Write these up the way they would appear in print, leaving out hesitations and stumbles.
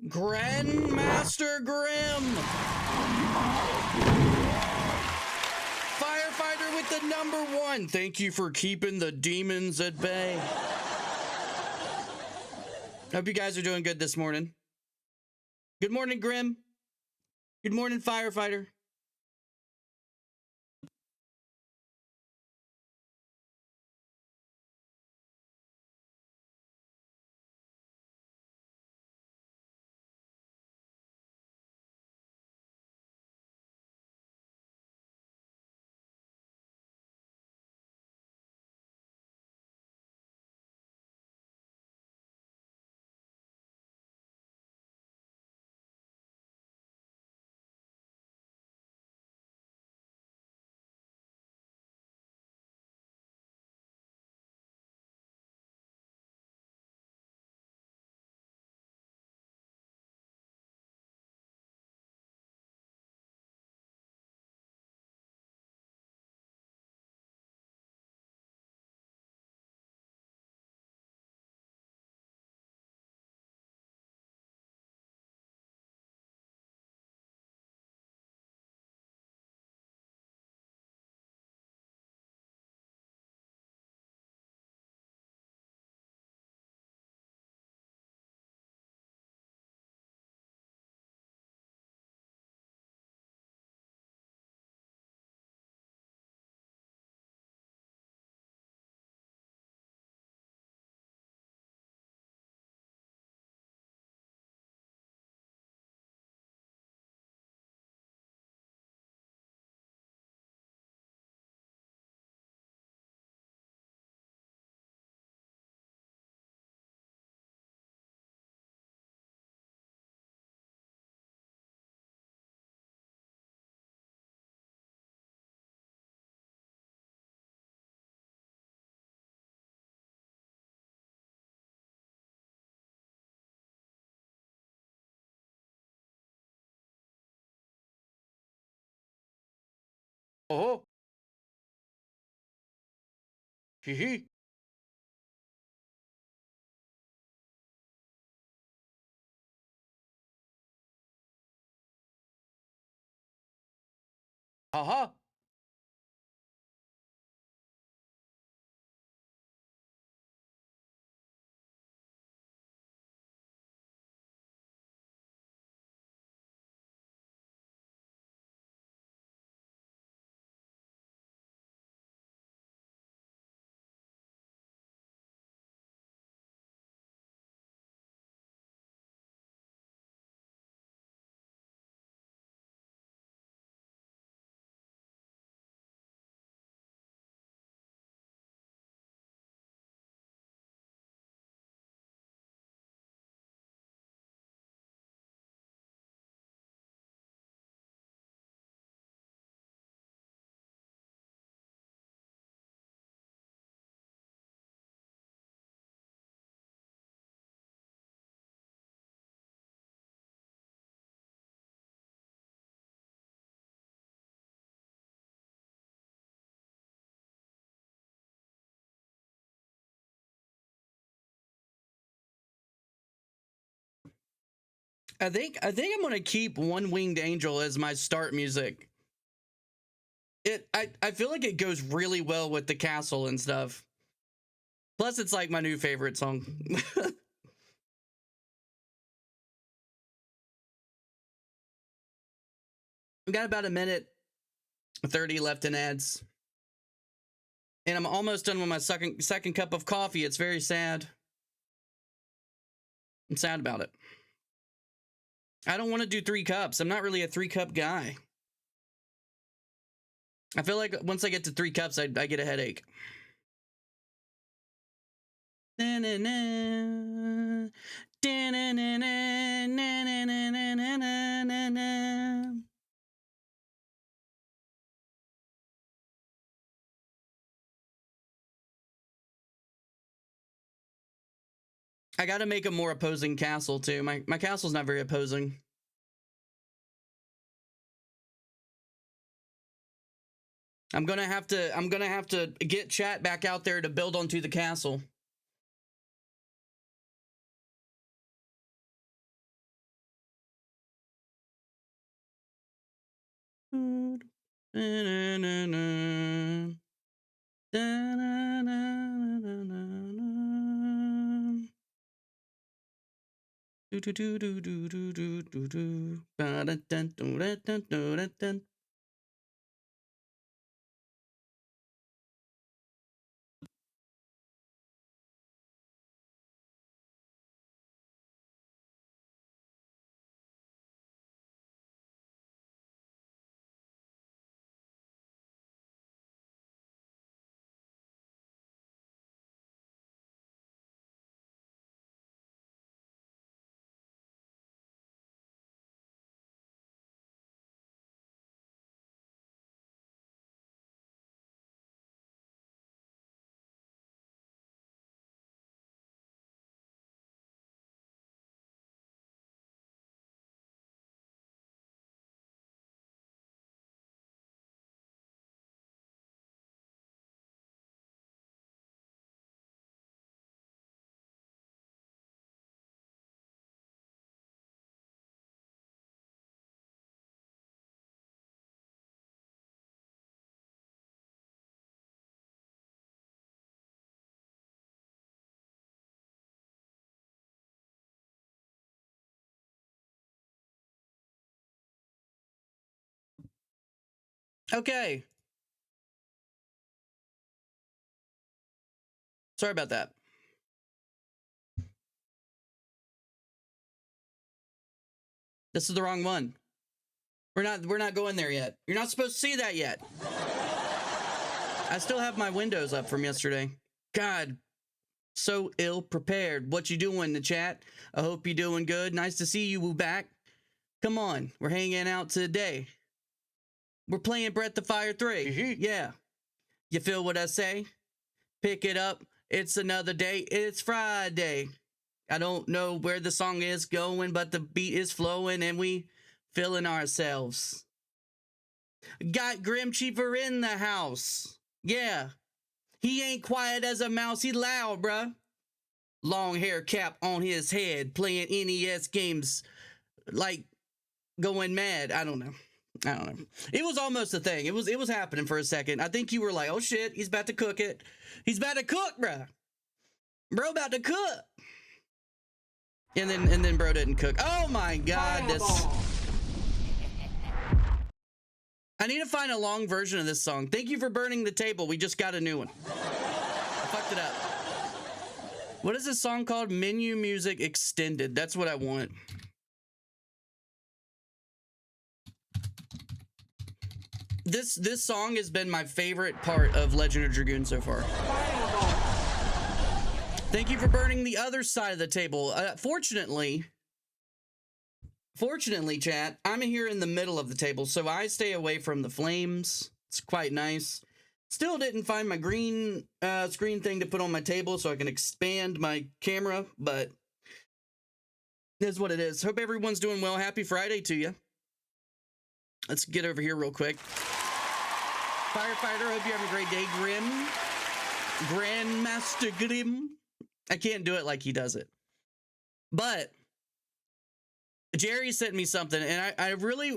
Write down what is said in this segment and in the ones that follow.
Grandmaster Grimm! Firefighter with the #1. Thank you for keeping the demons at bay. Hope you guys are doing good this morning. Good morning, Grimm. Good morning, Firefighter. Oh. Hee hee. Aha. I think I'm gonna keep One Winged Angel as my start music. I feel like it goes really well with the castle and stuff. Plus, it's like my new favorite song. We got about a minute 30 left in ads. And I'm almost done with my second cup of coffee. It's very sad. I'm sad about it. I don't want to do 3 cups. I'm not really a 3-cup guy. I feel like once I get to 3 cups, I get a headache. I got to make a more opposing castle too. My castle's not very opposing. I'm gonna have to get chat back out there to build onto the castle. Okay. Sorry about that. This is the wrong one. We're not going there yet. You're not supposed to see that yet. I still have my windows up from yesterday. God, so ill prepared. What you doing in the chat? I hope you're doing good. Nice to see you back. Come on, we're hanging out today. We're playing Breath of Fire 3. Yeah. You feel what I say? Pick it up. It's another day. It's Friday. I don't know where the song is going, but the beat is flowing and we feeling ourselves. Got Grim Cheever in the house. Yeah. He ain't quiet as a mouse. He loud, bruh. Long hair cap on his head, playing NES games like going mad. I don't know. It was almost a thing. It was happening for a second. I think you were like, oh shit, he's about to cook it. He's about to cook, bruh. Bro about to cook. And then bro didn't cook. Oh my god, this. I need to find a long version of this song. Thank you for burning the table. We just got a new one. I fucked it up. What is this song called? Menu Music Extended. That's what I want. This song has been my favorite part of Legend of Dragoon so far. Thank you for burning the other side of the table. Fortunately, chat, I'm here in the middle of the table, so I stay away from the flames. It's quite nice. Still didn't find my green screen thing to put on my table so I can expand my camera, but it is what it is. Hope everyone's doing well. Happy Friday to you. Let's get over here real quick. Firefighter, hope you're having a great day. Grim. Grandmaster Grim. I can't do it like he does it. But Jerry sent me something, and I really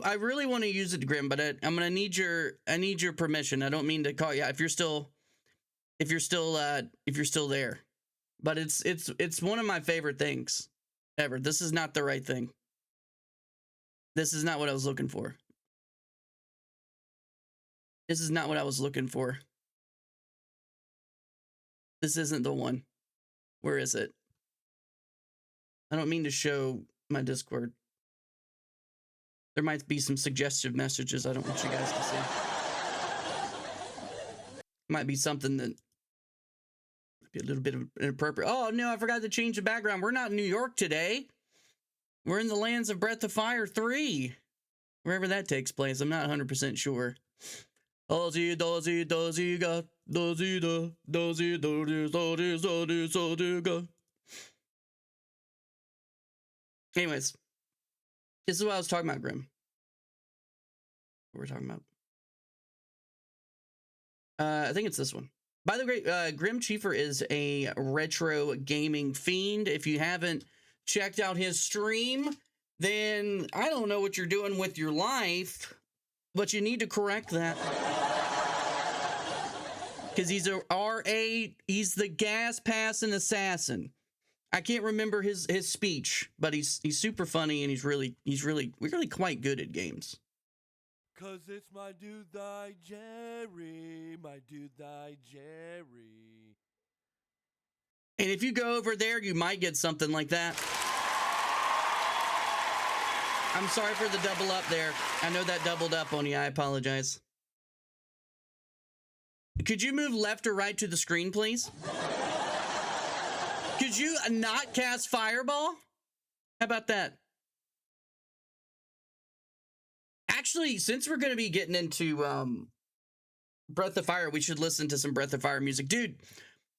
want to use it, Grim, but I'm gonna need your permission. I don't mean to call you if you're still there. But it's one of my favorite things ever. This is not the right thing. This is not what I was looking for. This is not what I was looking for. This isn't the one. Where is it? I don't mean to show my Discord. There might be some suggestive messages I don't want you guys to see. Might be something that might be a little bit inappropriate. Oh no, I forgot to change the background. We're not in New York today. We're in the lands of Breath of Fire 3. Wherever that takes place. I'm not 100% sure. Anyways, this is what I was talking about, Grim. What we're talking about. I think it's this one. By the way, Grim Cheever is a retro gaming fiend. If you haven't checked out his stream, then I don't know what you're doing with your life. but you need to correct that. Because he's a RA, he's the gas passing assassin. I can't remember his speech, but he's super funny and he's really quite good at games. Cause it's my dude thy Jerry, my dude thy Jerry. And if you go over there, you might get something like that. I'm sorry for the double up there. I know that doubled up on you. I apologize. Could you move left or right to the screen, please? Could you not cast Fireball? How about that? Actually, since we're going to be getting into Breath of Fire, we should listen to some Breath of Fire music. Dude,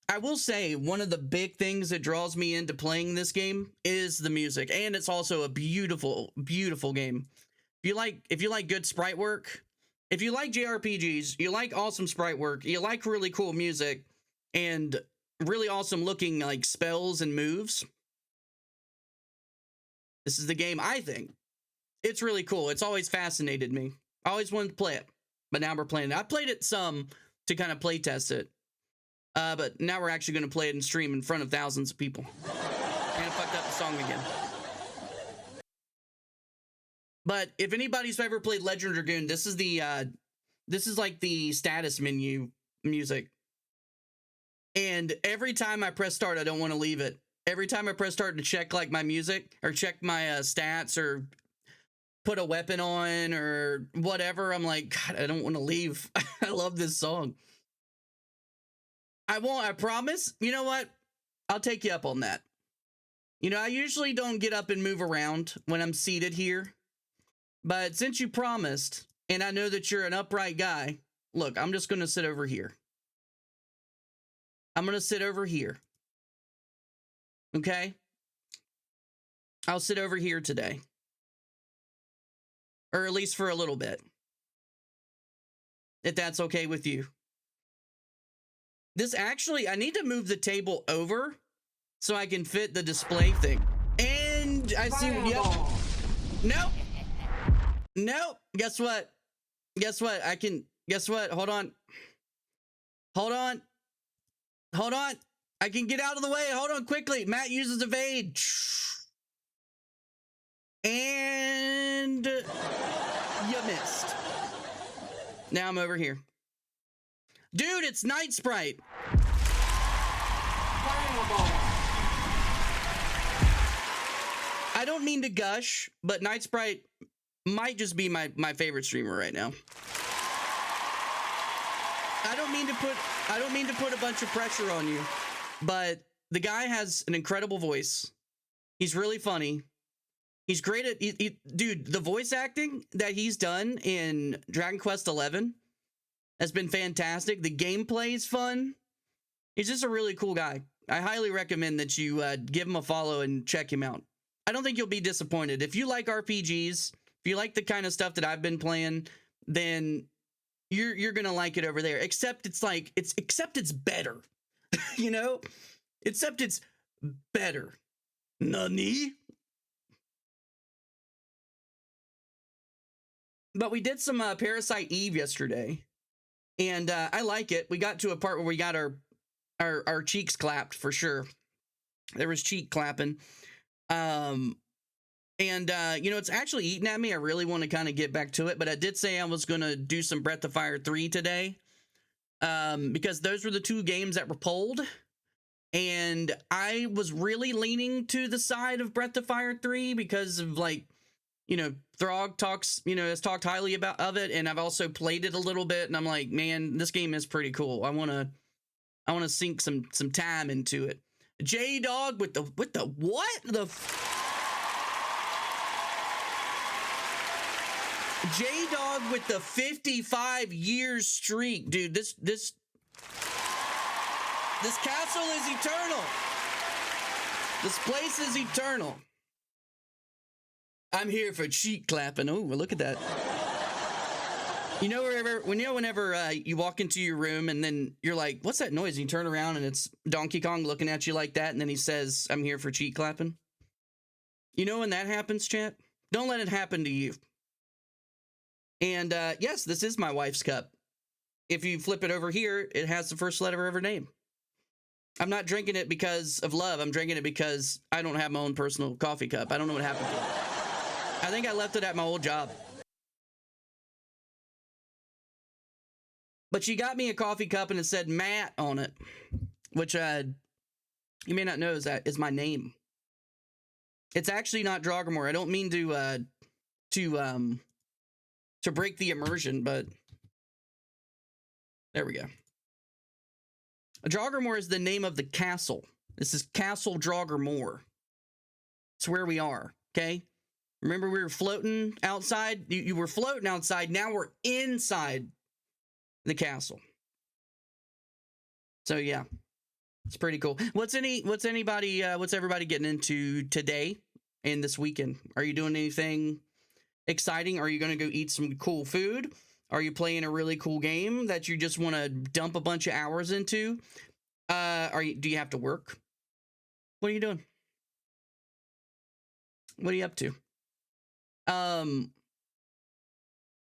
I will say one of the big things that draws me into playing this game is the music. And it's also a beautiful, beautiful game. If you like good sprite work, if you like JRPGs, you like awesome sprite work, you like really cool music, and really awesome looking like spells and moves, this is the game, I think. It's really cool. It's always fascinated me. I always wanted to play it, but now we're playing it. I played it some to kind of play test it, but now we're actually going to play it and stream in front of thousands of people. And I fucked up the song again. But if anybody's ever played Legend Dragoon, this is like the status menu music. And every time I press start, I don't want to leave it. Every time I press start to check like my music or check my stats or put a weapon on or whatever, I'm like, God, I don't want to leave. I love this song. I won't, I promise. You know what? I'll take you up on that. You know, I usually don't get up and move around when I'm seated here. But since you promised, and I know that you're an upright guy, look, I'm just going to sit over here. I'm going to sit over here. Okay? I'll sit over here today. Or at least for a little bit. If that's okay with you. This actually, I need to move the table over so I can fit the display thing. And I see, yep. Nope. Nope. Guess what? Guess what? Guess what? Hold on. Hold on. Hold on. I can get out of the way. Hold on quickly. Matt uses evade. And you missed. Now I'm over here. Dude, it's Night Sprite. I don't mean to gush, but Night Sprite might just be my favorite streamer right now. I don't mean to put a bunch of pressure on you, but the guy has an incredible voice. He's really funny. He's great at dude, the voice acting that he's done in Dragon Quest XI has been fantastic. The gameplay is fun. He's just a really cool guy. I highly recommend that you give him a follow and check him out. I don't think you'll be disappointed. If you like RPGs, if you like the kind of stuff that I've been playing, then you're gonna like it over there. Except it's better. You know? Except it's better. Nani? But we did some Parasite Eve yesterday. And I like it. We got to a part where we got our cheeks clapped for sure. There was cheek clapping. You know, it's actually eating at me. I really want to kind of get back to it, but I did say I was going to do some Breath of Fire 3 today, because those were the two games that were polled, and I was really leaning to the side of Breath of Fire 3 because of, like, you know, Throg has talked highly of it, and I've also played it a little bit, and I'm like, man, this game is pretty cool. I want to sink some time into it. J-Dog with the what? J-Dog with the 55 years streak. Dude, this castle is eternal. This place is eternal. I'm here for cheek clapping. Oh, look at that. You know, whenever you walk into your room and then you're like, what's that noise? And you turn around and it's Donkey Kong looking at you like that. And then he says, I'm here for cheek clapping. You know when that happens, chat? Don't let it happen to you. And yes, this is my wife's cup. If you flip it over here, it has the first letter of her name. I'm not drinking it because of love. I'm drinking it because I don't have my own personal coffee cup. I don't know what happened to it. I think I left it at my old job. But she got me a coffee cup and it said Matt on it, which you may not know is my name. It's actually not Drogamore. I don't mean to break the immersion, but there we go. Drogamore is the name of the castle. This is Castle Drogamore. It's where we are, okay? Remember we were floating outside? You were floating outside. Now we're inside the castle. So yeah, it's pretty cool. What's everybody getting into today and this weekend? Are you doing anything exciting? Are you going to go eat some cool food? Are you playing a really cool game that you just want to dump a bunch of hours into? Do you have to work? What are you doing? What are you up to?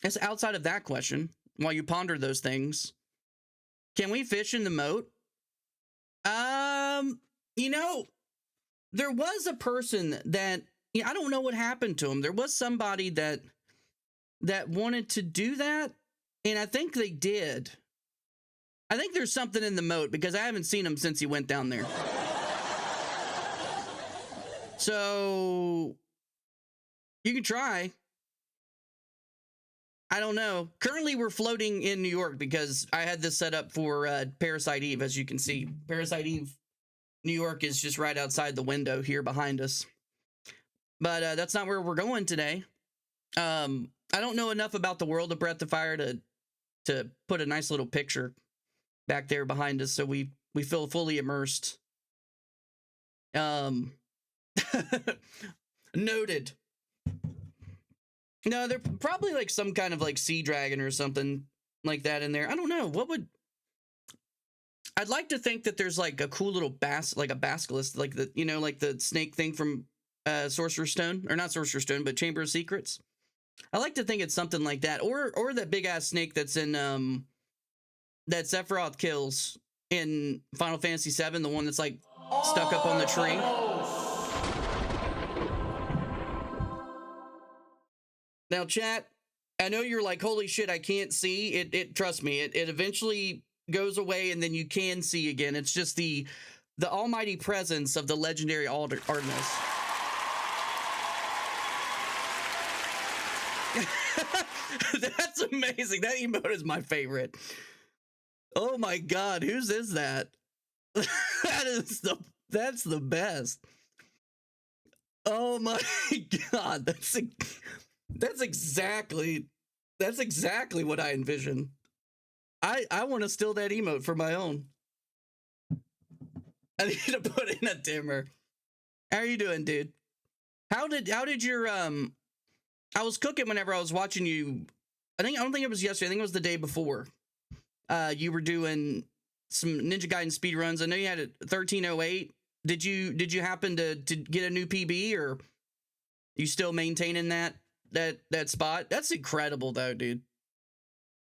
It's outside of that question. While you ponder those things, can we fish in the moat? You know, there was a person that, I don't know what happened to him. There was somebody that wanted to do that, and I think they did. I think there's something in the moat because I haven't seen him since he went down there. So you can try. I don't know. Currently, we're floating in New York because I had this set up for Parasite Eve. As you can see, Parasite Eve, New York is just right outside the window here behind us. But that's not where we're going today. I don't know enough about the world of Breath of Fire to put a nice little picture back there behind us, so we feel fully immersed. Noted. No, they're probably like some kind of like sea dragon or something like that in there. I don't know. I'd like to think that there's like a cool little like a basilisk, like like the snake thing from Sorcerer's Stone, or not Sorcerer's Stone, but Chamber of Secrets. I like to think it's something like that, or that big ass snake that's in that Sephiroth kills in Final Fantasy VII, the one that's like stuck up on the tree. Now, chat, I know you're like, holy shit, I can't see. It trust me, it eventually goes away and then you can see again. It's just the almighty presence of the legendary Artemis. That's amazing. That emote is my favorite. Oh my god, whose is that? That's the best. Oh my god, that's exactly what I envision. I want to steal that emote for my own. I need to put in a dimmer. How are you doing, dude? How did your I was cooking whenever I was watching you. I don't think it was yesterday. I think it was the day before. You were doing some Ninja Gaiden speed runs. I know you had it 1308. Did you happen to get a new PB, or you still maintaining that spot? That's incredible though, dude.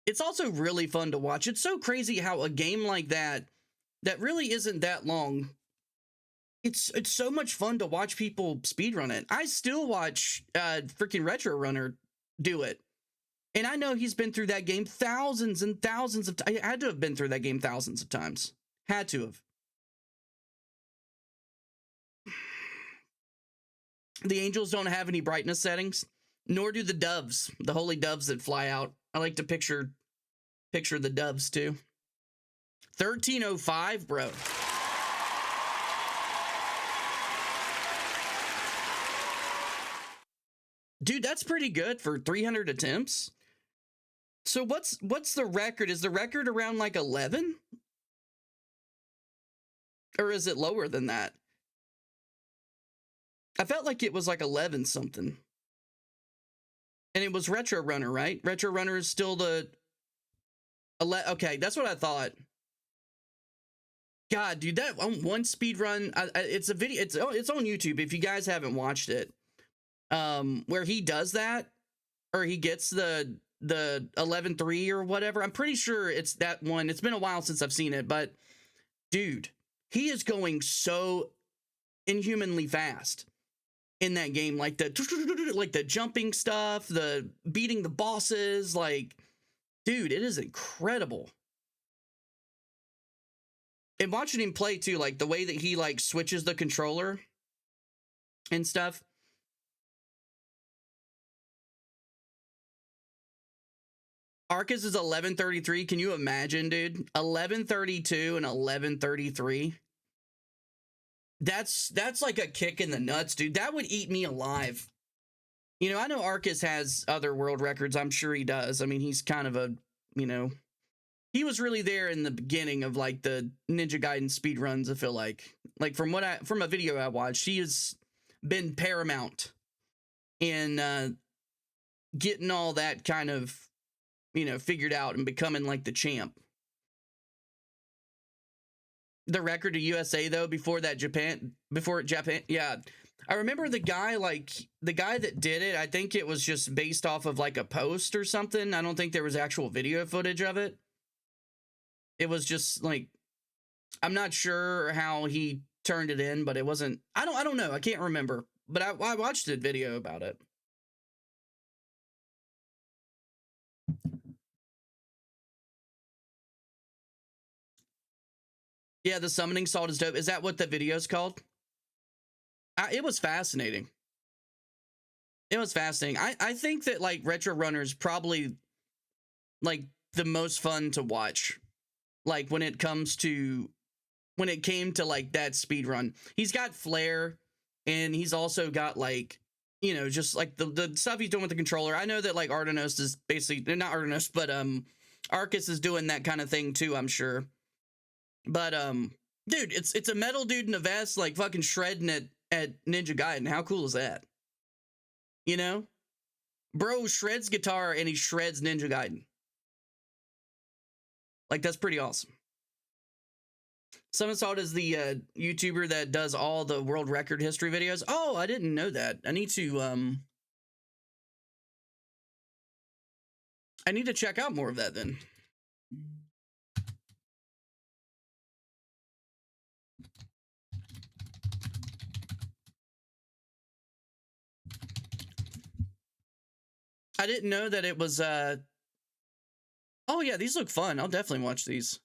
It's also really fun to watch. It's so crazy how a game like that really isn't that long, it's so much fun to watch people speedrun it. I still watch freaking Retro Runner do it. And I know he's been through that game thousands and thousands of times. I had to have been through that game thousands of times. Had to have. The angels don't have any brightness settings, nor do the doves, the holy doves that fly out. I like to picture the doves too. 1305, bro. Dude, that's pretty good for 300 attempts. So what's the record? Is the record around like 11? Or is it lower than that? I felt like it was like 11 something. And it was Retro Runner, right? Retro Runner is still the... Okay, that's what I thought. God, dude, that one speed run, it's a video, it's on YouTube if you guys haven't watched it. Where he does that, or he gets the the 11.3 or whatever. I'm pretty sure it's that one. It's been a while since I've seen it, but dude, he is going so inhumanly fast in that game. Like the jumping stuff, the beating the bosses, like, dude, it is incredible. And watching him play too, like the way that he like switches the controller and stuff. Arcus is 11.33. Can you imagine, dude? 11.32 and 11.33. That's like a kick in the nuts, dude. That would eat me alive. You know, I know Arcus has other world records. I'm sure he does. I mean, he's kind of a, you know, he was really there in the beginning of like the Ninja Gaiden speedruns, I feel like from a video I watched, he has been paramount in getting all that kind of, you know, figured out and becoming like the champ. The record of USA though, before Japan, yeah. I remember the guy that did it, I think it was just based off of like a post or something. I don't think there was actual video footage of it. It was just like, I'm not sure how he turned it in, but it wasn't, I don't know. I can't remember, but I watched a video about it. Yeah, the summoning salt is dope. Is that what the video's called? It was fascinating. It was fascinating. I think that like Retro Runner's probably like the most fun to watch. Like when it came to like that speed run. He's got flair, and he's also got like, you know, just like the stuff he's doing with the controller. I know that like Artanos is basically, not Artanos, but Arcus is doing that kind of thing too, I'm sure. But dude, it's a metal dude in a vest like fucking shredding it at Ninja Gaiden. How cool is that? You know? Bro shreds guitar and he shreds Ninja Gaiden. Like, that's pretty awesome. Summon Salt is the YouTuber that does all the world record history videos. Oh, I didn't know that. I need to check out more of that then. I didn't know that it was oh yeah, these look fun. I'll definitely watch these.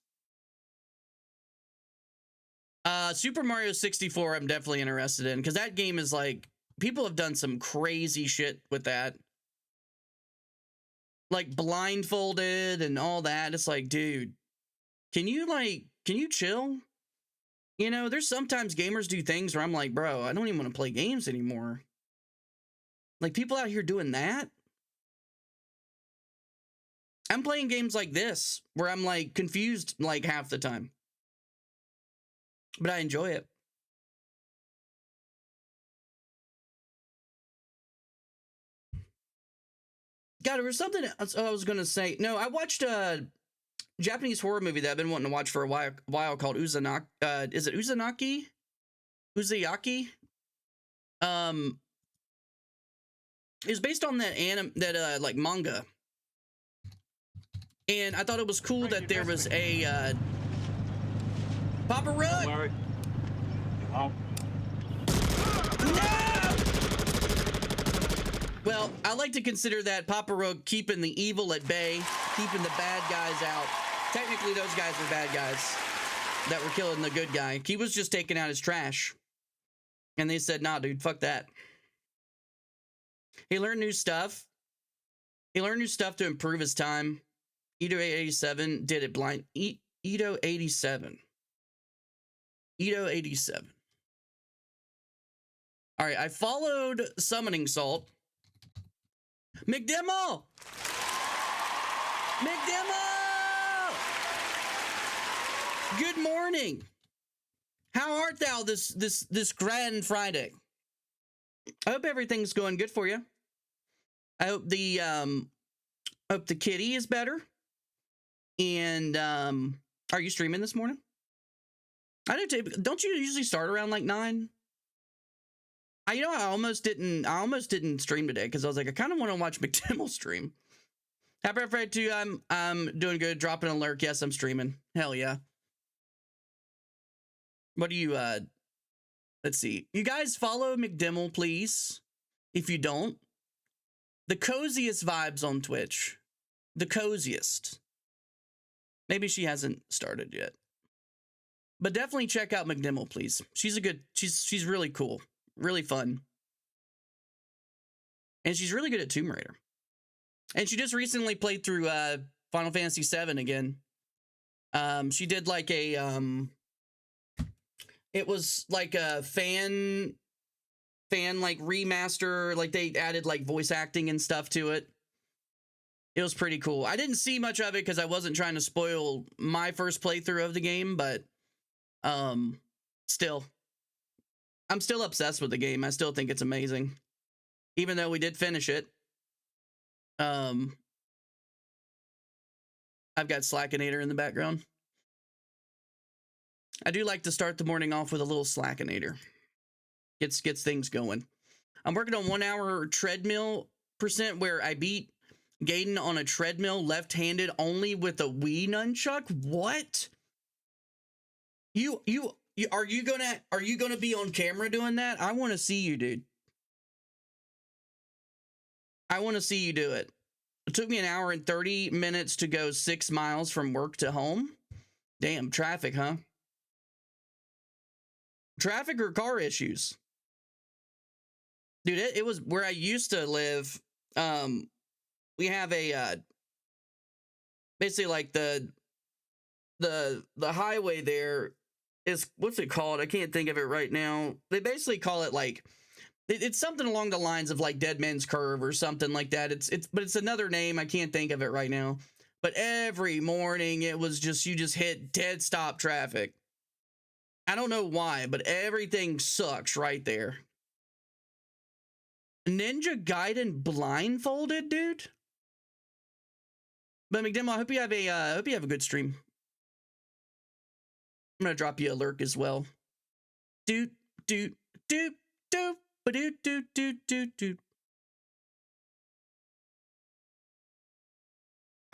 Super Mario 64 I'm definitely interested in, because that game is like, people have done some crazy shit with that. Like blindfolded and all that. It's like, dude, can you chill? You know, there's sometimes gamers do things where I'm like, bro, I don't even want to play games anymore. Like, people out here doing that. I'm playing games like this where I'm like confused like half the time, but I enjoy it. God, there was something else I was going to say. No, I watched a Japanese horror movie that I've been wanting to watch for a while called Uzanaki. Is it Uzanaki? Uzayaki? It was based on that like manga. And I thought it was cool that there was a Papa Rook. No! Well, I like to consider that Papa Rook keeping the evil at bay, keeping the bad guys out. Technically, those guys were bad guys that were killing the good guy. He was just taking out his trash. And they said, nah, dude, fuck that. He learned new stuff. He learned new stuff to improve his time. Ito 87 did it blind. Ito 87. Ito 87. All right, I followed Summoning Salt. McDemo! McDemo! Good morning. How art thou this grand Friday? I hope everything's going good for you. I hope the kitty is better. And are you streaming this morning? Don't you usually start around like 9? I almost didn't stream today because I was like, I kind of want to watch McDimmel stream. Happy birthday to you. I'm doing good. Dropping an alert. Yes, I'm streaming. Hell yeah. What do you let's see. You guys follow McDimmel, please. If you don't, the coziest vibes on Twitch. The coziest. Maybe she hasn't started yet. But definitely check out McDimmel, please. She's really cool. Really fun. And she's really good at Tomb Raider. And she just recently played through Final Fantasy VII again. She did like a it was like a fan like remaster, like they added like voice acting and stuff to it. It was pretty cool. I didn't see much of it because I wasn't trying to spoil my first playthrough of the game, but still, I'm still obsessed with the game. I still think it's amazing, even though we did finish it. I've got Slackinator in the background. I do like to start the morning off with a little Slackinator. Gets things going. I'm working on 1 hour treadmill % where I beat Gaiden on a treadmill left-handed only with a Wii nunchuck. What? You are you gonna be on camera doing that? I want to see you, dude. I want to see you do it. It took me 1 hour and 30 minutes to go 6 miles from work to home. Damn, traffic, huh? Traffic or car issues? Dude, it was where I used to live. We have a basically like the highway there is, what's it called? I can't think of it right now. They basically call it like it's something along the lines of like Dead Man's Curve or something like that. But it's another name. I can't think of it right now. But every morning it was just, you just hit dead stop traffic. I don't know why, but everything sucks right there. Ninja Gaiden blindfolded, dude. But McDimmel, I hope you have a good stream. I'm gonna drop you a lurk as well. Doot doot doot doot doot doot doot doot doot.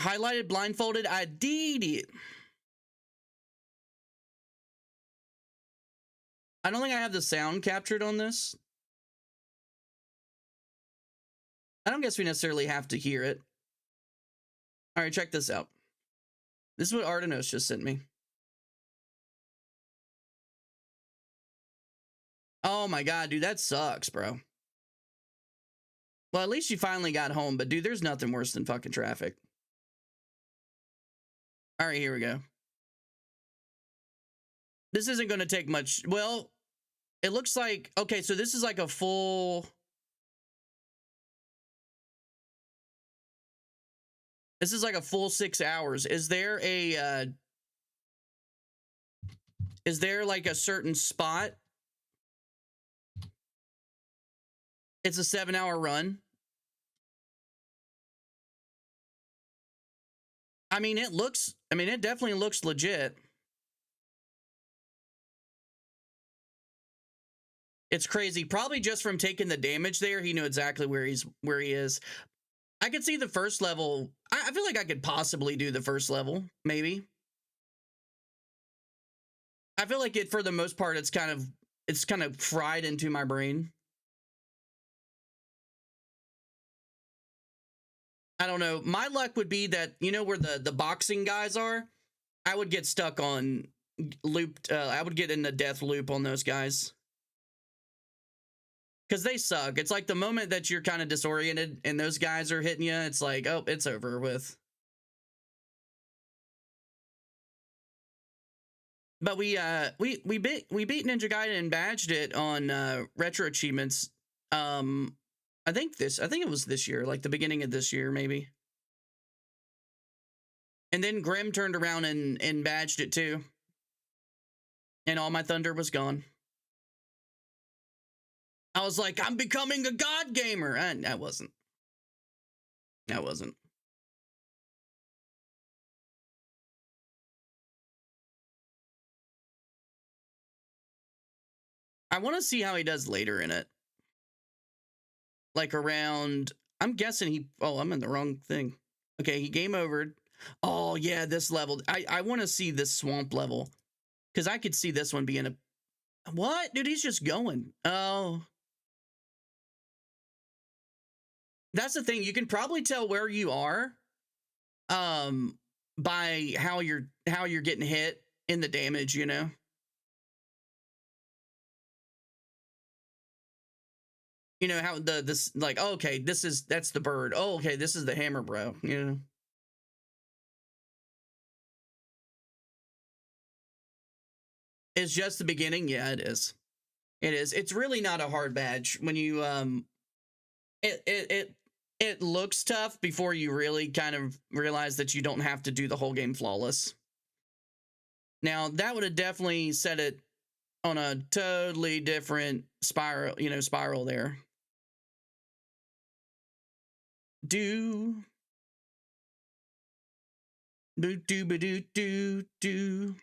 Highlighted blindfolded. I did it. I don't think I have the sound captured on this. I don't guess we necessarily have to hear it. All right, check this out. This is what Ardenos just sent me. Oh my god, dude, that sucks, bro. Well, at least you finally got home, but dude, there's nothing worse than fucking traffic. All right, here we go. This isn't going to take much. Well, it looks like, okay, so this is like a full... This is like a full 6 hours. Is there like a certain spot? It's a 7-hour run. I mean, it definitely looks legit. It's crazy. Probably just from taking the damage there, he knew exactly where he is. I could see the first level. I feel like I could possibly do the first level, maybe. I feel like for the most part, it's kind of fried into my brain. I don't know. My luck would be that, you know where the boxing guys are? I would get stuck on looped. I would get in the death loop on those guys. Because they suck. It's like the moment that you're kind of disoriented and those guys are hitting you, it's like, oh, it's over with. But we beat Ninja Gaiden and badged it on retro achievements. I think it was this year, like the beginning of this year, maybe. And then Grim turned around and badged it too. And all my thunder was gone. I was like, I'm becoming a god gamer. And I wasn't. I wasn't. I want to see how he does later in it. Like around, I'm guessing I'm in the wrong thing. Okay, he game overed. Oh yeah, this level. I want to see this swamp level because I could see this one being a. What, dude? He's just going. Oh, that's the thing. You can probably tell where you are, by how you're getting hit in the damage. You know. You know how this like, oh, okay, that's the bird. Oh, okay, this is the hammer, bro. You know. It's just the beginning. Yeah, it is. It is. It's really not a hard badge when you it looks tough before you really kind of realize that you don't have to do the whole game flawless. Now, that would have definitely set it on a totally different spiral, spiral there. Do do do do do do.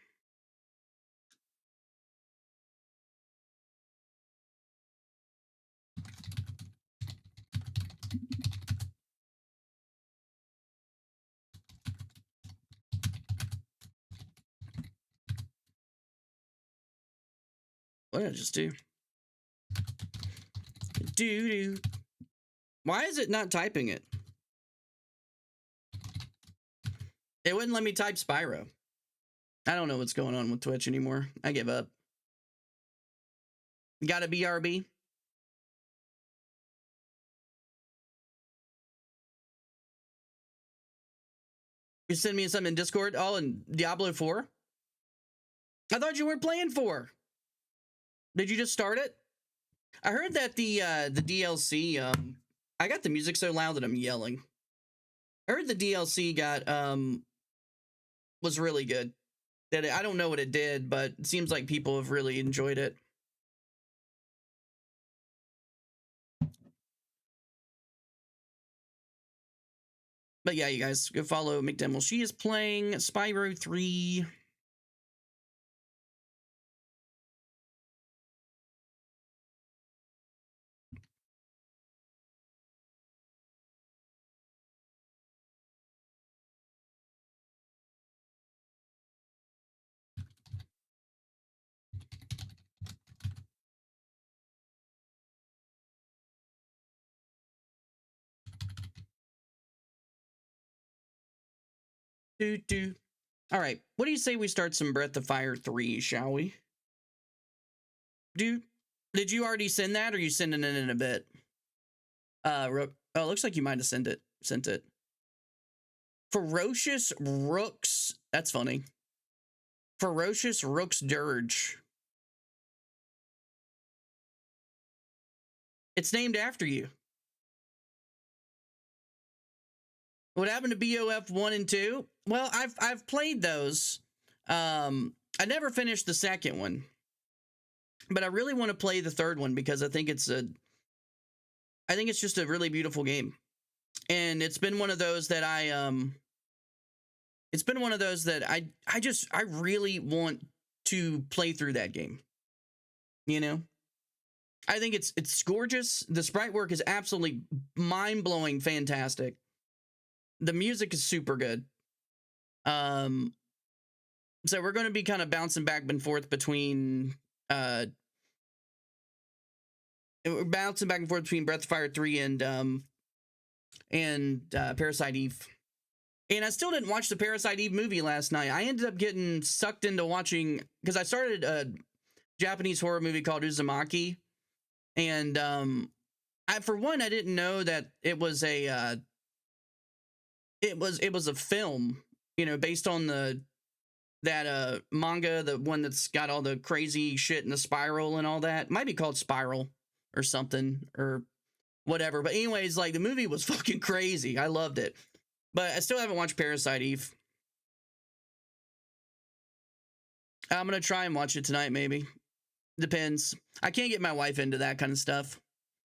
What did I just do? Do do. Why is it not typing it? It wouldn't let me type Spyro. I don't know what's going on with Twitch anymore. I give up. Got a BRB? You send me something in Discord? Oh, in Diablo 4? I thought you weren't playing 4. Did you just start it? I heard that the DLC, I got the music so loud that I'm yelling. I heard the DLC was really good. I don't know what it did, but it seems like people have really enjoyed it. But yeah, you guys go follow McDemel. She is playing Spyro 3. Do. All right, what do you say we start some Breath of Fire 3, shall we? Dude, did you already send that, or are you sending it in a bit? Oh, it looks like you might have sent it. Ferocious Rooks. That's funny. Ferocious Rooks Dirge. It's named after you. What happened to BOF 1 and 2? Well, I've played those. I never finished the second one. But I really want to play the third one because I think it's just a really beautiful game. And it's been one of those that I really want to play through that game. You know? I think it's gorgeous. The sprite work is absolutely mind-blowing fantastic. The music is super good. So we're going to be kind of bouncing back and forth between Breath of Fire 3 and Parasite Eve. And I still didn't watch the Parasite Eve movie last night. I ended up getting sucked into watching, because I started a Japanese horror movie called Uzumaki. And I didn't know that it was a film, based on that manga, the one that's got all the crazy shit in the spiral and all that. It might be called Spiral or something or whatever. But anyways, like, the movie was fucking crazy. I loved it. But I still haven't watched Parasite Eve. I'm going to try and watch it tonight, maybe. Depends. I can't get my wife into that kind of stuff.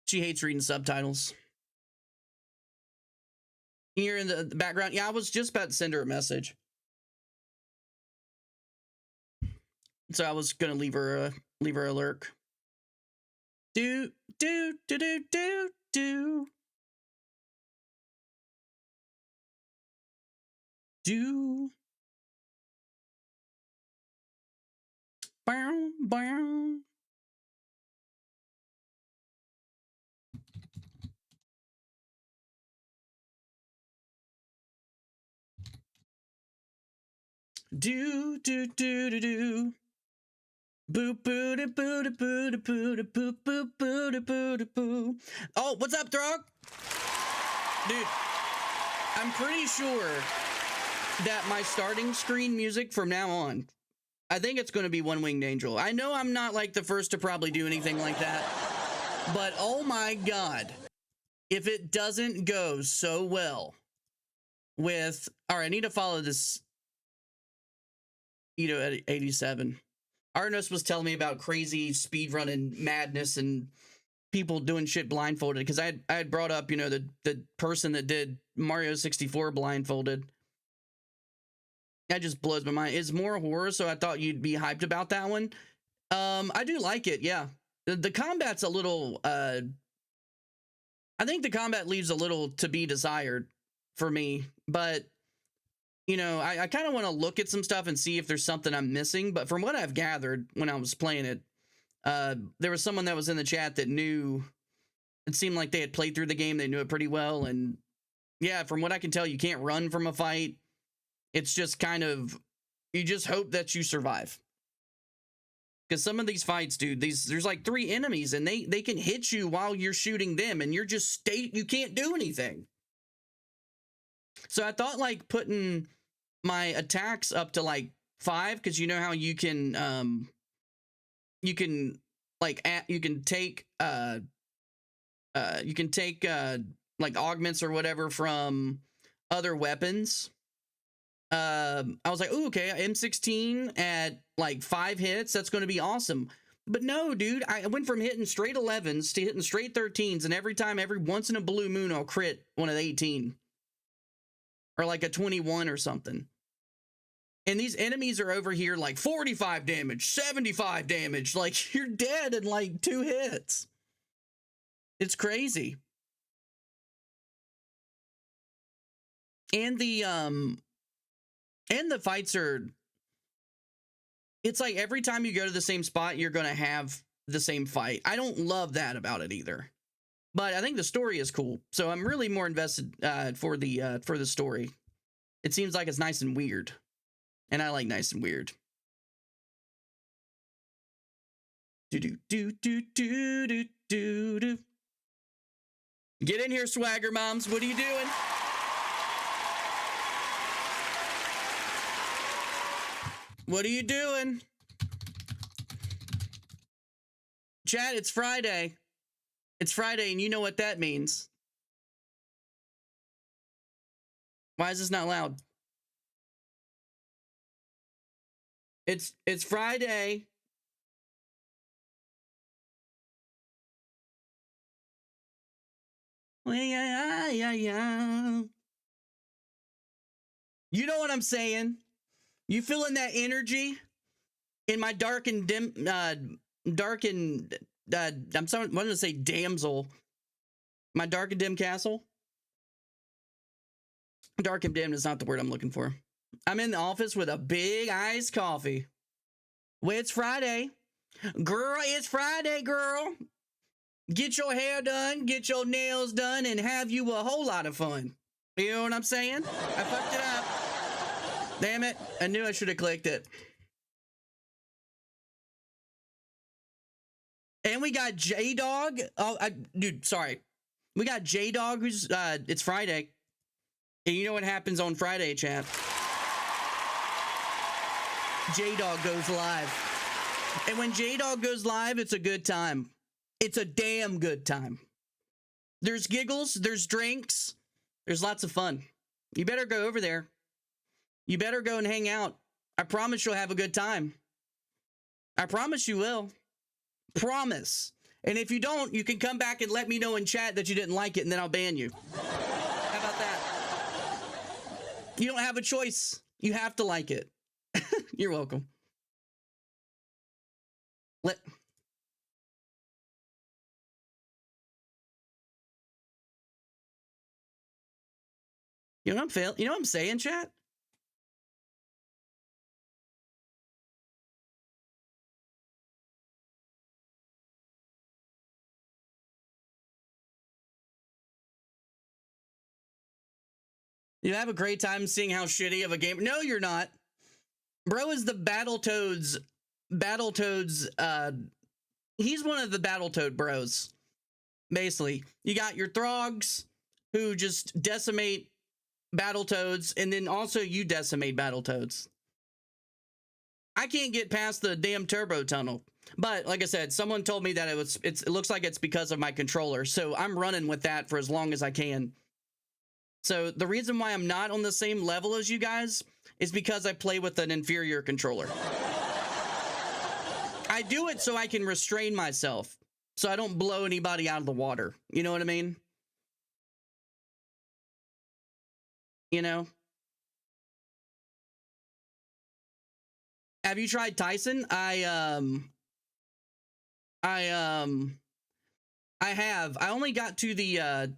She hates reading subtitles. You're in the background. Yeah, I was just about to send her a message. So I was going to leave her a lurk. Do. Do. Bow, bow. Do, do, do, do, do. Boop, boo, da, boo, da, boo, da, boo, da, boop, boop, boo, da, boo, da, boo. Oh, what's up, Throg? Dude, I'm pretty sure that my starting screen music from now on, I think it's going to be One Winged Angel. I know I'm not like the first to probably do anything like that, but oh my God, if it doesn't go so well with, all right, I need to follow this, you know, at 87. Arnos was telling me about crazy speedrunning madness and people doing shit blindfolded, because I had brought up, you know, the person that did Mario 64 blindfolded. That just blows my mind. It's more horror, so I thought you'd be hyped about that one. I do like it, yeah. The combat's a little, I think the combat leaves a little to be desired for me, but, you know, I kind of want to look at some stuff and see if there's something I'm missing, but from what I've gathered when I was playing it, there was someone that was in the chat that knew, it seemed like they had played through the game, they knew it pretty well, and yeah, from what I can tell, you can't run from a fight. It's just kind of, you just hope that you survive. Because some of these fights, dude, there's like 3 enemies, and they can hit you while you're shooting them, and you're just you can't do anything. So I thought like putting my attacks up to like 5, because you know how you can like you can take like augments or whatever from other weapons. I was like, oh, okay, M16 at like 5 hits, that's going to be awesome. But no, dude, I went from hitting straight 11s to hitting straight 13s, and every once in a blue moon, I'll crit one of the 18. Or like a 21 or something. And these enemies are over here like 45 damage, 75 damage. Like, you're dead in like 2 hits. It's crazy. And the fights are, it's like every time you go to the same spot, you're going to have the same fight. I don't love that about it either. But I think the story is cool. So I'm really more invested for the story. It seems like it's nice and weird. And I like nice and weird. Do do do do do do do do. Get in here, swagger moms. What are you doing? What are you doing? Chat, it's Friday. It's Friday, and you know what that means. Why is this not loud? It's Friday. Yeah. You know what I'm saying? You feeling that energy in my dark and dim, I'm sorry, I'm gonna say damsel. My dark and dim castle. Dark and dim is not the word I'm looking for. I'm in the office with a big iced coffee. Well, it's Friday. Girl, it's Friday, girl. Get your hair done, get your nails done, and have you a whole lot of fun. You know what I'm saying? I fucked it up. Damn it. I knew I should have clicked it. And we got J-Dog. Oh, dude, sorry. We got J-Dog, who's, it's Friday. And you know what happens on Friday, chat? J-Dog goes live. And when J-Dog goes live, it's a good time. It's a damn good time. There's giggles, there's drinks, there's lots of fun. You better go over there. You better go and hang out. I promise you'll have a good time. I promise you will. Promise. And if you don't, you can come back and let me know in chat that you didn't like it, and then I'll ban you. How about that? You don't have a choice. You have to like it. You're welcome. You know what I'm saying, chat? You have a great time seeing how shitty of a game. No, you're not. Bro is the Battletoads. He's one of the Battletoad bros. Basically, you got your Throgs who just decimate Battletoads, and then also you decimate Battletoads. I can't get past the damn turbo tunnel. But like I said, someone told me that it looks like it's because of my controller. So I'm running with that for as long as I can. So the reason why I'm not on the same level as you guys is because I play with an inferior controller. I do it so I can restrain myself, so I don't blow anybody out of the water. You know what I mean? You know? Have you tried Tyson? I have. I only got to the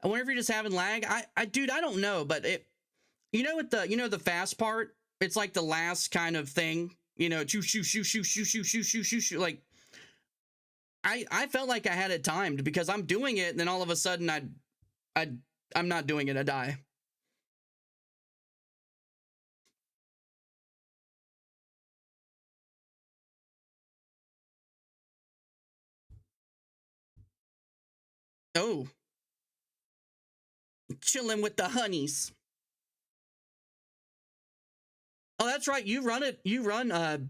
I wonder if you're just having lag. Dude, I don't know, but the fast part, it's like the last kind of thing, shoo shoo shoo shoo shoo shoo shoo shoo shoo shoo. Like I felt like I had it timed because I'm doing it, and then all of a sudden I'm not doing it, I die. Oh. Chilling with the honeys. Oh, that's right. You run Ninja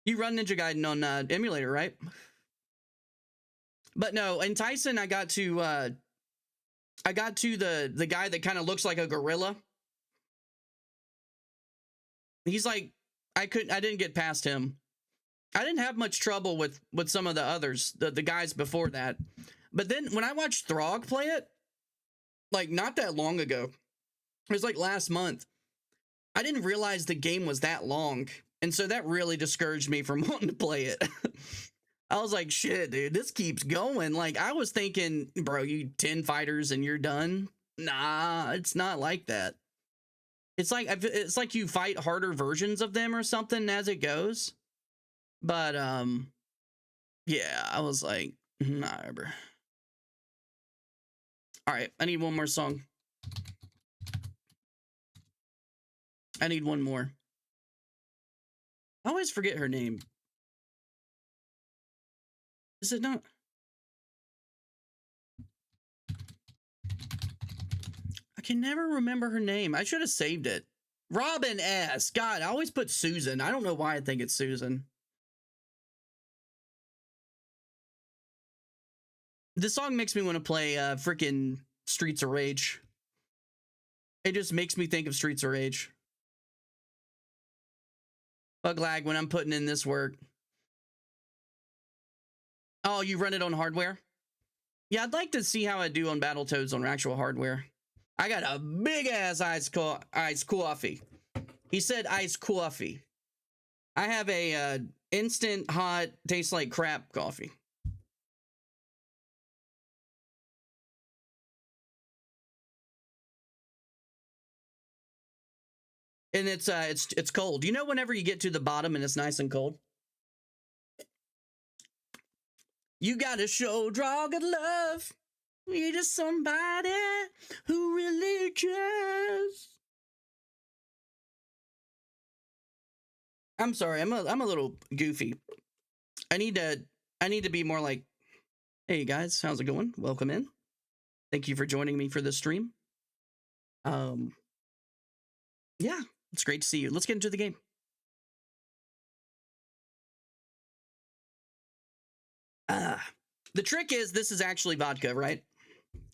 Gaiden on emulator, right? But no, in Tyson I got to the guy that kind of looks like a gorilla. He's like I didn't get past him. I didn't have much trouble with some of the others, the guys before that. But then when I watched Throg play it, like not that long ago, it was like last month, I didn't realize the game was that long. And so that really discouraged me from wanting to play it. I was like, shit, dude, this keeps going. Like, I was thinking, bro, you 10 fighters and you're done. Nah, it's not like that. It's like you fight harder versions of them or something as it goes. But, yeah, I was like, nah, bro. All right, I need one more song. I need one more. I always forget her name. Is it not? I can never remember her name. I should have saved it. Robin S. God, I always put Susan. I don't know why I think it's Susan. This song makes me want to play freaking Streets of Rage. It just makes me think of Streets of Rage. Bug lag when I'm putting in this work. Oh, you run it on hardware? Yeah, I'd like to see how I do on Battletoads on actual hardware. I got a big ass iced coffee. He said iced coffee. I have a instant hot, tastes like crap coffee. And it's cold. You know, whenever you get to the bottom and it's nice and cold, you gotta show good love. You're just somebody who really cares. I'm sorry, I'm a little goofy. I need to be more like, hey guys, how's it going? Welcome in. Thank you for joining me for this stream. Yeah, it's great to see you. Let's get into the game. The trick is this is actually vodka, right?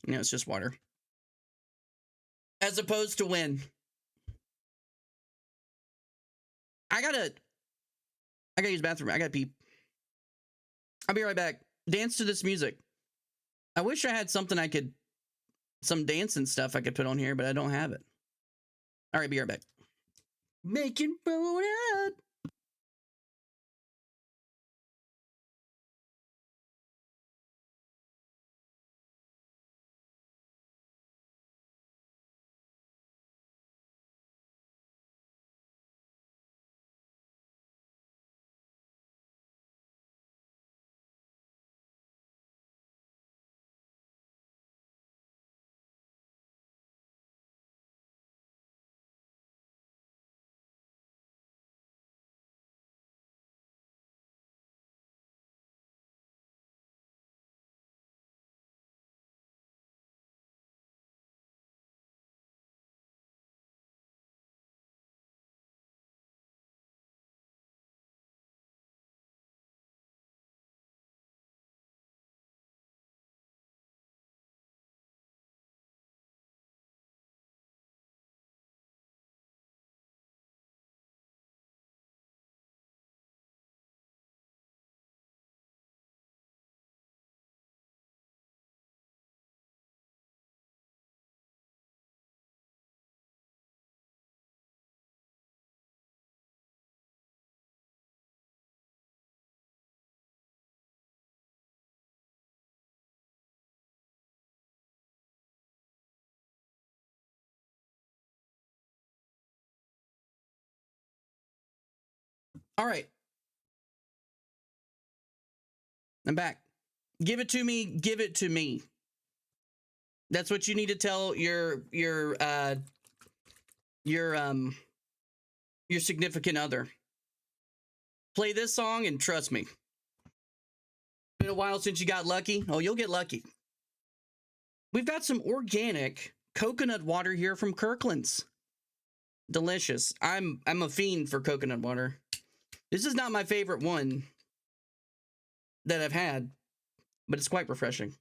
No, it's just water. As opposed to when I gotta use the bathroom. I gotta pee. I'll be right back. Dance to this music. I wish I had something some dancing stuff I could put on here, but I don't have it. All right, be right back. Making road up. All right. I'm back. Give it to me. Give it to me. That's what you need to tell your significant other. Play this song and trust me. Been a while since you got lucky. Oh, you'll get lucky. We've got some organic coconut water here from Kirkland's. Delicious. I'm a fiend for coconut water. This is not my favorite one that I've had, but it's quite refreshing.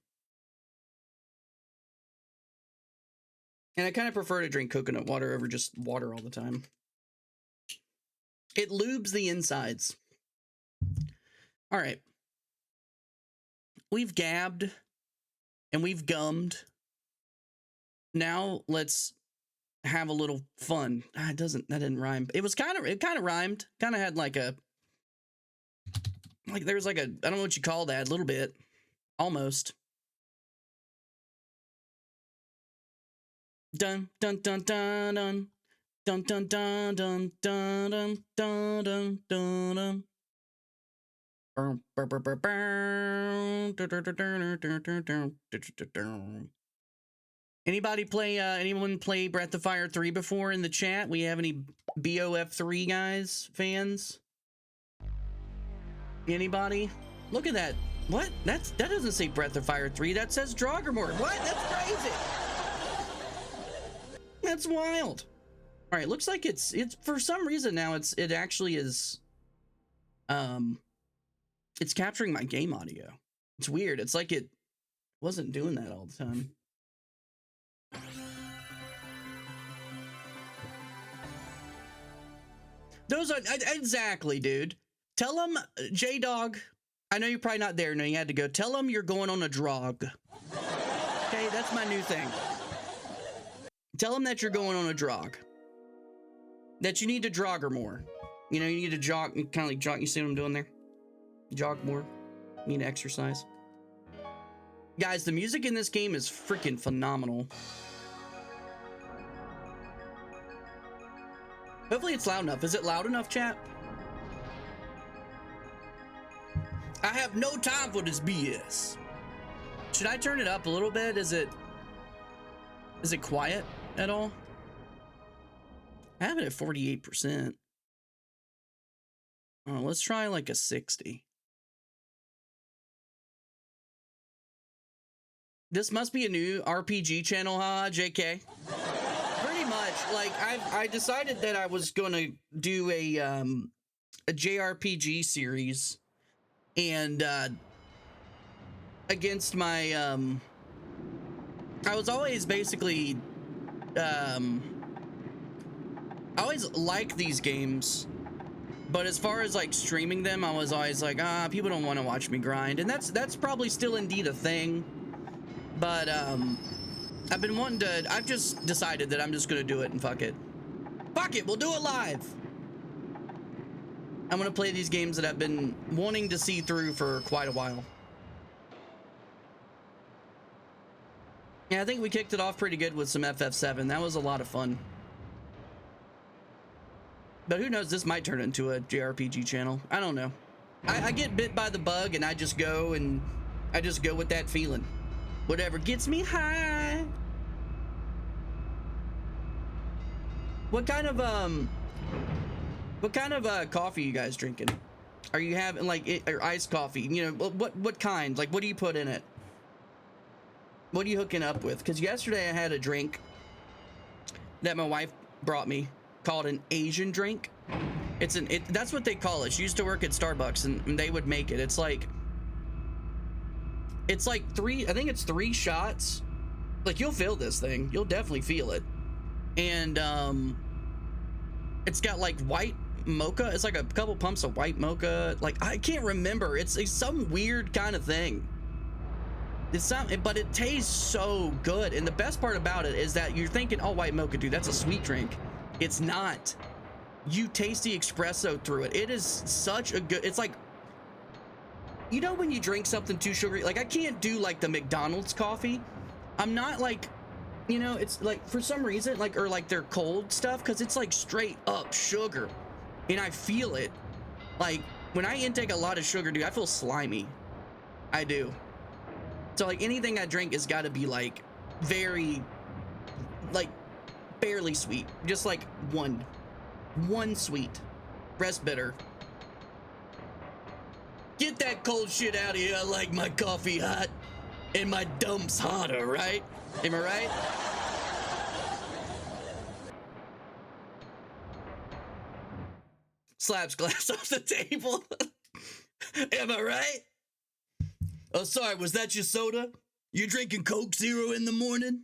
And I kind of prefer to drink coconut water over just water all the time. It lubes the insides. All right. We've gabbed and we've gummed. Now let's have a little fun. That didn't rhyme. It kind of rhymed. Kind of had like there was like a, I don't know what you call that, a little bit. Almost. Dun dun dun dun dun dun dun dun dun dun dun dun dun dun. Anyone play Breath of Fire 3 before in the chat? We have any BOF3 guys, fans? Anybody? Look at that. What? That doesn't say Breath of Fire 3. That says Draugr. What? That's crazy. That's wild. All right, looks like it's for some reason now it actually is it's capturing my game audio. It's weird. It's like it wasn't doing that all the time. Those are exactly, dude. Tell them, J-Dog. I know you're probably not there. No, you had to go. Tell them you're going on a drog. Okay, that's my new thing. Tell them that you're going on a drog. That you need to Draugr more. You know, you need to jog, kind of like jog. You see what I'm doing there? Jog more. You need to exercise. Guys, the music in this game is freaking phenomenal. Hopefully it's loud enough. Is it loud enough, chat? I have no time for this BS. Should I turn it up a little bit? Is it quiet at all? I have it at 48%. Oh, let's try like a 60. This must be a new RPG channel, huh, JK? Pretty much. Like I decided that I was gonna do a JRPG series, and against my I was always basically I always liked these games, but as far as like streaming them, I was always like, people don't want to watch me grind, and that's probably still indeed a thing. But I've been wanting to. I've just decided that I'm just gonna do it and fuck it. Fuck it, we'll do it live. I'm gonna play these games that I've been wanting to see through for quite a while. Yeah, I think we kicked it off pretty good with some FF7. That was a lot of fun. But who knows, this might turn into a JRPG channel. I don't know. I get bit by the bug and I just go with that feeling. Whatever gets me high. What kind of coffee are you guys drinking? Are you having like or iced coffee? You know, what kind? Like, what do you put in it? What are you hooking up with? Because yesterday I had a drink that my wife brought me called an Asian drink. That's what they call it. She used to work at Starbucks and they would make it. It's like I think it's 3 shots. Like, you'll feel this thing. You'll definitely feel it. And it's got like white mocha. It's like a couple pumps of white mocha. Like, I can't remember. It's some weird kind of thing. But it tastes so good. And the best part about it is that you're thinking, oh, white mocha, dude, that's a sweet drink. It's not. You taste the espresso through it. It is such a good, it's like, you know when you drink something too sugary? Like, I can't do like the McDonald's coffee. I'm not like, you know, it's like for some reason, like, or like their cold stuff, because it's like straight up sugar. And I feel it. Like, when I intake a lot of sugar, dude, I feel slimy. I do. So, like, anything I drink has got to be, like, very, like, barely sweet. Just, like, one sweet. Rest bitter. Get that cold shit out of here. I like my coffee hot and my dumps hotter, right? Am I right? Slaps glass off the table. Am I right? Oh, sorry, was that your soda? You drinking Coke Zero in the morning?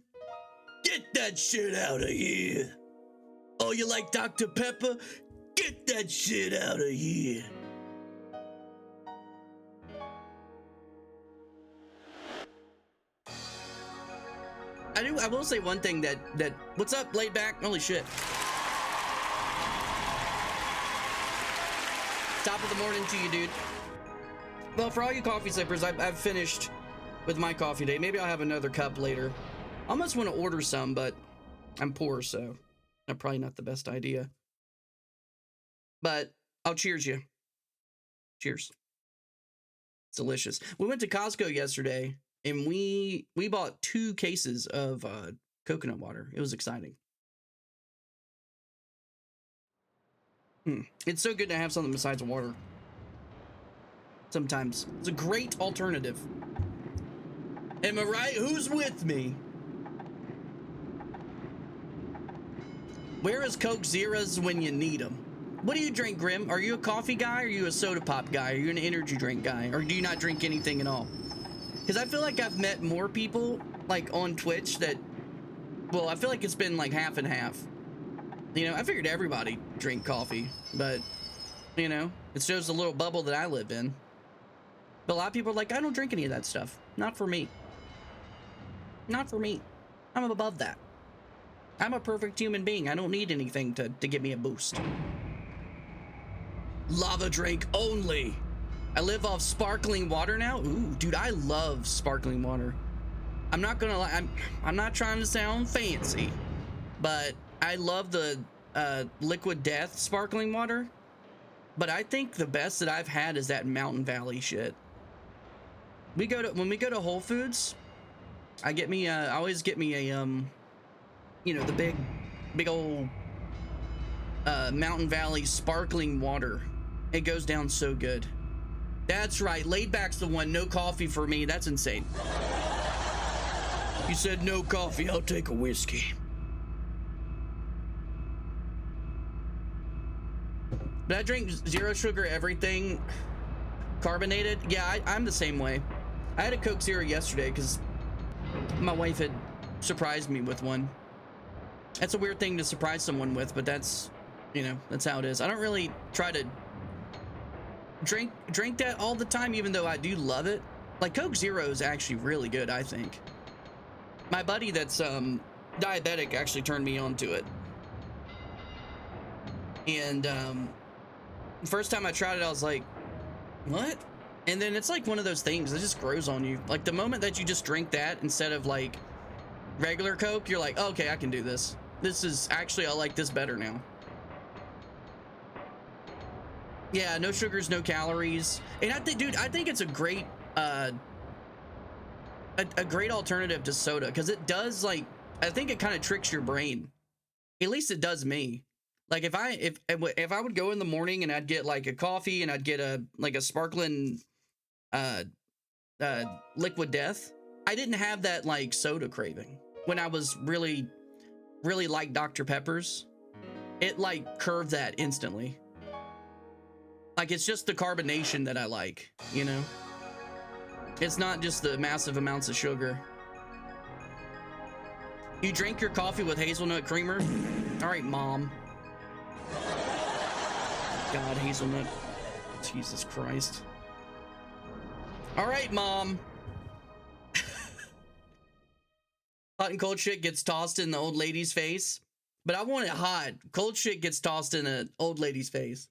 Get that shit out of here. Oh, you like Dr. Pepper? Get that shit out of here. I will say one thing that what's up, laid back? Holy shit. Top of the morning to you, dude. Well, for all you coffee sippers, I've finished with my coffee day. Maybe I'll have another cup later. I almost want to order some, but I'm poor, so that's probably not the best idea. But I'll cheers you. Cheers. It's delicious. We went to Costco yesterday, and we bought 2 cases of coconut water. It was exciting. It's so good to have something besides water. Sometimes. It's a great alternative. Am I right? Who's with me? Where is Coke Zeros when you need them? What do you drink, Grim? Are you a coffee guy? Or are you a soda pop guy? Are you an energy drink guy? Or do you not drink anything at all? Because I feel like I've met more people, like, on Twitch that... Well, I feel like it's been, like, half and half. You know, I figured everybody drink coffee. But, you know, it shows the little bubble that I live in. But a lot of people are like, I don't drink any of that stuff. Not for me. Not for me. I'm above that. I'm a perfect human being. I don't need anything to give me a boost. Lava drink only. I live off sparkling water now. Ooh, dude, I love sparkling water. I'm not gonna lie. I'm not trying to sound fancy, but I love the Liquid Death sparkling water. But I think the best that I've had is that Mountain Valley shit. When we go to Whole Foods, I always get me a you know, the big old Mountain Valley sparkling water. It goes down so good. That's right, laid back's the one. No coffee for me. That's insane. You said no coffee. I'll take a whiskey. But I drink zero sugar everything. Carbonated. Yeah, I'm the same way. I had a Coke Zero yesterday because my wife had surprised me with one. That's a weird thing to surprise someone with, but that's, you know, that's how it is. I don't really try to drink that all the time, even though I do love it. Like, Coke Zero is actually really good, I think. My buddy that's diabetic actually turned me on to it. And first time I tried it, I was like, what? And then it's like one of those things that just grows on you. Like, the moment that you just drink that instead of like regular Coke, you're like, oh, okay, I can do this. This is actually, I like this better now. Yeah, no sugars, no calories. And I think, dude, I think it's a great great alternative to soda, because it does, like, I think it kind of tricks your brain. At least it does me. Like, if I would go in the morning and I'd get like a coffee and I'd get a sparkling Liquid Death, I didn't have that like soda craving when I was really like Dr. Pepper's. It like curved that instantly. Like, it's just the carbonation that I like, you know? It's not just the massive amounts of sugar. You drink your coffee with hazelnut creamer? All right, Mom. God, hazelnut. Jesus Christ. All right, Mom. Hot and cold shit gets tossed in the old lady's face. But I want it hot. Cold shit gets tossed in an old lady's face.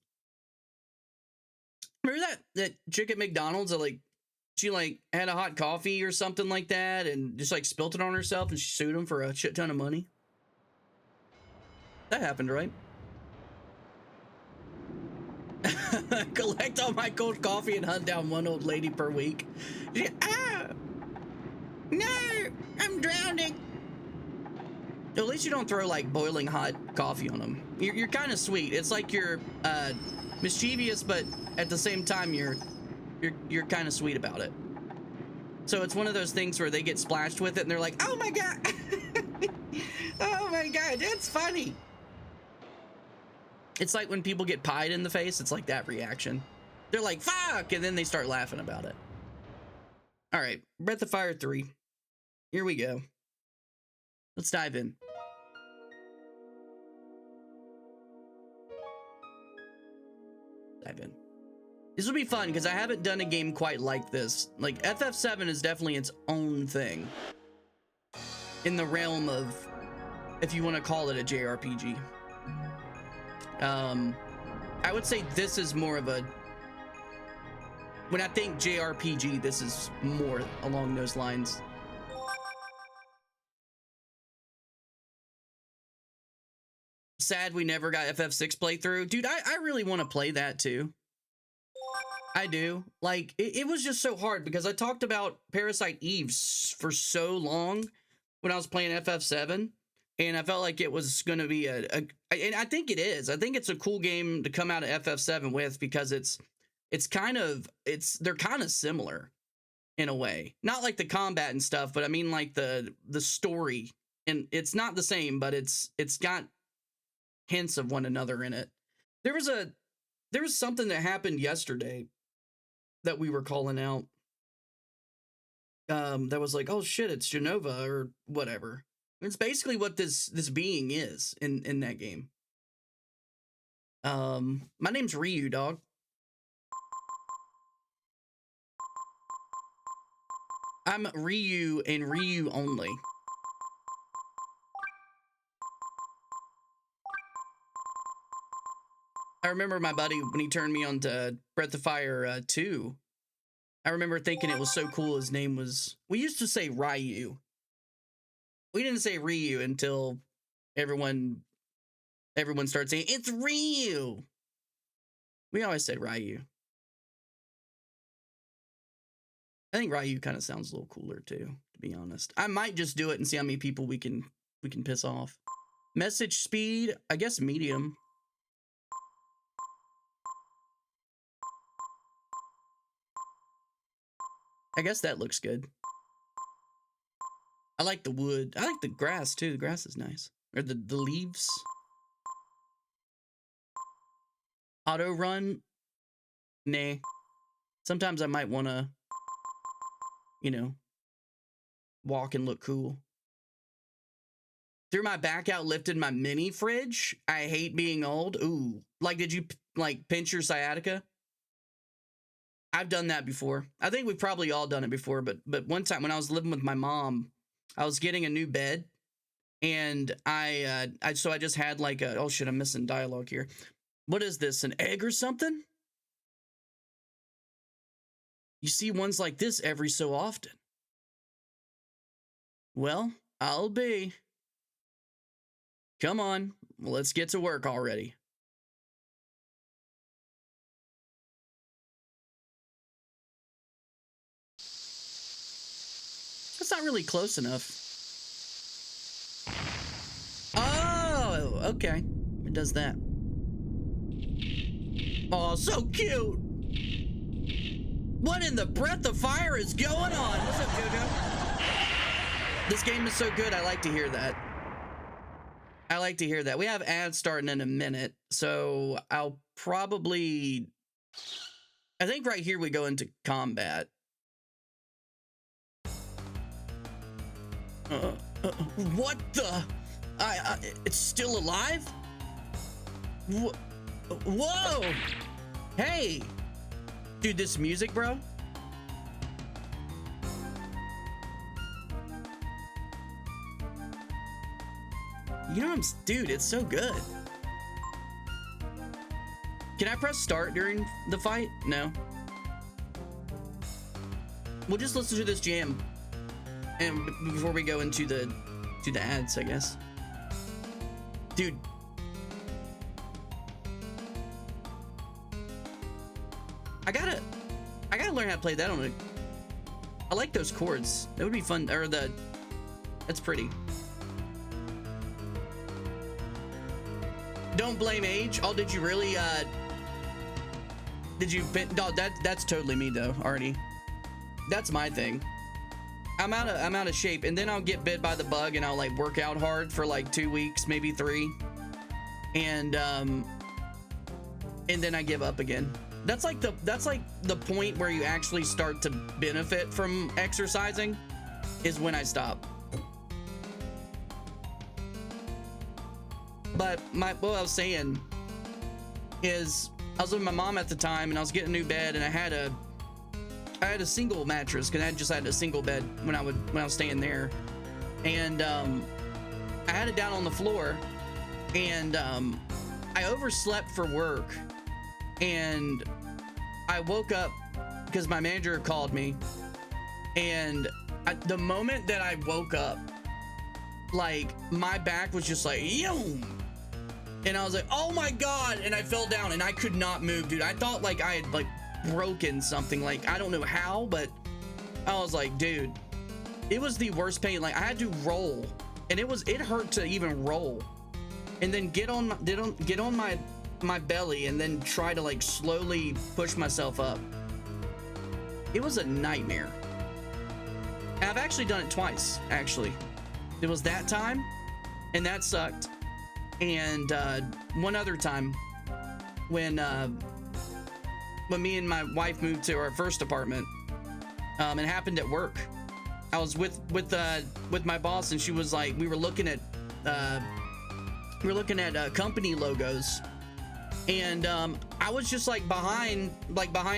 Remember that chick at McDonald's that, like, she like had a hot coffee or something like that and just like spilt it on herself and she sued him for a shit ton of money? That happened, right? Collect all my cold coffee and hunt down one old lady per week. Ah! No! I'm drowning! At least you don't throw like boiling hot coffee on them. You're kind of sweet. It's like you're mischievous, but at the same time you're kind of sweet about it. So it's one of those things where they get splashed with it and they're like, oh my god! Oh my god, that's funny. It's like when people get pied in the face, it's like that reaction. They're like, fuck! And then they start laughing about it. All right, Breath of Fire 3. Here we go. Let's dive in. Dive in. This will be fun because I haven't done a game quite like this. Like, FF7 is definitely its own thing in the realm of, if you want to call it a JRPG. I would say this is more of a, when I think JRPG, this is more along those lines. Sad we never got FF6 playthrough. Dude, I really want to play that too. I do. Like, it was just so hard because I talked about Parasite Eve for so long when I was playing FF7, and I felt like it was going to be and I think it is. I think it's a cool game to come out of FF7 with because they're kind of similar in a way. Not like the combat and stuff, but I mean like the story, and it's not the same, but it's got hints of one another in it. There was something that happened yesterday that we were calling out. That was like, oh shit, it's Genova or whatever. It's basically what this being is in that game. My name's Ryu, dog. I'm Ryu and Ryu only. I remember my buddy, when he turned me on to Breath of Fire 2, I remember thinking it was so cool. His name was, we used to say Ryu. We didn't say Ryu until everyone started saying, it's Ryu. We always said Ryu. I think Ryu kind of sounds a little cooler too, to be honest. I might just do it and see how many people we can piss off. Message speed, I guess medium. I guess that looks good. I like the wood. I like the grass too. The grass is nice. Or the leaves. Auto run? Nah. Sometimes I might want to, walk and look cool. Threw my back out, lifted my mini fridge. I hate being old. Ooh. Like, did you, pinch your sciatica? I've done that before. I think we've probably all done it before, but one time when I was living with my mom, I was getting a new bed, and I just had like a, oh shit, I'm missing dialogue here. What is this, an egg or something? You see ones like this every so often. Well, I'll be. Come on, let's get to work already. That's not really close enough. Oh, okay. It does that. Oh, so cute. What in the Breath of Fire is going on? What's up, JoJo? This game is so good, I like to hear that. I like to hear that. We have ads starting in a minute, so I'll probably... I think right here we go into combat. What the? It's still alive? Whoa! Hey! Dude, this music, bro? You know dude, it's so good. Can I press start during the fight? No. We'll just listen to this jam. And before we go into the ads, I guess. Dude. I gotta learn how to play that on it. I like those chords. That would be fun. Or that's pretty. Don't blame age. Oh, did you really? Did you? No, that's totally me though. Already. That's my thing. I'm out of shape, and then I'll get bit by the bug, and I'll like work out hard for like 2 weeks, maybe 3, and then I give up again. That's like the point where you actually start to benefit from exercising, is when I stop. But what I was saying is, I was with my mom at the time, and I was getting a new bed, and I had a single mattress because I just had a single bed when I was staying there, and I had it down on the floor, and I overslept for work, and I woke up because my manager called me, and the moment that I woke up, like my back was just like yoom, and I was like, oh my god, and I fell down and I could not move, dude. I thought like I had like broken something, like I don't know how, but I was like, dude, it was the worst pain. Like I had to roll, and it hurt to even roll, and then get on my belly, and then try to like slowly push myself up. It was a nightmare. I've actually done it twice. Actually, it was that time, and that sucked, and one other time when me and my wife moved to our first apartment. It happened at work. I was with my boss, and she was like, we were looking at company logos, and I was just like behind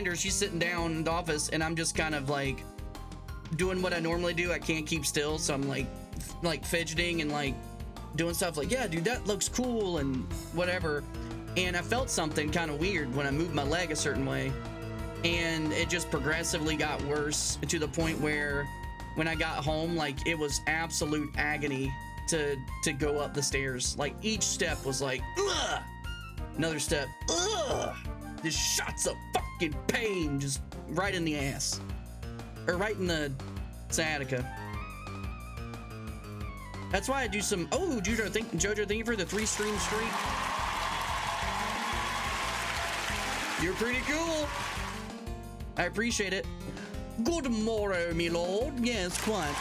her. She's sitting down in the office, and I'm just kind of like doing what I normally do. I can't keep still, so I'm like fidgeting and like doing stuff like, yeah, dude, that looks cool and whatever. And I felt something kind of weird when I moved my leg a certain way, and it just progressively got worse to the point where when I got home, like it was absolute agony to go up the stairs. Like each step was like, ugh! Another step, ugh! Just shots of fucking pain, just right in the ass, or right in the sciatica. That's why I do some. Oh, Jojo, thank you for the 3-stream streak. You're pretty cool. I appreciate it. Good morrow, me lord. Yes, quite.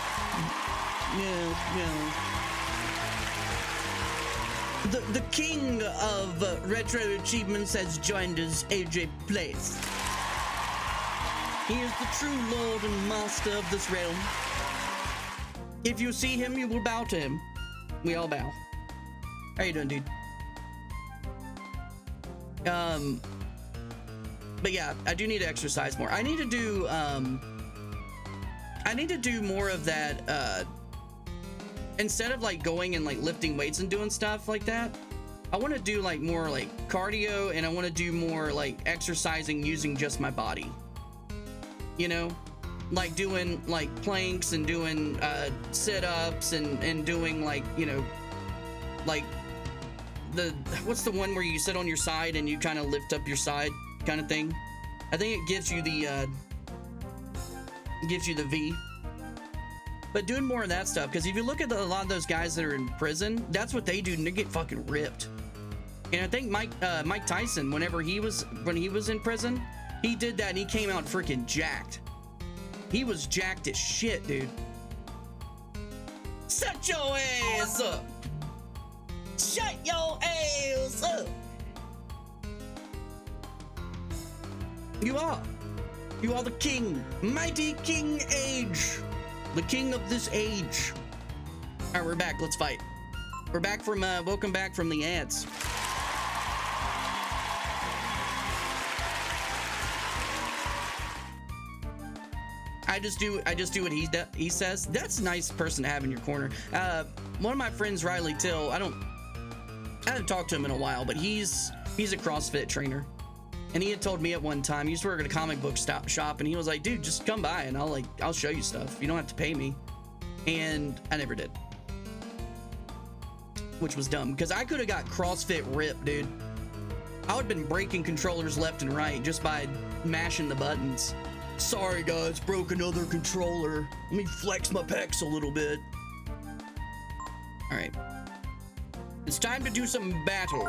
Yeah. The king of retro achievements has joined us, AJ Place. He is the true lord and master of this realm. If you see him, you will bow to him. We all bow. How you doing, dude? But yeah, I do need to exercise more. I need to do more of that. Instead of like going and like lifting weights and doing stuff like that, I want to do like more like cardio, and I want to do more like exercising using just my body. You know, like doing like planks and doing sit-ups and doing like, you know, like what's the one where you sit on your side and you kind of lift up your side kind of thing. I think it gives you the V. But doing more of that stuff, because if you look at a lot of those guys that are in prison, that's what they do, and they get fucking ripped. And I think Mike Tyson, when he was in prison, he did that, and he came out freaking jacked. He was jacked as shit, dude. Shut your ass up. Shut your ass up. You are the king, mighty King Age, the king of this age. All right, we're back. Let's fight. We're back from welcome back from the ads. I just do what he says. That's a nice person to have in your corner. One of my friends, Riley Till, I haven't talked to him in a while, but he's a CrossFit trainer. And he had told me at one time, he used to work at a comic book shop, and he was like, dude, just come by and I'll show you stuff. You don't have to pay me. And I never did. Which was dumb, because I could have got CrossFit ripped, dude. I would have been breaking controllers left and right just by mashing the buttons. Sorry guys, broke another controller. Let me flex my pecs a little bit. All right. It's time to do some battle.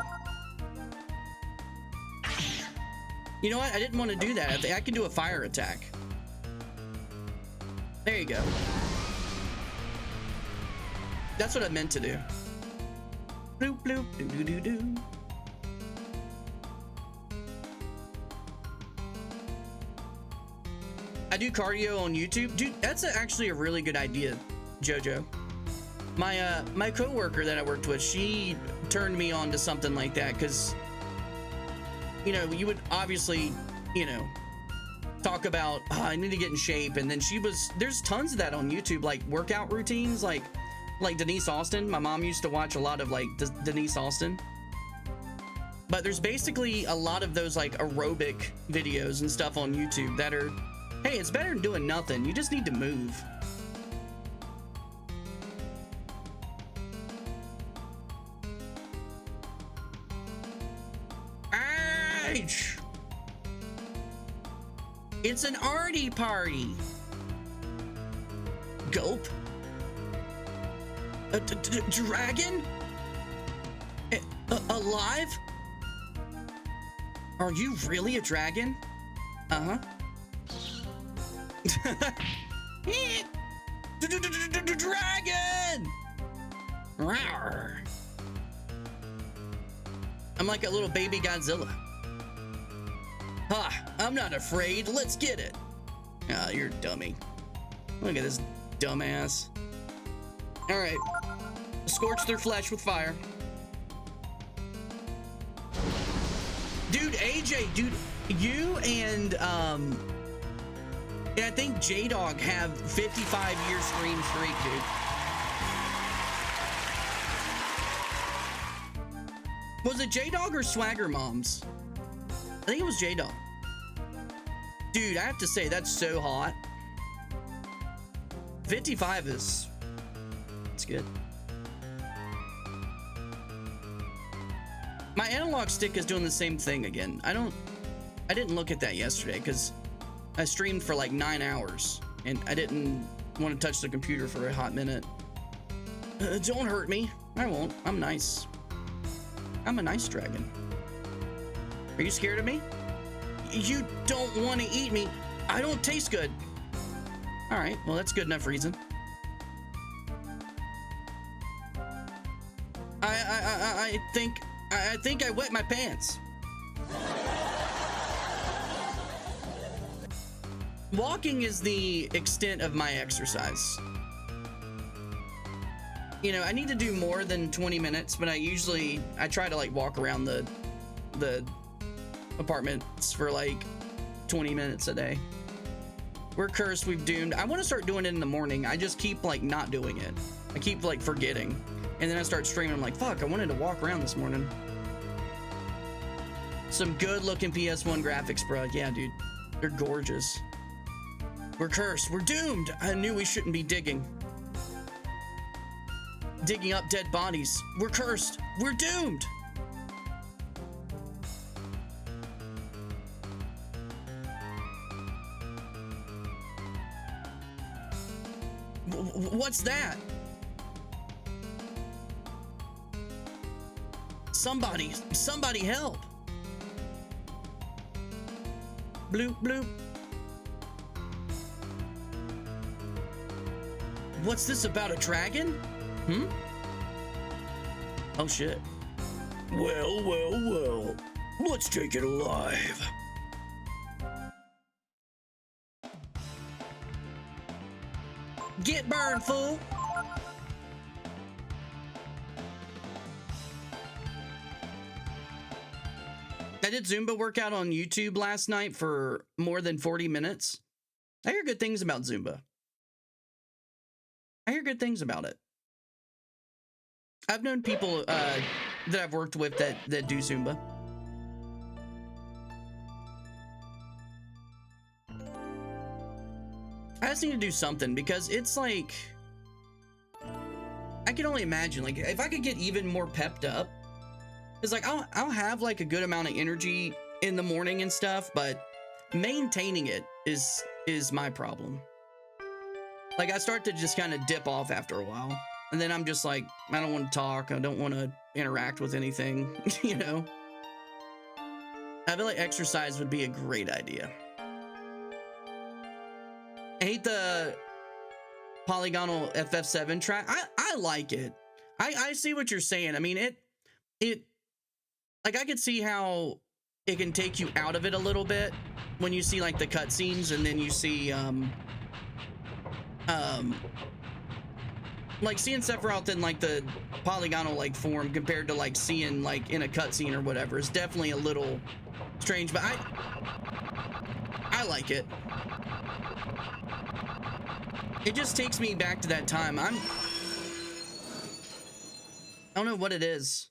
You know what? I didn't want to do that. I think I can do a fire attack. There you go. That's what I meant to do. Bloop, bloop, doo, doo, doo, doo. I do cardio on YouTube. Dude, that's actually a really good idea, Jojo. My coworker that I worked with, she turned me on to something like that because, you know, you would obviously, you know, talk about, oh, I need to get in shape, and then there's tons of that on YouTube, like workout routines, like Denise Austin. My mom used to watch a lot of like Denise Austin. But there's basically a lot of those like aerobic videos and stuff on YouTube that are, hey, it's better than doing nothing. You just need to move. Ouch! It's an arty party. Gulp. A dragon? Alive? Are you really a dragon? Uh-huh. Dragon! Rawr. I'm like a little baby Godzilla. Ha! I'm not afraid. Let's get it. Ah, you're a dummy. Look at this dumbass. All right. Scorch their flesh with fire. Dude, AJ, dude, you and I think J-Dog have 55-year stream streak, dude. Was it J-Dog or Swagger Moms? I think it was J-Dog. Dude, I have to say, that's so hot. 55 is... it's good. My analog stick is doing the same thing again. I didn't look at that yesterday because I streamed for like 9 hours and I didn't want to touch the computer for a hot minute. Don't hurt me. I won't. I'm nice. I'm a nice dragon. Are you scared of me? You don't want to eat me. I don't taste good. All right, well, that's good enough reason. I think I wet my pants. Walking is the extent of my exercise. You know, I need to do more than 20 minutes, but I try to like walk around the apartments for like 20 minutes a day. We're cursed, we've doomed. I want to start doing it in the morning. I just keep like not doing it. I keep like forgetting. And then I start streaming. I'm like, fuck, I wanted to walk around this morning. Some good looking PS1 graphics, bro. Yeah, dude. They're gorgeous. We're cursed. We're doomed. I knew we shouldn't be digging. Digging up dead bodies. We're cursed. We're doomed. What's that? Somebody help. Bloop, bloop. What's this about a dragon? Hmm? Oh shit. Well. Let's take it alive. Get burned, fool. I did Zumba workout on YouTube last night for more than 40 minutes. I hear good things about Zumba. I hear good things about it. I've known people that I've worked with that do Zumba. I just need to do something because it's like, I can only imagine, like, if I could get even more pepped up, It's like I'll have like a good amount of energy in the morning and stuff, but maintaining it is my problem. Like I start to just kind of dip off after a while, and then I'm just like, I don't want to talk, I don't want to interact with anything, you know. I feel like exercise would be a great idea. I hate the polygonal FF7 track. I like it. I see what you're saying. I mean, it like I could see how it can take you out of it a little bit when you see like the cutscenes, and then you see like seeing Sephiroth in like the polygonal like form compared to like seeing like in a cutscene or whatever is definitely a little strange, but I like it. It just takes me back to that time. I don't know what it is.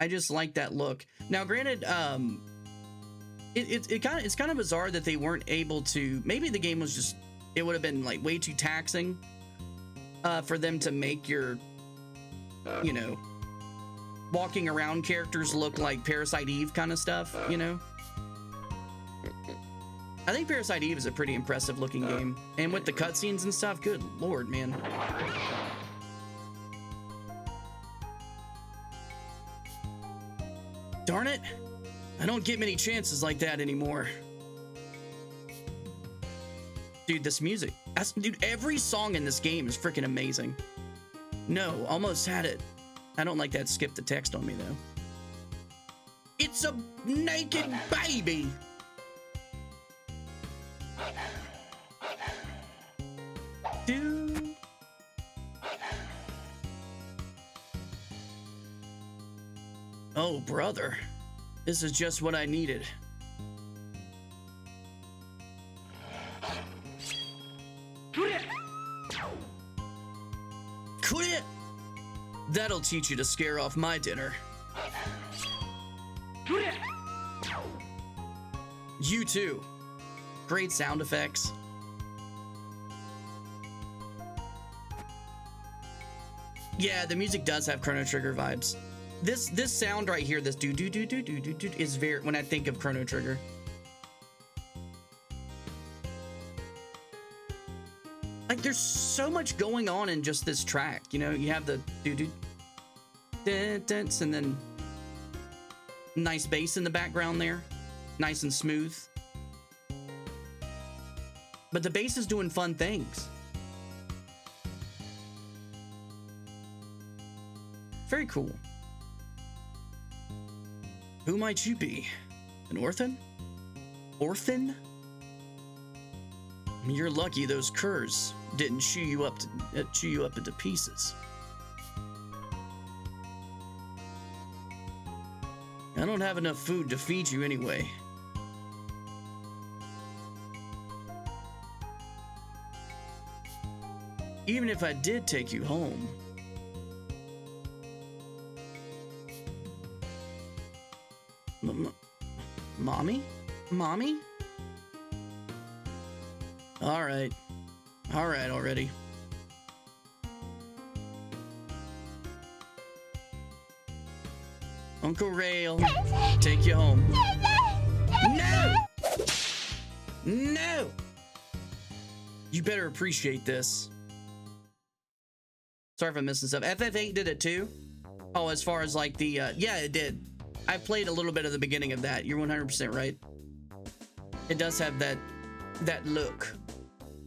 I just like that look. Now, granted, it's kind of bizarre that they weren't able to. Maybe the game was just, it would have been like way too taxing for them to make your, you know, walking around characters look like Parasite Eve kind of stuff, you know. I think Parasite Eve is a pretty impressive looking game, and with the cutscenes and stuff, good lord, man. Darn it, I don't get many chances like that anymore. Dude, this music, dude, every song in this game is freaking amazing. No, almost had it. I don't like that skip the text on me though. It's a naked baby. Dude. Oh, brother. This is just what I needed. Quit! That'll teach you to scare off my dinner. You too. Great sound effects. Yeah, the music does have Chrono Trigger vibes. This sound right here, this do do do do do do do, is very, when I think of Chrono Trigger. Like there's so much going on in just this track, you know. You have the do do dance, and then nice bass in the background there, nice and smooth. But the bass is doing fun things. Very cool. Who might you be? An orphan? Orphan? You're lucky those curs didn't chew you up into pieces. I don't have enough food to feed you anyway. Even if I did take you home, Mommy? Mommy? All right already. Uncle Rail, take you home. No! No! You better appreciate this. Sorry if I'm missing stuff. FF8 did it too? Oh, as far as like the, yeah, it did. I played a little bit of the beginning of that. You're 100% right. It does have that look.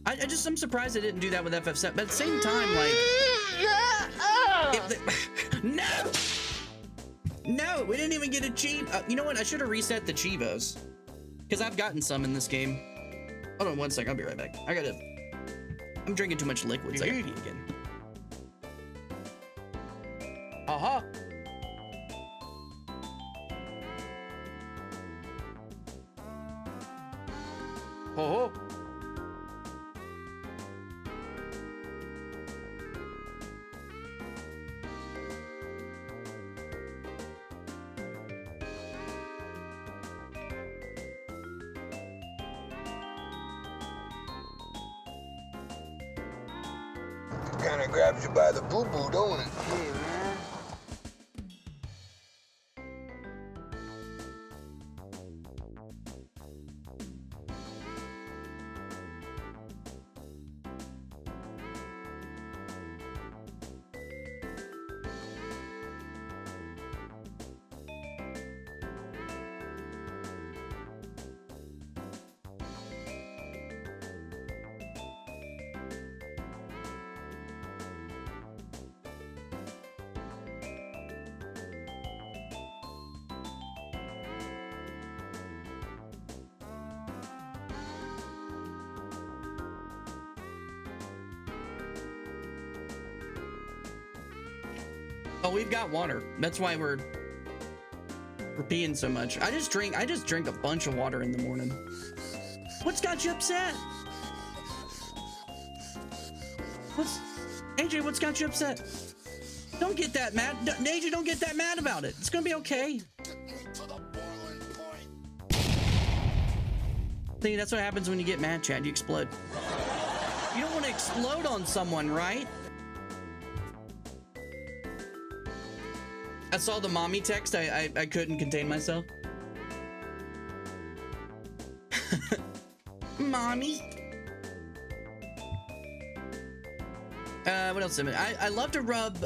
I'm surprised they didn't do that with FF7. But at the same time, like, no, we didn't even get a cheat. You know what? I should have reset the Chivos, because I've gotten some in this game. Hold on one second. I'll be right back. I'm drinking too much liquids. I gotta pee again. Uh-huh. Oh. Kinda grabs you by the boo-boo, don't it? Yeah, man. Oh, we've got water. That's why we're peeing so much. I just drink a bunch of water in the morning. What's got you upset? AJ, what's got you upset? Don't get that mad. AJ, don't get that mad about it. It's gonna be okay. See, that's what happens when you get mad, Chad. You explode. You don't want to explode on someone, right? I saw the mommy text. I couldn't contain myself. Mommy. What else? I love to rub.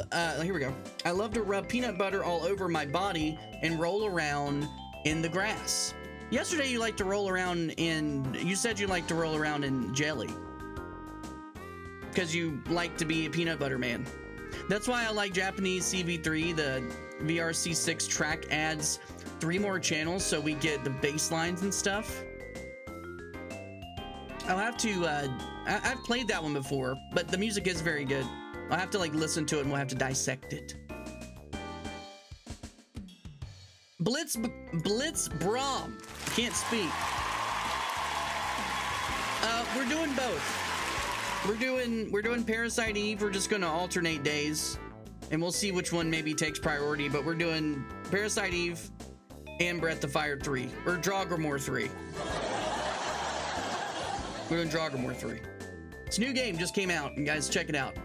Here we go. I love to rub peanut butter all over my body and roll around in the grass. Yesterday, you liked to roll around in. You said you like to roll around in jelly because you like to be a peanut butter man. That's why I like Japanese CV3. The VRC6 track adds 3 more channels, so we get the bass lines and stuff. I'll have to. I've played that one before, but the music is very good. I'll have to like listen to it, and we'll have to dissect it. Blitz Brom. Can't speak. We're doing both. We're doing Parasite Eve. We're just gonna alternate days, and we'll see which one maybe takes priority. But we're doing Parasite Eve and Breath of Fire 3 or Draugr 3. We're doing Draugr 3. It's a new game, just came out, and guys, check it out.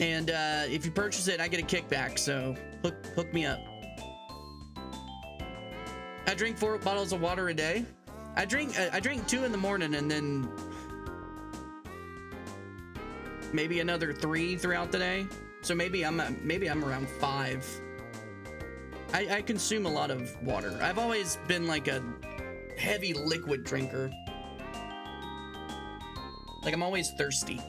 And if you purchase it, I get a kickback, so hook me up. I drink 4 bottles of water a day. I drink 2 in the morning, and then maybe another 3 throughout the day. So maybe I'm around 5. I consume a lot of water. I've always been like a heavy liquid drinker. Like, I'm always thirsty.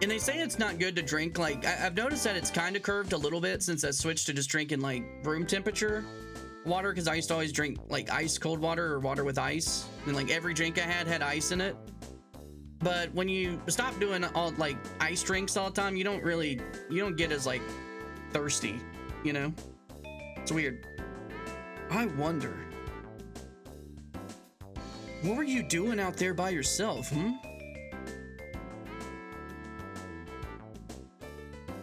And they say it's not good to drink. Like, I've noticed that it's kind of curved a little bit since I switched to just drinking like room temperature water, because I used to always drink like ice cold water or water with ice, and like every drink I had ice in it. But when you stop doing all like ice drinks all the time, you don't get as like thirsty, you know? It's weird. I wonder, what were you doing out there by yourself,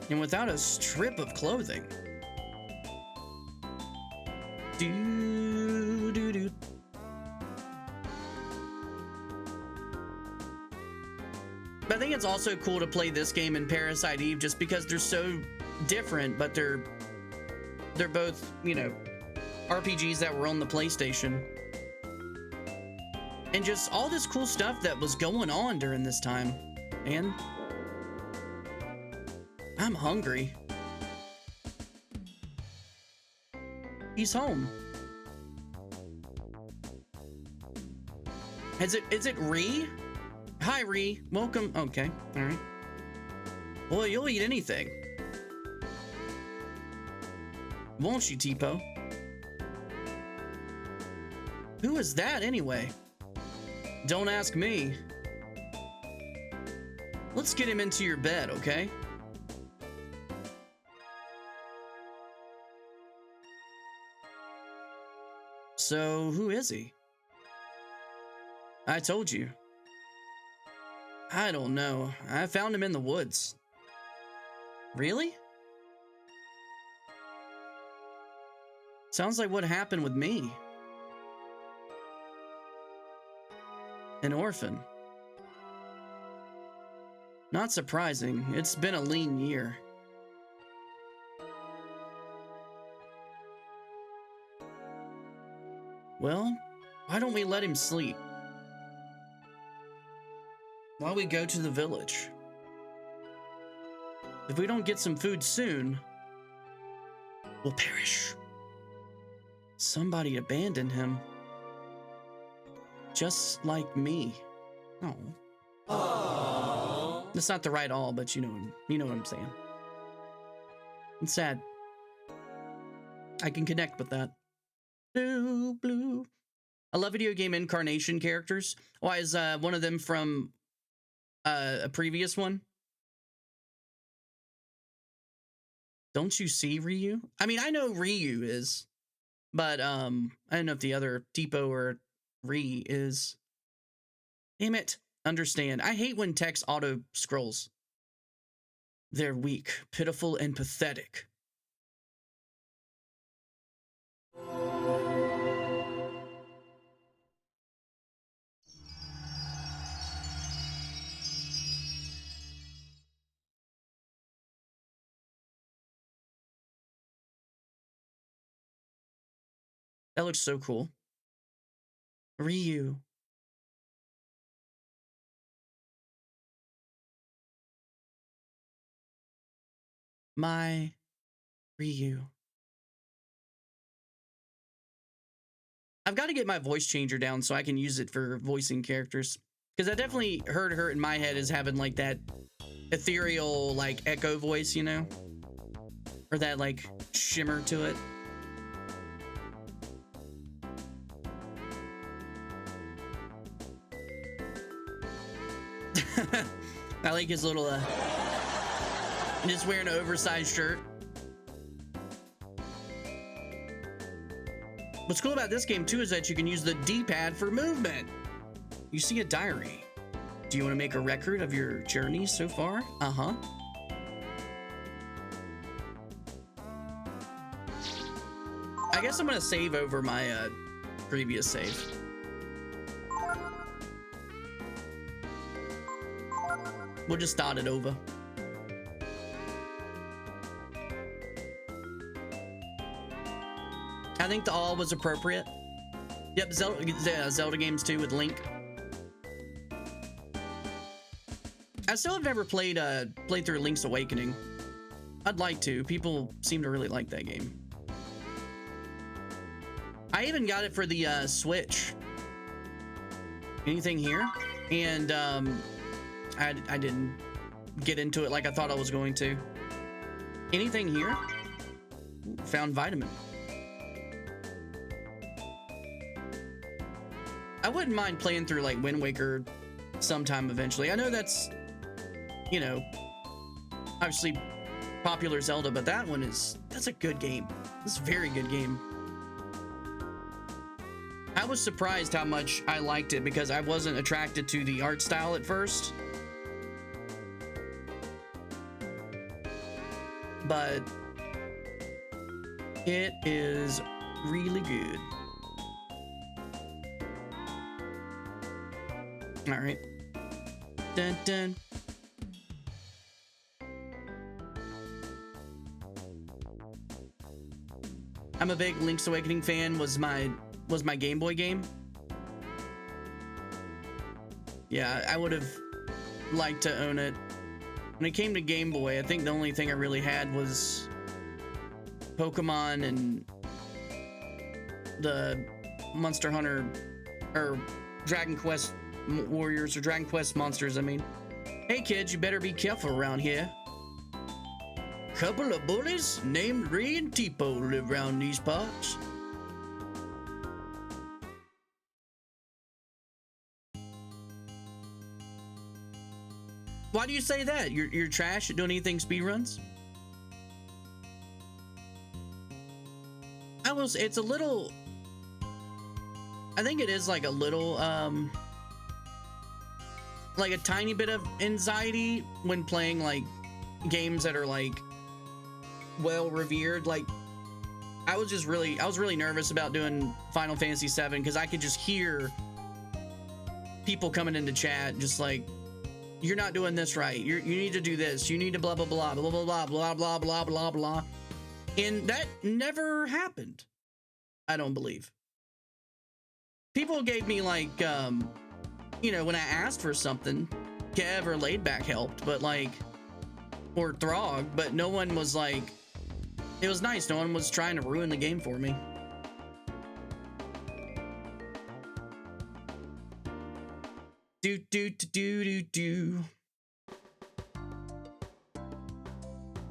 And without a strip of clothing. Do. But I think it's also cool to play this game and Parasite Eve just because they're so different, but they're both, you know, RPGs that were on the PlayStation. And just all this cool stuff that was going on during this time. Man, I'm hungry. He's home. Is it Ree? Hi, Ree. Welcome. Okay. All right. Well, you'll eat anything. Won't you, Tipo? Who is that anyway? Don't ask me. Let's get him into your bed, okay? So, who is he? I told you. I don't know. I found him in the woods. Really? Sounds like what happened with me. An orphan. Not surprising. It's been a lean year. Well, why don't we let him sleep? While we go to the village. If we don't get some food soon, we'll perish. Somebody abandoned him. Just like me. Oh. Aww. That's not the right all, but you know what I'm saying. It's sad. I can connect with that. Blue, blue. I love video game incarnation characters. Why is one of them from a previous one? Don't you see Ryu? I mean, I know Ryu is, but I don't know if the other Tipo or Ri is. Damn it. Understand. I hate when text auto scrolls. They're weak, pitiful, and pathetic. That looks so cool. Ryu. My Ryu. I've got to get my voice changer down so I can use it for voicing characters. Because I definitely heard her in my head as having like that ethereal like echo voice, you know? Or that like shimmer to it. I like his little just wearing an oversized shirt. What's cool about this game too is that you can use the D-pad for movement. You see a diary. Do you want to make a record of your journey so far? Uh-huh. I guess I'm gonna save over my previous save. We'll just start it over. I think the all was appropriate. Yep, Zelda games too with Link. I still have never played through Link's Awakening. I'd like to. People seem to really like that game. I even got it for the Switch. Anything here? And I didn't get into it like I thought I was going to. Anything here? Ooh, found vitamin. I wouldn't mind playing through like Wind Waker sometime eventually. I know that's, you know, obviously popular Zelda, but that's a good game. It's a very good game. I was surprised how much I liked it because I wasn't attracted to the art style at first. But it is really good. All right. Dun dun. I'm a big Link's Awakening fan. Was my Game Boy game. Yeah, I would have liked to own it. When it came to Game Boy, I think the only thing I really had was Pokemon and the Monster Hunter or Dragon Quest Warriors or Dragon Quest Monsters, I mean. Hey kids, you better be careful around here. Couple of bullies named Ri and Tipo live around these parts. Why do you say that? You're trash at doing anything speedruns? It's a little, I think it is like a little like a tiny bit of anxiety when playing like games that are like well revered. Like I was really nervous about doing Final Fantasy VII because I could just hear people coming into chat just like, you're not doing this right, you need to do this, you need to blah blah blah blah blah blah blah blah blah blah blah, and that never happened. I don't believe. People gave me like you know, when I asked for something, Kev or Laidback helped, but like, or Throg, but no one was like, it was nice, no one was trying to ruin the game for me. Do do do do do do.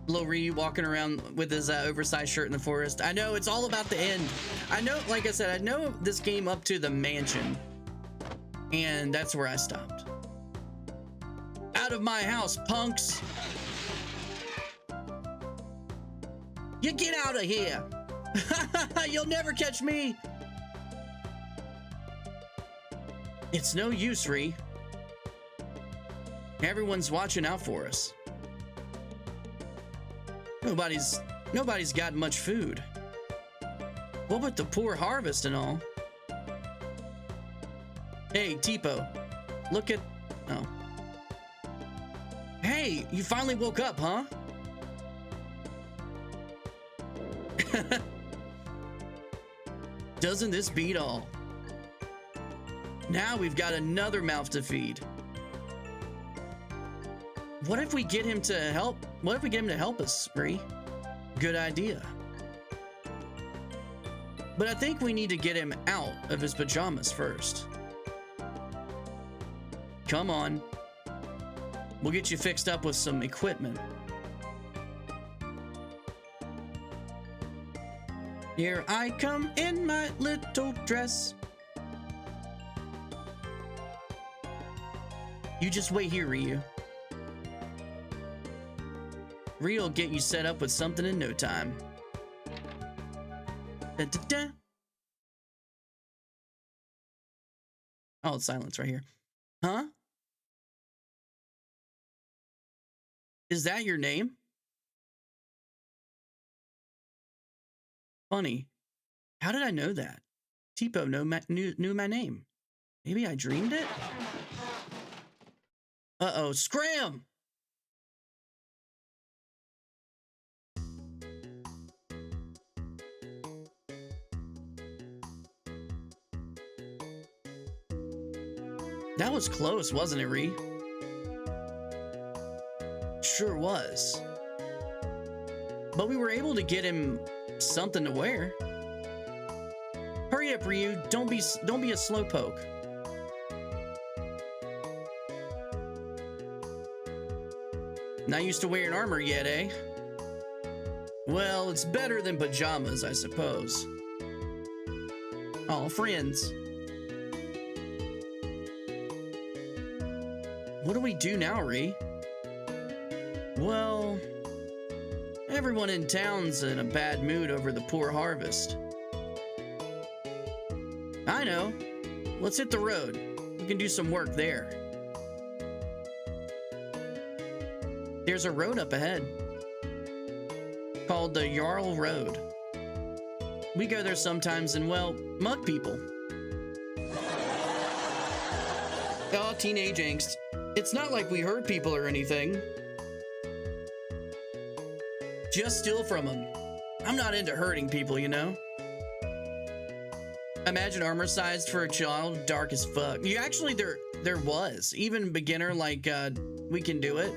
Little Ryu walking around with his oversized shirt in the forest. I know it's all about the end. I know, like I said, I know this game up to the mansion, and that's where I stopped. Out of my house, punks. You get out of here. You'll never catch me. It's no use, Ree. Everyone's watching out for us. Nobody's got much food. What with the poor harvest and all? Hey, Tipo, look at... Oh. Hey, you finally woke up, huh? Doesn't this beat all? Now we've got another mouth to feed. What if we get him to help? What if we get him to help us, Bree? Good idea. But I think we need to get him out of his pajamas first. Come on. We'll get you fixed up with some equipment. Here I come in my little dress. You just wait here, Ryu. Ryu will get you set up with something in no time. Da, da, da. Oh, it's silence right here. Huh? Is that your name? Funny. How did I know that? Tipo knew my name. Maybe I dreamed it? Uh-oh, scram! That was close, wasn't it, Ree? Sure was. But we were able to get him something to wear. Hurry up, Ryu. Don't be a slowpoke. Not used to wearing armor yet, eh? Well, it's better than pajamas, I suppose. Oh, friends. What do we do now, Ree? Well, everyone in town's in a bad mood over the poor harvest. I know. Let's hit the road. We can do some work there. There's a road up ahead called the Jarl Road. We go there sometimes and, well, mug people. Oh, teenage angst. It's not like we hurt people or anything. Just steal from them. I'm not into hurting people, you know? Imagine armor sized for a child, dark as fuck. You actually, there was. Even beginner, like, we can do it.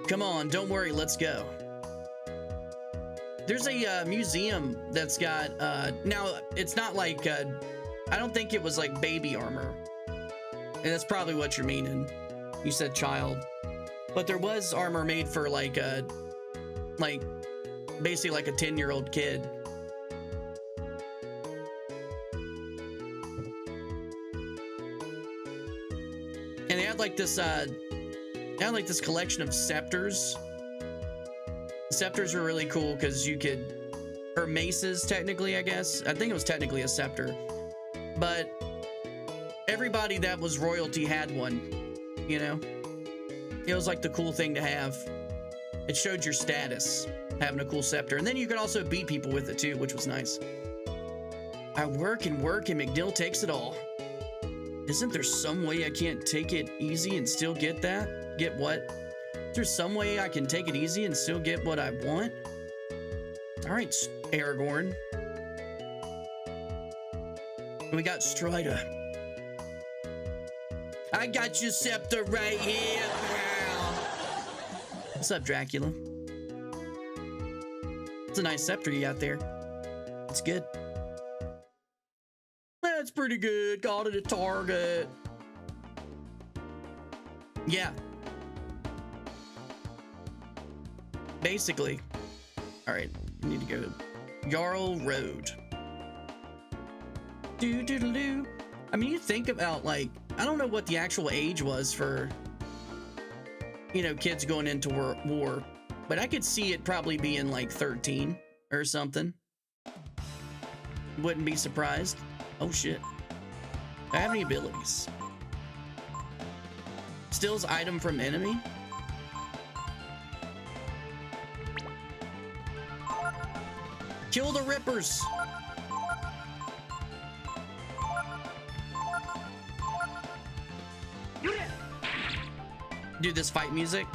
Come on, don't worry, let's go. There's a museum that's got, now, it's not like, I don't think it was like baby armor. And that's probably what you're meaning. You said child. But there was armor made for like a, basically like a 10-year-old kid. And they had like this, collection of scepters. The scepters were really cool because you could, or maces technically, I guess. I think it was technically a scepter. But everybody that was royalty had one, you know? It was like the cool thing to have. It showed your status, having a cool scepter. And then you could also beat people with it too, which was nice. I work and work and McDill takes it all. Isn't there some way I can't take it easy and still get that? Get what? Is there some way I can take it easy and still get what I want? All right, Aragorn. And we got Strider. I got your scepter right here. What's up, Dracula? It's a nice scepter you got there. It's good. That's pretty good. Got it at Target. Yeah. Basically. All right. We need to go to Jarl Road. Do. I mean, you think about, like, I don't know what the actual age was for, you know, kids going into war. but I could see it probably being like 13 or something. Wouldn't be surprised. Oh shit. Do I have any abilities? Steals item from enemy? Kill the Rippers! Do this fight music.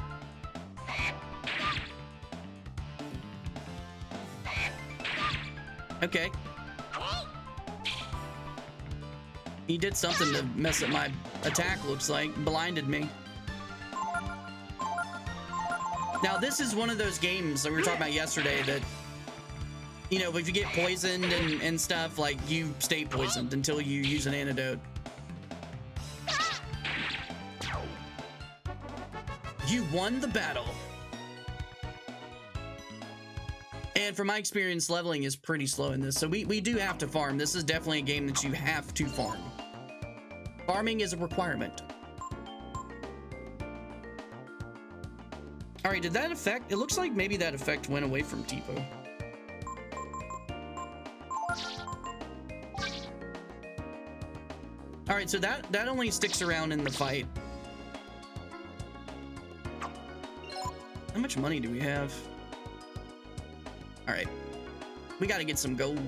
Okay. He did something to mess up my attack, looks like. Blinded me. Now, this is one of those games that we were talking about yesterday that, you know, if you get poisoned and stuff, like, you stay poisoned until you use an antidote. You won the battle. And from my experience, leveling is pretty slow in this, so we do have to farm. This is definitely a game that you have to farm. Farming is a requirement. All right, did that effect? It looks like maybe that effect went away from Tipo. All right, so that only sticks around in the fight. How much money do we have? All right, we got to get some gold.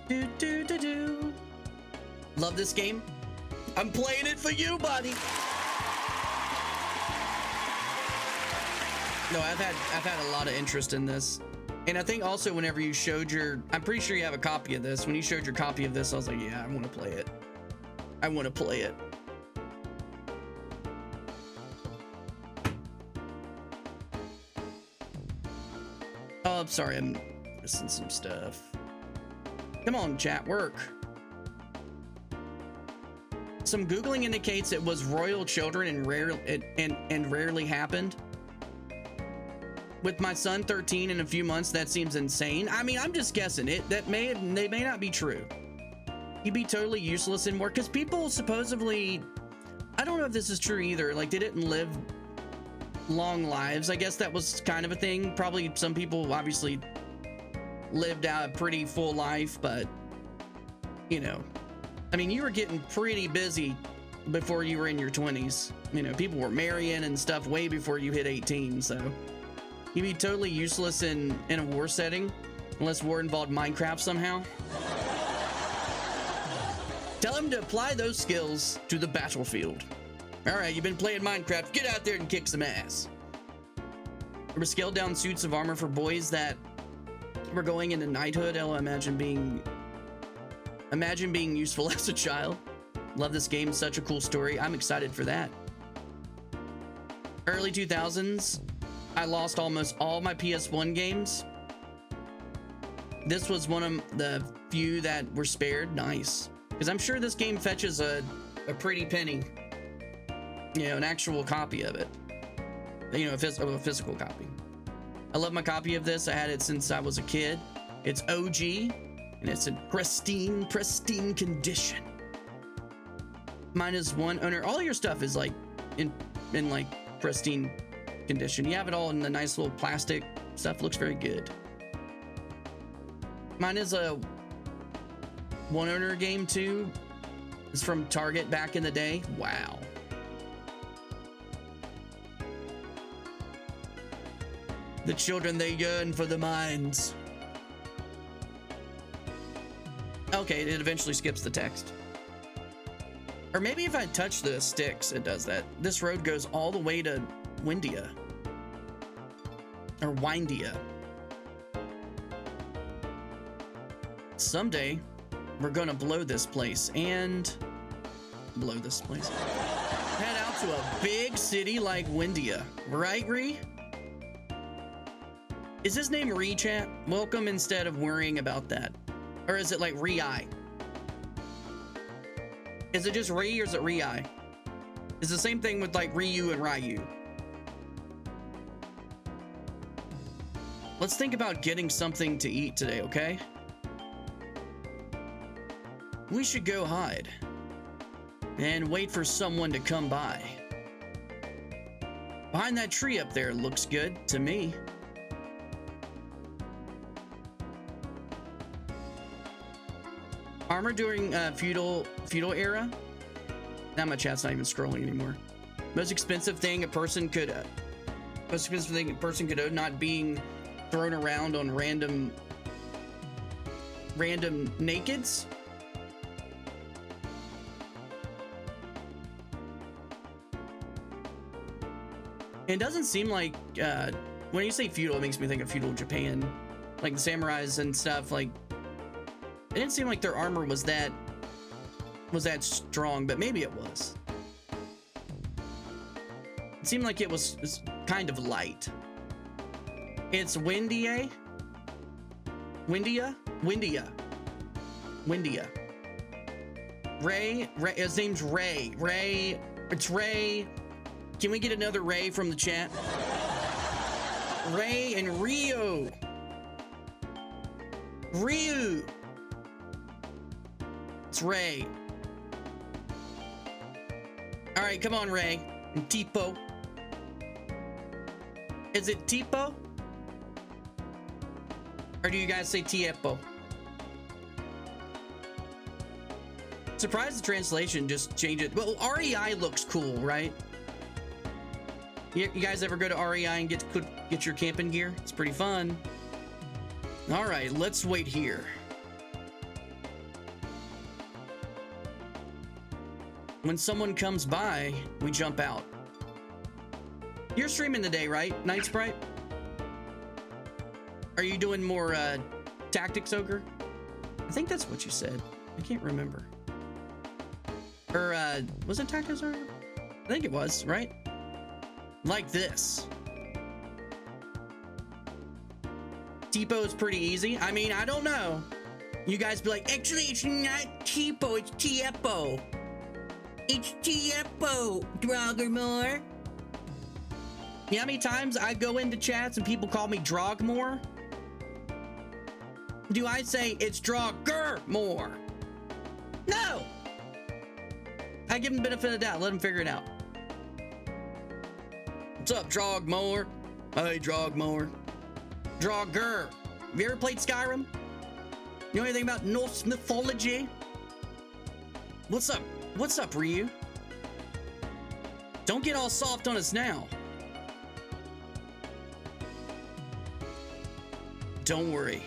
Do, do, do, do. Love this game. I'm playing it for you, buddy. No, I've had a lot of interest in this. And I think also whenever you showed your, I'm pretty sure you have a copy of this. When you showed your copy of this, I was like, yeah, I want to play it. I want to play it. Oh, I'm sorry, I'm missing some stuff. Come on, chat, work. Some Googling indicates it was royal children and rarely happened. With my son 13 in a few months, that seems insane. I mean, I'm just guessing. They may not be true. He'd be totally useless in war because people supposedly, I don't know if this is true either. Like, they didn't live long lives. I guess that was kind of a thing. Probably some people obviously lived out a pretty full life, but you know, I mean, you were getting pretty busy before you were in your 20s. You know, people were marrying and stuff way before you hit 18, so you'd be totally useless in a war setting unless war involved Minecraft somehow. Tell him to apply those skills to the battlefield. All right, you've been playing Minecraft. Get out there and kick some ass. There were scaled down suits of armor for boys that were going into knighthood. I'll imagine being useful as a child. Love this game. Such a cool story. I'm excited for that. Early 2000s, I lost almost all my PS1 games. This was one of the few that were spared. Nice. Because I'm sure this game fetches a pretty penny. You know, an actual copy of it. You know, a physical copy. I love my copy of this. I had it since I was a kid. It's OG, and it's in pristine condition. Mine is one owner. All your stuff is like in like pristine condition. You have it all in the nice little plastic stuff. Looks very good. Mine is a one owner game too. It's from Target back in the day. Wow. The children, they yearn for the mines. Okay, it eventually skips the text. Or maybe if I touch the sticks, it does that. This road goes all the way to Windia. Or Windia. Someday, we're gonna blow this place and blow this place. Head out to a big city like Windia. Right, Ree? Is his name Ree, chat? Welcome instead of worrying about that. Or is it like Rei? Is it just Ree or is it Rei? It's the same thing with like Ryu and Ryu. Let's think about getting something to eat today, okay? We should go hide and wait for someone to come by. Behind that tree up there looks good to me. Armor during feudal era. Now my chat's not even scrolling anymore. Most expensive thing a person could own, not being thrown around on random nakeds. It doesn't seem like when you say feudal, it makes me think of feudal Japan, like the samurais and stuff. Like, it didn't seem like their armor was that strong, but maybe it was. It seemed like it was kind of light. It's Windia. Ray, his name's Ray. Ray, it's Ray. Can we get another Ray from the chat? Ray and Rio. Ryu. It's Ray. All right, come on, Ray. And Tipo. Is it Tipo? Or do you guys say Tiepo? Surprised the translation just changed it. Well, REI looks cool, right? You guys ever go to REI and get your camping gear? It's pretty fun. All right, let's wait here. When someone comes by, we jump out. You're streaming today, right, Night Sprite? Are you doing more Tactics Ogre? I think that's what you said. I can't remember. Or was it Tactics Ogre? I think it was, right? Like this. Tipo is pretty easy. I mean, I don't know. You guys be like, actually, it's not Tipo, it's Tiepo. It's Tiepo, Droggermore. You know how many times I go into chats and people call me Drogmore? Do I say it's Droggermore? No! I give them the benefit of the doubt. Let them figure it out. What's up, Drogmore? Hey, Drogmore. Drogger. Have you ever played Skyrim? You know anything about Norse mythology? What's up? What's up, Ryu? Don't get all soft on us now. Don't worry.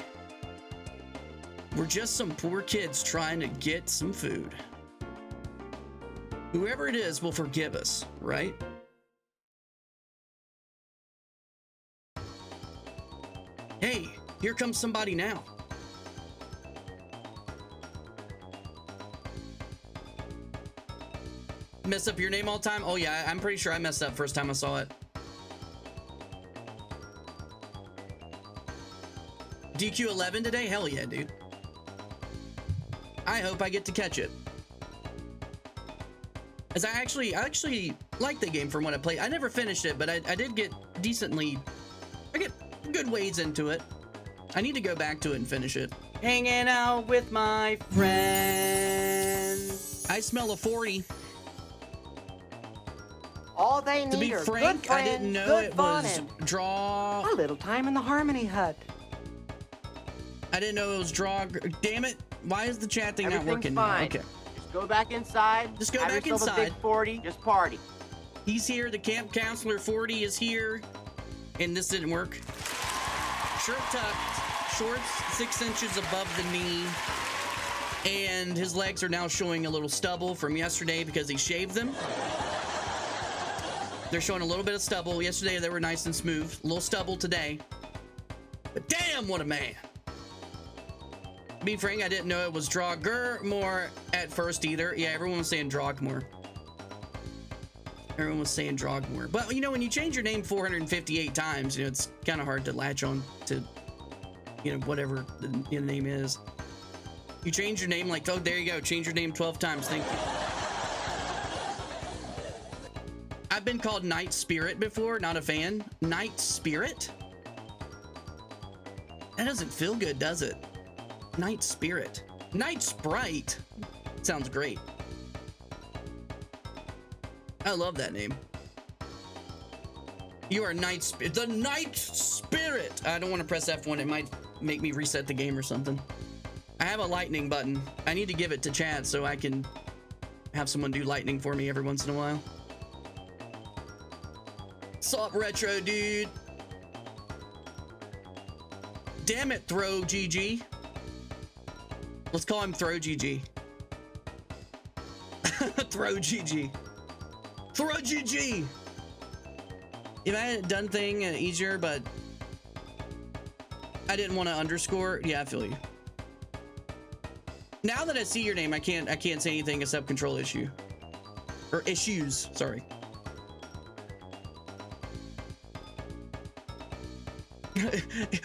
We're just some poor kids trying to get some food. Whoever it is will forgive us, right? Hey, here comes somebody now. Mess up your name all the time? Oh yeah, I'm pretty sure I messed up first time I saw it. DQ11 today? Hell yeah, dude. I hope I get to catch it. As I actually like the game from what I played. I never finished it, but I did get decently, I get good ways into it. I need to go back to it and finish it. Hanging out with my friends. I smell a 40. All they need To be are frank, good friends, I didn't know good it fun, was and draw. a little time in the Harmony Hut. I didn't know it was draw. Damn it. Why is the chat thing not working now? Fine. Okay. Just go back inside. Just go have back yourself inside. A big 40. Just party. He's here. The camp counselor 40 is here. And this didn't work. Shirt tucked. Shorts 6 inches above the knee. And his legs are now showing a little stubble from yesterday because he shaved them. They're showing a little bit of stubble. Yesterday they were nice and smooth. A little stubble today. But damn, what a man. To be frank, I didn't know it was Droggermore at first either. Yeah, everyone was saying Drogmore. Everyone was saying Drogmore. But, you know, when you change your name 458 times, you know, it's kind of hard to latch on to, you know, whatever the name is. You change your name like, oh, there you go. Change your name 12 times. Thank you. I've been called Night Spirit before. Not a fan. Night Spirit? That doesn't feel good, does it? Night Spirit. Night Sprite. Sounds great. I love that name. You are the night spirit. I don't want to press F1. It might make me reset the game or something. I have a lightning button. I need to give it to chat so I can have someone do lightning for me every once in a while. Sup, retro dude? Damn it, Throw GG. Let's call him Throw GG. Throw GG. Throw GG. If I had done thing easier, but I didn't want to underscore. Yeah, I feel you. Now that I see your name, I can't say anything except control issue or issues. Sorry.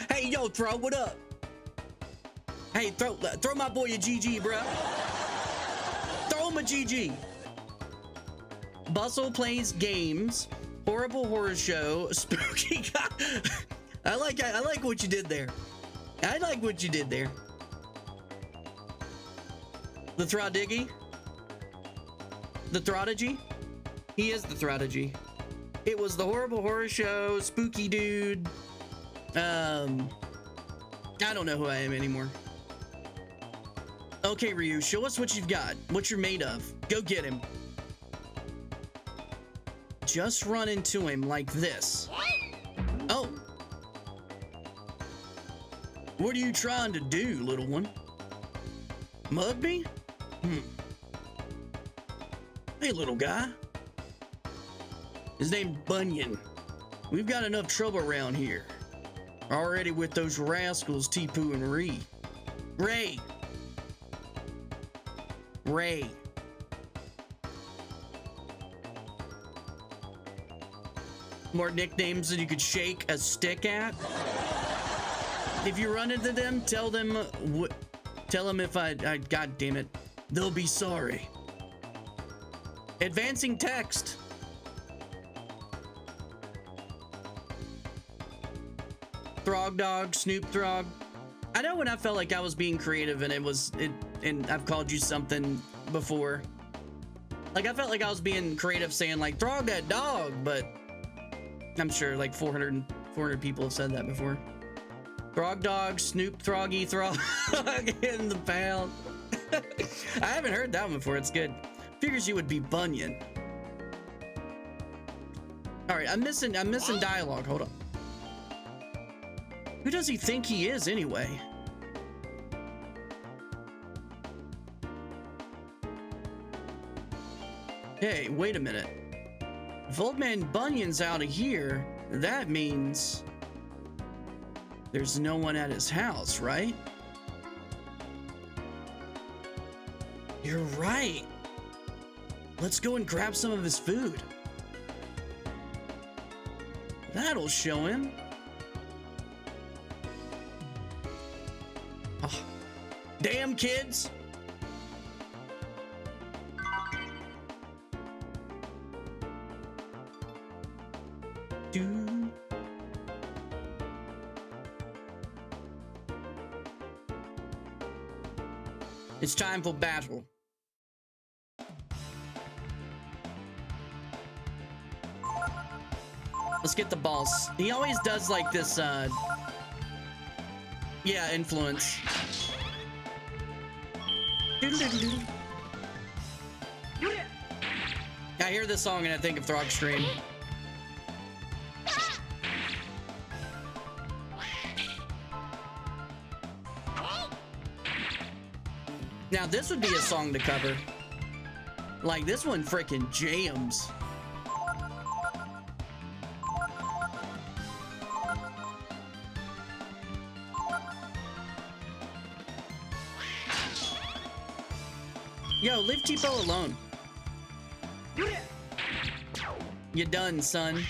Hey, yo, Throw, what up? Hey, throw my boy a GG, bro. Throw him a GG. Bustle plays games. Horrible horror show. Spooky. I like what you did there. I like what you did there. The Throdiggy. The Throtigy. He is the Throtigy. It was the horrible horror show. Spooky dude. I don't know who I am anymore. Okay, Ryu, show us what you've got. What you're made of. Go get him. Just run into him like this. Oh. What are you trying to do, little one? Mug me? Hey, little guy. His name's Bunyan. We've got enough trouble around here. Already with those rascals, T-Poo and Ray. More nicknames than you could shake a stick at. If you run into them, tell them if I God damn it, they'll be sorry. Advancing text. Throg Dog, Snoop Throg. I know when I felt like I was being creative and and I've called you something before. Like I felt like I was being creative saying like Throg that dog, but I'm sure like 400 people have said that before. Throg Dog, Snoop Throggy Throg in the pound. I haven't heard that one before. It's good. Figures you would be Bunyan. All right, I'm missing dialogue. Hold on. Who does he think he is anyway? Hey, wait a minute. If Old Man Bunyan's out of here, that means there's no one at his house, right? You're right. Let's go and grab some of his food. That'll show him. Oh, damn kids. It's time for battle. Let's get the boss. He always does like this, yeah, influence. I hear this song and I think of Throg Stream. Now this would be a song to cover. Like this one freaking jams. Yo, leave Tipo alone. You done, son.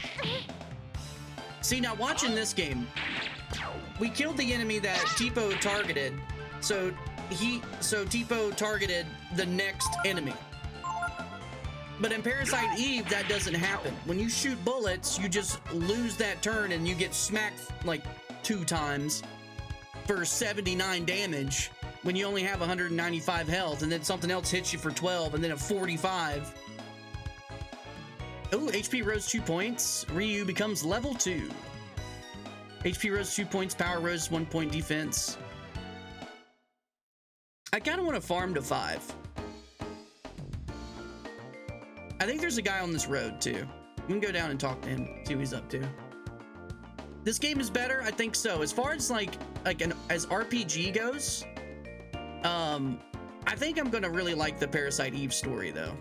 See, now watching this game, we killed the enemy that Tipo targeted, so Tipo targeted the next enemy. But in Parasite Eve, that doesn't happen. When you shoot bullets, you just lose that turn and you get smacked like 2 times for 79 damage when you only have 195 health, and then something else hits you for 12 and then a 45. Oh, HP rose 2 points. Ryu becomes level 2. HP rose 2 points. Power rose 1 point. Defense. I kind of want to farm to 5. I think there's a guy on this road too. We can go down and talk to him, see what he's up to. This game is better, I think so. As far as as RPG goes, I think I'm gonna really like the Parasite Eve story though.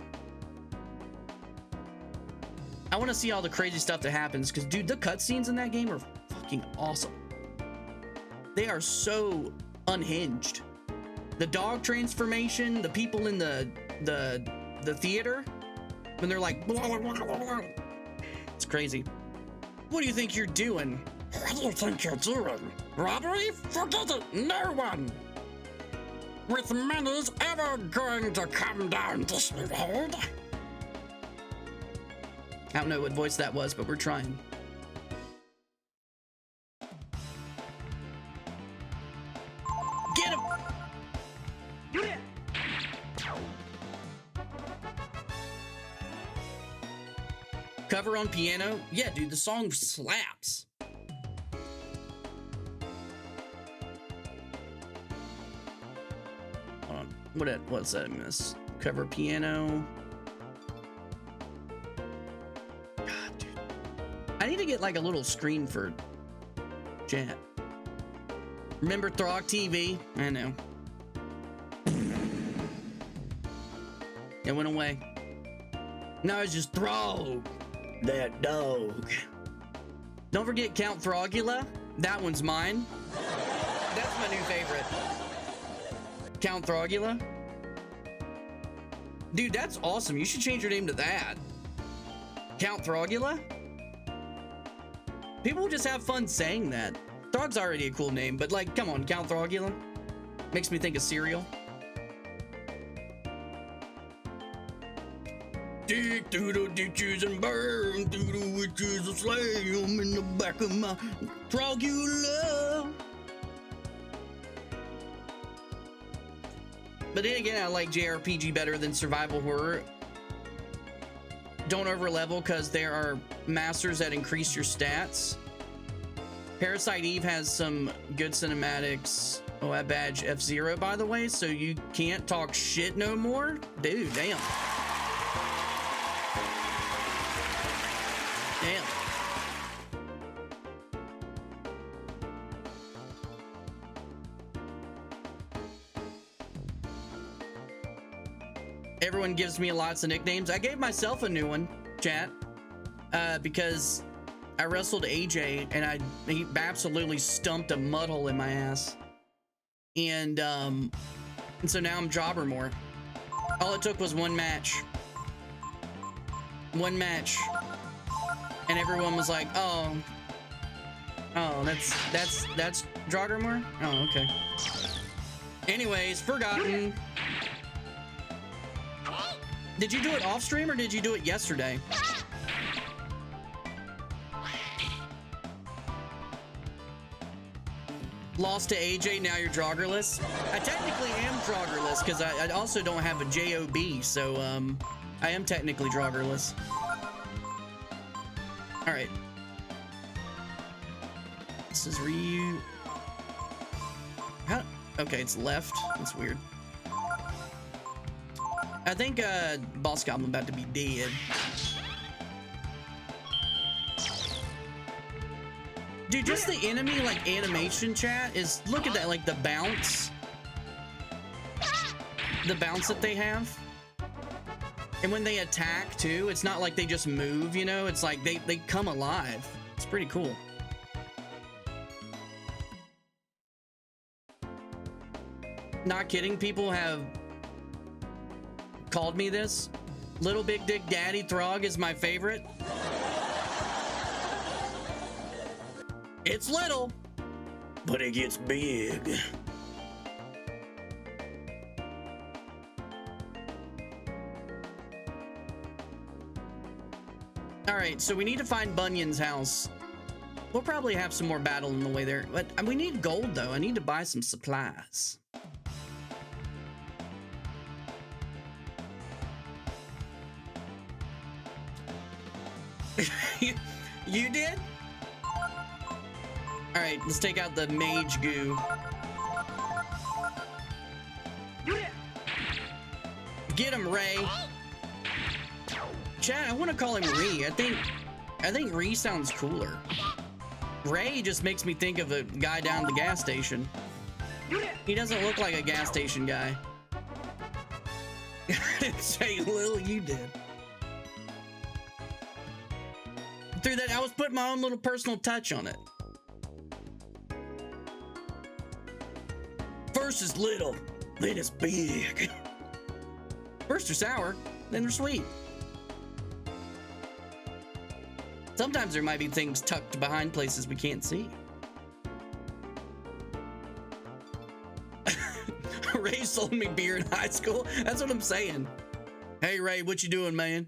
I want to see all the crazy stuff that happens because, dude, the cutscenes in that game are fucking awesome. They are so unhinged. The dog transformation, the people in the theater when they're like, blah, blah, blah, blah, blah. It's crazy. What do you think you're doing? What do you think you're doing? Robbery? Forget it, no one with money's ever going to come down this road. I don't know what voice that was, but we're trying. Get him! Cover on piano? Yeah, dude, the song slaps. Hold on. What's that miss? Cover piano. God, dude. I need to get like a little screen for chat. Remember Throg TV? I know. It went away. Now it's just Throg. That dog. Don't forget Count Throgula. That one's mine. That's my new favorite. Count Throgula. Dude, that's awesome. You should change your name to that. Count Throgula? People just have fun saying that. Throg's already a cool name, but like, come on, Count Throgula. Makes me think of cereal. Dig through the ditches and burn through the witches and slay them in the back of my Throgula. But then again, I like JRPG better than survival horror. Don't overlevel because there are masters that increase your stats. Parasite Eve has some good cinematics. Oh, I badge F0 by the way, so you can't talk shit no more? Dude, damn. Damn. Everyone gives me lots of nicknames. I gave myself a new one, chat, because I wrestled AJ and he absolutely stumped a mud hole in my ass. And so now I'm Jobbermore. All it took was one match. One match. And everyone was like, oh, that's Joggermore? Oh, okay. Anyways, forgotten. Did you do it off stream or did you do it yesterday? Lost to AJ, now you're Joggerless. I technically am Joggerless because I also don't have a JOB, so I am technically Joggerless. All right. This is Ryu. How? Okay, it's left. That's weird. I think Boss Goblin about to be dead. Dude, just the enemy like animation chat is, look at that, like the bounce. The bounce that they have. And when they attack too, it's not like they just move, you know, it's like they come alive. It's pretty cool. Not kidding, people have called me this. Little Big Dick Daddy Throg is my favorite. It's little, but it gets big. All right, so we need to find Bunyan's house. We'll probably have some more battle on the way there, but we need gold though. I need to buy some supplies. You did? All right, let's take out the mage goo. Get him, Ray. Chad, I want to call him Ree. I think Ree sounds cooler. Ray just makes me think of a guy down at the gas station. He doesn't look like a gas station guy. Say, Lil, you did. Through that, I was putting my own little personal touch on it. First is little, then it's big. First they're sour, then they're sweet. Sometimes there might be things tucked behind places we can't see. Ray sold me beer in high school. That's what I'm saying. Hey Ray, what you doing, man?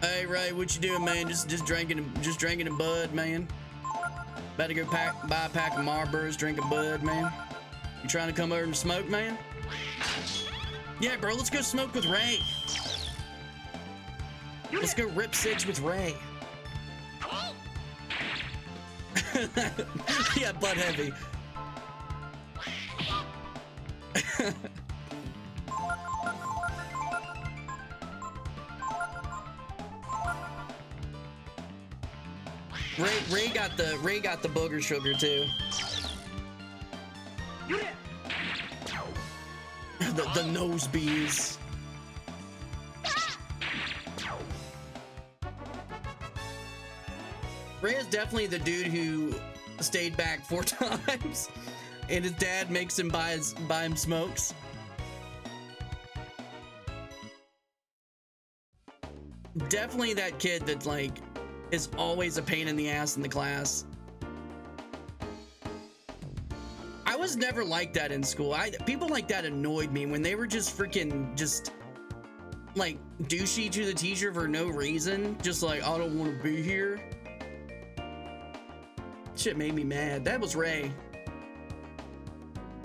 Hey Ray, what you doing, man? Just drinking a bud, man. About to go buy a pack of Marlboros, drink a bud, man. You trying to come over and smoke, man? Yeah, bro, let's go smoke with Ray. Let's go rip six with Ray. Yeah, butt heavy. Ray got the booger sugar too. the nose bees. Ray is definitely the dude who stayed back 4 times, and his dad makes him buy him smokes. Definitely that kid that like is always a pain in the ass in the class. I was never like that in school. People like that annoyed me when they were just freaking just like douchey to the teacher for no reason. Just like, I don't want to be here. Shit made me mad. That was Ray.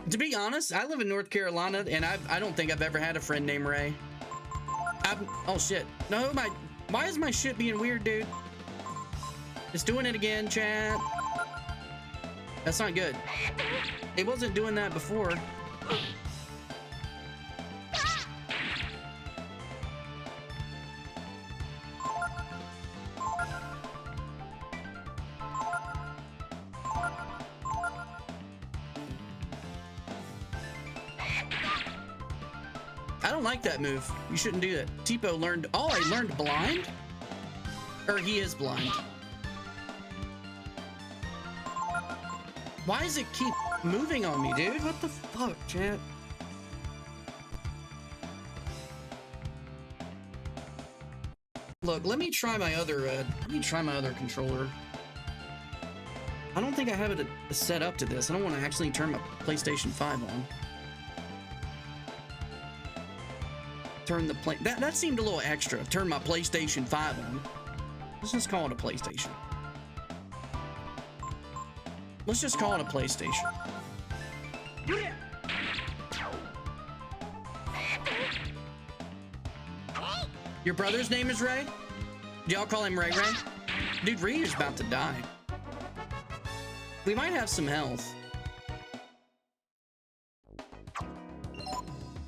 To be honest, I live in North Carolina and I don't think I've ever had a friend named Ray. Oh shit. No, why is my shit being weird, dude? It's doing it again, chat. That's not good. It wasn't doing that before. I don't like that move. You shouldn't do that. Tipo learned. Oh, I learned blind? Or he is blind. Why does it keep moving on me, dude? What the fuck, chat? Look, let me try my other controller. I don't think I have it set up to this. I don't want to actually turn my PlayStation 5 on. Turn the that seemed a little extra. Turn my PlayStation 5 on. Let's just call it a PlayStation. Let's just call it a PlayStation. Your brother's name is Ray? Do y'all call him Ray Ray? Dude, Ryu's about to die. We might have some health.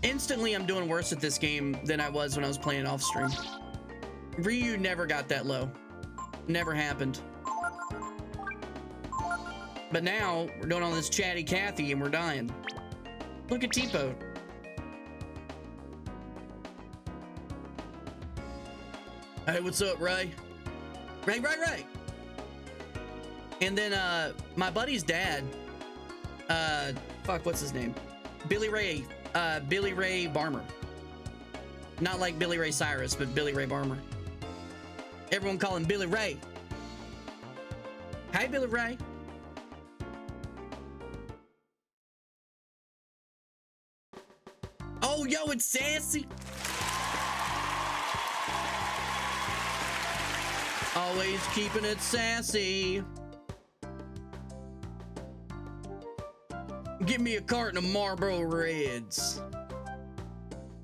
Instantly, I'm doing worse at this game than I was when I was playing off stream. Ryu never got that low. Never happened. But now, we're going on this chatty Cathy and we're dying. Look at Tipo. Hey, what's up, Ray? Ray! And then, my buddy's dad, fuck, what's his name? Billy Ray Barmer. Not like Billy Ray Cyrus, but Billy Ray Barmer. Everyone call him Billy Ray. Hi, Billy Ray. Oh, yo, it's Sassy. Always keeping it sassy. Give me a carton of Marlboro Reds.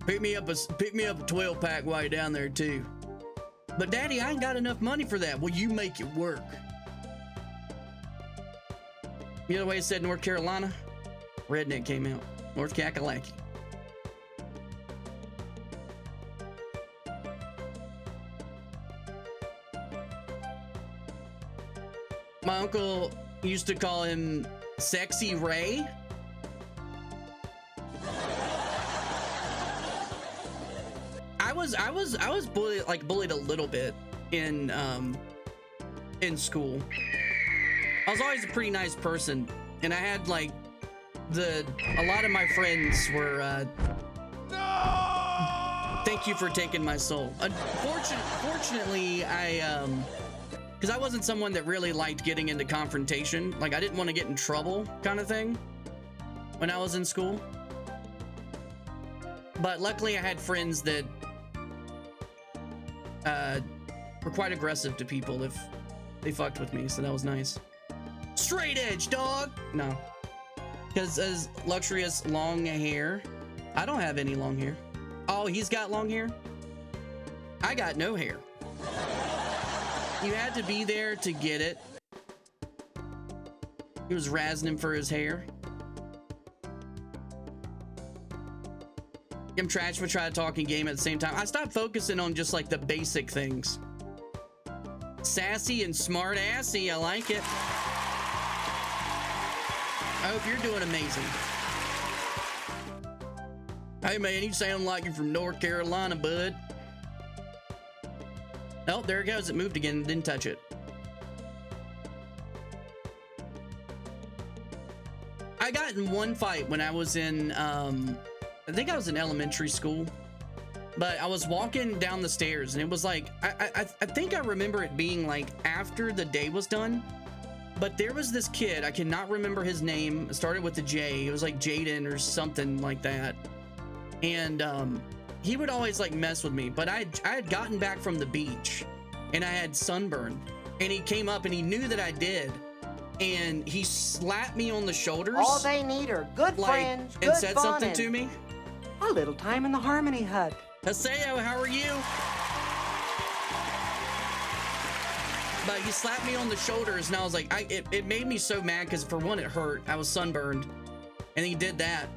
Pick me up a 12-pack while you're down there too. But Daddy, I ain't got enough money for that. Well, you make it work. The other way it said North Carolina, redneck came out. North Kakalaki. My uncle used to call him Sexy Ray. I was bullied a little bit in school. I was always a pretty nice person, and I had like a lot of my friends were thank you for taking my soul. Fortunately, because I wasn't someone that really liked getting into confrontation. Like, I didn't want to get in trouble kind of thing when I was in school. But luckily I had friends that were quite aggressive to people if they fucked with me, so that was nice. Straight edge, dog! No. Because as luxurious long hair, I don't have any long hair. Oh, he's got long hair? I got no hair. You had to be there to get it. He was razzing him for his hair. I'm trash but try to talk and game at the same time. I stopped focusing on just like the basic things. Sassy and smart assy, I like it. I hope you're doing amazing. Hey man, you sound like you're from North Carolina, bud. Oh, there it goes. It moved again. Didn't touch it. I got in one fight when I was in, I think I was in elementary school, but I was walking down the stairs and it was like, I think I remember it being like after the day was done, but there was this kid, I cannot remember his name. It started with a J. It was like Jaden or something like that. And, he would always like mess with me, but I had gotten back from the beach and I had sunburn, and he came up and he knew that I did, and he slapped me on the shoulders. All they need are good friends, good and said fun, something and to me. a little time in the Harmony Hut. Haseo, how are you? But he slapped me on the shoulders, and I was like, it made me so mad because for one, it hurt. I was sunburned, and he did that,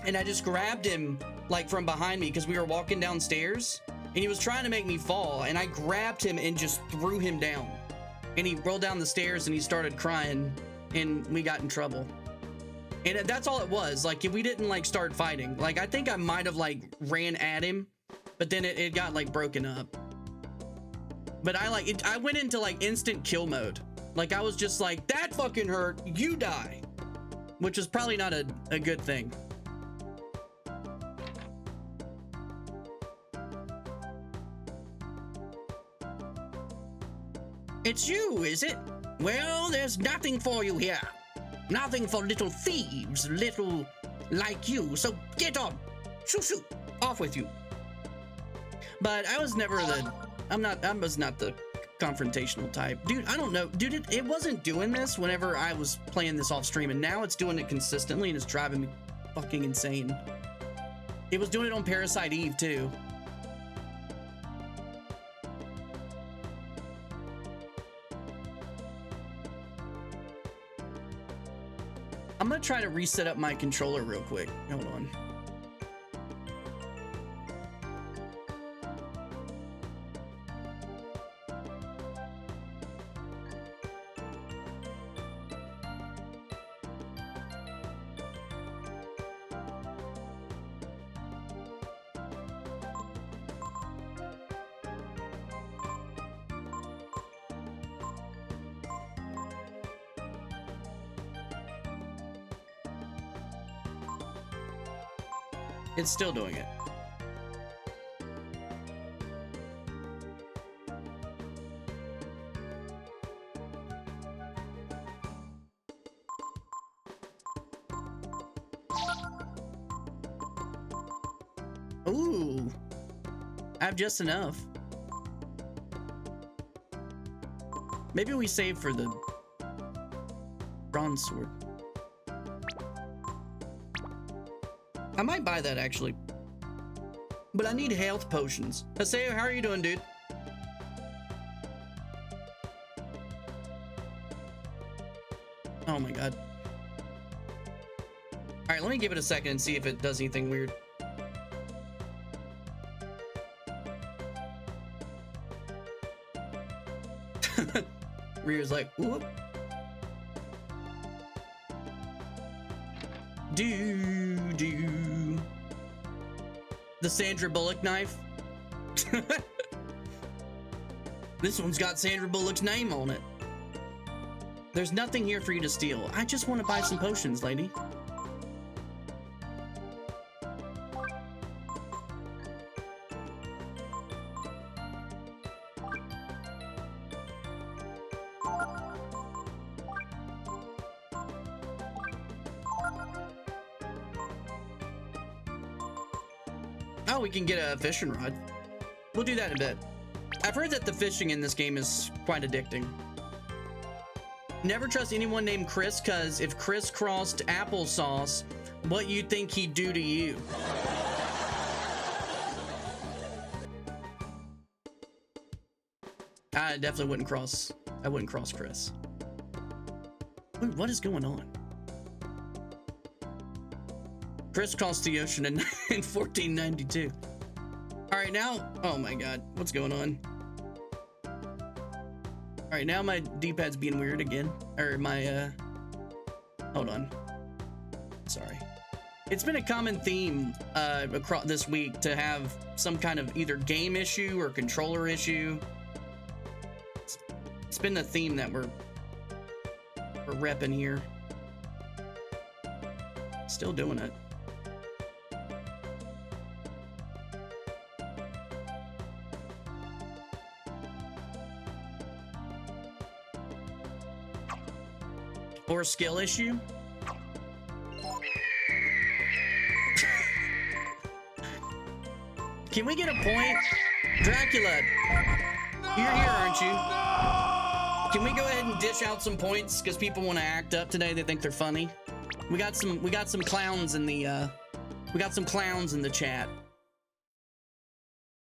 and I just grabbed him like from behind me because we were walking downstairs and he was trying to make me fall, and I grabbed him and just threw him down, and he rolled down the stairs and he started crying, and we got in trouble. And that's all it was. Like, if we didn't like start fighting, like I think I might have like ran at him, but then it got like broken up. But I went into like instant kill mode. Like, I was just like, that fucking hurt, you die, which is probably not a good thing. It's you, is it? Well, there's nothing for you here. Nothing for little thieves, little like you. So get on. Shoo shoo. Off with you. But I was never I was not the confrontational type. Dude, I don't know. Dude, it wasn't doing this whenever I was playing this off stream, and now it's doing it consistently and it's driving me fucking insane. It was doing it on Parasite Eve too. I'm gonna try to reset up my controller real quick. Hold on. It's still doing it. Ooh, I have just enough. Maybe we save for the bronze sword. I might buy that actually, but I need health potions. Haseo, how are you doing, dude? Oh my god. All right, let me give it a second and see if it does anything weird. Ryu's like, whoop. Do. The Sandra Bullock knife. This one's got Sandra Bullock's name on it. There's nothing here for you to steal. I just want to buy some potions, lady. Oh, we can get a fishing rod. We'll do that in a bit. I've heard that the fishing in this game is quite addicting. Never trust anyone named Chris, cause if Chris crossed applesauce, what you think he'd do to you? I definitely wouldn't cross. I wouldn't cross Chris. Wait, what is going on? Chris crossed the ocean in 1492. All right, now, oh my God, what's going on? All right, now my D-pad's being weird again. Or my, hold on. Sorry. It's been a common theme across this week to have some kind of either game issue or controller issue. It's been the theme that we're repping here. Still doing it. Or a skill issue. Can we get a point? Dracula, you're here, aren't you? Can we go ahead and dish out some points because people want to act up today? They think they're funny. We got some clowns in the we got some clowns in the chat.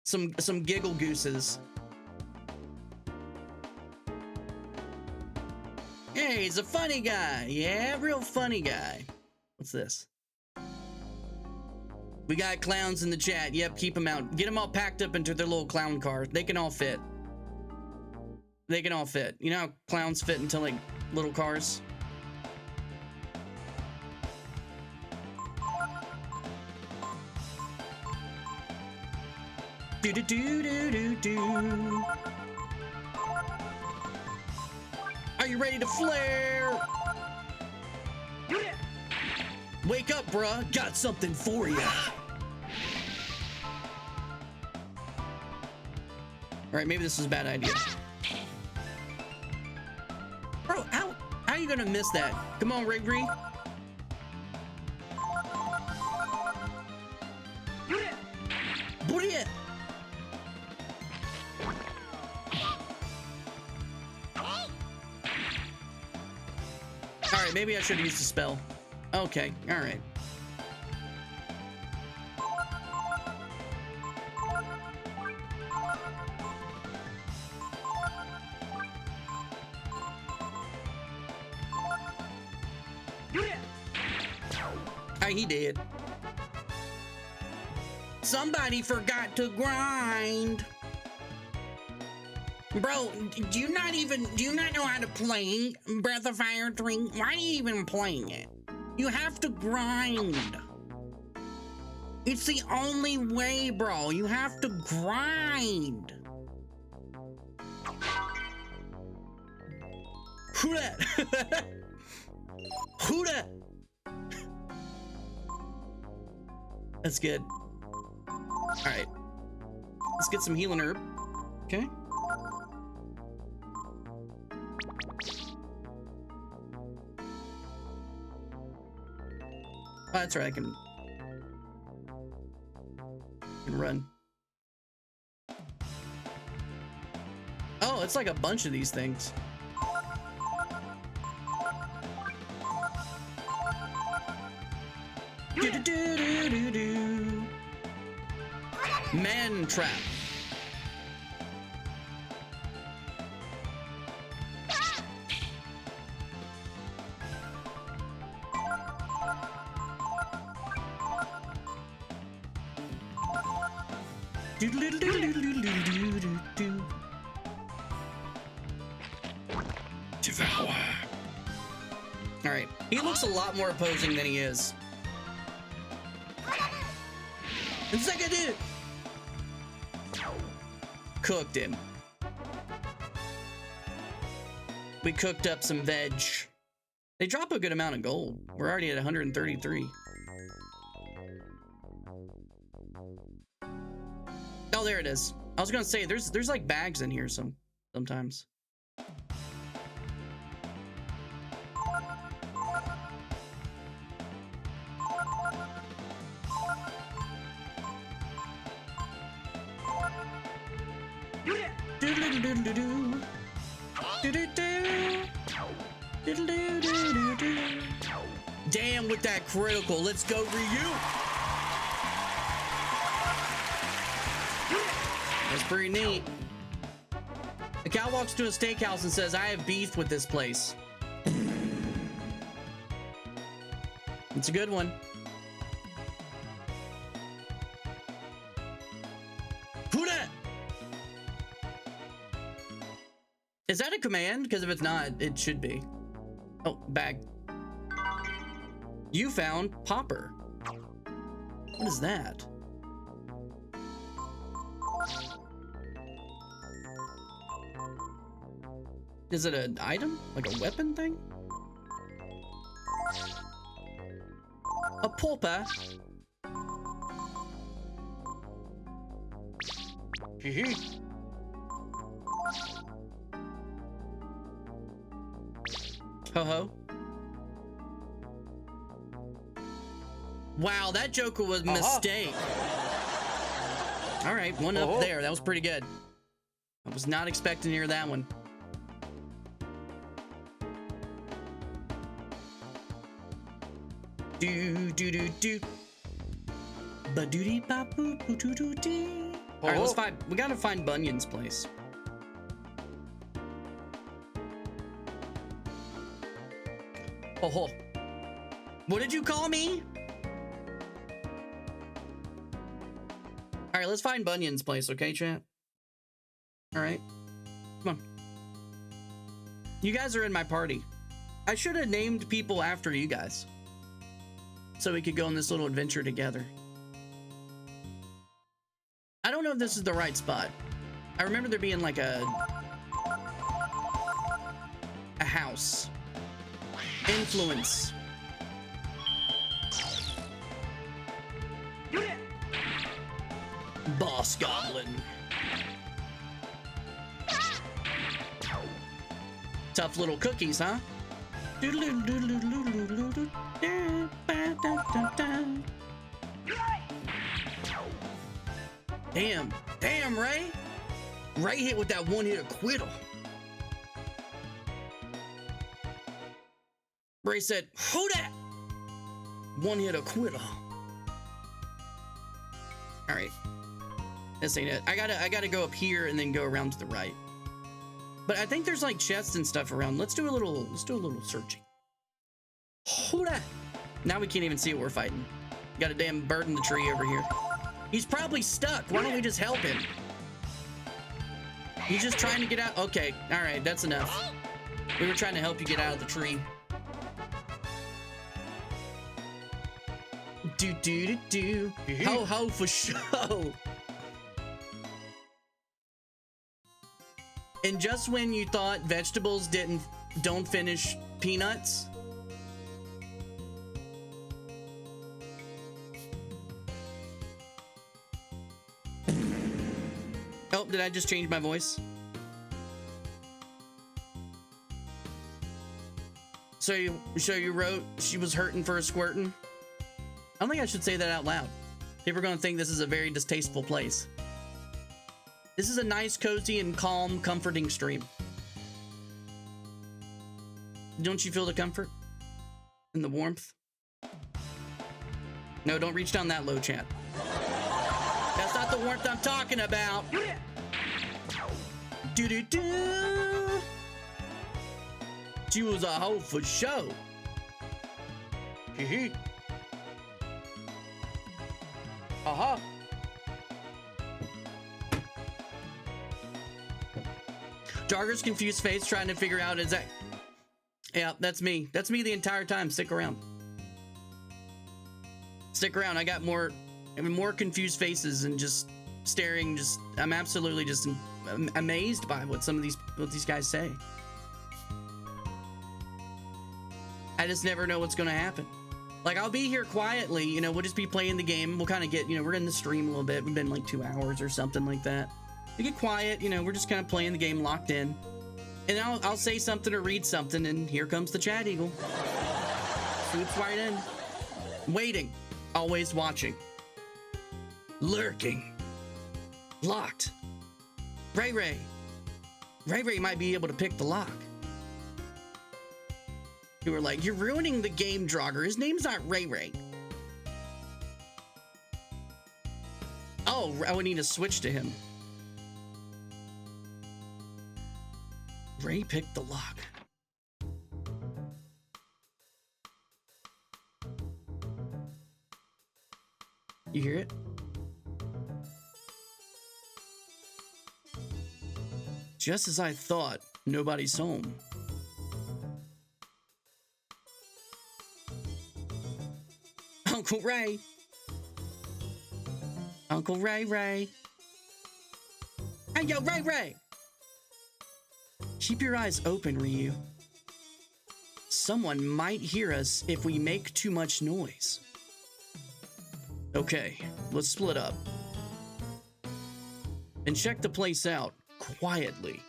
Some giggle gooses. Hey, he's a funny guy. Yeah, real funny guy. What's this? We got clowns in the chat. Yep, keep them out. Get them all packed up into their little clown car. They can all fit. They can all fit. You know how clowns fit into like little cars? Do do do do do do. Are you ready to flare? Wake up, bruh. Got something for you. All right, maybe this is a bad idea. Bro, how are you gonna miss that? Come on, Rigby. Booty it. All right, maybe I should have used a spell. Okay, all right. He did. Somebody forgot to grind. Bro, do you not know how to play Breath of Fire 3? Why are you even playing it? You have to grind. It's the only way, bro. You have to grind. Who that? Who that? That's good. All right. Let's get some healing herb. Okay. Oh, that's right. I can run. Oh, it's like a bunch of these things. Do-do-do-do-do-do. Man trap. Devour. All right, he looks a lot more opposing than he is. And second dude cooked him. We cooked up some veg. They drop a good amount of gold. We're already at 133. Oh, there it is. I was gonna say there's like bags in here sometimes. Damn, with that critical. Let's go, Ryu. That's pretty neat. The cow walks to a steakhouse and says, I have beef with this place. It's a good one. Who dat? Is that a command? Because if it's not, it should be. Oh, bag. You found Popper. What is that? Is it an item? Like a weapon thing? A pauper. Ho ho. Wow, that Joker was a mistake. All right, one up there. That was pretty good. I was not expecting to hear that one. Do do do do. Ba doo dee ba boo boo doo doo dee. All right, let's find. We gotta find Bunyan's place. Oh, what did you call me? All right, let's find Bunyan's place, okay, chat? All right, come on. You guys are in my party. I should have named people after you guys, so we could go on this little adventure together. I don't know if this is the right spot. I remember there being like a house. Influence. Boss Goblin. Tough little cookies, huh? Damn. Damn, Ray. Ray hit with that one hit acquittal. Ray said, who dat? One hit acquittal. All right. This ain't it. I gotta go up here and then go around to the right. But I think there's like chests and stuff around. Let's do a little searching. Who dat? Now we can't even see what we're fighting. Got a damn bird in the tree over here. He's probably stuck. Why don't we just help him? He's just trying to get out. Okay, all right, that's enough. We were trying to help you get out of the tree. Do do do do. Ho ho for show. And just when you thought vegetables don't finish peanuts. Oh, did I just change my voice? So you wrote she was hurting for a squirtin'? I don't think I should say that out loud. People are gonna think this is a very distasteful place. This is a nice, cozy, and calm, comforting stream. Don't you feel the comfort and the warmth? No, don't reach down that low, chat. That's not the warmth I'm talking about. Do do do. She was a hoe for show. Hee. Jogger's confused face trying to figure out, is that... Yeah, that's me. That's me the entire time. Stick around. Stick around. I got more confused faces and just staring. I'm absolutely just amazed by what these guys say. I just never know what's going to happen. Like, I'll be here quietly, you know, we'll just be playing the game. We'll kind of get, you know, we're in the stream a little bit. We've been like 2 hours or something like that. We get quiet, you know, we're just kind of playing the game locked in. And I'll say something or read something, and here comes the chat eagle. Swoops right in. Waiting. Always watching. Lurking. Locked. Ray Ray. Ray Ray might be able to pick the lock. You were like, you're ruining the game, Draugr. His name's not Ray Ray. Oh, I would need to switch to him. Ray picked the lock. You hear it? Just as I thought, nobody's home. Uncle Ray. Uncle Ray Ray. Hey, yo, Ray Ray. Keep your eyes open, Ryu. Someone might hear us if we make too much noise. Okay, let's split up. And check the place out quietly.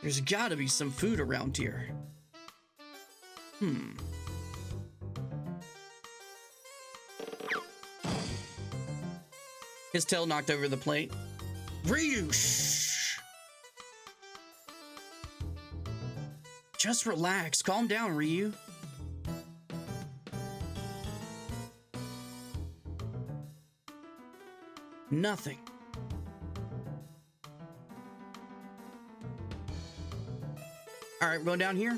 There's gotta be some food around here. His tail knocked over the plate. Ryu, shh! Just relax. Calm down, Ryu. Nothing. All right, we're going down here.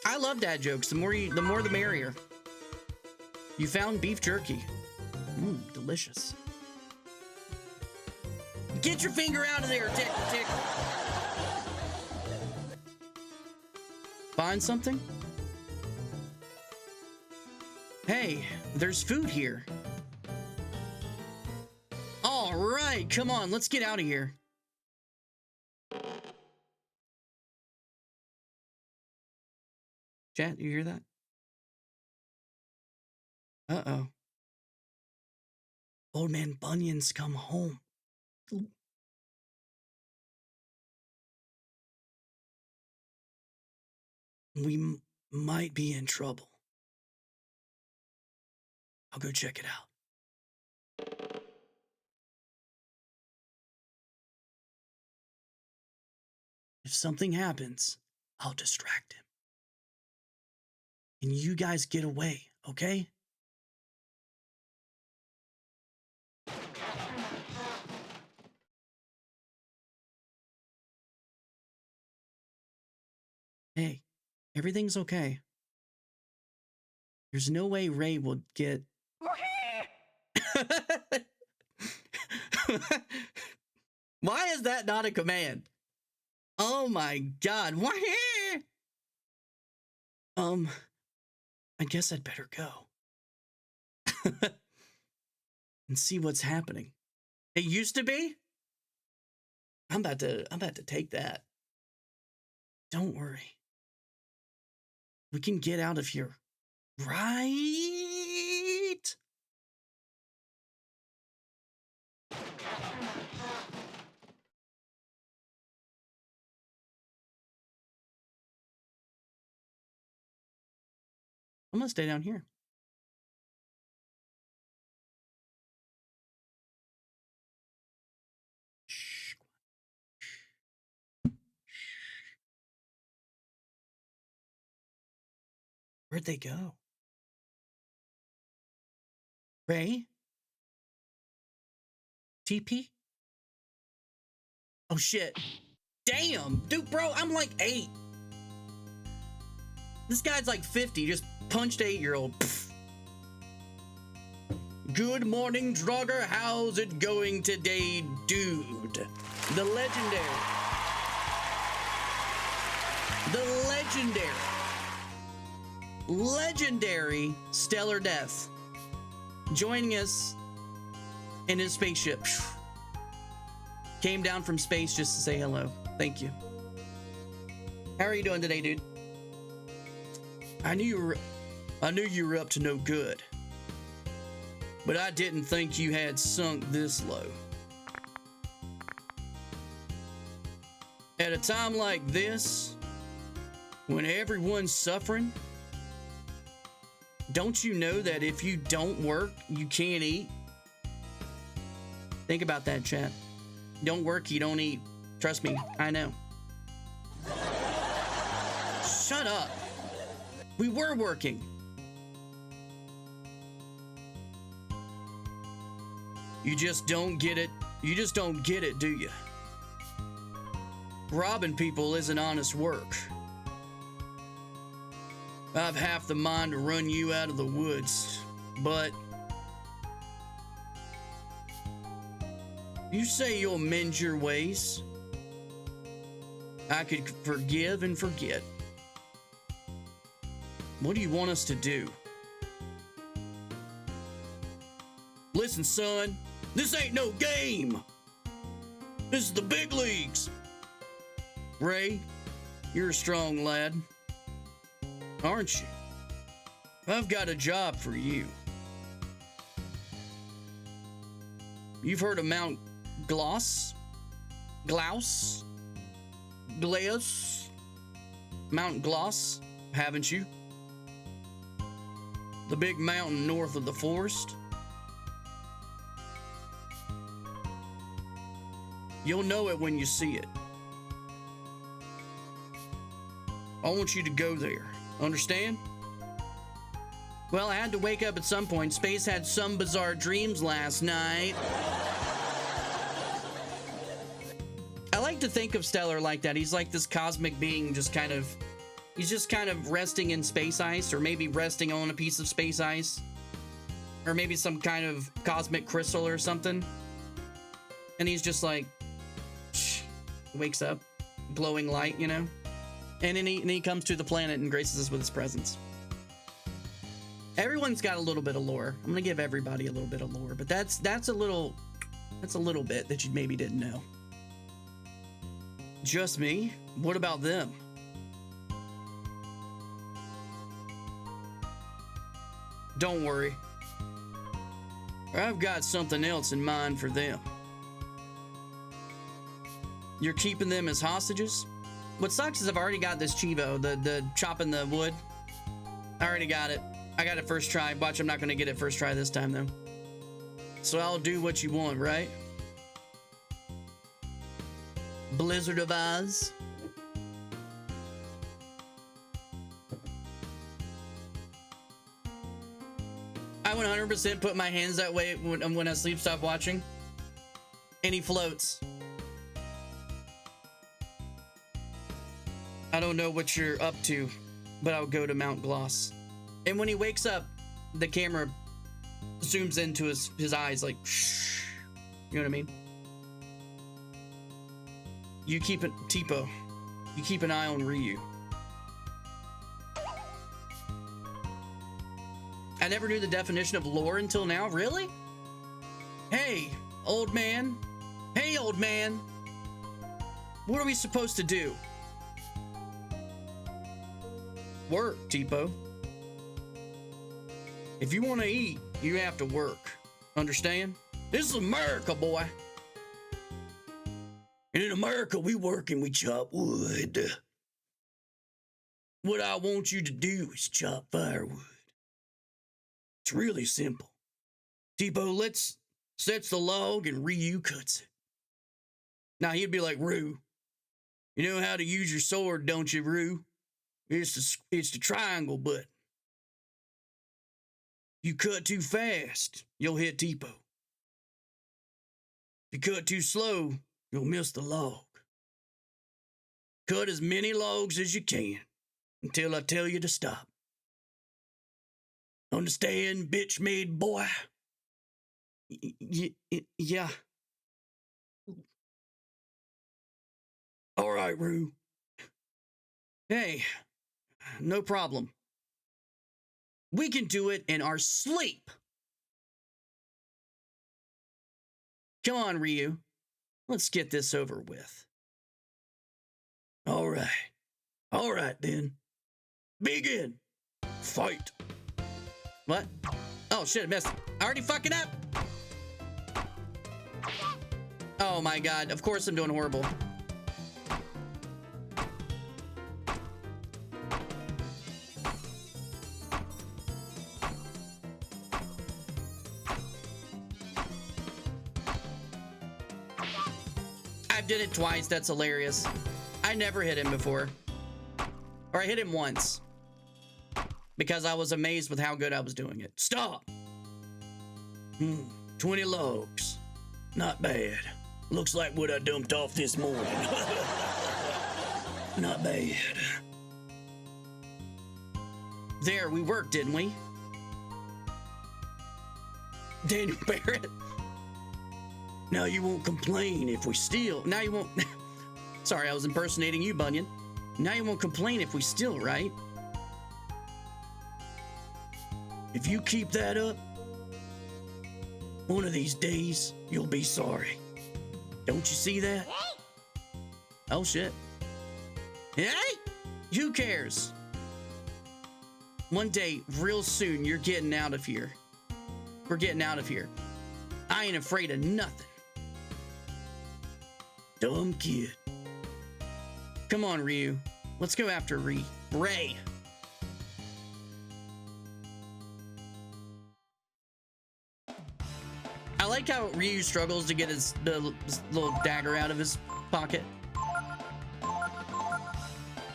I love dad jokes. The more the merrier. You found beef jerky. Delicious. Get your finger out of there, Tick, Tick. Find something? Hey, there's food here. All right, come on, let's get out of here. Chat, you hear that? Uh-oh. Old Man Bunyan's come home. We might be in trouble. I'll go check it out. If something happens, I'll distract him. And you guys get away, okay? Hey, everything's okay. There's no way Ray will get... Why is that not a command? Oh my god. I guess I'd better go. And see what's happening. It used to be? I'm about to take that. Don't worry. We can get out of here. Right? I'm gonna stay down here. Shh. Where'd they go? Ray? TP? Oh shit. Damn, dude, bro, I'm like 8. This guy's like 50, just punched 8-year-old. Good morning, Drogger. How's it going today, dude? The legendary Stellar Death joining us in his spaceship. Came down from space just to say hello. Thank you. How are you doing today, dude? I knew you were up to no good, but I didn't think you had sunk this low. At a time like this, when everyone's suffering, don't you know that if you don't work, you can't eat? Think about that, chat. Don't work, you don't eat. Trust me, I know. Shut up. We were working. You just don't get it. You just don't get it, do you? Robbing people isn't honest work. I've half the mind to run you out of the woods, but you say you'll mend your ways. I could forgive and forget. What do you want us to do? Listen, son, this ain't no game. This is the big leagues. Ray, you're a strong lad, aren't you? I've got a job for you. You've heard of Mount Gloss? Glaus? Mount Gloss, haven't you? The big mountain north of the forest. You'll know it when you see it. I want you to go there. Understand? Well, I had to wake up at some point. Space had some bizarre dreams last night. I like to think of Stellar like that. He's like this cosmic being, he's just kind of resting in space ice, or maybe resting on a piece of space ice, or maybe some kind of cosmic crystal or something. And he's just like, wakes up, glowing light, you know? And then he comes to the planet and graces us with his presence. Everyone's got a little bit of lore. I'm gonna give everybody a little bit of lore, but that's a little bit that you maybe didn't know. Just me? What about them? Don't worry. I've got something else in mind for them. You're keeping them as hostages? What sucks is I've already got this Chivo, the chopping the wood. I already got it. I got it first try. Watch, I'm not gonna get it first try this time though. So I'll do what you want, right? Blizzard of Oz. I 100% put my hands that way when I sleep stop watching. And he floats. I don't know what you're up to, but I'll go to Mount Gloss. And when he wakes up, the camera zooms into his eyes like, shh. You know what I mean? You keep it, Tipo. You keep an eye on Ryu. I never knew the definition of lore until now. Really? Hey, old man. Hey, old man. What are we supposed to do? Work, Tipo. If you want to eat, you have to work. Understand? This is America, boy. And in America, we work and we chop wood. What I want you to do is chop firewood. It's really simple. Tipo, let's sets the log and Ryu cuts it. Now he'd be like, Rue, you know how to use your sword, don't you, Rue? It's the triangle button. You cut too fast, you'll hit Tipo. If you cut too slow, you'll miss the log. Cut as many logs as you can. until I tell you to stop. Understand, bitch made boy? Yeah. All right, Rue. Hey, no problem. We can do it in our sleep. Come on, Ryu. Let's get this over with. All right. All right, then. Begin. Fight. What? Oh, shit, I missed. I already fucking up. Oh, my God. Of course I'm doing horrible. I did it twice. That's hilarious. I never hit him before. Or I hit him once. Because I was amazed with how good I was doing it. Stop! 20 logs. Not bad. Looks like what I dumped off this morning. Not bad. There, we worked, didn't we? Daniel Barrett. Now you won't complain if we steal. Now you won't... Sorry, I was impersonating you, Bunyan. Now you won't complain if we steal, right? If you keep that up, one of these days, you'll be sorry. Don't you see that? Oh, shit. Hey! Who cares? One day, real soon, you're getting out of here. We're getting out of here. I ain't afraid of nothing. Dumb kid. Come on, Ryu. Let's go after Ray. I like how Ryu struggles to get his little dagger out of his pocket.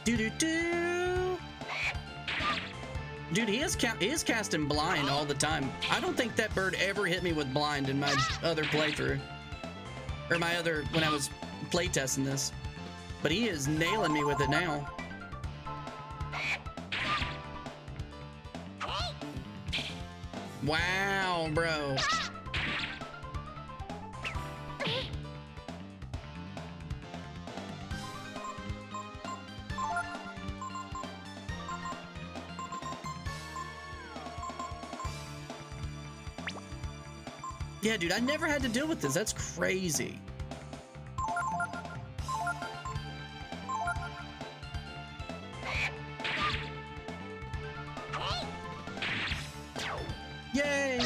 Doo-doo-doo. Dude, he is casting blind all the time. I don't think that bird ever hit me with blind in my other playthrough. Or when I was playtesting this. But he is nailing me with it now. Wow, bro. Yeah, dude, I never had to deal with this. That's crazy. Yay!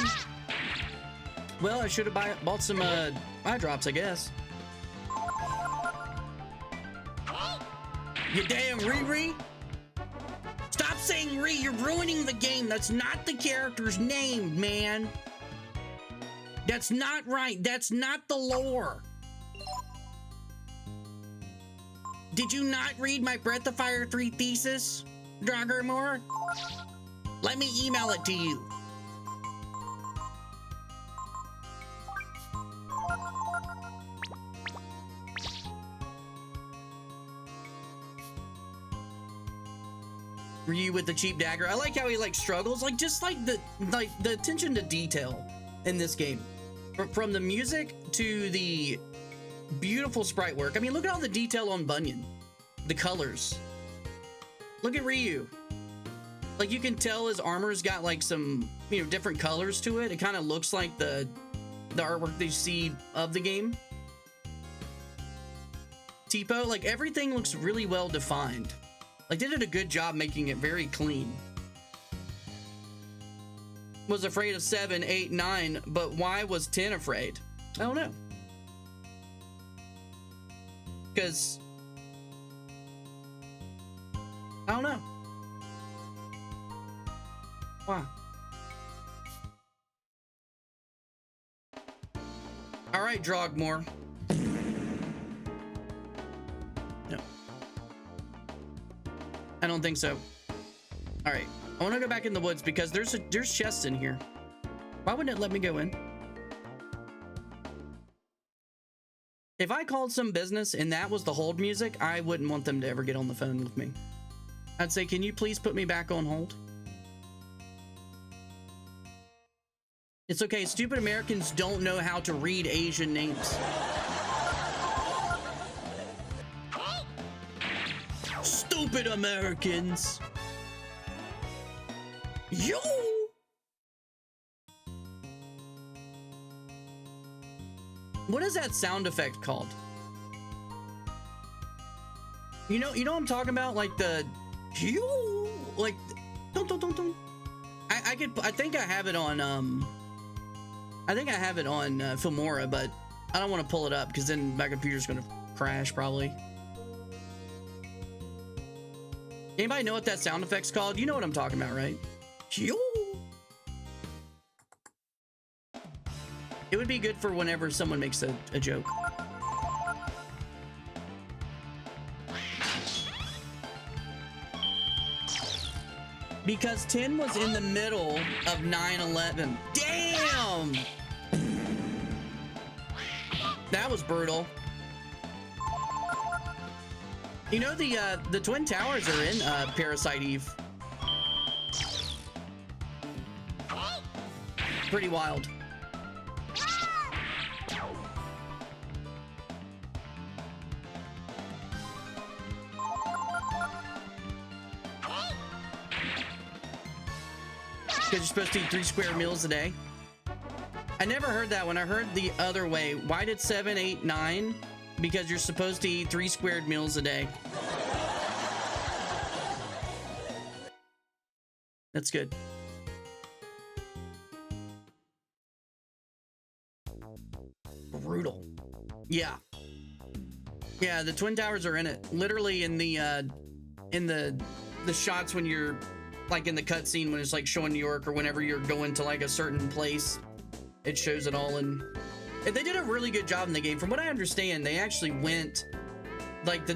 Well, I should have bought some eye drops, I guess. You damn Riri! Stop saying Riri, you're ruining the game. That's not the character's name, man. That's not right. That's not the lore. Did you not read my Breath of Fire 3 thesis, Dragarmore? Let me email it to you. Ryu with the cheap dagger. I like how he struggles, just the attention to detail in this game. From the music to the beautiful sprite work. I mean, look at all the detail on Bunyan. The colors. Look at Ryu. You can tell his armor's got some, different colors to it. It kind of looks like the artwork that you see of the game. Tipo, everything looks really well defined. They did a good job making it very clean. Was afraid of 7, 8, 9, but why was 10 afraid? I don't know. Because I don't know. Why? All right, Drogmore. No. I don't think so. All right. I want to go back in the woods because there's chests in here. Why wouldn't it let me go in? If I called some business and that was the hold music, I wouldn't want them to ever get on the phone with me. I'd say, can you please put me back on hold? It's okay. Stupid Americans don't know how to read Asian names. Stupid Americans. Yo. What is that sound effect called? You know what I'm talking about? Like the yo, like don't. I think I have it on Filmora, but I don't want to pull it up because then my computer's gonna crash probably. Anybody know what that sound effect's called? You know what I'm talking about, right? Yo. It would be good for whenever someone makes a joke. Because 10 was in the middle of 9/11. Damn! That was brutal. You know, the Twin Towers are in Parasite Eve. Pretty wild. Because you're supposed to eat 3 square meals a day. I never heard that one. I heard the other way. Why did 7, 8, 9? Because you're supposed to eat 3 squared meals a day. That's good. Brutal. Yeah. Yeah, the Twin Towers are in it. Literally in the shots when you're like in the cutscene when it's like showing New York or whenever you're going to like a certain place, it shows it all. And they did a really good job in the game. From what I understand, they actually went, like the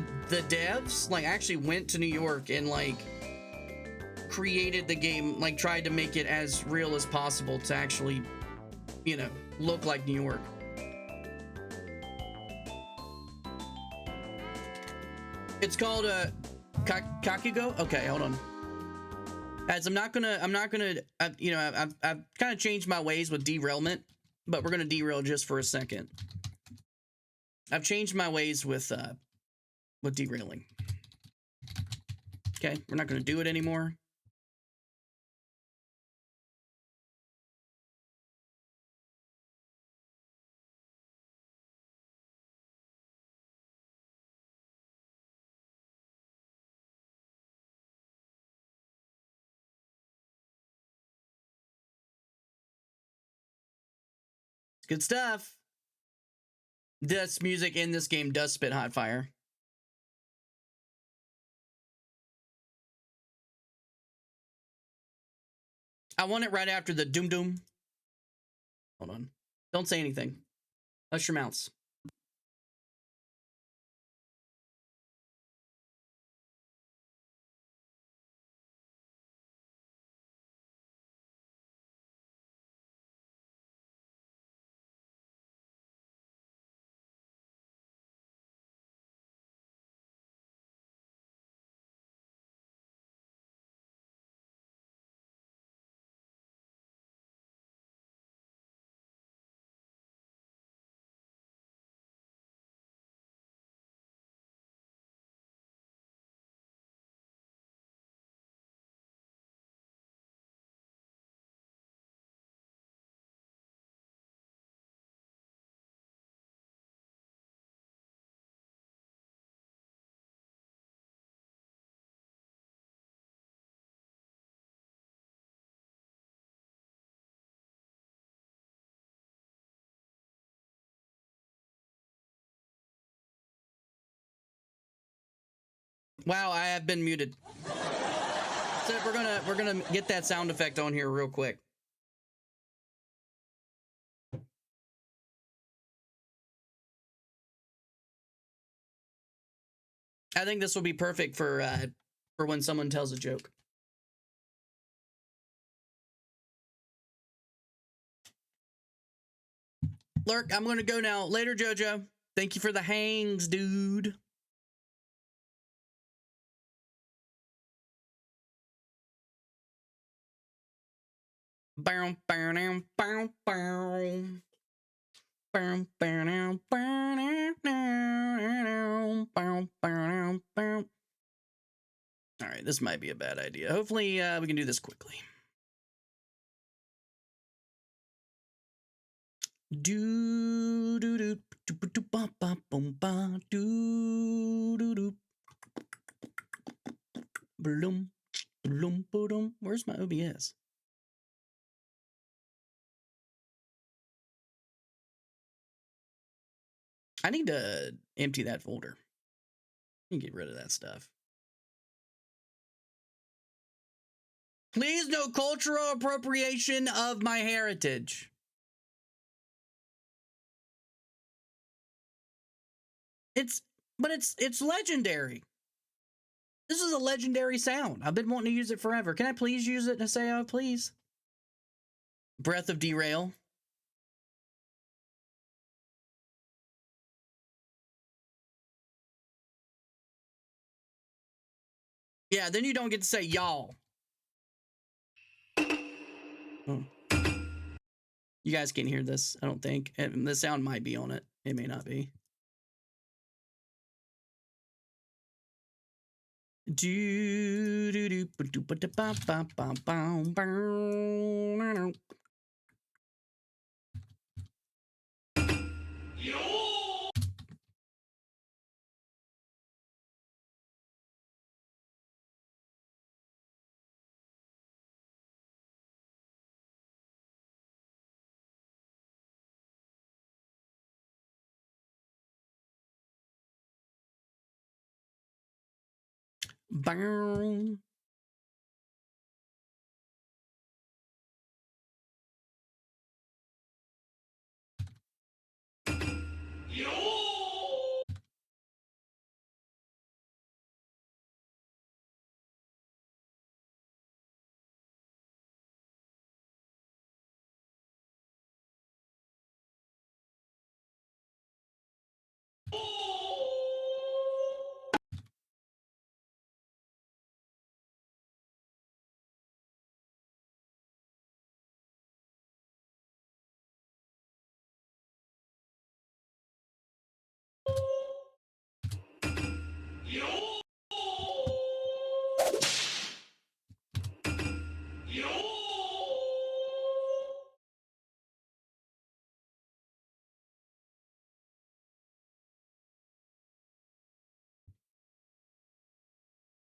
devs like actually went to New York and like created the game, like tried to make it as real as possible to actually, you know, look like New York. It's called Kakugo. Okay, hold on. As I'm not gonna, you know, I've kind of changed my ways with derailment, but we're gonna derail just for a second. I've changed my ways with derailing. Okay, we're not gonna do it anymore. Good stuff. This music in this game does spit hot fire. I want it right after the doom doom. Hold on. Don't say anything. Hush your mouths. Wow, I have been muted. So we're gonna get that sound effect on here real quick. I think this will be perfect for when someone tells a joke. Lurk, I'm gonna go now. Later, Jojo. Thank you for the hangs, dude. Bow, bow, bow, bow, bow. Bow, bow, bow, bow, bow, bow, bow. All right, this might be a bad idea. Hopefully, we can do this quickly. Do do do do do ba ba bum ba do do do bloom bloom boom. Where's my OBS? I need to empty that folder and get rid of that stuff. Please, no cultural appropriation of my heritage. It's legendary. This is a legendary sound. I've been wanting to use it forever. Can I please use it, Naseo, please? Breath of Derail. Yeah, then you don't get to say y'all. Oh. You guys can't hear this, I don't think. And the sound might be on it. It may not be. Do do do do ba da ba ba ba ba ba. Bow.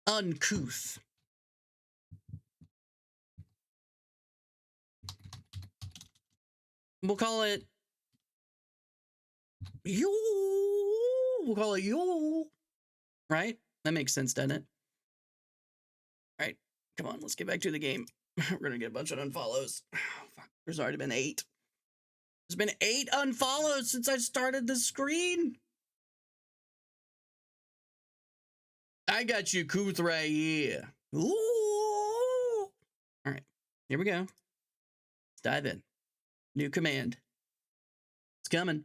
Uncouth. We'll call it you. We'll call it you. Right? That makes sense, doesn't it? All right, come on, let's get back to the game. We're gonna get a bunch of unfollows. Oh, fuck. There's already been 8. There's been 8 unfollows since I started the screen. I got you, Kuth, right here. Ooh. All right, here we go. Let's dive in. New command. It's coming.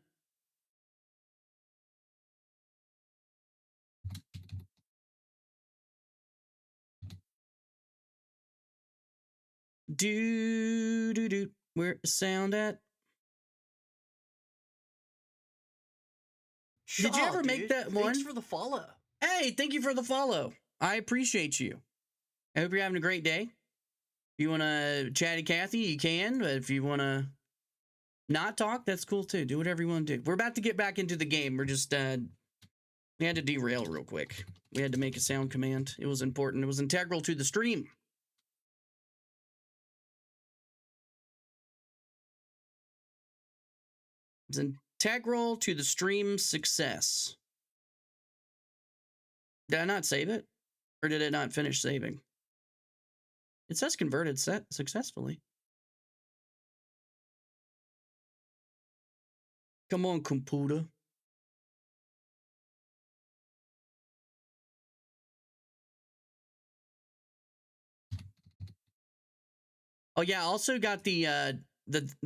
Do do do. Where's the sound at? Did you ever make that one? Thanks for the follow. Hey, thank you for the follow. I appreciate you. I hope you're having a great day. If you want to chatty Cathy, you can. But if you want to not talk, that's cool too. Do whatever you want to do. We're about to get back into the game. We're just, we had to derail real quick. We had to make a sound command. It was important. It was integral to the stream. It's integral to the stream's success. Did I not save it? Or did it not finish saving? It says converted successfully. Come on, computer. Oh yeah, I also got the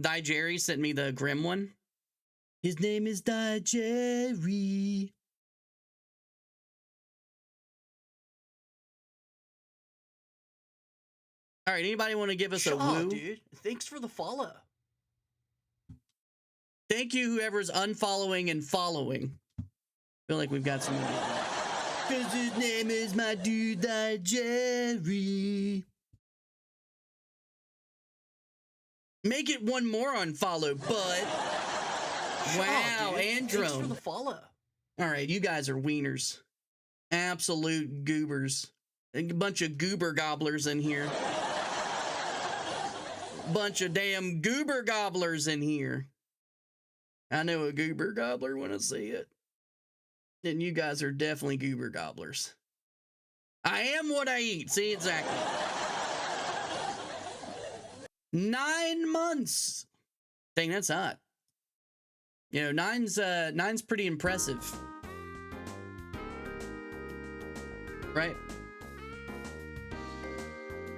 Di Jerry sent me the Grim one. His name is Di Jerry. All right, anybody want to give us a woo? Dude. Thanks for the follow. Thank you, whoever's unfollowing and following. Feel like we've got some. Cause his name is my dude, that Jerry. Make it one more unfollow, bud. Wow, and Thanks for drone. the follow. All right, you guys are wieners. Absolute goobers. A bunch of goober gobblers in here. Bunch of damn goober gobblers in here. I know a goober gobbler when I see it. And you guys are definitely goober gobblers. I am what I eat. See, exactly. 9 months. Dang, that's hot. You know, nine's pretty impressive. Right?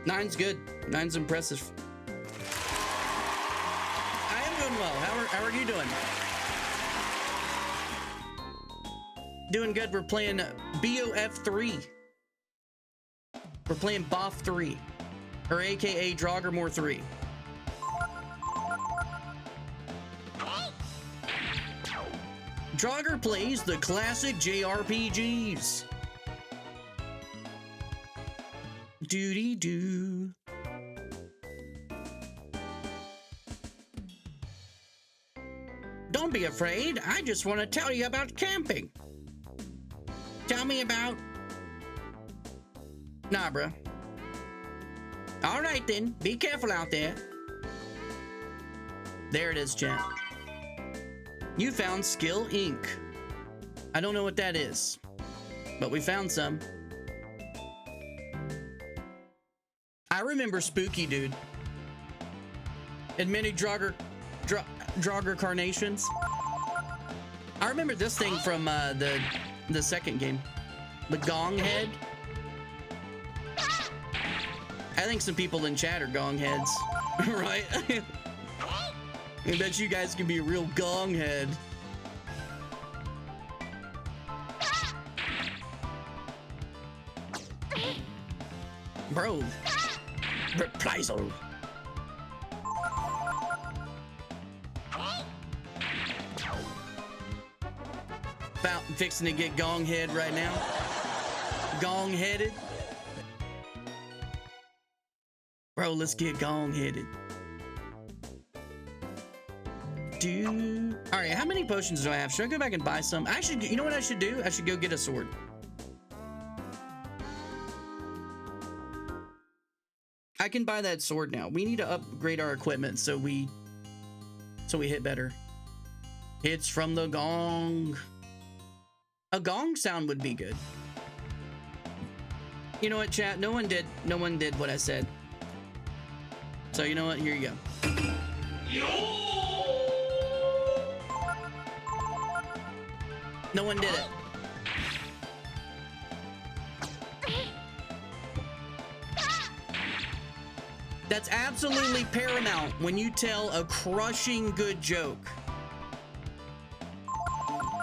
9's good. 9's impressive. I am doing well. How are you doing? Doing good. We're playing BOF 3. We're playing BOF 3. Or AKA Draugr 3. Draugr plays the classic JRPGs. Doody-doo. Don't be afraid. I just want to tell you about camping. Tell me about... Nah, bruh. All right, then. Be careful out there. There it is, chat. You found Skill Inc. I don't know what that is, but we found some. I remember Spooky, dude. And many Draugr carnations. I remember this thing from the second game. The Gong Head. I think some people in chat are Gong Heads. Right? I bet you guys can be a real Gong Head. Bro. Reprisal. About fixing to get Gong Head right now. Gong Headed. Bro, let's get Gong Headed. All right, how many potions do I have? Should I go back and buy some? Actually, you know what I should do? I should go get a sword. I can buy that sword now. We need to upgrade our equipment so we hit better. Hits from the gong. A gong sound would be good. You know what, chat? No one did what I said. So you know what? Here you go. No one did it. That's absolutely paramount when you tell a crushing good joke.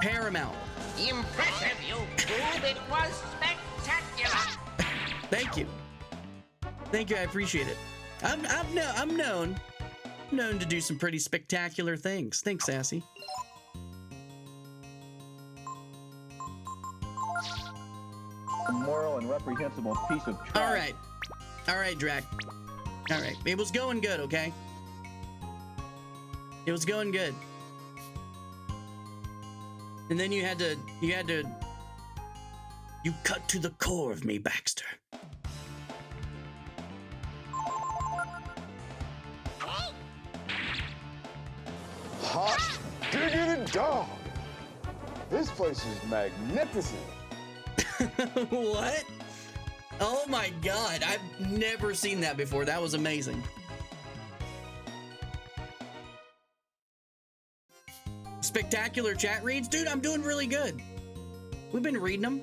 Paramount. Impressive, you boob. It was spectacular. Thank you. Thank you, I appreciate it. I'm known to do some pretty spectacular things. Thanks, Sassy. A moral and reprehensible piece of trash. All right, Drac. All right, it was going good, okay? It was going good. And then you cut to the core of me, Baxter. Hot diggity dog. This place is magnificent. What? Oh my god, I've never seen that before. That was amazing. Spectacular chat reads? Dude, I'm doing really good. We've been reading them.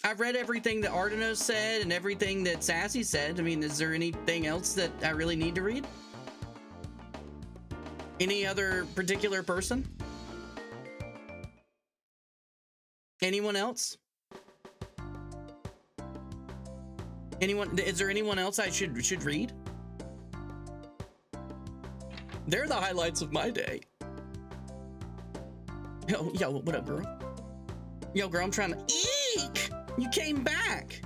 I've read everything that Ardenos said and everything that Sassy said. I mean, is there anything else that I really need to read? Any other particular person? Anyone else? Anyone? Is there anyone else I should read? They're the highlights of my day. Yo, what up, girl? Yo, girl, I'm trying to. Eek! You came back.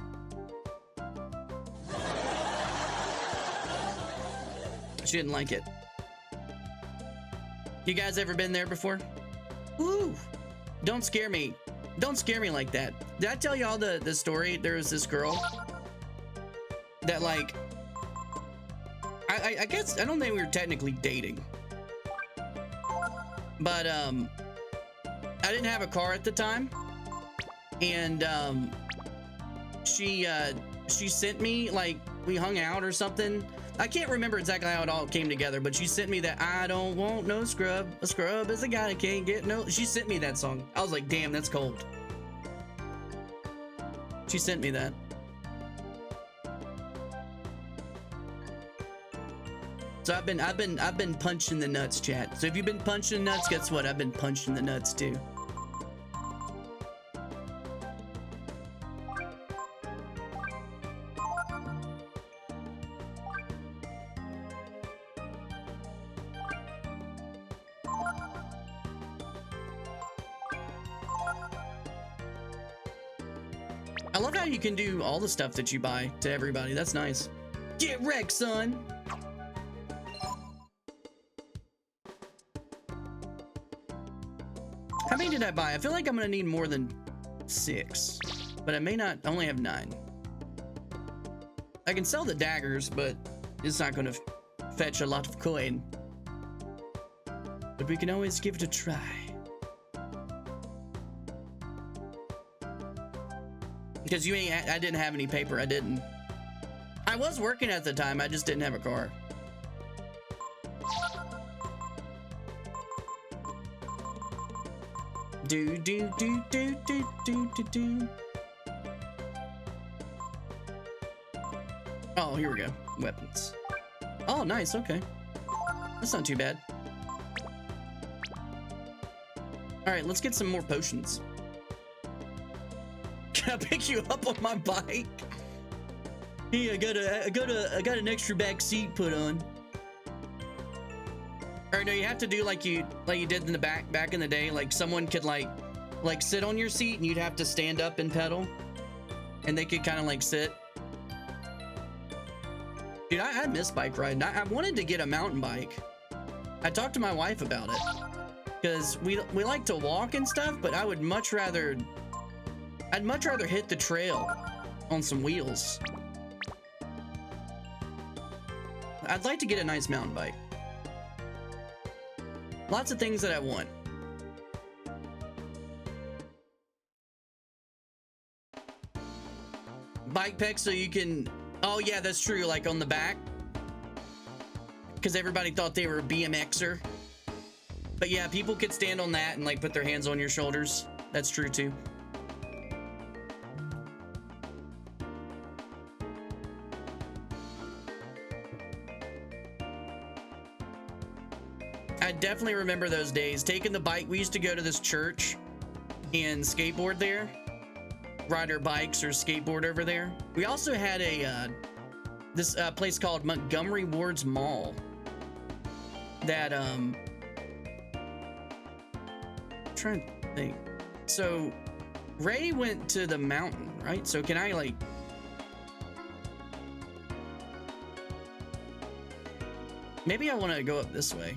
She didn't like it. You guys ever been there before? Ooh, don't scare me. Don't scare me like that. Did I tell you all the story? There was this girl that, like, I guess, I don't think we were technically dating. But, I didn't have a car at the time. And, she sent me, like, we hung out or something. I can't remember exactly how it all came together, but she sent me that I don't want no scrub. A scrub is a guy that can't get no. She sent me that song. I was like, damn, that's cold. She sent me that. So I've been punched in the nuts, chat. So if you've been punched in the nuts, guess what? I've been punched in the nuts too. I love how you can do all the stuff that you buy to everybody. That's nice. Get wrecked, son. How many did I buy? I feel like I'm gonna need more than 6, but I may not. I only have 9. I can sell the daggers, but it's not gonna fetch a lot of coin. But we can always give it a try. Because I didn't have any paper. I didn't. I was working at the time. I just didn't have a car. Do. Oh, here we go. Weapons. Oh, nice. Okay. That's not too bad. All right, let's get some more potions. Can I pick you up on my bike? Hey, I got an extra back seat put on. Or no, you have to do like you did in the back in the day. Like someone could like sit on your seat and you'd have to stand up and pedal, and they could kind of like sit. Dude, I miss bike riding. I wanted to get a mountain bike. I talked to my wife about it because we like to walk and stuff, but I'd much rather hit the trail on some wheels. I'd like to get a nice mountain bike. Lots of things that I want. Bike pack so you can... Oh yeah, that's true, like on the back. Because everybody thought they were a BMXer. But yeah, people could stand on that and like put their hands on your shoulders. That's true too. I definitely remember those days. Taking the bike, we used to go to this church and skateboard there. Ride our bikes or skateboard over there. We also had a this place called Montgomery Ward's Mall that I'm trying to think. So Ray went to the mountain, right? So can I like... Maybe I want to go up this way.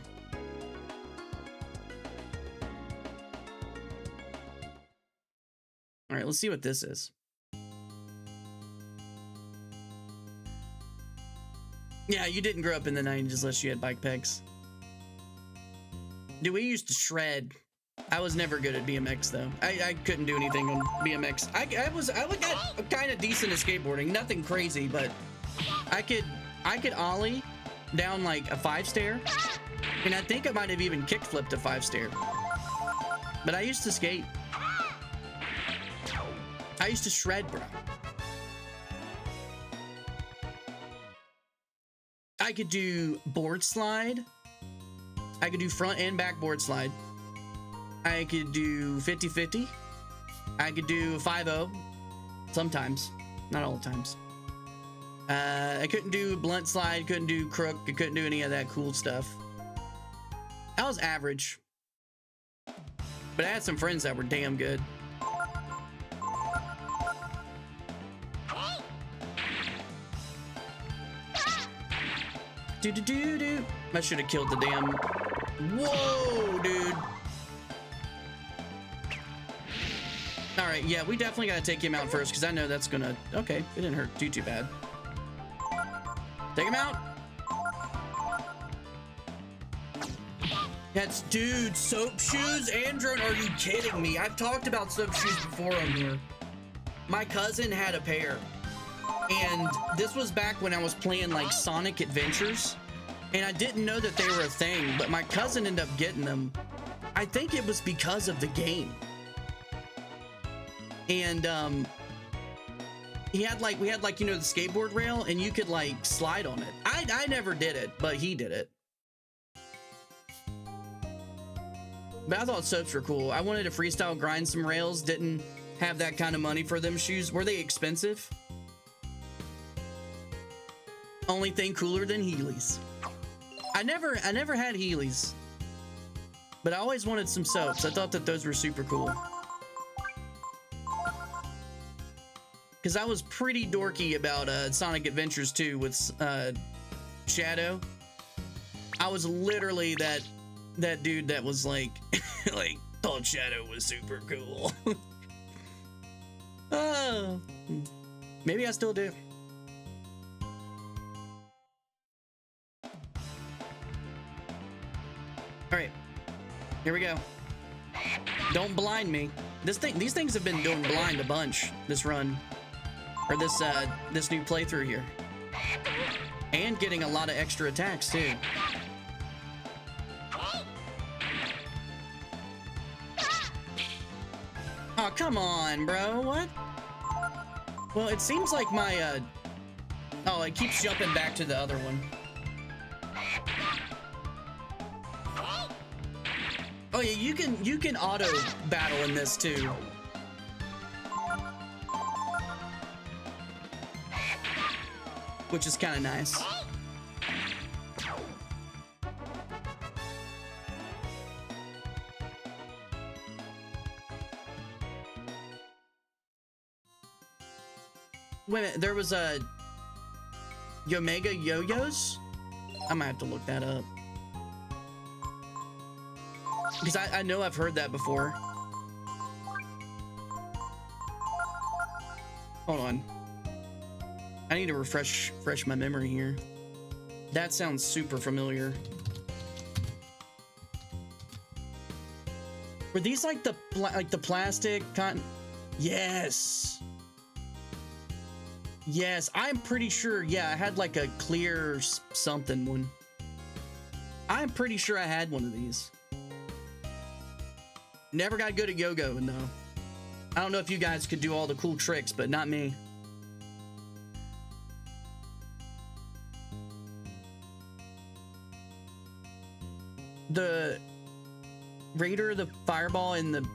All right, let's see what this is. Yeah, you didn't grow up in the 90s unless you had bike pegs. Dude, we used to shred. I was never good at BMX though. I couldn't do anything on BMX. I got kind of decent at skateboarding. Nothing crazy, but I could ollie down like a 5-stair, and I think I might have even kick flipped a 5-stair. But I used to skate. I used to shred, bro. I could do board slide. I could do front and back board slide. I could do 50-50. I could do 5-0. Sometimes. Not all the times. I couldn't do blunt slide, couldn't do crook, I couldn't do any of that cool stuff. I was average. But I had some friends that were damn good. Do. I should have killed the damn... Whoa, dude. All right, yeah, we definitely got to take him out first because I know that's gonna... Okay, it didn't hurt too bad. Take him out. That's, dude, soap shoes? Andron, are you kidding me? I've talked about soap shoes before on here. My cousin had a pair. And this was back when I was playing like Sonic Adventures. And I didn't know that they were a thing, but my cousin ended up getting them. I think it was because of the game. And we had like, you know, the skateboard rail and you could like slide on it. I never did it, but he did it. But I thought soaps were cool. I wanted to freestyle grind some rails, didn't have that kind of money for them shoes. Were they expensive? Only thing cooler than Heelys. I never had Heelys, but I always wanted some soaps. I thought that those were super cool. Because I was pretty dorky about Sonic Adventures 2 with Shadow. I was literally that dude that was like, like, thought Shadow was super cool. Oh, maybe I still do. All right, here we go. Don't blind me. These things have been doing blind a bunch this run, or this new playthrough here, and getting a lot of extra attacks too. Oh, come on, bro. What? Well, it seems like my oh, it keeps jumping back to the other one. Oh yeah, you can auto battle in this too. Which is kind of nice. Wait a minute, there was a Yomega Yo-Yos? I might have to look that up. Because I know I've heard that before. Hold on. I need to refresh my memory here. That sounds super familiar. Were these like the plastic cotton? Yes. Yes, I'm pretty sure. Yeah, I had like a clear something one. I'm pretty sure I had one of these. Never got good at yo-going though. I don't know if you guys could do all the cool tricks, but not me. The Raider, the Fireball, and the...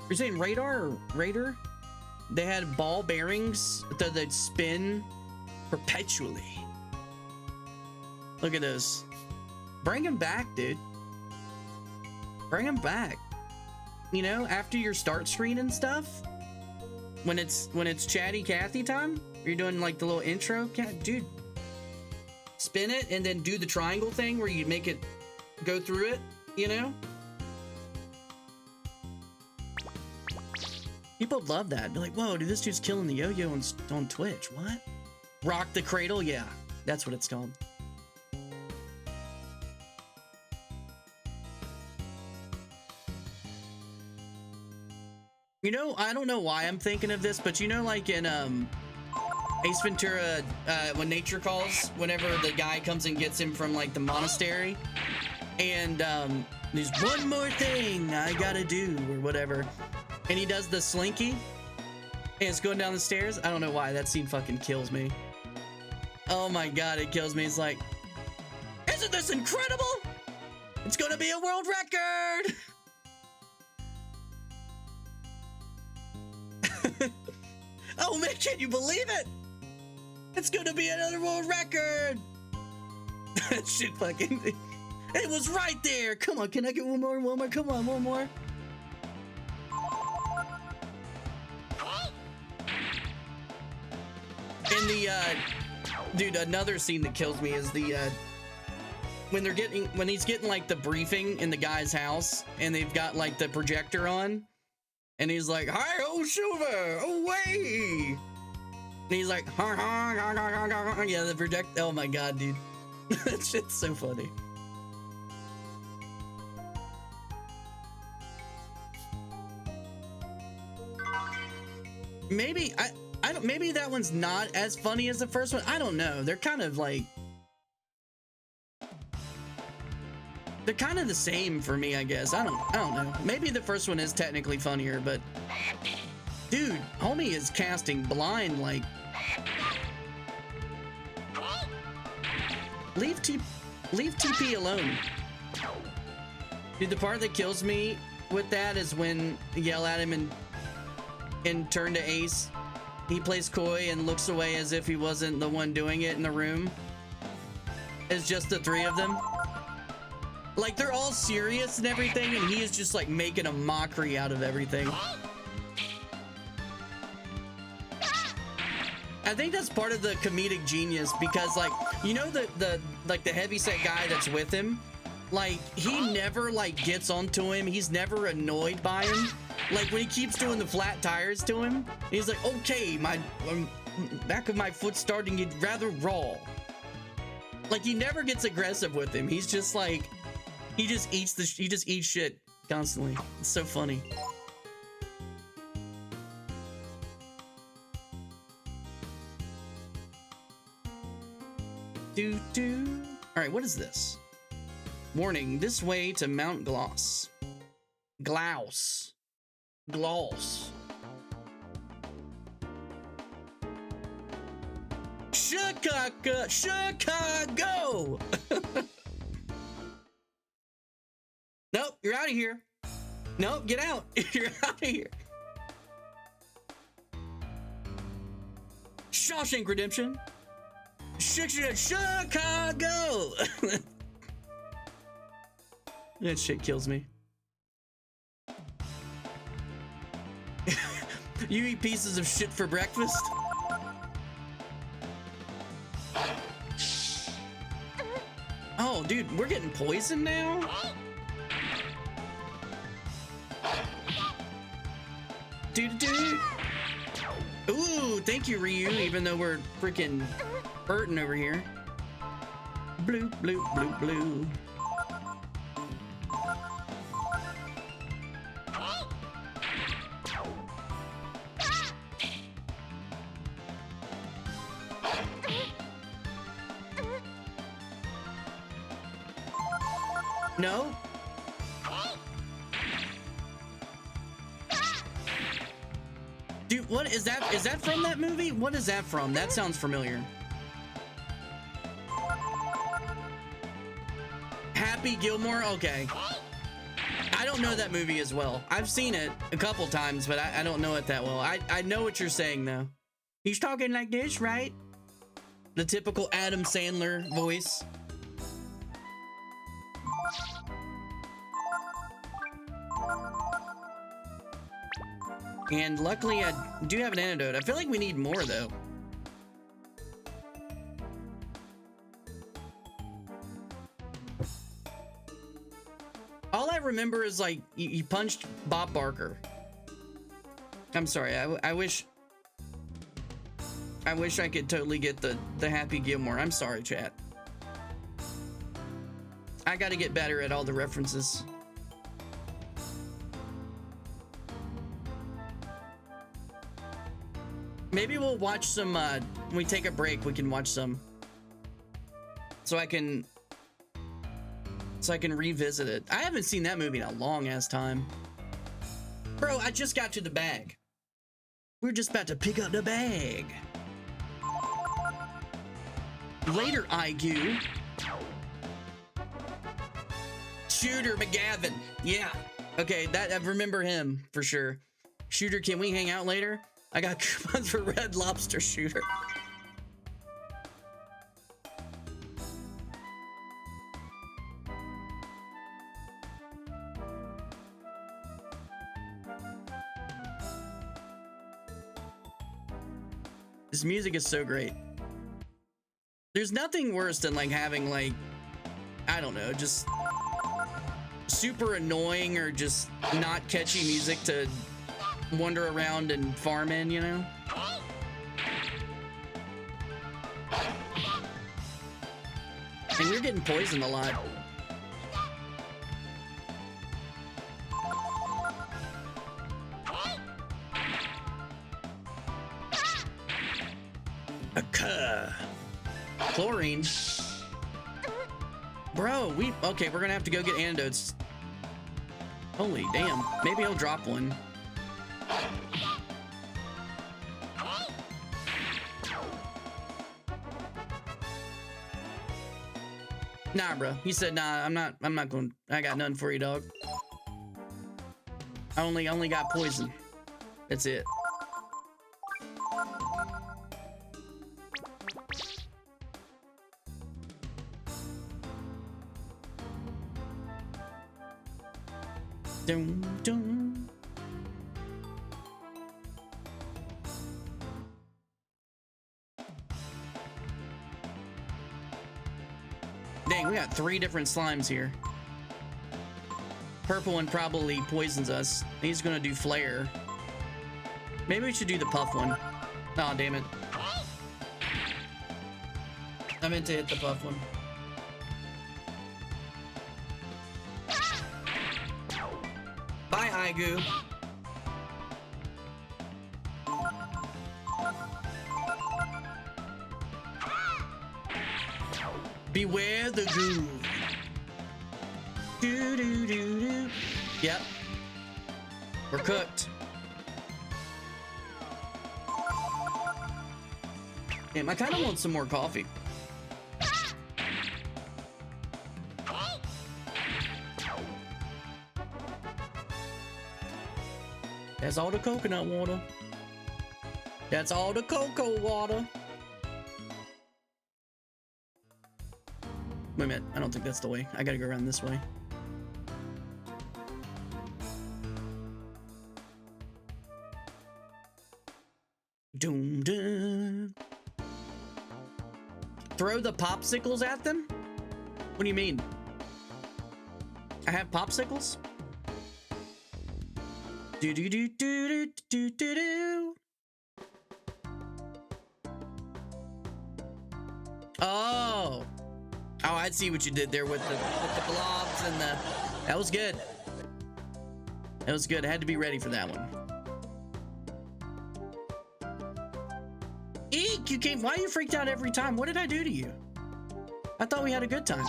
You're saying Radar or Raider? They had ball bearings that spin perpetually. Look at those. Bring them back, dude. Bring them back. You know, after your start screen and stuff, when it's chatty Cathy time, you're doing like the little intro, dude. Spin it and then do the triangle thing where you make it go through it, you know? People love that. Be like, whoa, dude, this dude's killing the yo-yo on Twitch. What? Rock the Cradle? Yeah, that's what it's called. You know, I don't know why I'm thinking of this, but you know, like in Ace Ventura, when nature calls, whenever the guy comes and gets him from like the monastery, and there's one more thing I gotta do or whatever, and he does the slinky, and it's going down the stairs. I don't know why that scene fucking kills me. Oh my god, it kills me. It's like, isn't this incredible? It's gonna be a world record. Oh man, can you believe it? It's gonna be another world record. That shit fucking. It was right there. Come on, can I get one more? One more. Come on, one more. And the dude, another scene that kills me is the when he's getting like the briefing in the guy's house and they've got like the projector on and he's like, "Hi, oh Silver, away!" And he's like, yeah, the project. Oh my god, dude, that shit's so funny. Maybe I don't. Maybe that one's not as funny as the first one. I don't know. They're kind of like. They're kind of the same for me, I guess. I don't know. Maybe the first one is technically funnier, but dude, homie is casting blind like. Leave TP alone. Dude, the part that kills me with that is when you yell at him and turn to Ace. He plays coy and looks away as if he wasn't the one doing it in the room. It's just the three of them. Like, they're all serious and everything, and he is just like making a mockery out of everything. I think that's part of the comedic genius because, like, you know, the heavyset guy that's with him, like, he never like gets onto him. He's never annoyed by him. Like, when he keeps doing the flat tires to him, he's like, "Okay, my back of my foot's starting to get rather raw." Like, he never gets aggressive with him. He's just like, he just eats shit constantly. It's so funny. All right, what is this? Warning, this way to Mount Gloss. Gloss. Chicago! Nope, you're out of here. Nope, get out. You're out of here. Shawshank Redemption. Chicago! That shit kills me. You eat pieces of shit for breakfast? Oh, dude, we're getting poisoned now? Dude. Ooh, thank you, Ryu, even though we're freaking hurting over here. Blue. No? Dude, what is that? Is that from that movie? What is that from? That sounds familiar. Happy Gilmore? Okay. I don't know that movie as well. I've seen it a couple times, but I don't know it that well. I know what you're saying, though. He's talking like this, right? The typical Adam Sandler voice. And luckily, I do have an antidote. I feel like we need more, though. All I remember is, like, you punched Bob Barker. I'm sorry. I wish I could totally get the Happy Gilmore. I'm sorry, chat. I gotta get better at all the references. Maybe we'll watch some, when we take a break, we can watch some. So I can revisit it. I haven't seen that movie in a long ass time. Bro, I just got to the bag. We're just about to pick up the bag. Later, IQ. Shooter McGavin. Yeah. Okay, I remember him for sure. Shooter, can we hang out later? I got coupons for Red Lobster, Shooter. This music is so great. There's nothing worse than like having like, I don't know, just super annoying or just not catchy music to wander around and farm in, you know? And we're getting poisoned a lot. Chlorine. Bro, okay, we're gonna have to go get antidotes. Holy damn. Maybe he'll drop one. Nah, bro. He said, nah, I'm not going. I got nothing for you, dog. I only got poison. That's it. Dum, dum. Dang, we got 3 different slimes here. Purple one probably poisons us. He's gonna do flare. Maybe we should do the puff one. Oh, damn it. I meant to hit the puff one. Bye, Aigu. Beware the goo. Do do do do. Yep. We're cooked. Damn, I kind of want some more coffee. That's all the coconut water. That's all the cocoa water. Wait a minute, I don't think that's the way. I gotta go around this way. Doom doom. Throw the popsicles at them? What do you mean? I have popsicles? Do do do do do do do. Oh. Oh, I see what you did there with the blobs and the. That was good. That was good. I had to be ready for that one. Eek! You came. Why are you freaked out every time? What did I do to you? I thought we had a good time.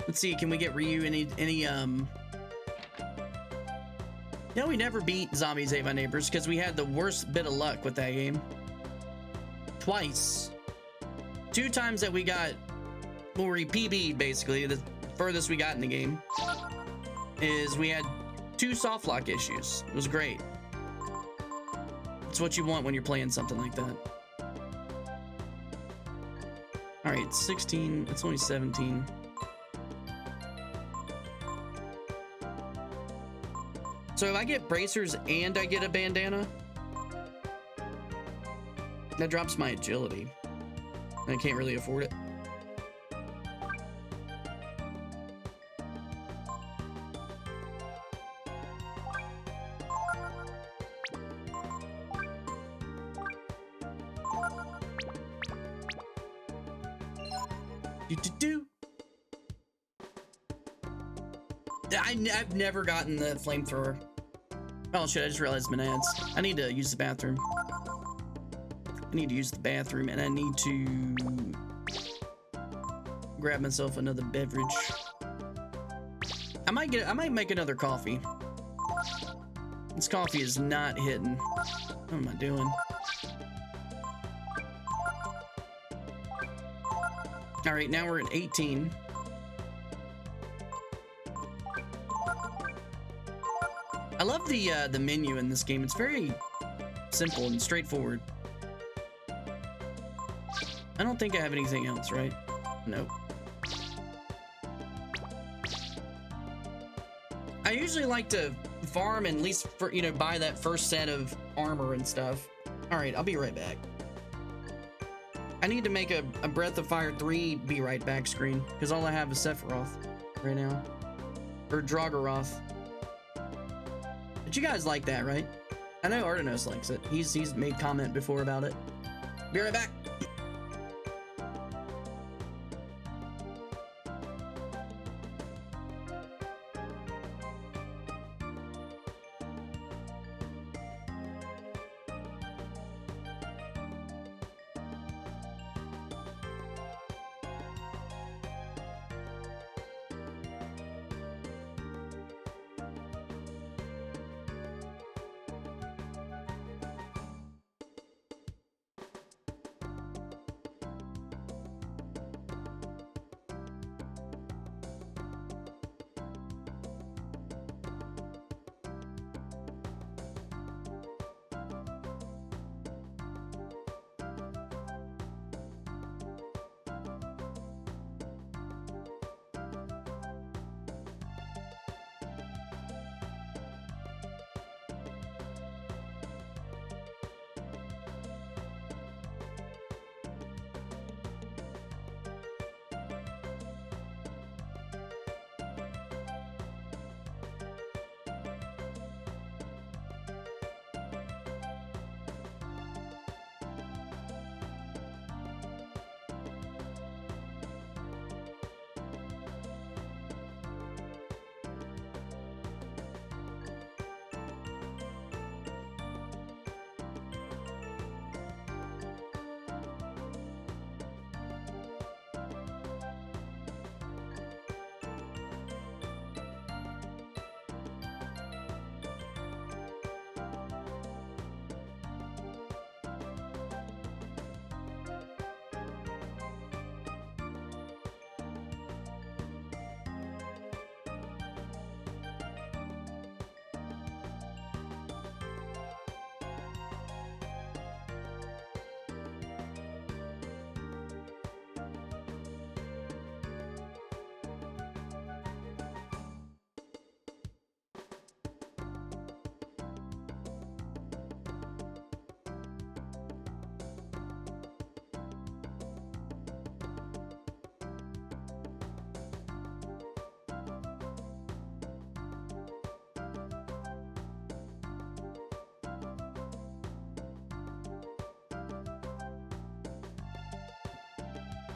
Let's see, can we get Ryu any Yeah, we never beat Zombies Ate My Neighbors because we had the worst bit of luck with that game. Twice. 2 times that we got, well, we PB'd basically, the furthest we got in the game, is we had 2 soft lock issues. It was great. It's what you want when you're playing something like that. All right, 16, it's only 17. So if I get bracers and I get a bandana, that drops my agility. I can't really afford it. I've never gotten the flamethrower. Oh shit, I just realized Menads. I need to use the bathroom. I need to use the bathroom and I need to grab myself another beverage. I might make another coffee. This coffee is not hitting. What am I doing? All right, now we're at 18. I love the menu in this game. It's simple and straightforward. I don't think I have anything else, right? Nope. I usually like to farm and at least, for, you know, buy that first set of armor and stuff. All right, I'll be right back. I need to make a Breath of Fire 3 be right back screen because all I have is Sephiroth right now. Or Dragorath. But you guys like that, right? I know Artenos likes it. He's made comment before about it. Be right back.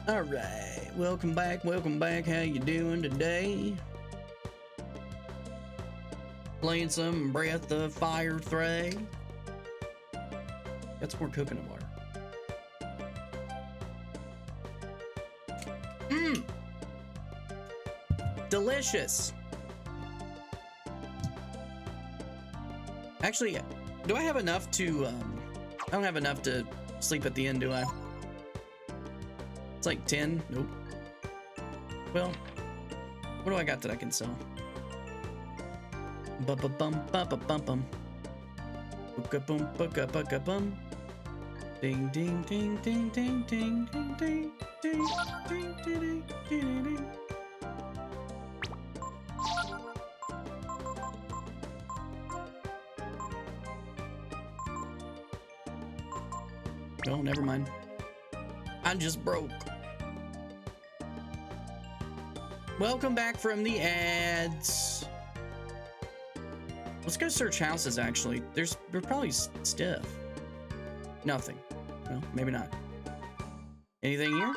All right, welcome back, how you doing today? Playing some Breath of Fire 3. Got some more coconut water. Delicious. Actually, do I have enough to, I don't have enough to sleep at the end, do I? It's like 10. Nope. Well, what do I got that I can sell? Bum bum bum. Booka bum. Ding ding ding ding ding ding ding ding ding ding ding ding ding. Oh, never mind. I'm just broke. Welcome back from the ads. Let's go search houses, actually. There's probably stuff. Nothing. Well, maybe not. Anything here?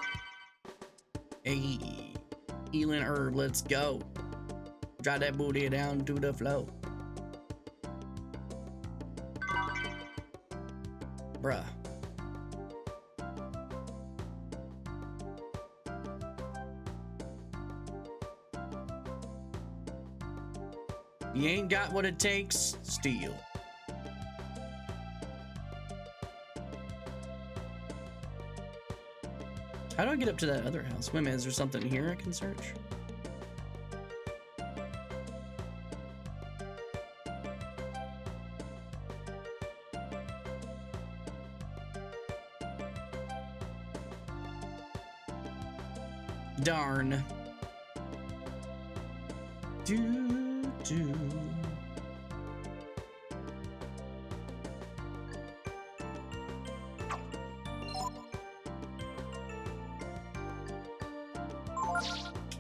Hey, healing herb, let's go. Drop that booty down to the floor. Bruh. You ain't got what it takes, steal. How do I get up to that other house? Wait a minute, is there something here I can search? Darn. Do.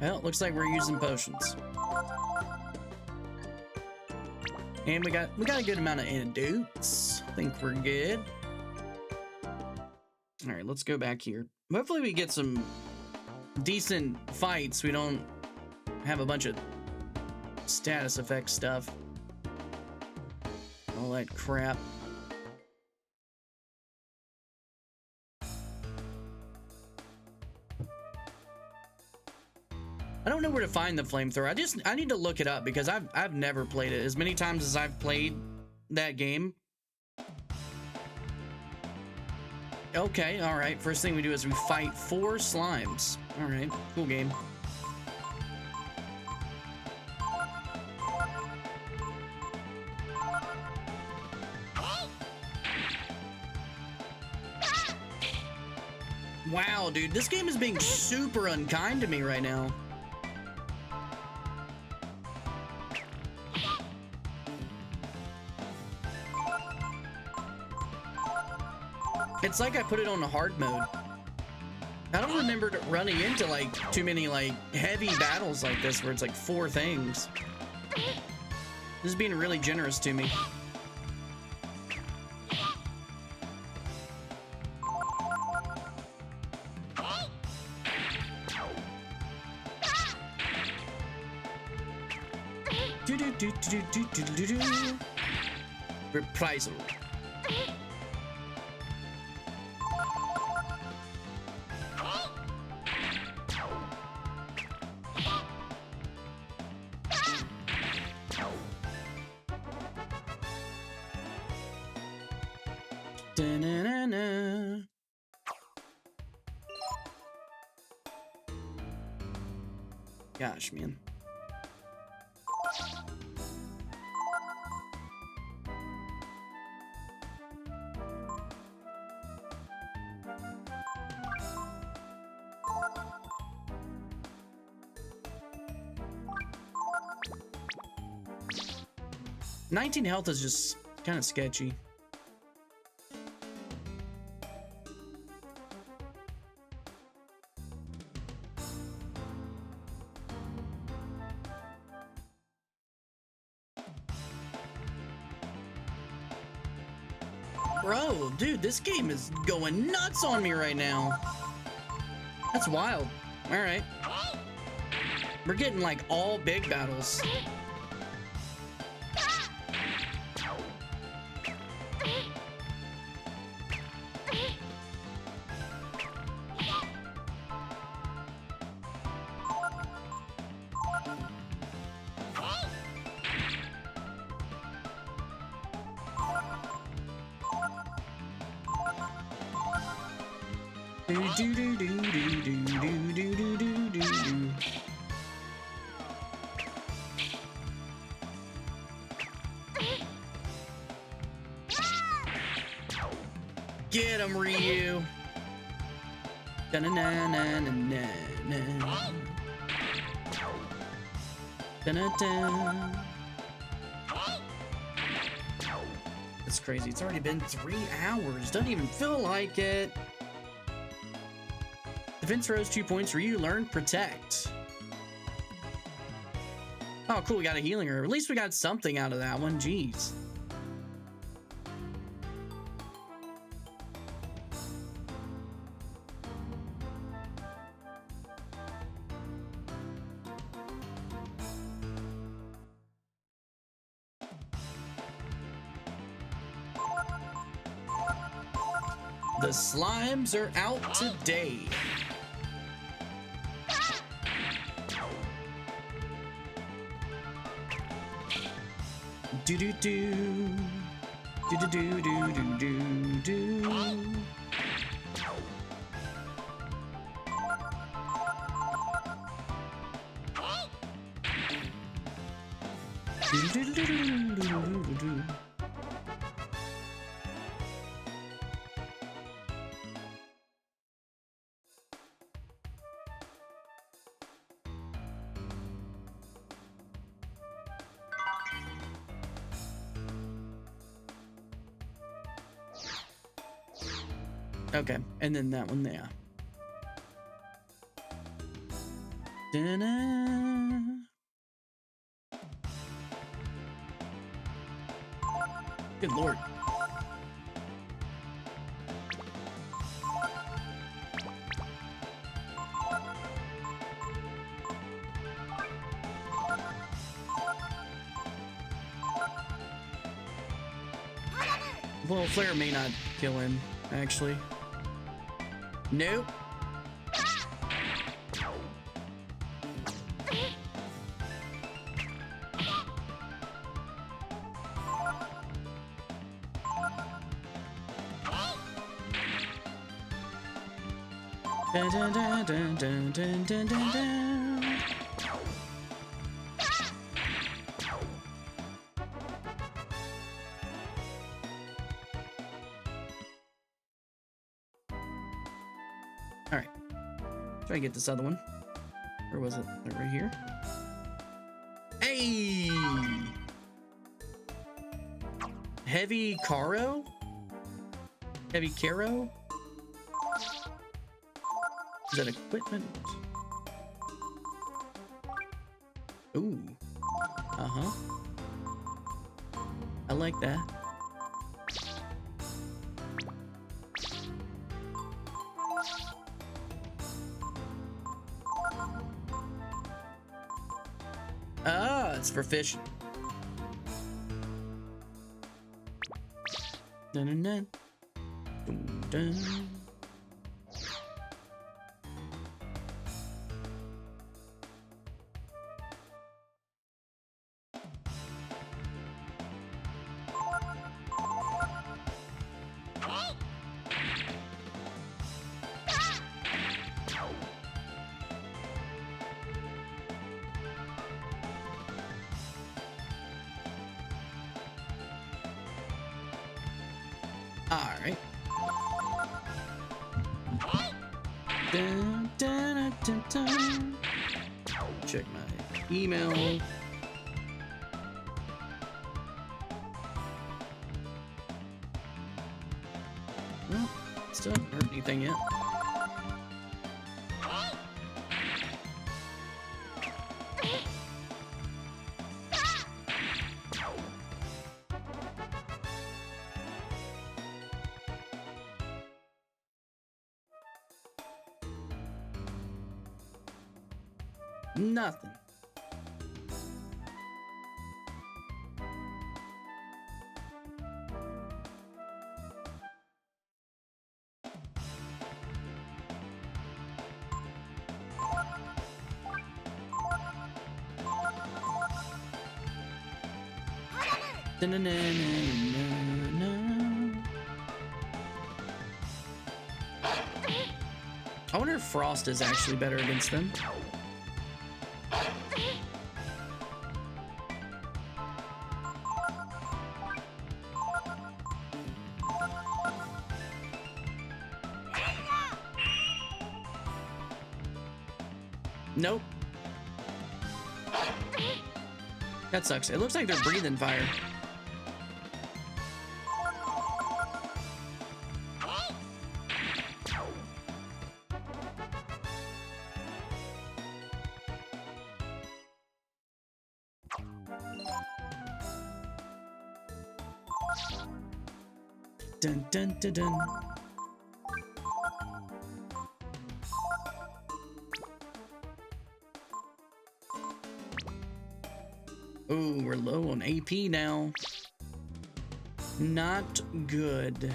Well, looks like we're using potions. And we got a good amount of antidotes. I think we're good. All right, let's go back here. Hopefully we get some decent fights. We don't have a bunch of status effect stuff. All that crap. I don't know where to find the flamethrower. I need to look it up because I've never played it. As many times as I've played that game. Okay, all right. First thing we do is we fight 4 slimes. All right, cool game. Wow, dude, this game is being super unkind to me right now. It's like I put it on a hard mode. I don't remember running into like too many like heavy battles like this where it's like 4 things. This is being really generous to me. Reprisal. Da-na-na-na. Gosh, man. $19 health is just kind of sketchy. Bro, dude, this game is going nuts on me right now. That's wild. All right. We're getting like all big battles. Get him, Ryu. Da-na-na-na-na-na-na. Da-na-da. That's crazy. It's already been 3 hours. Doesn't even feel like it. Defense rose 2 points. Ryu learned Protect. Oh, cool. We got a healing herb. At least we got something out of that one. Jeez. The slimes are out today. Do do do do do do do do do do. Okay, and then that one, yeah. Da-na. Good lord. Well, Flare may not kill him, actually. Nope. Dun, dun, dun, dun, dun, dun, dun, dun, dun. All right, try to get this other one. Where was it? Right here. Hey, heavy caro, heavy caro. Is that equipment? Ooh. Uh-huh. I like that. Ah, it's for fishing. Dun dun dun. Dun dun. Alright. Dun, dun, dun, dun, dun. Check my email. Well, still haven't heard anything yet. Nothing. Dun-dun-dun-dun-dun-dun. I wonder if Frost is actually better against them. Nope. That sucks. It looks like they're breathing fire. Dun dun dun dun. Ooh, we're low on AP now. Not good.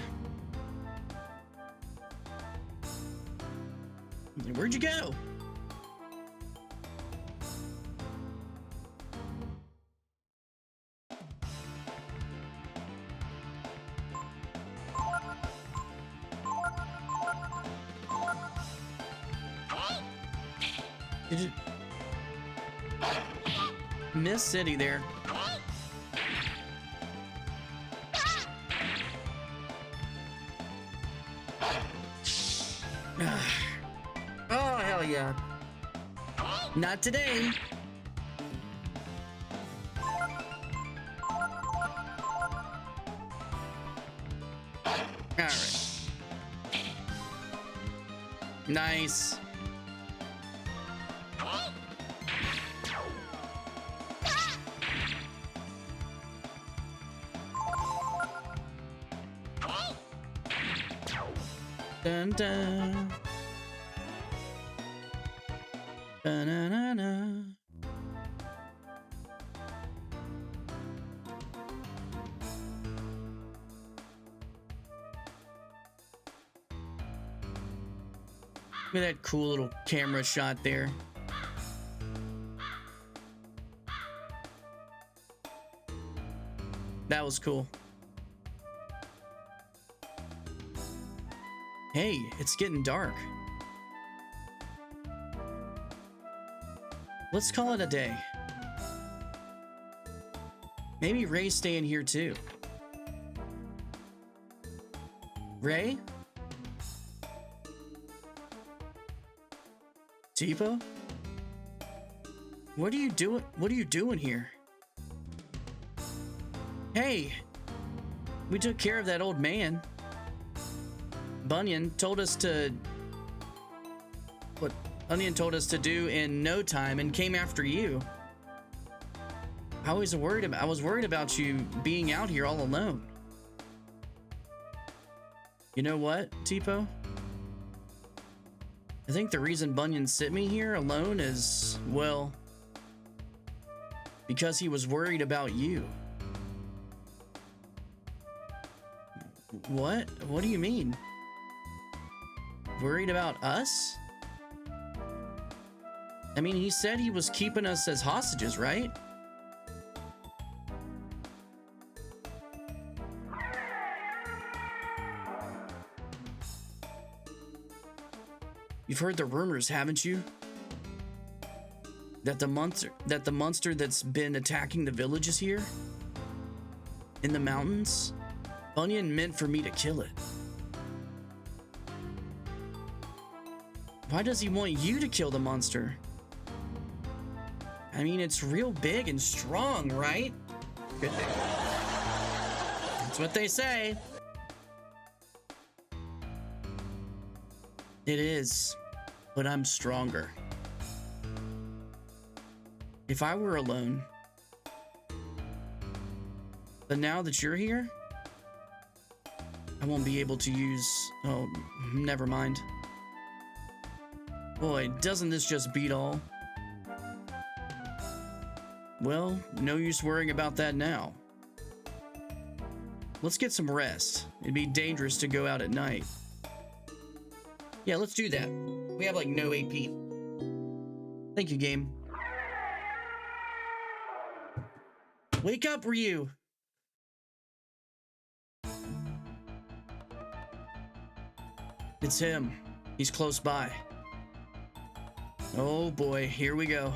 Where'd you go? Did you miss City there? Oh, hell yeah. Not today. All right. Nice. Dun dun. Ba-na-na-na. Look at that cool little camera shot there. That was cool. Hey, it's getting dark. Let's call it a day. Maybe Ray's staying here too. Ray? Tipo? What are you doing? What are you doing here? Hey, we took care of that old man. Bunyan told us to... What Bunyan told us to do in no time and came after you. I was worried about you being out here all alone. You know what, Tipo? I think the reason Bunyan sent me here alone is, well, because he was worried about you. What? What do you mean? Worried about us? I mean, he said he was keeping us as hostages, right? You've heard the rumors, haven't you? That the monster that's been attacking the villages here in the mountains, Bunyan meant for me to kill it. Why does he want you to kill the monster? I mean, it's real big and strong, right? Good thing. That's what they say. It is, but I'm stronger. If I were alone, but now that you're here, I won't be able to use... Oh, never mind. Boy, doesn't this just beat all? Well, no use worrying about that now. Let's get some rest. It'd be dangerous to go out at night. Yeah, let's do that. We have like no AP. Thank you, game. Wake up, Ryu! It's him. He's close by. Oh boy, here we go.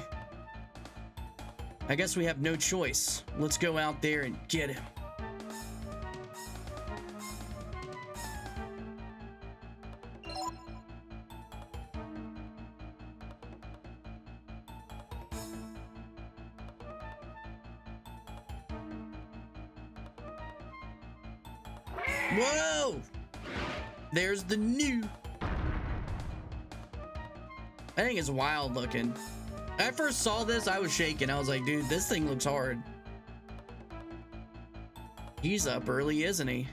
I guess we have no choice. Let's go out there and get him. Whoa! There's the new. I think it's wild looking. When I first saw this, I was shaking. I was like, dude, this thing looks hard. He's up early, isn't he?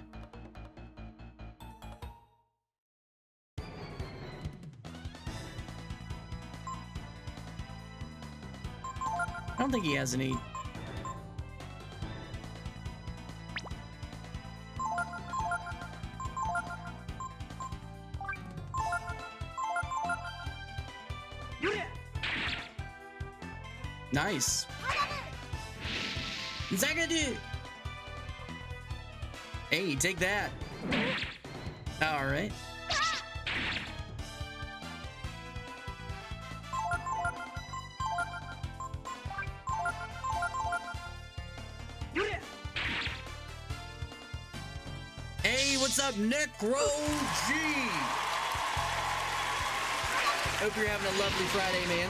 I don't think he has any. Nice. Zagadu. Hey, take that. All right. Hey, what's up, Necro G? Hope you're having a lovely Friday, man.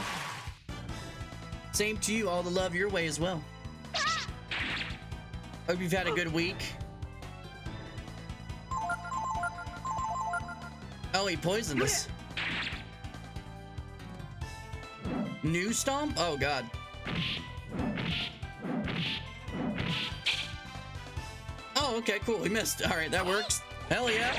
Same to you, all the love your way as well. Hope you've had a good week. Oh, he poisoned us. New stomp? Oh god. Oh, okay, cool. We missed. All right, that works. Hell yeah.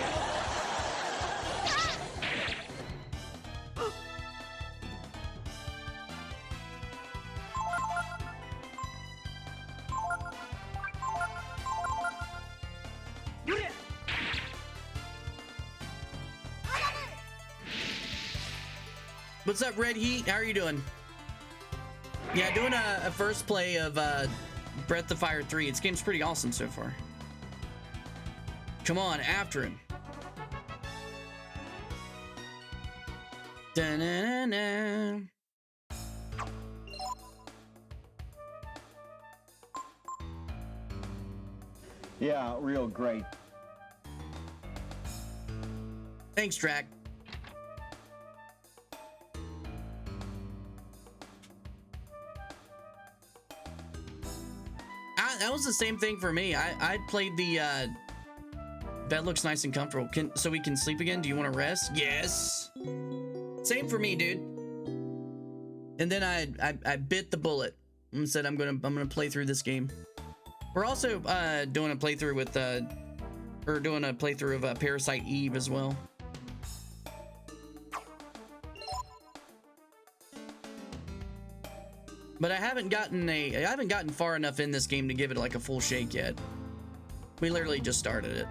What's up, Red Heat? How are you doing? Yeah, doing a first play of Breath of Fire 3. This game's pretty awesome so far. Come on, after him. Da-na-na-na. Yeah, real great. Thanks, Drac. That was the same thing for me. I played the bed looks nice and comfortable. So we can sleep again? Do you want to rest? Yes. Same for me, dude. And then I bit the bullet and said I'm gonna play through this game. We're also doing a playthrough with of Parasite Eve as well. But I haven't gotten far enough in this game to give it like a full shake yet. We literally just started it.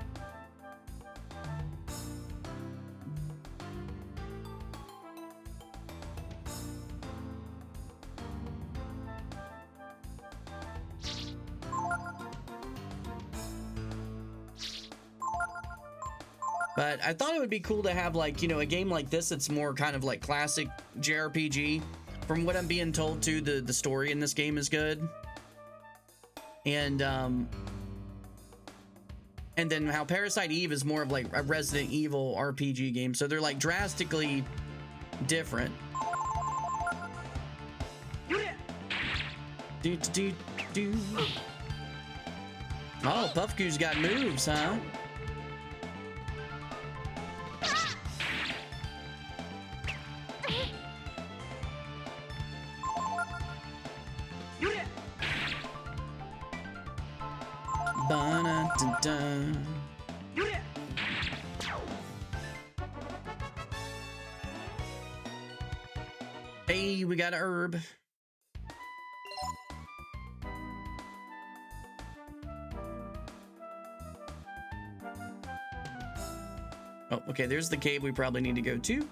But I thought it would be cool to have, like, you know, a game like this that's more kind of like classic JRPG. From what I'm being told too, the story in this game is good. And then how Parasite Eve is more of like a Resident Evil RPG game. So they're like drastically different. Do, do, do. Oh, Puffcoo's got moves, huh? Ba-na-dun-dun. Hey, we got a herb. Oh, okay, there's the cave we probably need to go to.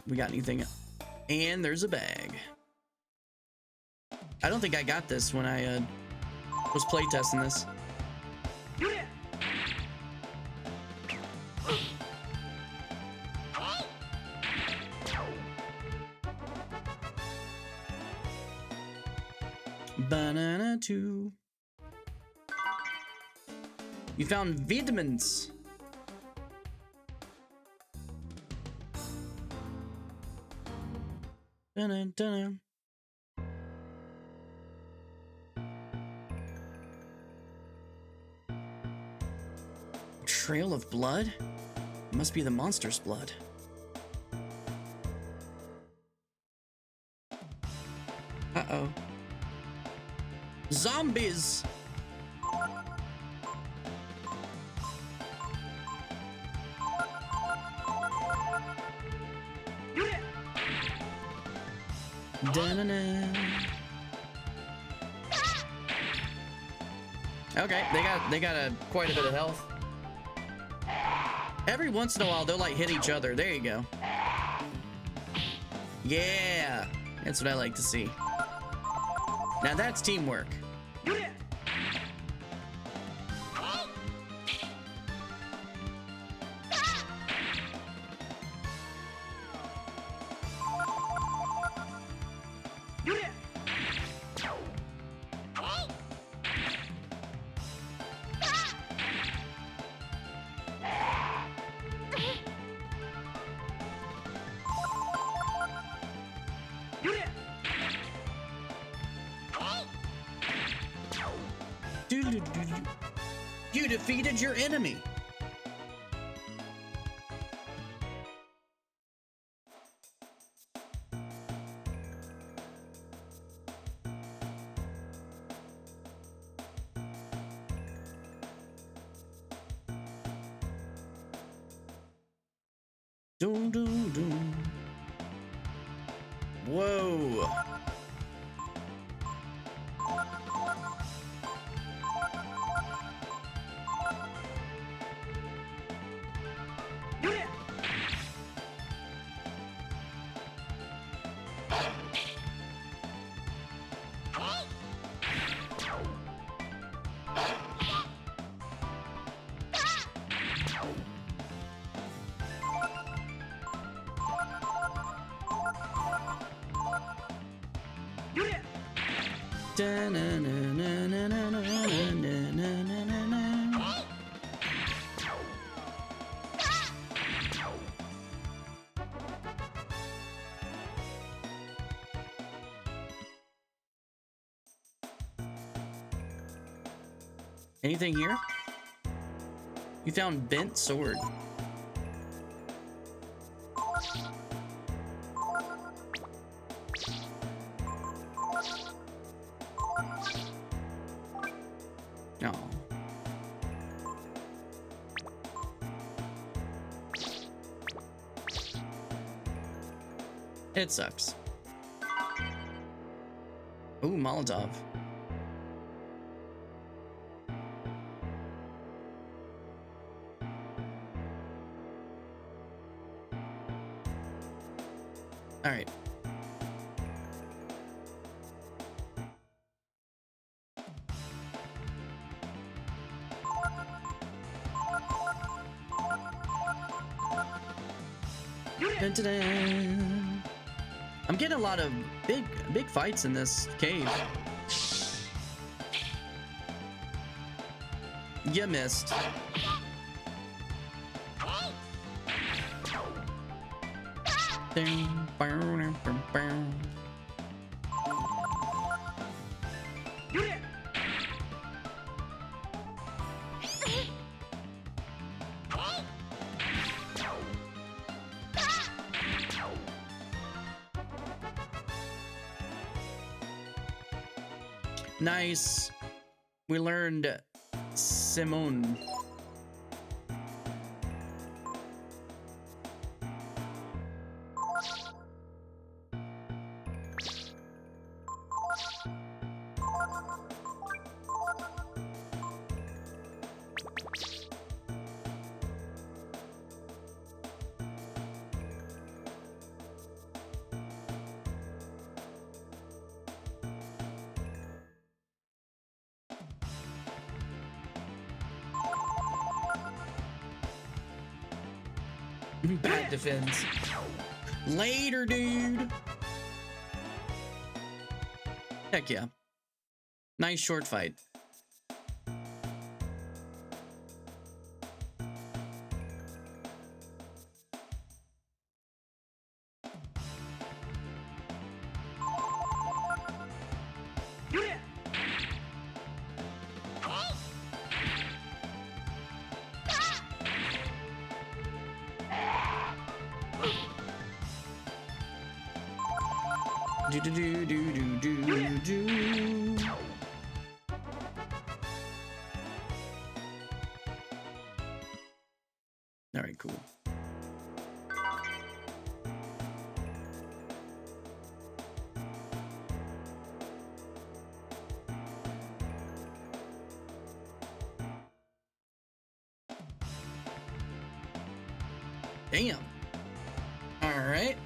We got anything? And there's a bag. I don't think I got this when I was playtesting this. Banana 2. You found vitamins. Dun-dun-dun. Trail of blood? It must be the monster's blood. Uh-oh. Zombies! Da-na-na. Okay, they got quite a bit of health. Every once in a while, they'll like hit each other. There you go. Yeah, that's what I like to see. Now that's teamwork. You defeated your enemy. Doom, doom, doom. Whoa. Anything here? You found bent sword. No. It sucks. Ooh, Molotov. All right. Dun, dun, dun. I'm getting a lot of big fights in this cave. You missed. Nice. We learned Simone. Bad defense. Later, dude. Heck yeah. Nice short fight. All right, cool. Damn. All right.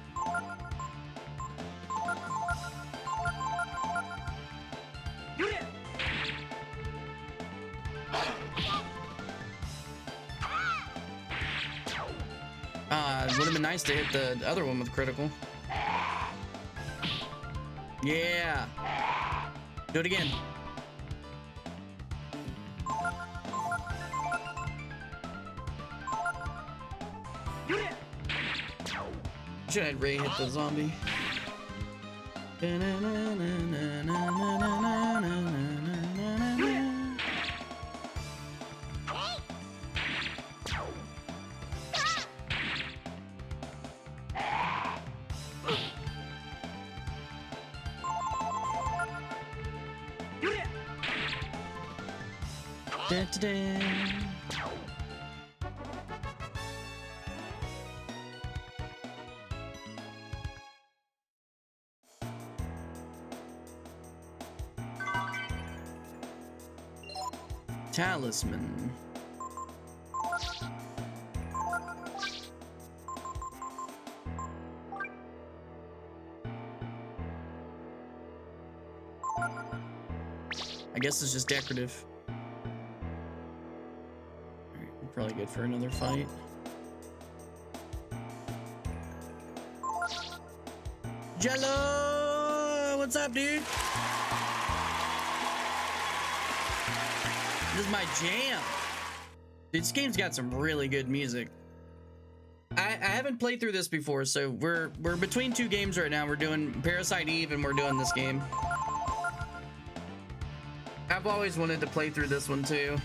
Would have been nice to hit the other one with critical. Yeah. Do it again. Should have Ray hit the zombie. Talisman. I guess it's just decorative. Alright, we're probably good for another fight. Jello! What's up, dude? This is my jam. This game's got some really good music. I haven't played through this before, so we're between two games right now. We're doing Parasite Eve and we're doing this game. I've always wanted to play through this one too.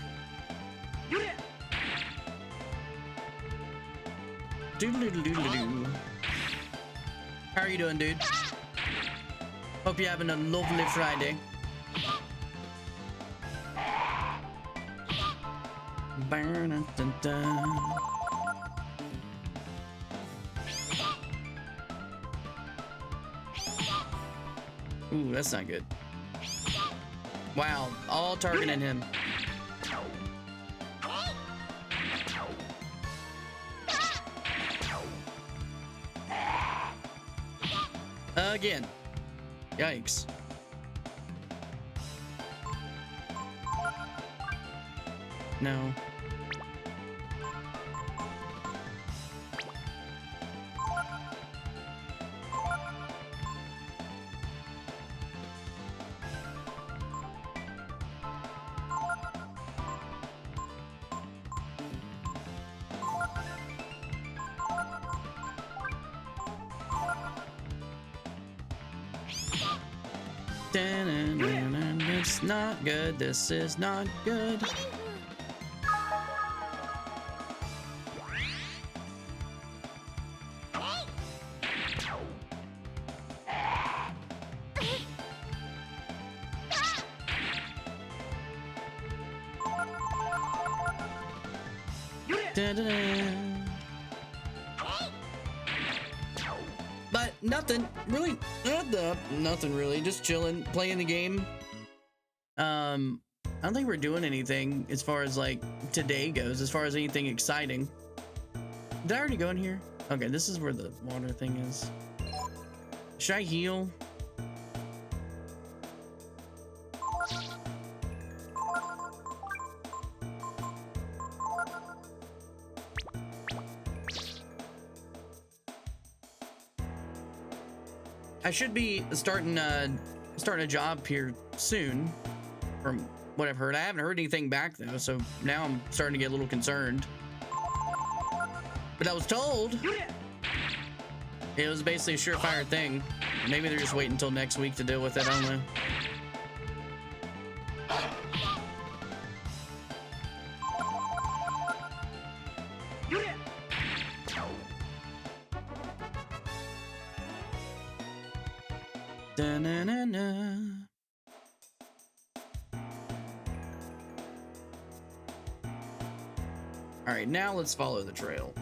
Doodle-doodle-doodle-doo. How are you doing, dude? Hope you're having a lovely Friday. Ooh, that's not good. Wow, all targeting him. Again. Yikes. No. It's not good. This is not good. But nothing really, nothing really, just chilling, playing the game. I don't think we're doing anything as far as like today goes, as far as anything exciting. Did I already go in here? Okay, this is where the water thing is. Should I heal? I should be starting a job here soon, from what I've heard. I haven't heard anything back though, so now I'm starting to get a little concerned. But I was told it was basically a surefire thing. Maybe they're just waiting until next week to deal with it. I don't know. Da-na-na-na. All right, now let's follow the trail.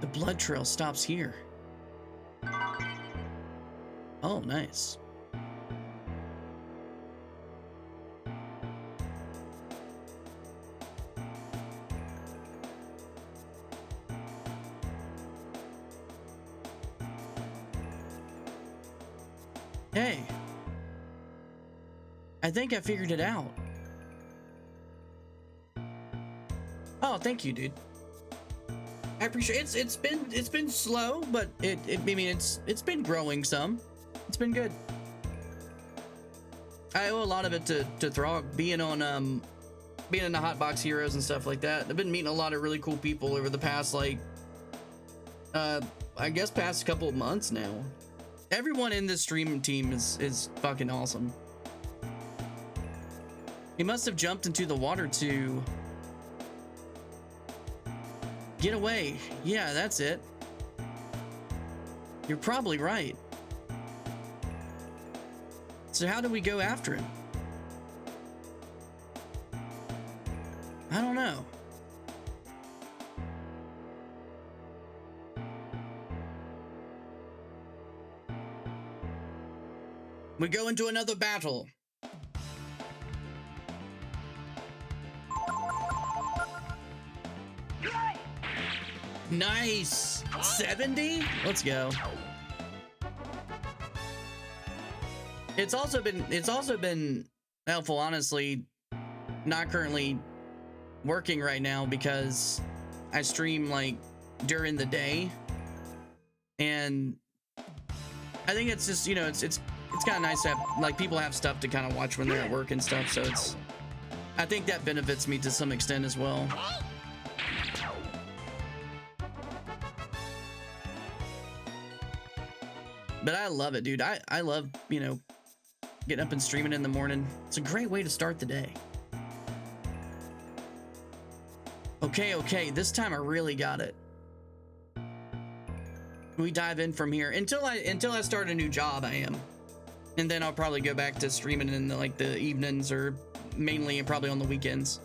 The blood trail stops here. Oh, nice. Hey, I think I figured it out. Oh, thank you, dude. I appreciate it. It's been slow, but I mean it's been growing some. It's been good. I owe a lot of it to Throg being on being in the Hotbox Heroes and stuff like that. I've been meeting a lot of really cool people over the past like I guess past couple of months now. Everyone in this stream team is fucking awesome. He must have jumped into the water to get away. Yeah, that's it. You're probably right. So how do we go after him? I don't know. We go into another battle. Nice. 70? Let's go. It's also been helpful, honestly, not currently working right now because I stream like during the day, and I think it's just, you know, it's kind of nice to have, like, people have stuff to kind of watch when they're at work and stuff, so I think that benefits me to some extent as well. But I love it, dude. I love, you know, getting up and streaming in the morning. It's a great way to start the day. Okay, this time I really got it. We dive in from here until I start a new job. I am, and then I'll probably go back to streaming in the evenings, or mainly and probably on the weekends.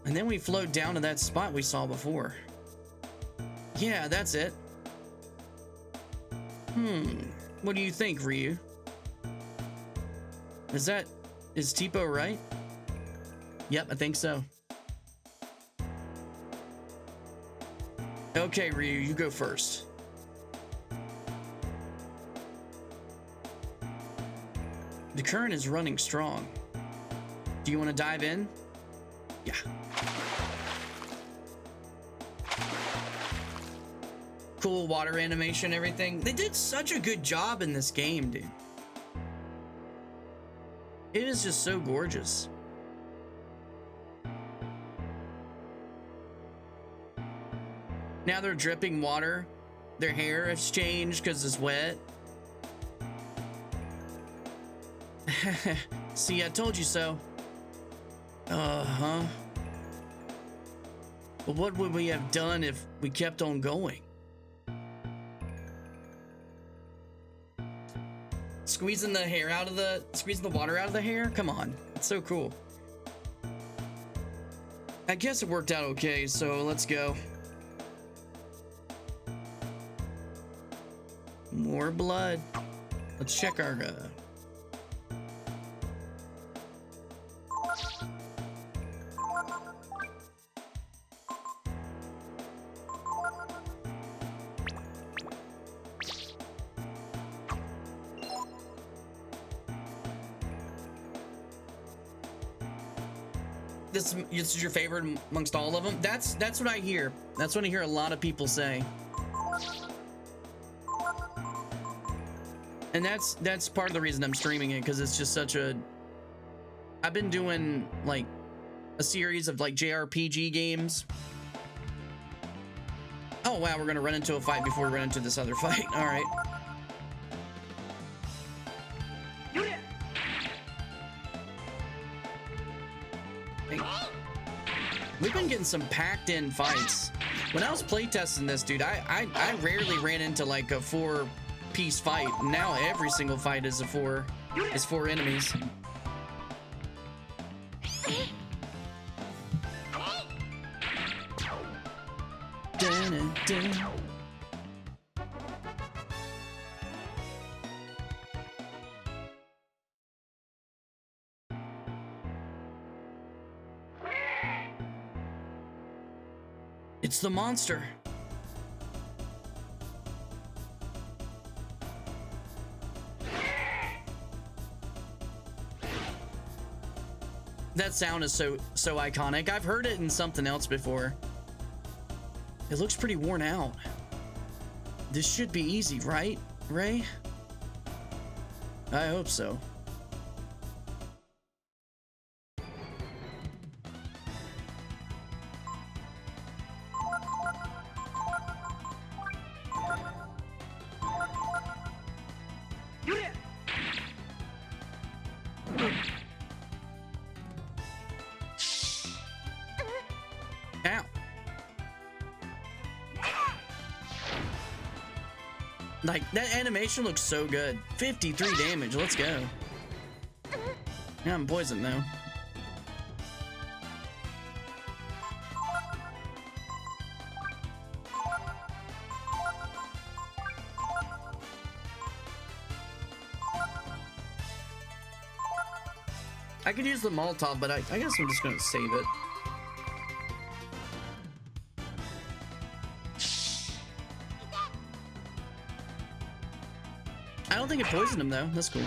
And then we float down to that spot we saw before. Yeah, that's it. What do you think, Ryu? Is Tipo right? Yep, I think so. Okay, Ryu, you go first. The current is running strong. Do you want to dive in? Yeah. Cool water animation, everything. They did such a good job in this game, dude. It is just so gorgeous. Now they're dripping water. Their hair has changed because it's wet. See, I told you so. Uh-huh. But what would we have done if we kept on going? Squeezing the water out of the hair? Come on. It's so cool. I guess it worked out okay, so let's go. More blood. Let's check our This is your favorite amongst all of them? That's what I hear. That's what I hear a lot of people say. And that's part of the reason I'm streaming it, because it's just such a... I've been doing like a series of like JRPG games. Oh wow, we're gonna run into a fight before we run into this other fight. All right. We've been getting some packed in fights. When I was playtesting this, dude, I rarely ran into like a 4-piece fight. Now every single fight is four enemies. Dun, dun. It's the monster. That sound is so iconic. I've heard it in something else before. It looks pretty worn out. This should be easy, right, Ray? I hope so. Like, that animation looks so good. 53 damage. Let's go. Yeah, I'm poisoned though. I could use the Molotov, but I guess I'm just gonna save it. I don't think it poisoned him though. That's cool.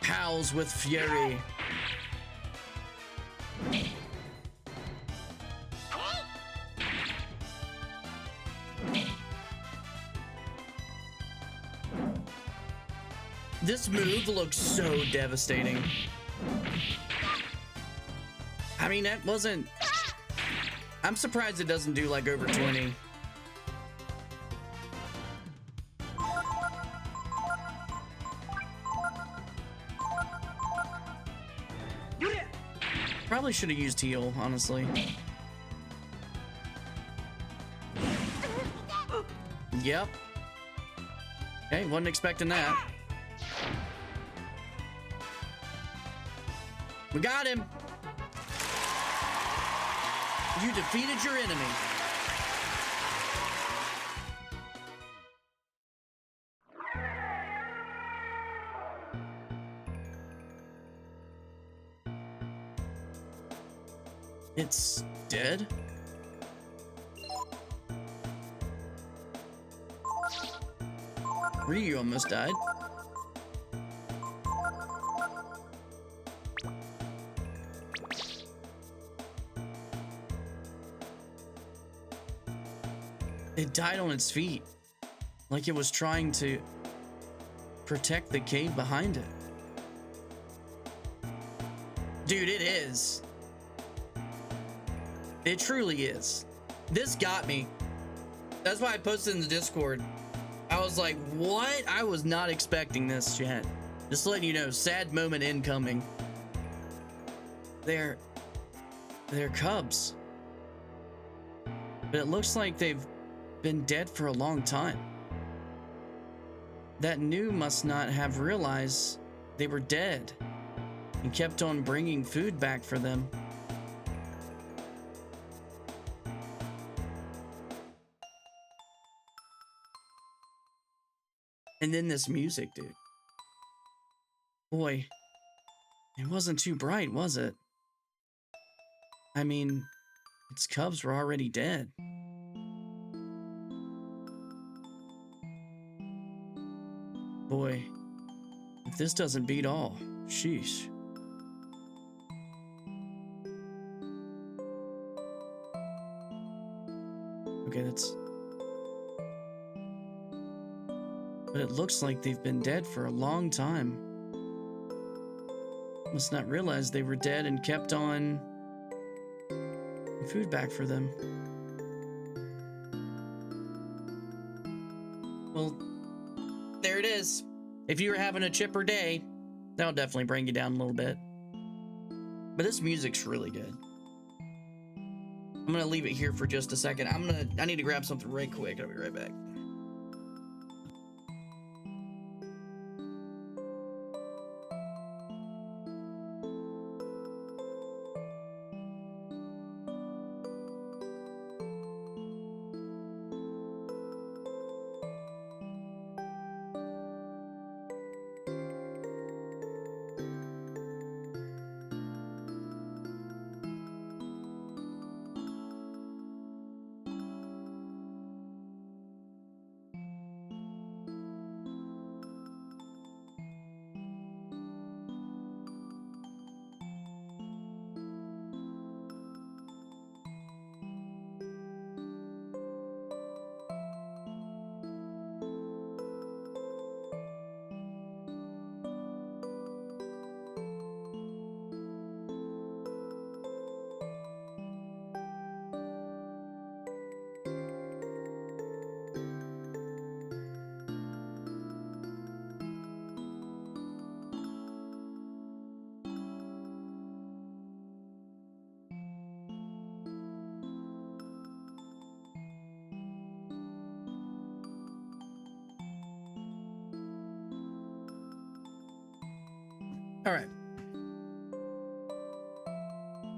Howls with fury. This move looks so devastating. I mean, that wasn't... I'm surprised it doesn't do like over 20. Probably should have used heal, honestly. Yep. Okay, wasn't expecting that. We got him. You defeated your enemy. It's dead? Ryu almost died. It died on its feet, like it was trying to protect the cave behind it. Dude, it is. It truly is. This got me. That's why I posted in the Discord. I was like, what? I was not expecting this, chat. Just letting you know, sad moment incoming. They're cubs. But it looks like they've been dead for a long time. That new must not have realized they were dead and kept on bringing food back for them. And then this music, dude. Boy, it wasn't too bright, was it? I mean, its cubs were already dead. Boy, if this doesn't beat all, sheesh. Okay, that's... But it looks like they've been dead for a long time. Must not realize they were dead and kept on food back for them. Well, there it is. If you were having a chipper day, that'll definitely bring you down a little bit. But this music's really good. I'm gonna leave it here for just a second. I need to grab something right quick. I'll be right back. All right.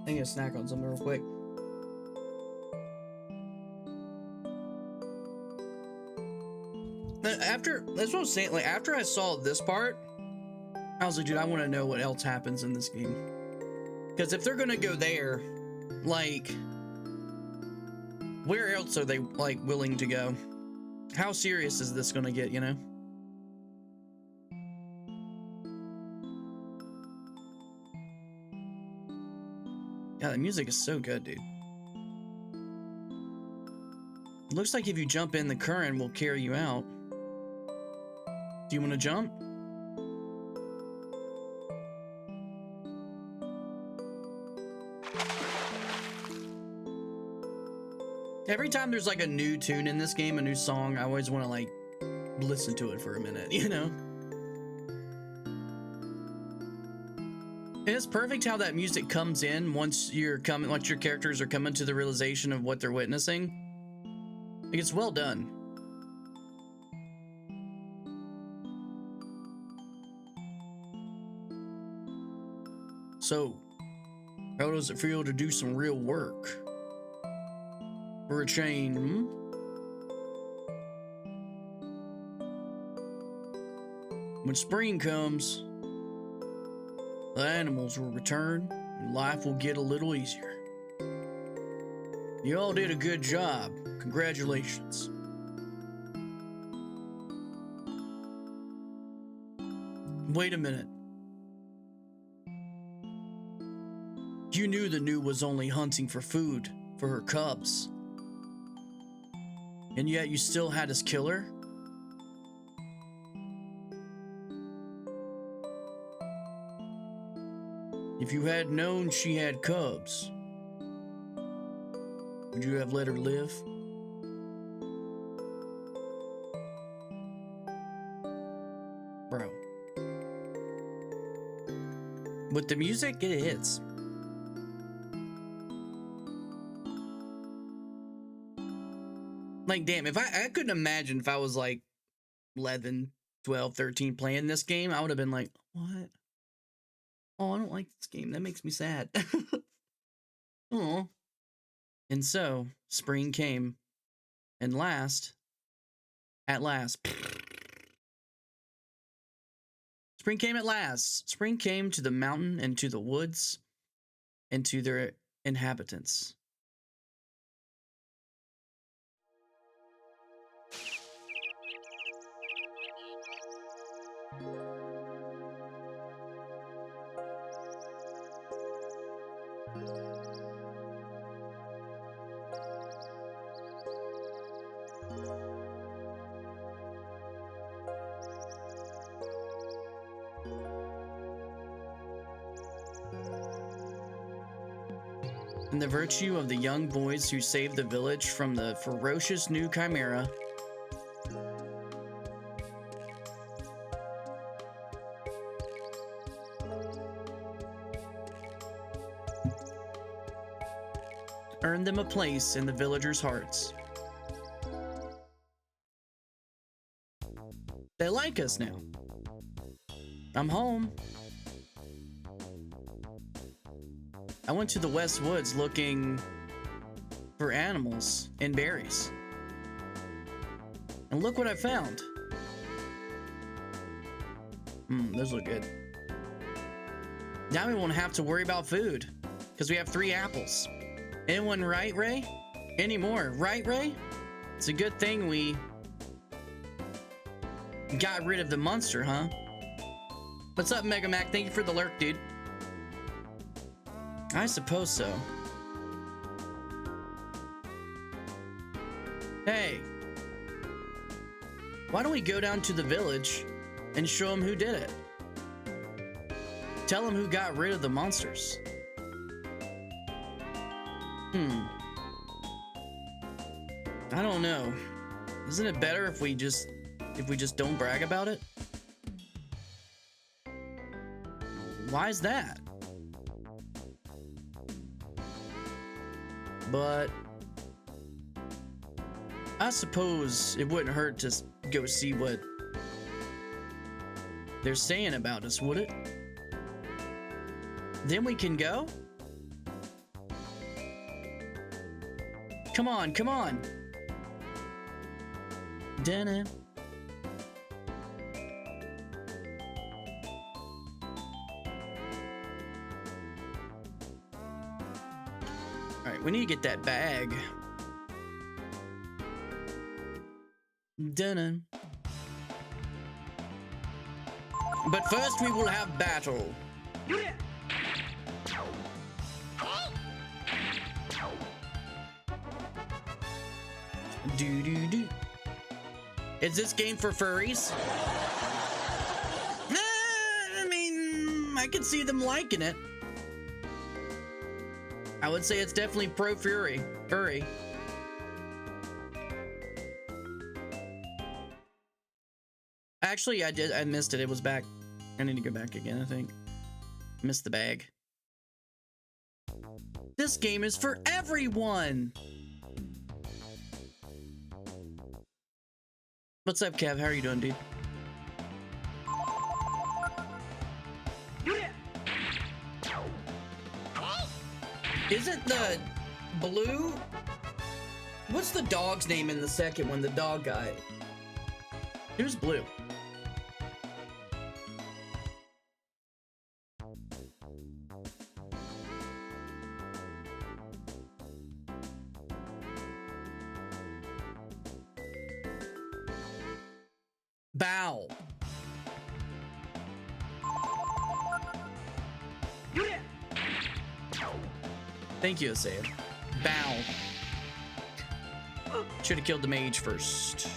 I need a snack on something real quick. After, that's what I was saying, like, after I saw this part, I was like, dude, I want to know what else happens in this game. Because if they're gonna go there, like, where else are they, like, willing to go? How serious is this gonna get, you know? Yeah, the music is so good, dude. It looks like if you jump in, the current will carry you out. Do you want to jump? Every time there's like a new tune in this game, a new song, I always want to like listen to it for a minute, you know? And it's perfect how that music comes in once your characters are coming to the realization of what they're witnessing. Like, it's well done. So, how does it feel to do some real work? For a change, hmm? When spring comes, the animals will return and life will get a little easier. You all did a good job. Congratulations. Wait a minute. You knew the New was only hunting for food for her cubs. And yet you still had us kill her? If you had known she had cubs, would you have let her live? Bro. With the music, it hits. Like, damn, if I couldn't imagine if I was like 11, 12, 13 playing this game, I would have been like, what? Oh, I don't like this game. That makes me sad. Oh. And so, spring came. And at last. Spring came at last. Spring came to the mountain and to the woods and to their inhabitants. And the virtue of the young boys who saved the village from the ferocious new chimera earned them a place in the villagers' hearts. They like us now. I'm home. I went to the West Woods looking for animals and berries. And look what I found. Those look good. Now we won't have to worry about food because we have 3 apples. Anyone right, Ray? Any more? Right, Ray? It's a good thing we got rid of the monster, huh? What's up, Mega Mac? Thank you for the lurk, dude. I suppose so. Hey, why don't we go down to the village and show them who did it? Tell them who got rid of the monsters. I don't know. Isn't it better if we just don't brag about it? Why is that? But I suppose it wouldn't hurt to go see what they're saying about us, would it? Then we can go? Come on, come on. Dun-dun. Alright, we need to get that bag. Dun-dun. But first we will have battle. Do-do-do. Is this game for furries? I mean, I can see them liking it. I would say it's definitely pro-furry. Furry. Actually, I missed it. It was back. I need to go back again, I think. Missed the bag. This game is for everyone! What's up, Kev? How are you doing, dude? Isn't the blue? What's the dog's name in the second one? The dog guy. Who's blue? Bow. Thank you, Asaya. Bow. Should have killed the mage first.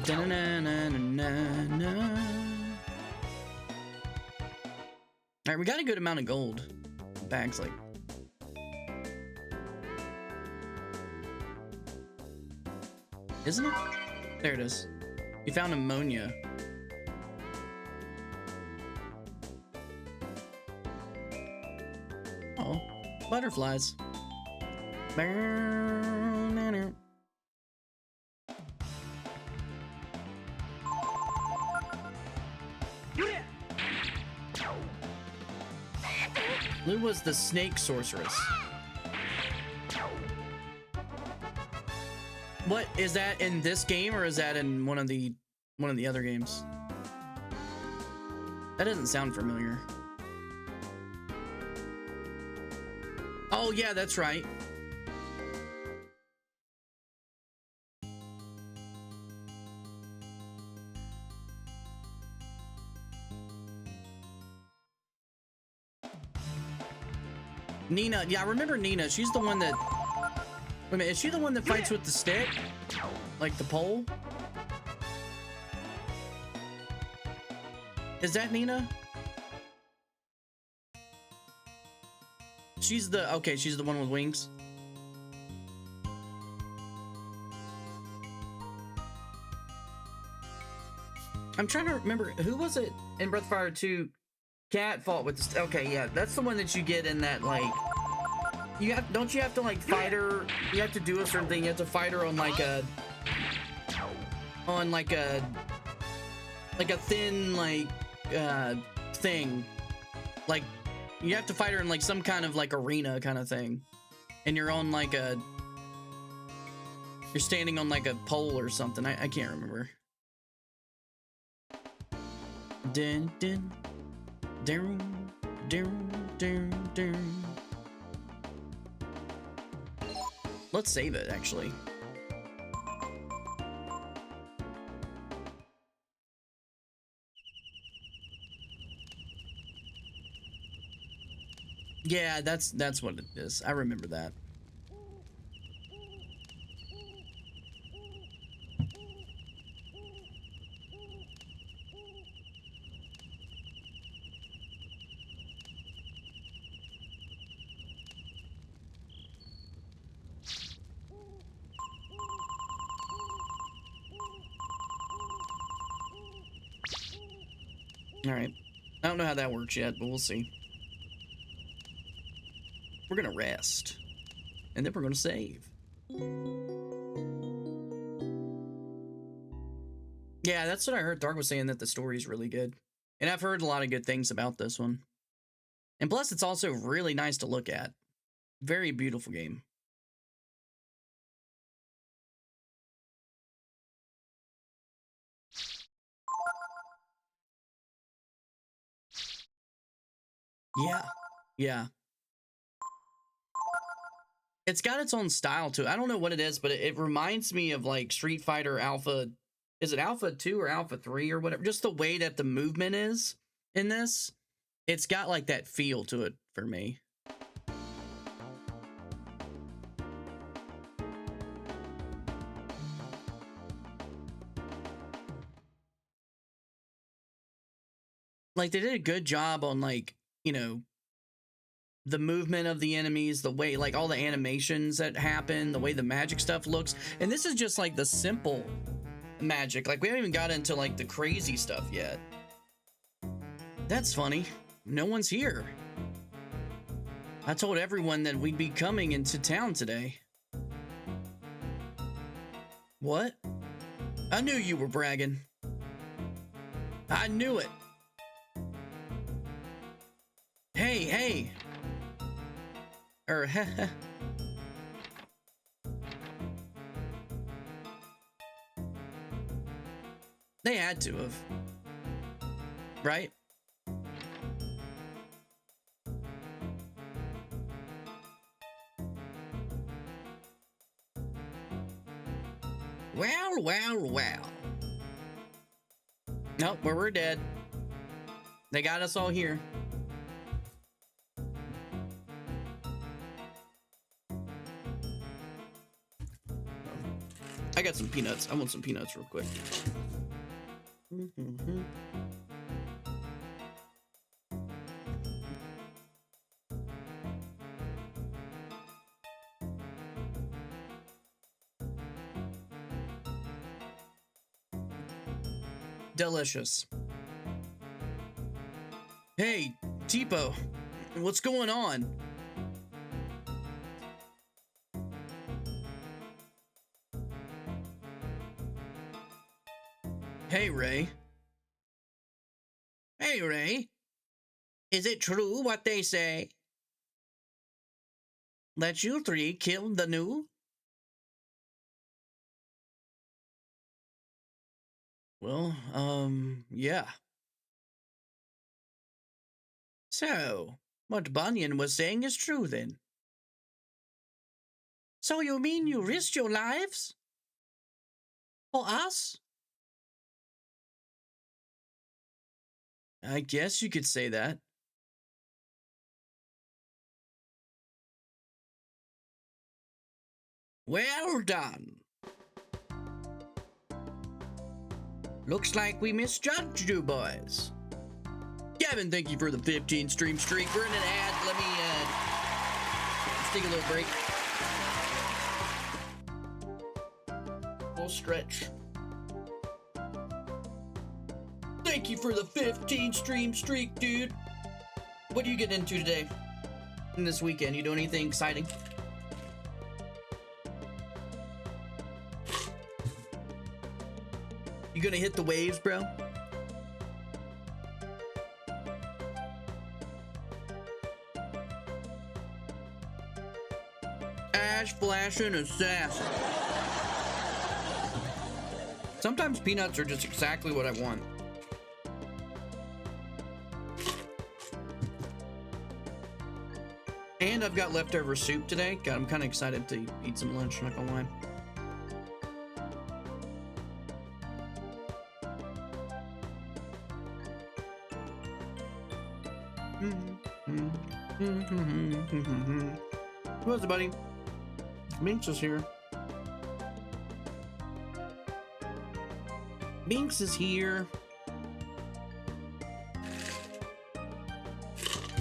Da-na-na-na-na-na. Alright, we got a good amount of gold. Bags like. Isn't it? There it is. We found ammonia. Oh, butterflies. Blue was the snake sorceress. What is that in this game, or is that in one of the other games? That doesn't sound familiar. Oh yeah, that's right. Nina, yeah, I remember Nina. She's the one that. Wait a minute, is she the one that fights with the stick? Like the pole? Is that Nina? She's the, okay, she's the one with wings. I'm trying to remember, who was it in Breath of Fire 2? Cat fought with the, okay, yeah, that's the one that you get in that, like, you have, don't you have to, like, fight her, you have to do a certain thing, you have to fight her on, like a thin, like, thing. Like, you have to fight her in, like, some kind of, like, arena kind of thing. And you're on, like, you're standing on, like, a pole or something. I can't remember. Dun, dun, dun, dun, dun, dun. Let's save it, actually. Yeah, that's what it is. I remember that. All right. I don't know how that works yet, but we'll see. We're gonna rest, and then we're gonna save. Yeah, that's what I heard. Dark was saying that the story's really good. And I've heard a lot of good things about this one. And plus, it's also really nice to look at. Very beautiful game. Yeah. Yeah. It's got its own style to it. I don't know what it is, but it reminds me of like Street Fighter Alpha. Is it Alpha 2 or Alpha 3 or whatever? Just the way that the movement is in this. It's got like that feel to it for me. Like they did a good job on like, you know, the movement of the enemies, the way, like all the animations that happen, the way the magic stuff looks. And this is just like the simple magic. Like we haven't even got into like the crazy stuff yet. That's funny. No one's here. I told everyone that we'd be coming into town today. What? I knew you were bragging. I knew it. Hey. Heh. They had to have. Right? Well. Nope, we're dead. They got us all here. I got some peanuts. I want some peanuts real quick. Delicious. Hey, Tipo, what's going on? Hey, Ray. Hey, Ray. Is it true what they say? That you three killed the new? Well, yeah. So, what Bunyan was saying is true then. So you mean you risked your lives? For us? I guess you could say that. Well done. Looks like we misjudged you boys. Gavin, thank you for the 15 stream streak. We're in an ad. Let me let's take a little break. Full stretch. Thank you for the 15 stream streak, dude. What are you getting into today? In this weekend, you doing anything exciting? You gonna hit the waves, bro? Ash flashing assassin. Sometimes peanuts are just exactly what I want. And I've got leftover soup today. God, I'm kind of excited to eat some lunch, not gonna lie. Who is it, buddy? Minx is here. Minx is here.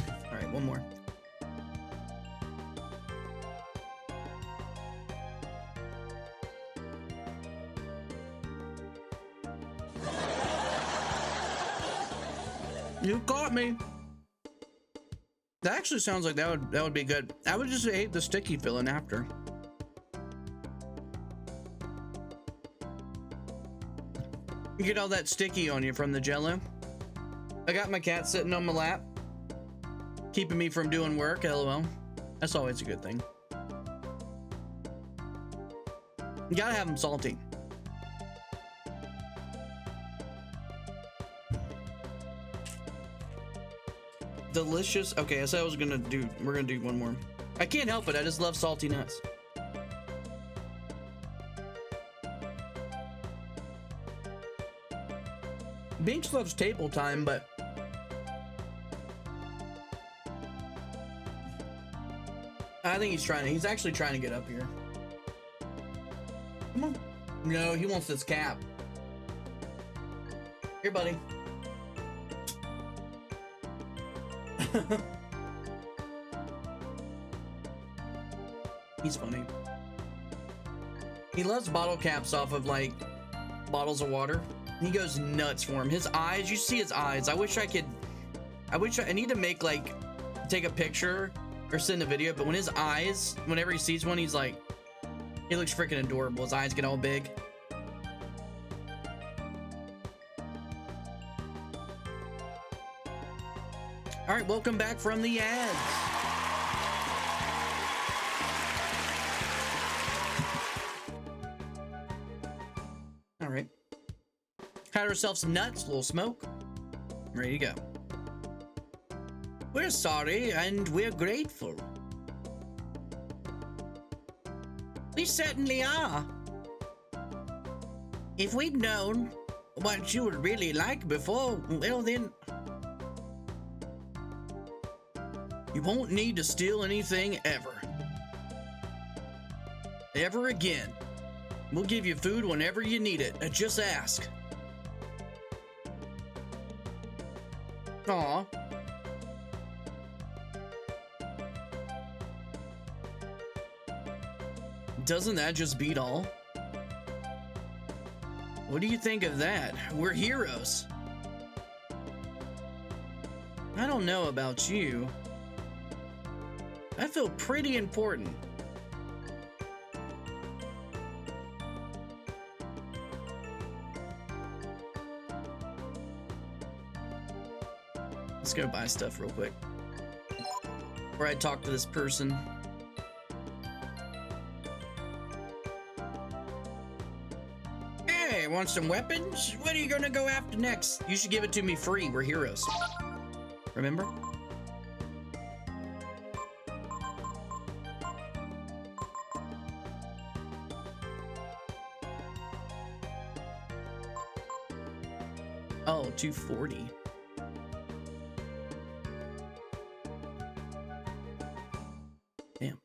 All right, one more. You caught me. That actually sounds like that would be good. I would just hate the sticky filling after. You get all that sticky on you from the Jello. I got my cat sitting on my lap, keeping me from doing work. LOL. That's always a good thing. You gotta have them salty. Delicious. Okay, I said we're gonna do one more. I can't help it. I just love salty nuts. Binks loves table time, but I think he's actually trying to get up here. Come on. No, he wants this cap. Here, buddy. He's funny. He loves bottle caps off of like bottles of water. He goes nuts for him. His eyes, you see his eyes. I need to make like, take a picture or send a video, but when his eyes, whenever he sees one, he's like, he looks freaking adorable. His eyes get all big. All right, welcome back from the ads. All right. Had ourselves some nuts, a little smoke. Ready to go. We're sorry and we're grateful. We certainly are. If we'd known what you would really like before, well then, you won't need to steal anything ever. Ever again. We'll give you food whenever you need it. Just ask. Aw. Doesn't that just beat all? What do you think of that? We're heroes. I don't know about you. I feel pretty important. Let's go buy stuff real quick before I talk to this person. Hey, want some weapons? What are you gonna go after next? You should give it to me free. We're heroes. Remember? Oh, 240. Damn.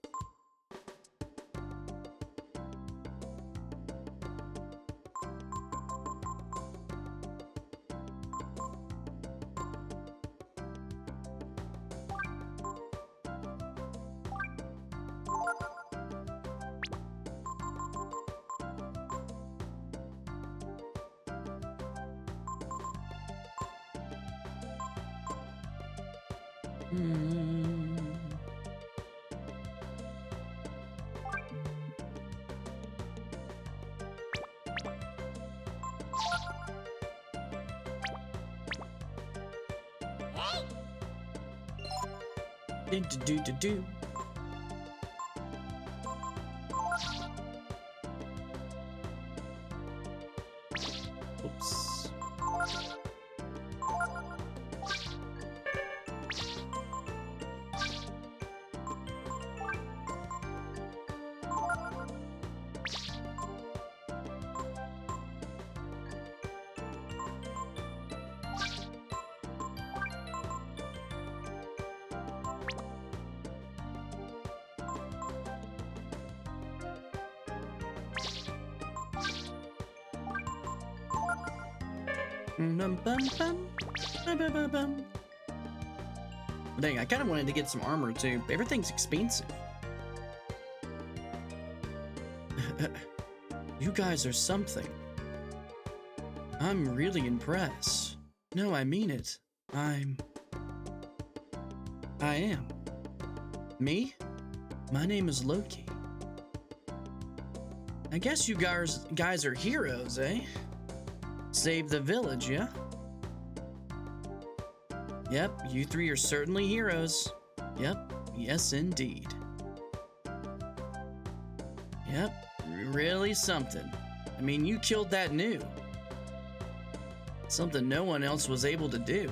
Do. Oops. Dang, I kind of wanted to get some armor too. Everything's expensive. You guys are something. I'm really impressed. No, I mean it. I am. Me? My name is Loki. I guess you guys are heroes, eh? Save the village, yeah? Yep, you three are certainly heroes. Yep, yes indeed. Yep, really something. I mean, you killed that new. Something no one else was able to do.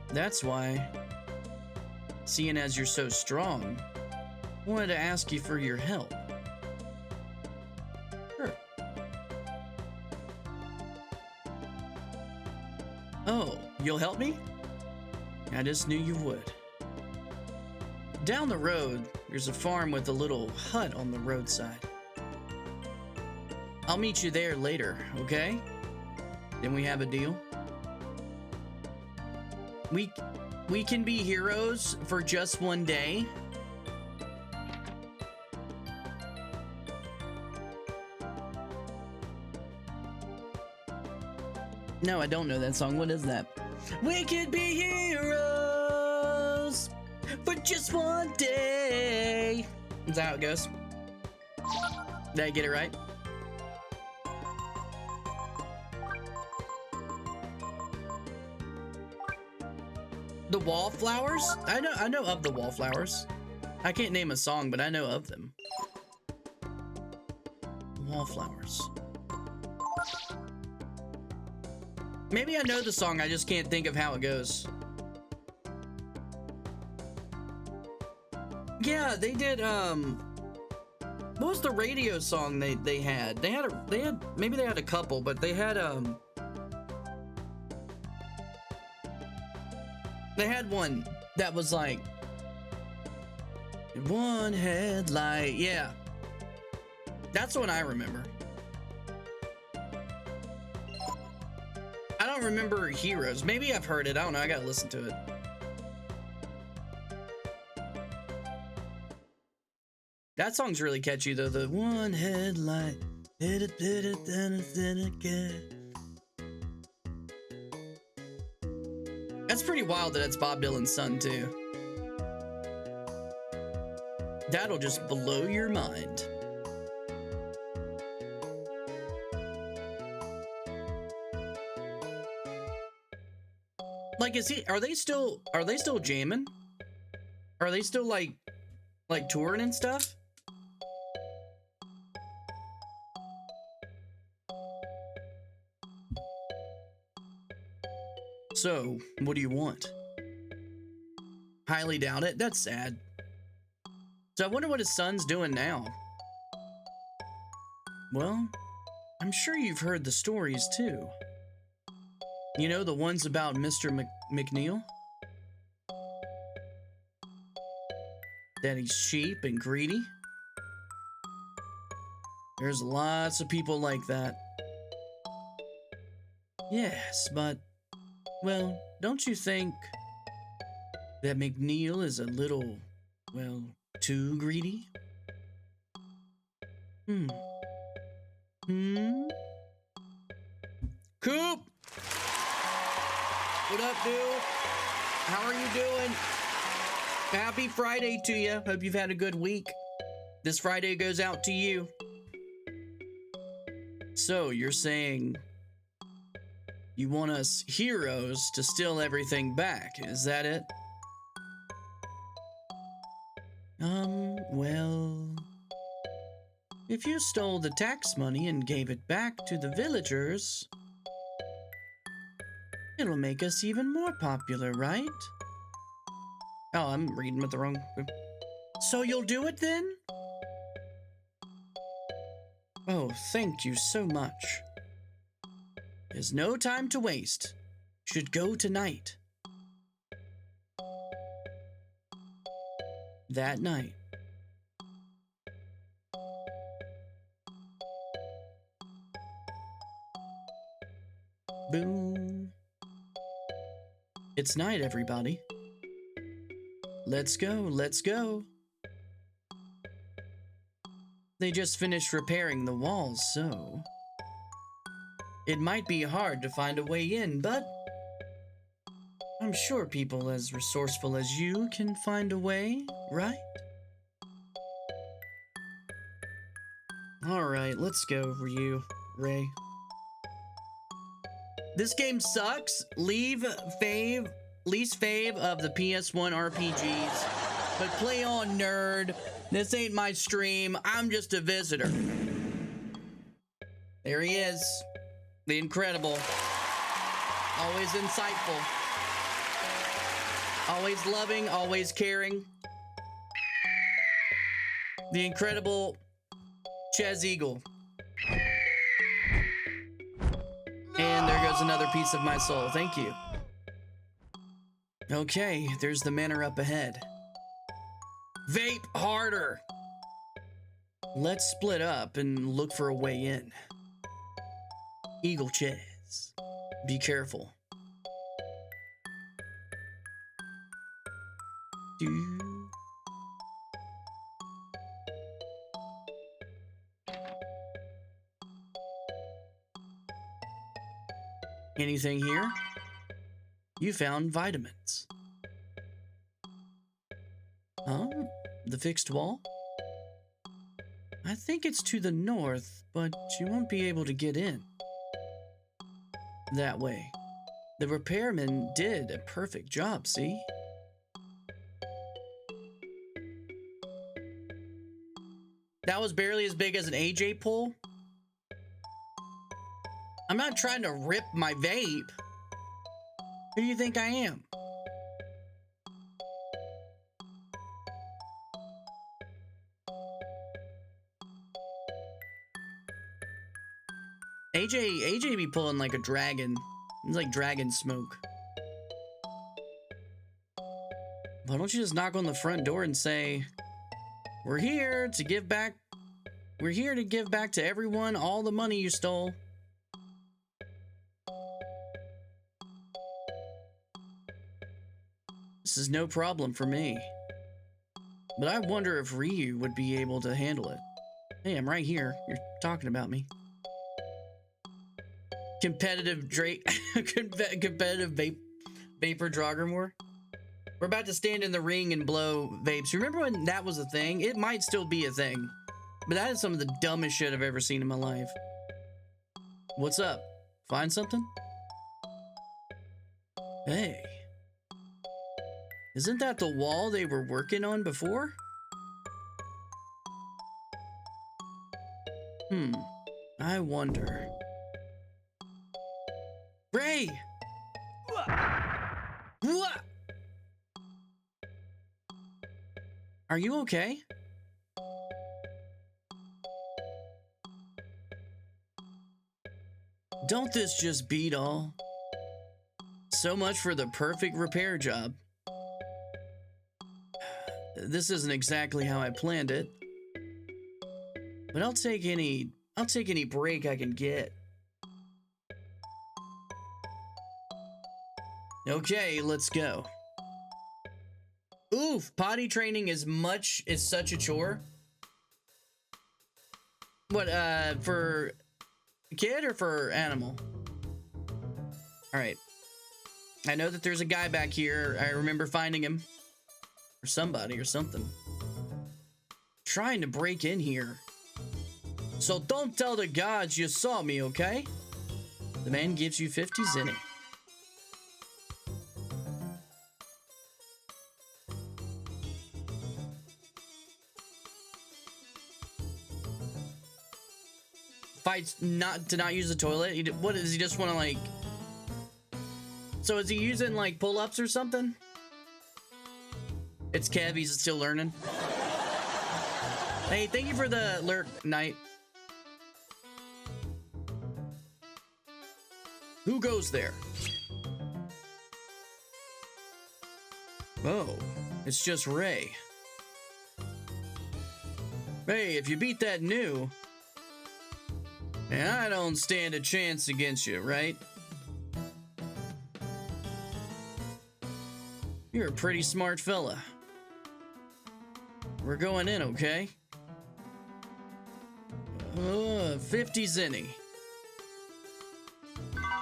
That's why, seeing as you're so strong, I wanted to ask you for your help. Sure. Oh, you'll help me? I just knew you would. Down the road, there's a farm with a little hut on the roadside. I'll meet you there later, okay? Then we have a deal? We can be heroes for just one day. No, I don't know that song. What is that? We could be heroes for just one day. Is that how it goes? Did I get it right? The wallflowers? I know of the wallflowers. I can't name a song, but I know of them. Wallflowers. Maybe I know the song, I just can't think of how it goes. Yeah, they did, what was the radio song they had? Maybe they had a couple, but they had one that was like one headlight. Yeah, that's what I remember. I don't remember Heroes. Maybe I've heard it. I don't know. I gotta listen to it. That song's really catchy though. The one headlight. That's pretty wild that it's Bob Dylan's son too. That'll just blow your mind. Like, are they still jamming? Are they still like touring and stuff? So, what do you want? Highly doubt it. That's sad. So I wonder what his son's doing now. Well, I'm sure you've heard the stories too. You know, the ones about Mr. McNeil? That he's cheap and greedy? There's lots of people like that. Yes, but, well, don't you think that McNeil is a little, well, too greedy? Coop! What up, dude? How are you doing? Happy Friday to you. Hope you've had a good week. This Friday goes out to you. So, you're saying you want us heroes to steal everything back, is that it? Well, if you stole the tax money and gave it back to the villagers, it'll make us even more popular, right? Oh, I'm reading with the wrong... So you'll do it then? Oh, thank you so much. There's no time to waste. Should go tonight. That night. Boom. It's night, everybody. Let's go, let's go. They just finished repairing the walls, so it might be hard to find a way in, but I'm sure people as resourceful as you can find a way, right? All right, let's go, Ray. This game sucks. Least fave of the PS1 RPGs. But play on, nerd. This ain't my stream. I'm just a visitor. There he is. The incredible. Always insightful. Always loving, always caring. The incredible Ches Eagle. And there goes another piece of my soul. Thank you. Okay, there's the manor up ahead. Vape harder. Let's split up and look for a way in. Eagle Ches. Be careful. Anything here? You found vitamins. Huh? The fixed wall? I think it's to the north, but you won't be able to get in. That way. The repairman did a perfect job, see? That was barely as big as an AJ pull. I'm not trying to rip my vape. Who do you think I am? AJ be pulling like a dragon. It's like dragon smoke. Why don't you just knock on the front door and say, we're here to give back to everyone all the money you stole. This is no problem for me. But I wonder if Ryu would be able to handle it. Hey, I'm right here. You're talking about me. Competitive vapor Draugr. We're about to stand in the ring and blow vapes. Remember when that was a thing? It might still be a thing. But that is some of the dumbest shit I've ever seen in my life. What's up? Find something? Hey. Isn't that the wall they were working on before? I wonder. Ray! What? Are you okay? Don't this just beat all? So much for the perfect repair job. This isn't exactly how I planned it. But I'll take any break I can get. Okay, let's go. Oof, potty training is such a chore. What, for kid or for animal? All right. I know that there's a guy back here. I remember finding him. Or somebody or something. Trying to break in here. So don't tell the gods you saw me, okay? The man gives you 50 zenny. Fights not to use the toilet. What does he just want to like? So is he using like pull-ups or something? It's Kev. He's still learning. Hey, thank you for the lurk, Knight. Who goes there? Oh, it's just Ray. Hey, if you beat that new, and I don't stand a chance against you, right? You're a pretty smart fella. We're going in, okay? 50 zenny.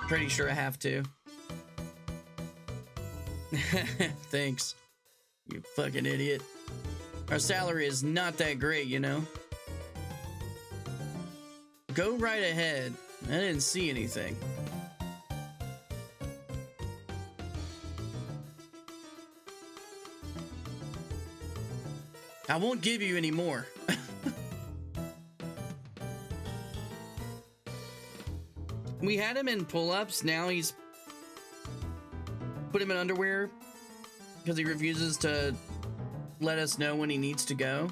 Pretty sure I have to. Thanks, you fucking idiot. Our salary is not that great, you know? Go right ahead. I didn't see anything. I won't give you any more. We had him in pull-ups. Now he's put him in underwear because he refuses to let us know when he needs to go.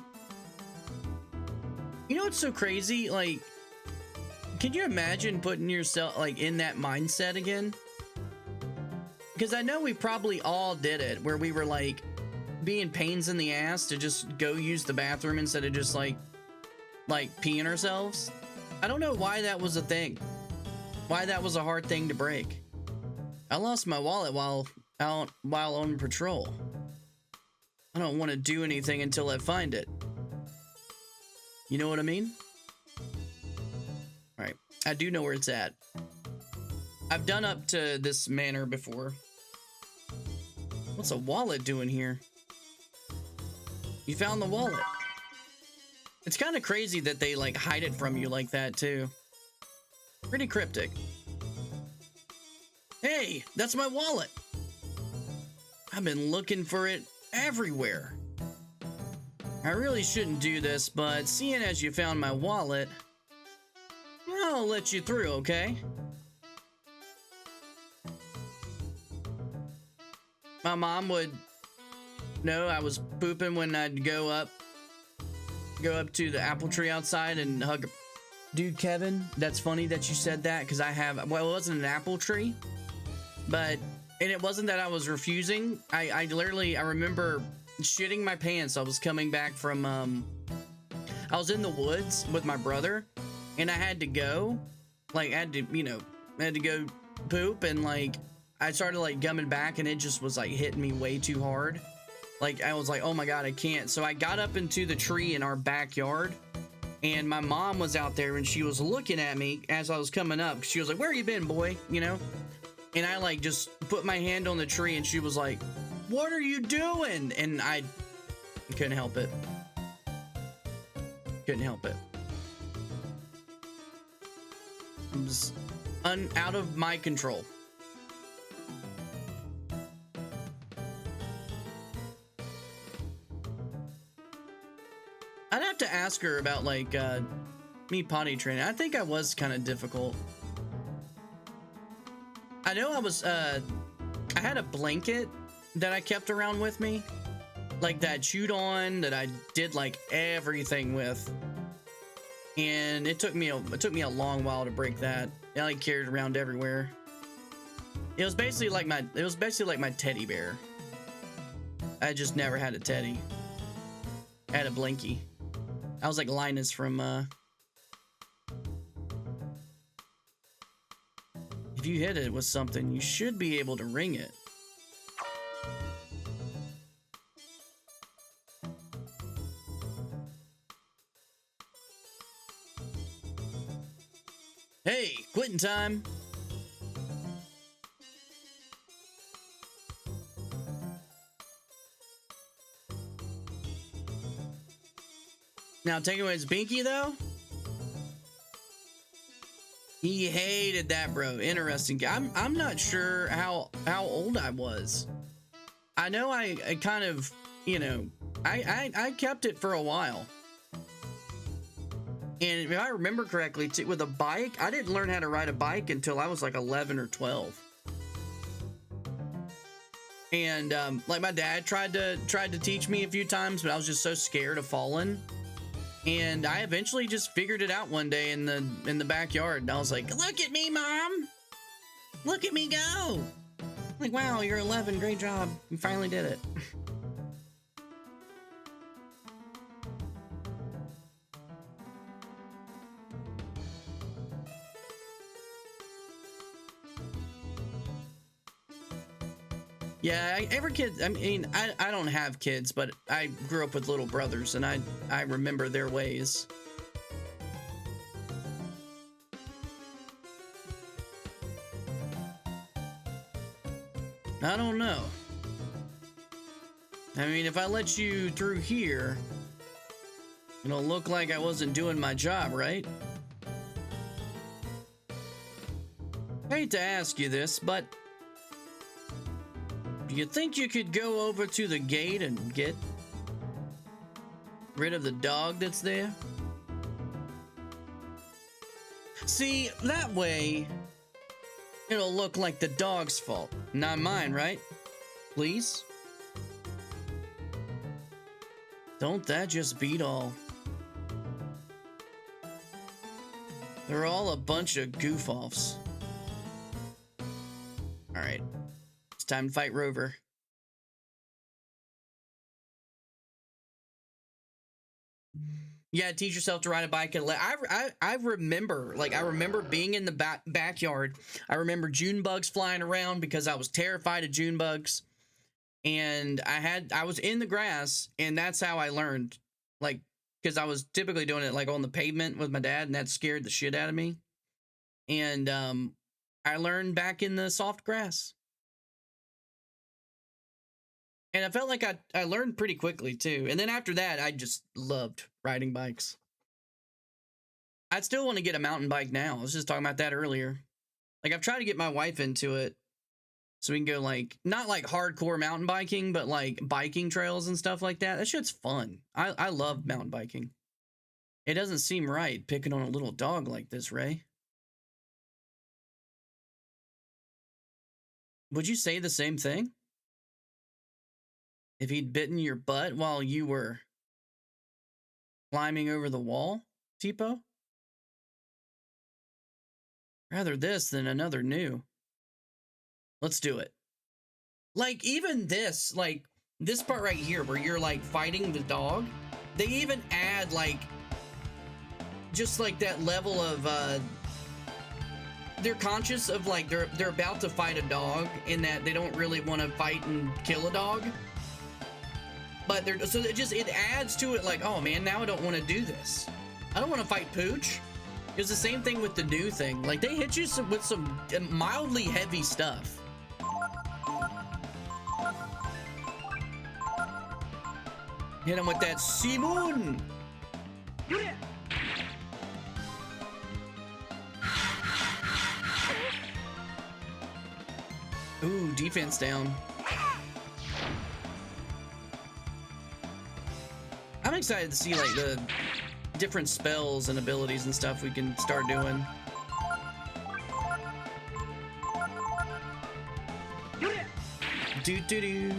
You know what's so crazy? Like, can you imagine putting yourself like in that mindset again? Because I know we probably all did it, where we were like being pains in the ass to just go use the bathroom instead of just like peeing ourselves. I don't know why that was a thing. Why that was a hard thing to break. I lost my wallet while on patrol. I don't want to do anything until I find it. You know what I mean? All right. I do know where it's at. I've done up to this manor before. What's a wallet doing here? You found the wallet. It's kind of crazy that they like hide it from you like that too. Pretty cryptic. Hey, that's my wallet. I've been looking for it everywhere. I really shouldn't do this, but seeing as you found my wallet, I'll let you through, okay? My mom would know I was pooping when I'd go up to the apple tree outside and hug her. Dude, Kevin, that's funny that you said that, because I have, well, it wasn't an apple tree, but, and it wasn't that I was refusing. I remember shitting my pants. I was coming back from, I was in the woods with my brother, and I had to go, like, I had to go poop, and, like, I started, like, gumming back, and it just was, like, hitting me way too hard. Like, I was like, oh my God, I can't. So I got up into the tree in our backyard, and my mom was out there, and she was looking at me as I was coming up. She was like, where you been, boy? You know? And I, like, just put my hand on the tree, and she was like, what are you doing? And I couldn't help it. Couldn't help it. It was out of my control. I'd have to ask her about, like, me potty training. I think I was kind of difficult. I know I was, I had a blanket that I kept around with me, like that chewed on, that I did, like, everything with. And it took me a long while to break that. I, like, carried it around everywhere. It was basically like my teddy bear. I just never had a teddy. I had a blankie. I was like Linus from, if you hit it with something, you should be able to ring it. Hey, quitting time. Now, taking away his binky, though? He hated that, bro. Interesting. I'm not sure how old I was. I know I kind of, you know, I kept it for a while. And if I remember correctly, with a bike, I didn't learn how to ride a bike until I was like 11 or 12. And like my dad tried to teach me a few times, but I was just so scared of falling. And I eventually just figured it out one day in the backyard, and I was like, "Look at me, Mom! Look at me go!" Like, wow, you're 11, great job, you finally did it. Yeah, every kid, I mean, I don't have kids, but I grew up with little brothers, and I remember their ways. I don't know. I mean, if I let you through here, it'll look like I wasn't doing my job, right? I hate to ask you this, but do you think you could go over to the gate and get rid of the dog that's there? See, that way it'll look like the dog's fault, not mine, right? Please? Don't that just beat all? They're all a bunch of goof-offs. All right, it's time to fight Rover. Yeah, teach yourself to ride a bike. And I remember, like, I remember being in the backyard. I remember June bugs flying around because I was terrified of June bugs. And I was in the grass, and that's how I learned. Like, because I was typically doing it like on the pavement with my dad, and that scared the shit out of me. And I learned back in the soft grass. And I felt like I learned pretty quickly too. And then after that, I just loved riding bikes. I'd still want to get a mountain bike now. I was just talking about that earlier. Like, I've tried to get my wife into it so we can go, like, not like hardcore mountain biking, but like biking trails and stuff like that. That shit's fun. I love mountain biking. It doesn't seem right picking on a little dog like this, Ray. Would you say the same thing? If he'd bitten your butt while you were climbing over the wall, Tipo? Rather this than another new. Let's do it. Like, even this, like, this part right here where you're, like, fighting the dog, they even add, like, just, like, that level of, they're conscious of, like, they're about to fight a dog in that they don't really want to fight and kill a dog. But so it adds to it, like, oh man, now I don't want to do this. I don't want to fight Pooch. It's the same thing with the new thing. Like, they hit you with some mildly heavy stuff. Hit him with that Simon. Ooh, defense down. I'm excited to see, like, the different spells and abilities and stuff we can start doing. Do-do-do.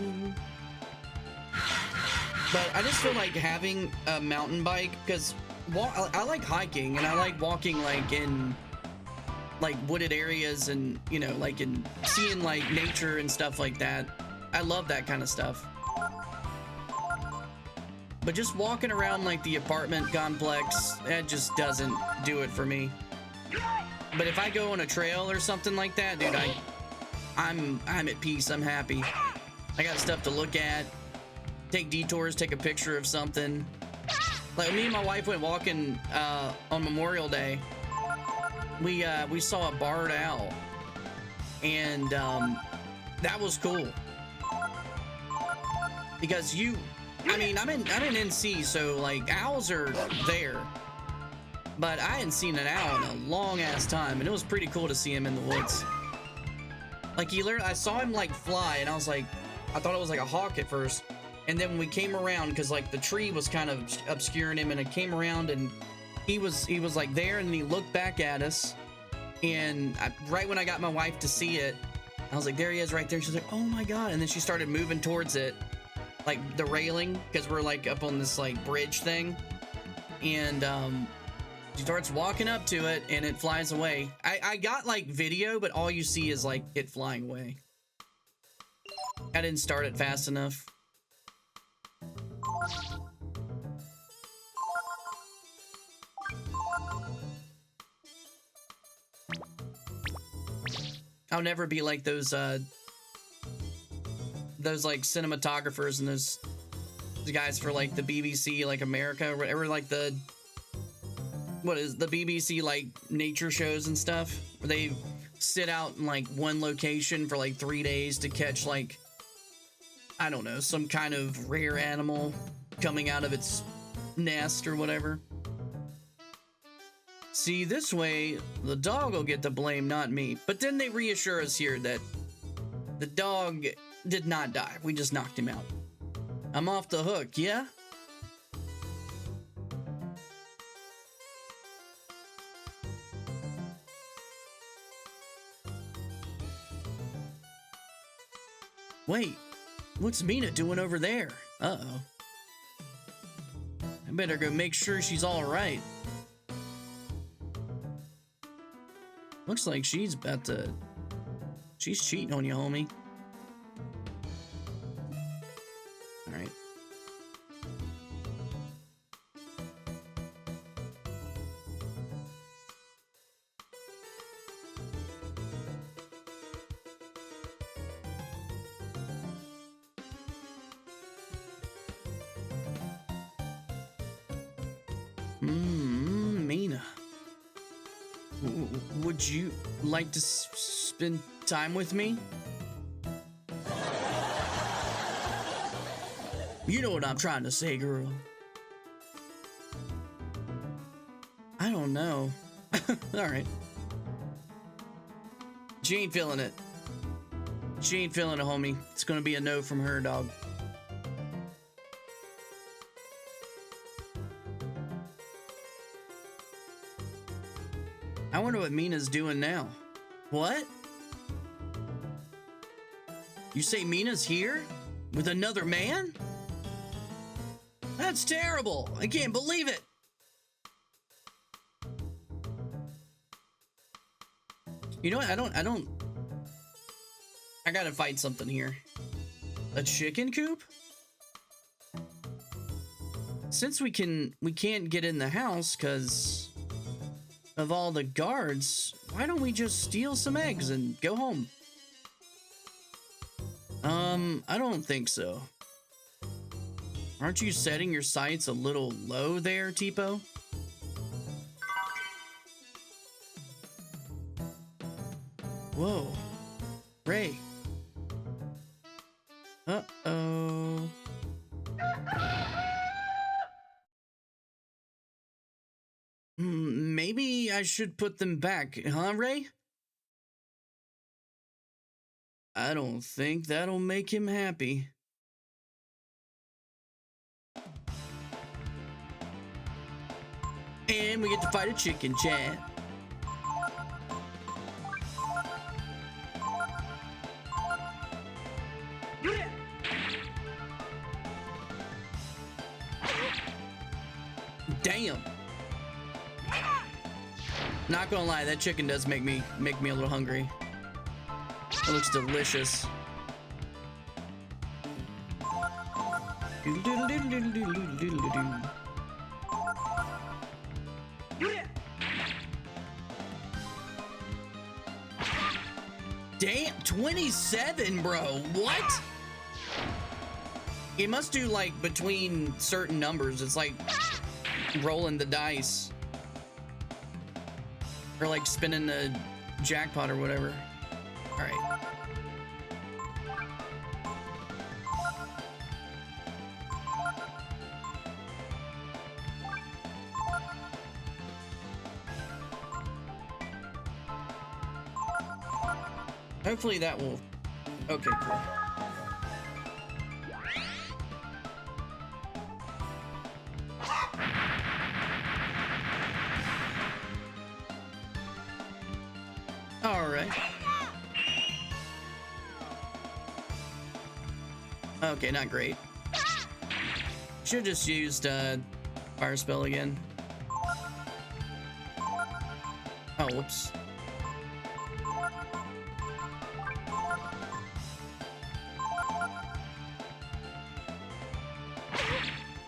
But I just feel like having a mountain bike, because I like hiking and I like walking, like, in, like, wooded areas and, you know, like, in seeing, like, nature and stuff like that. I love that kind of stuff. But just walking around, like, the apartment complex, that just doesn't do it for me. But if I go on a trail or something like that, dude, I'm at peace. I'm happy. I got stuff to look at, take detours, take a picture of something. Like, me and my wife went walking on Memorial Day. We saw a barred owl, and that was cool because I mean, I'm in NC, so, like, owls are there, but I hadn't seen an owl in a long ass time, and it was pretty cool to see him in the woods. Like, I saw him, like, fly, and I thought it was like a hawk at first, and then when we came around, because, like, the tree was kind of obscuring him, and it came around, and he was like there, and he looked back at us, and right when I got my wife to see it, I was like, there he is right there. She's like, oh my god, and then she started moving towards it, like the railing, because we're, like, up on this, like, bridge thing, and she starts walking up to it, and it flies away. I got, like, video, but all you see is, like, it flying away. I didn't start it fast enough. I'll never be like those like cinematographers and those guys for, like, the BBC, like, America or whatever, like, what is the BBC, like, nature shows and stuff, where they sit out in, like, one location for, like, 3 days to catch, like, I don't know, some kind of rare animal coming out of its nest or whatever. See, this way, the dog will get the blame, not me. But then they reassure us here that the dog did not die. We just knocked him out. I'm off the hook, yeah? Wait, what's Mina doing over there? Uh-oh. I better go make sure she's all right. Looks like she's about to... She's cheating on you, homie. All right. Mina. Would you like to spend time with me? You know what I'm trying to say, girl. I don't know. All right. She ain't feeling it. She ain't feeling it, homie. It's gonna be a no from her, dog. I wonder what Mina's doing now. What? You say Mina's here? With another man? That's terrible. I can't believe it. You know what? I gotta fight something here. A chicken coop? Since we can't get in the house because of all the guards, why don't we just steal some eggs and go home? I don't think so. Aren't you setting your sights a little low there, Tipo? Whoa. Ray. Uh-oh. Maybe I should put them back, huh, Ray? I don't think that'll make him happy. And we get to fight a chicken, Chad. Damn. Not gonna lie, that chicken does make me a little hungry. It looks delicious. Damn, 27, bro. What? It must do like between certain numbers. It's like rolling the dice. Or like spinning the jackpot or whatever. All right. Hopefully that will... Okay, cool. All right. Okay, not great. Should just used fire spell again. Oh, whoops.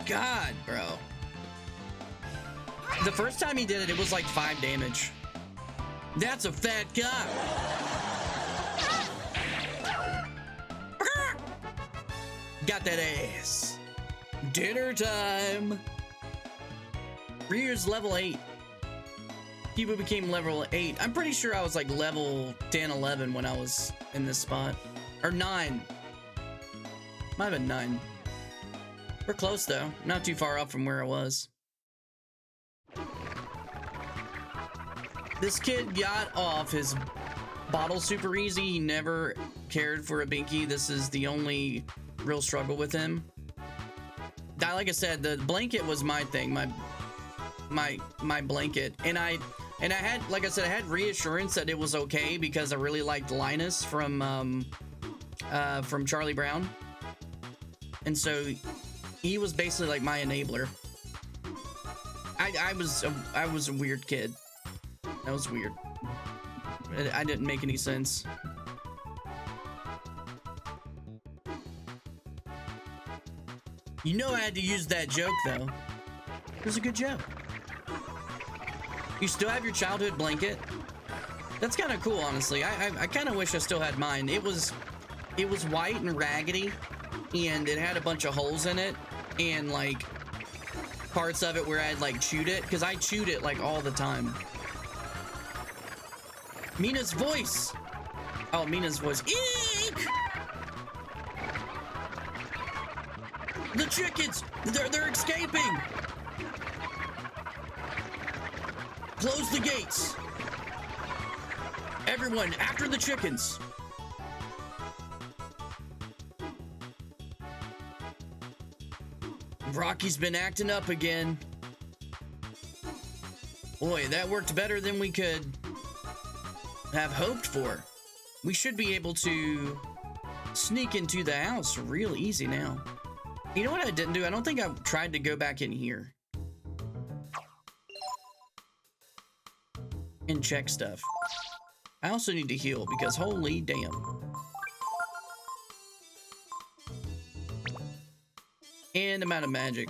God, bro. The first time he did it, it was like 5 damage. That's a fat cock. Got that ass. Dinner time. Rear's level 8. People became level 8. I'm pretty sure I was like level 10, 11 when I was in this spot. Or 9. Might have been 9. We're close though. Not too far up from where I was. This kid got off his bottle super easy. He never cared for a binky. This is the only real struggle with him. Like I said, the blanket was my thing, my blanket, and I had, like I said, I had reassurance that it was okay because I really liked Linus from Charlie Brown, and so he was basically like my enabler. I was a weird kid. That was weird. I didn't make any sense. You know I had to use that joke, though. It was a good joke. You still have your childhood blanket? That's kind of cool, honestly. I kind of wish I still had mine. It was white and raggedy, and it had a bunch of holes in it, and like parts of it where I'd like chewed it, because I chewed it like all the time. Mina's voice. Oh, Mina's voice. Eek! The chickens! They're escaping! Close the gates! Everyone, after the chickens! Rocky's been acting up again. Boy, that worked better than we could have hoped for. We should be able to sneak into the house real easy now. You know what I didn't do? I don't think I tried to go back in here and check stuff. I also need to heal because holy damn. And I'm out of magic.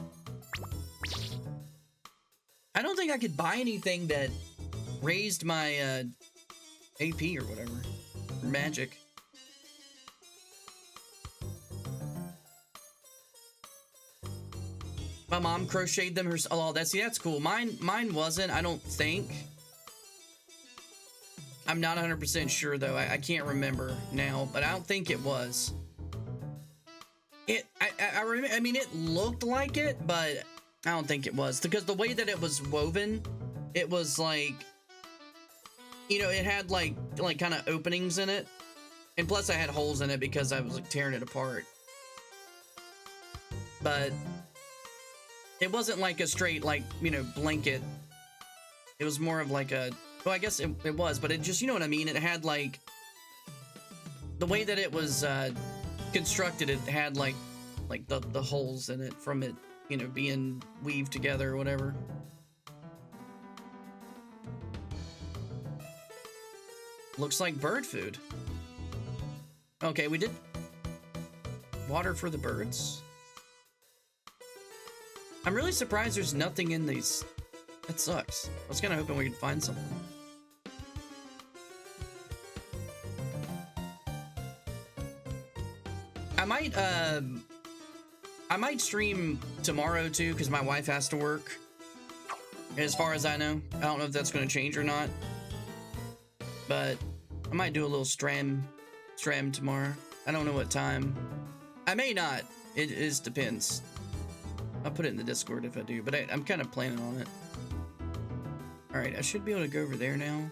I don't think I could buy anything that raised my AP or whatever. Magic. My mom crocheted them herself. Oh, that's cool. Mine wasn't, I don't think. I'm not 100% sure though. I can't remember now, but I don't think it was. I mean, it looked like it, but I don't think it was, because the way that it was woven, it was like, you know, it had like kind of openings in it, and plus I had holes in it because I was like tearing it apart. But it wasn't like a straight, like, you know, blanket. It was more of like a, well, I guess it was, but it just, you know what I mean? It had like, the way that it was constructed, it had like the holes in it from it, you know, being weaved together or whatever. Looks like bird food. Okay, we did water for the birds. I'm really surprised there's nothing in these. That sucks. I was kind of hoping we could find something. I might stream tomorrow too, because my wife has to work. As far as I know, I don't know if that's going to change or not, but I might do a little stream tomorrow. I don't know what time. I may not. It just depends. I'll put it in the Discord if I do, but I'm kind of planning on it. All right, I should be able to go over there now,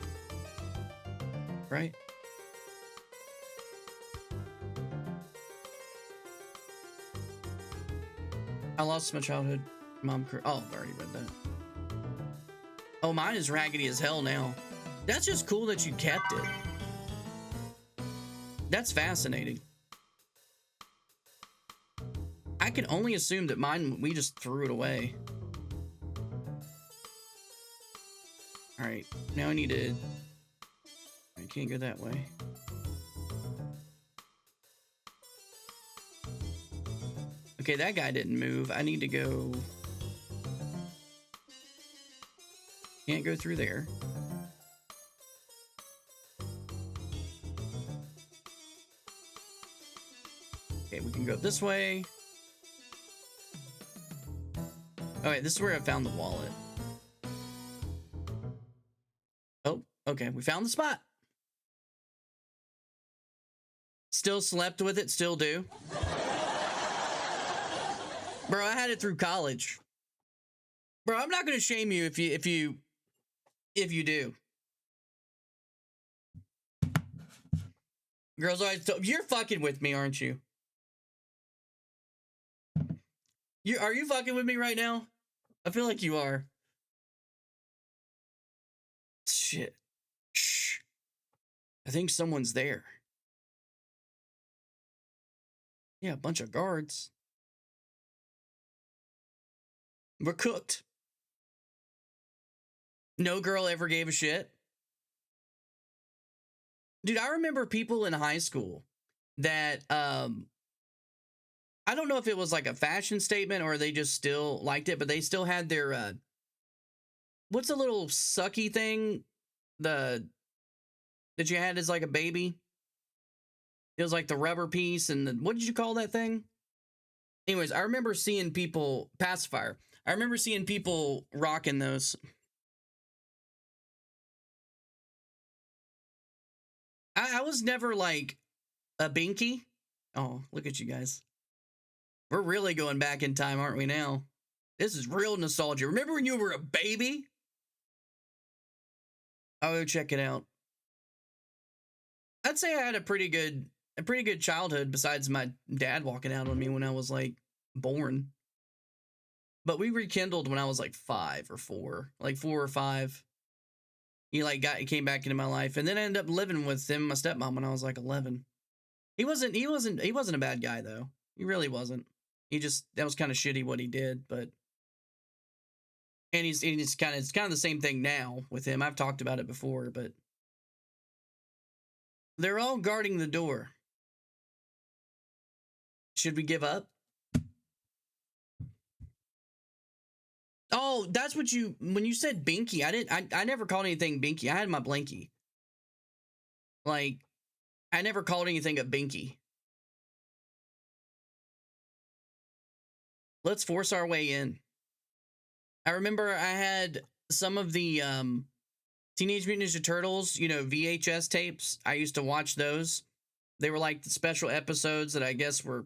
right? I lost my childhood mom. Oh, I've already read that. Oh, mine is raggedy as hell now. That's just cool that you kept it. That's fascinating. I can only assume that mine, we just threw it away. All right, now I need to, I can't go that way. Okay, that guy didn't move. I need to go. Can't go through there. Okay, we can go this way. All right, this is where I found the wallet. Oh, okay, we found the spot. Still slept with it, still do. Bro, I had it through college. Bro, I'm not gonna shame you if you do. Girls always tell, you're fucking with me, aren't you? Are you fucking with me right now? I feel like you are. Shit. Shh. I think someone's there. Yeah, a bunch of guards. We're cooked. No girl ever gave a shit. Dude, I remember people in high school that, I don't know if it was like a fashion statement or they just still liked it, but they still had their, what's a little sucky thing? That you had as like a baby? It was like the rubber piece and what did you call that thing? Anyways, I remember seeing people, pacifier. I remember seeing people rocking those. I was never like a binky. Oh, look at you guys. We're really going back in time, aren't we now? This is real nostalgia. Remember when you were a baby? I'll go check it out. I'd say I had a pretty good childhood besides my dad walking out on me when I was like born. But we rekindled when I was like 5 or 4, like 4 or 5. He came back into my life, and then I ended up living with him, my stepmom, when I was like 11. He wasn't a bad guy though. He really wasn't. That was kind of shitty what he did, but. And it's kind of the same thing now with him. I've talked about it before, but they're all guarding the door. Should we give up? Oh, that's what when you said binky, I never called anything binky. I had my blankie. Like, I never called anything a binky. Let's force our way in. I remember I had some of the Teenage Mutant Ninja Turtles, VHS tapes. I used to watch those. They were like the special episodes that I guess were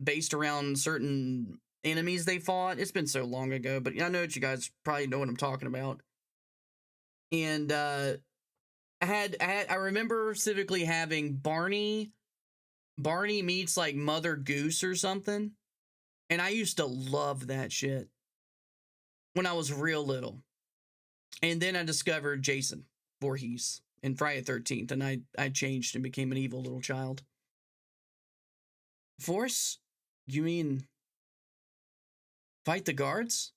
based around certain enemies they fought. It's been so long ago, but I know that you guys probably know what I'm talking about. And I remember specifically having Barney meets like Mother Goose or something. And I used to love that shit when I was real little. And then I discovered Jason Voorhees in Friday the 13th, and I changed and became an evil little child. Force? You mean fight the guards?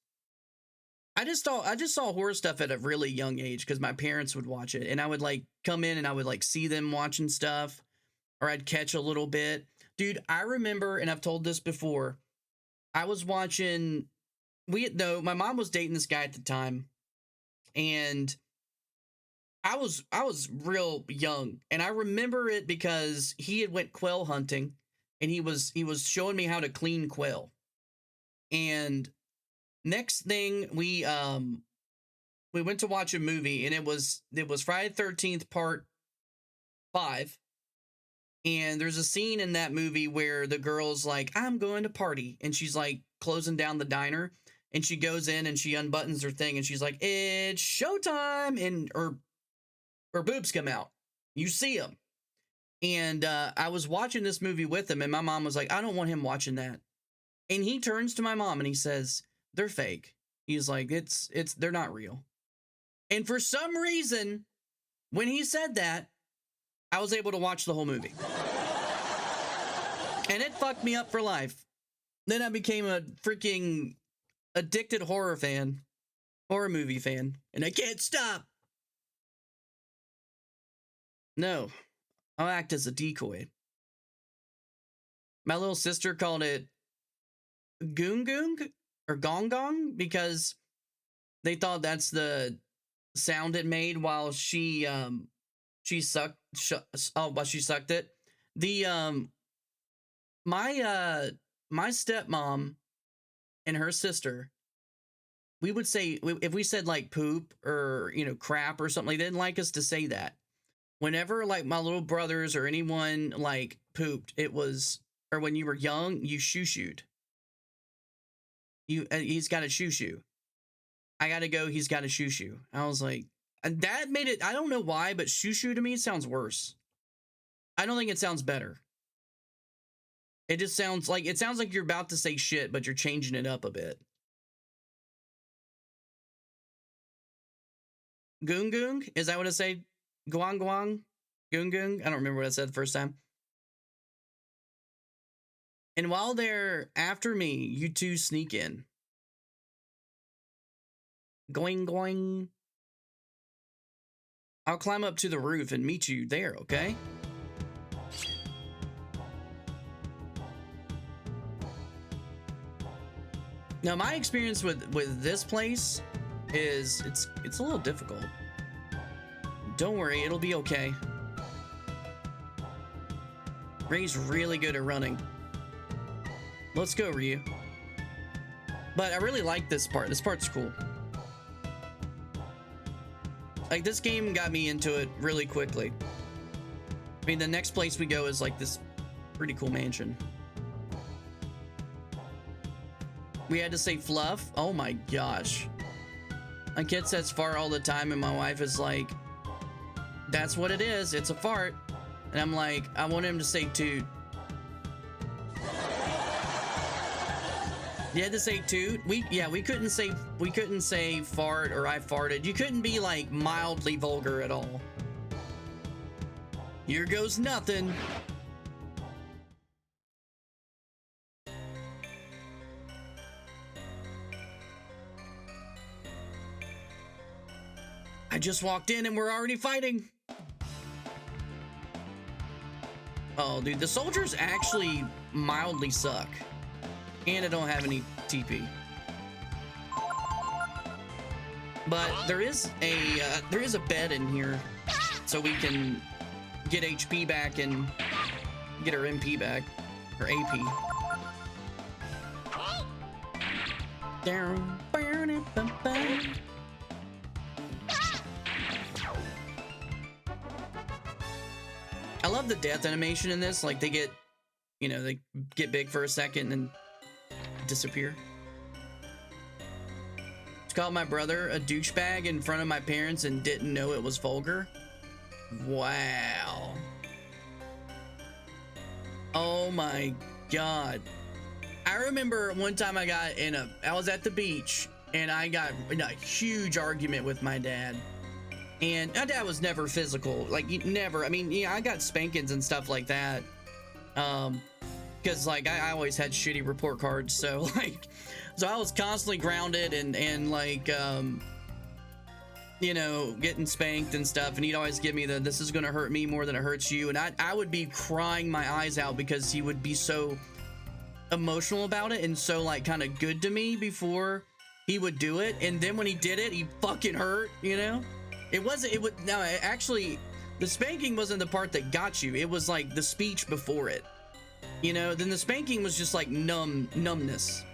I just saw horror stuff at a really young age because my parents would watch it, and I would like come in and I would like see them watching stuff, or I'd catch a little bit. Dude, I remember, and I've told this before, I was watching. My mom was dating this guy at the time, and I was real young, and I remember it because he had went quail hunting, and he was showing me how to clean quail. And next thing we went to watch a movie, and it was Friday the 13th Part 5. And there's a scene in that movie where the girl's like, I'm going to party, and she's like closing down the diner, and she goes in and she unbuttons her thing, and she's like, it's showtime, and her boobs come out. You see them. And I was watching this movie with him, and my mom was like, I don't want him watching that. And he turns to my mom and he says, they're fake. He's like, they're not real. And for some reason, when he said that, I was able to watch the whole movie. And it fucked me up for life. Then I became a freaking addicted horror movie fan, and I can't stop. No, I'll act as a decoy. My little sister called it goong goong or gong gong because they thought that's the sound it made while she sucked it. My stepmom and her sister, we would say, if we said like poop or crap or something, they didn't like us to say that. Whenever like my little brothers or anyone like pooped, it was, or when you were young, you shoo-shooed. He's got a shoo-shoo. I gotta go, he's got a shoo-shoo. I was like, and that made it, I don't know why, but shoo-shoo to me sounds worse. I don't think it sounds better. It just sounds like you're about to say shit, but you're changing it up a bit. Goong goong? Is that what it say? Guang guang? Goong goong? I don't remember what I said the first time. And while they're after me, you two sneak in. Going, going. I'll climb up to the roof and meet you there, okay? Now, my experience with this place is it's a little difficult. Don't worry, it'll be okay. Ray's really good at running. Let's go, Ryu. But I really like this part. This part's cool. Like, this game got me into it really quickly. I mean, the next place we go is like this pretty cool mansion. We had to say fluff. Oh my gosh. My kid says fart all the time, and my wife is like, that's what it is. It's a fart. And I'm like, I want him to say toot. You had to say toot. We couldn't say fart or I farted. You couldn't be like mildly vulgar at all. Here goes nothing. I just walked in and we're already fighting. Oh, dude, the soldiers actually mildly suck. And I don't have any TP. But there is a bed in here, so we can get HP back and get our MP back, or AP. Down, burn it, bum, bum. I love the death animation in this. Like, they get, you know, they get big for a second and disappear. Just called my brother a douchebag in front of my parents and didn't know it was vulgar. Wow. Oh my god. I remember one time I was at the beach and I got in a huge argument with my dad. And my dad was never physical, like never. I mean, yeah, I got spankings and stuff like that. Because like I always had shitty report cards, so like, so I was constantly grounded and like, you know, getting spanked and stuff. And he'd always give me this is gonna hurt me more than it hurts you. And I would be crying my eyes out because he would be so emotional about it and so like kind of good to me before he would do it. And then when he did it, he fucking hurt, you know? Actually, the spanking wasn't the part that got you. It was like the speech before it. You know, then the spanking was just like numbness.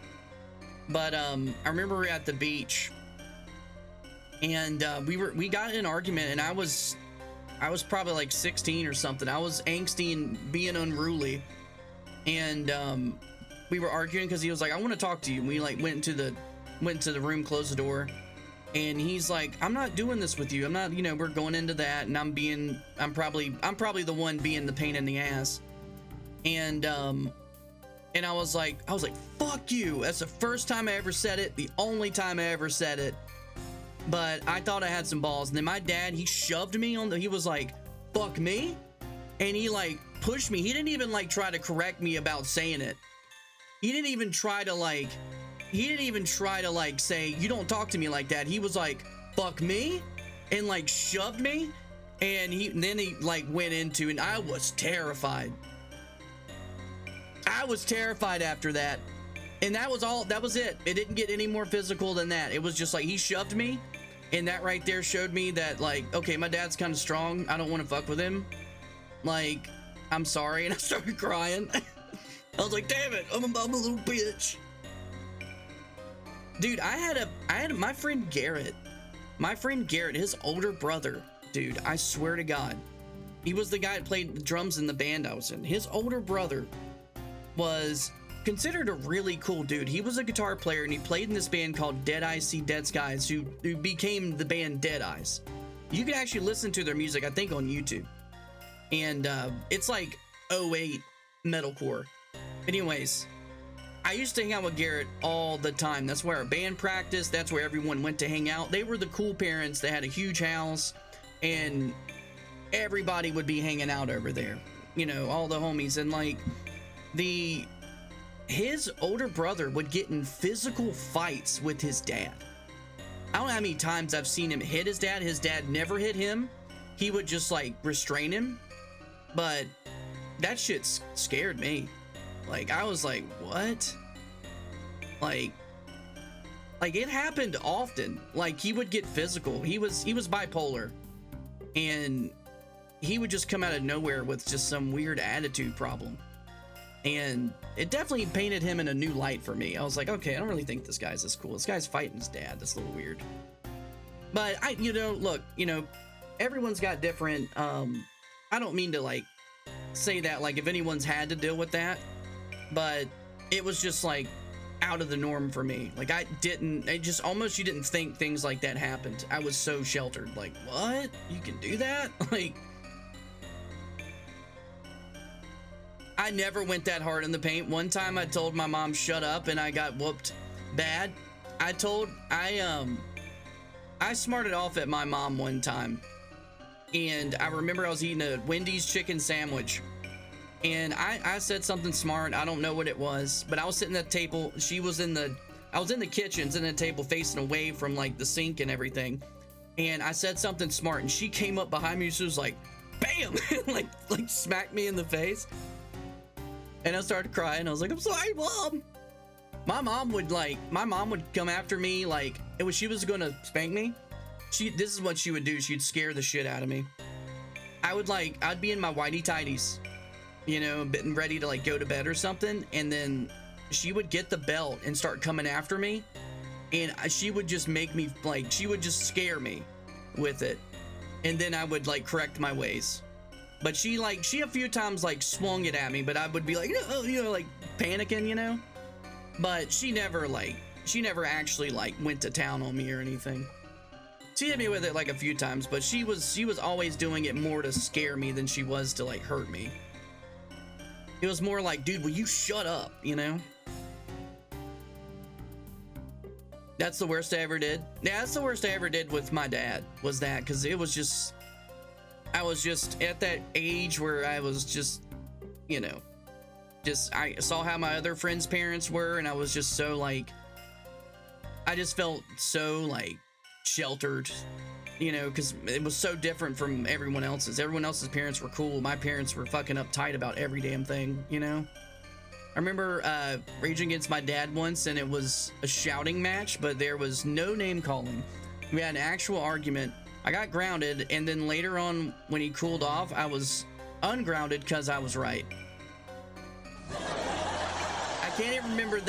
But I remember we were at the beach and we got in an argument, and I was probably like 16 or something. I was angsty and being unruly, and we were arguing because he was like, I want to talk to you. And we like went to the room, closed the door, and he's like, I'm not doing this with you. I'm not, you know, we're going into that, and I'm probably the one being the pain in the ass. And I was like, fuck you. That's the first time I ever said it, the only time I ever said it. But I thought I had some balls. And then my dad, he shoved me he was like, fuck me? And he like pushed me. He didn't even like try to correct me about saying it. He didn't even try to like say, you don't talk to me like that. He was like, fuck me? And like shoved me. And then he like went into, and I was terrified. I was terrified after that. And that was it. It didn't get any more physical than that. It was just like, he shoved me, and that right there showed me that like, okay, my dad's kind of strong. I don't want to fuck with him. Like, I'm sorry. And I started crying. I was like, damn it, I'm a little bitch. Dude, I had my friend Garrett, his older brother, dude, I swear to God, he was the guy that played drums in the band I was in. His older brother was considered a really cool dude. He was a guitar player, and he played in this band called Dead Eyes See Dead Skies, who became the band Dead Eyes. You can actually listen to their music, I think, on YouTube. and it's like '08 metalcore. Anyways, I used to hang out with Garrett all the time. That's where our band practiced. That's where everyone went to hang out. They were the cool parents. They had a huge house, and everybody would be hanging out over there. You know, all the homies. And like his older brother would get in physical fights with his dad. I don't know how many times I've seen him hit his dad. His dad never hit him. He would just like restrain him. But that shit scared me. Like, I was like, what? Like it happened often. Like, he would get physical. He was bipolar, and he would just come out of nowhere with just some weird attitude problem. And it definitely painted him in a new light for me. I was like, okay, I don't really think this guy's this cool. This guy's fighting his dad. That's a little weird. But look, everyone's got different, I don't mean to like say that like if anyone's had to deal with that, but it was just like out of the norm for me. Like you didn't think things like that happened. I was so sheltered. Like, what? You can do that? Like, I never went that hard in the paint. One time I told my mom shut up and I got whooped bad. I smarted off at my mom one time, and I remember I was eating a Wendy's chicken sandwich, and I said something smart. I don't know what it was, but I was sitting at the table. I was in the kitchen, sitting at the table facing away from like the sink and everything. And I said something smart, and she came up behind me. She was like, bam, like smacked me in the face. And I started crying. I was like, I'm sorry, Mom. My mom would come after me. Like, she was going to spank me. This is what she would do. She'd scare the shit out of me. I'd be in my whitey tighties, getting ready to like go to bed or something. And then she would get the belt and start coming after me. And she would just make me she would just scare me with it. And then I would like correct my ways. But she a few times like swung it at me, but I would be like, like panicking, But she never actually like went to town on me or anything. She hit me with it like a few times, but she was always doing it more to scare me than she was to like hurt me. It was more like, dude, will you shut up, That's the worst I ever did. Yeah, that's the worst I ever did with my dad, was that, because I was just at that age where I was just, I saw how my other friends' parents were, and I was just so like, I just felt so like sheltered, because it was so different from everyone else's. Everyone else's parents were cool. My parents were fucking uptight about every damn thing, I remember raging against my dad once, and it was a shouting match, but there was no name calling. We had an actual argument. I got grounded, and then later on, when he cooled off, I was ungrounded because I was right. I can't even remember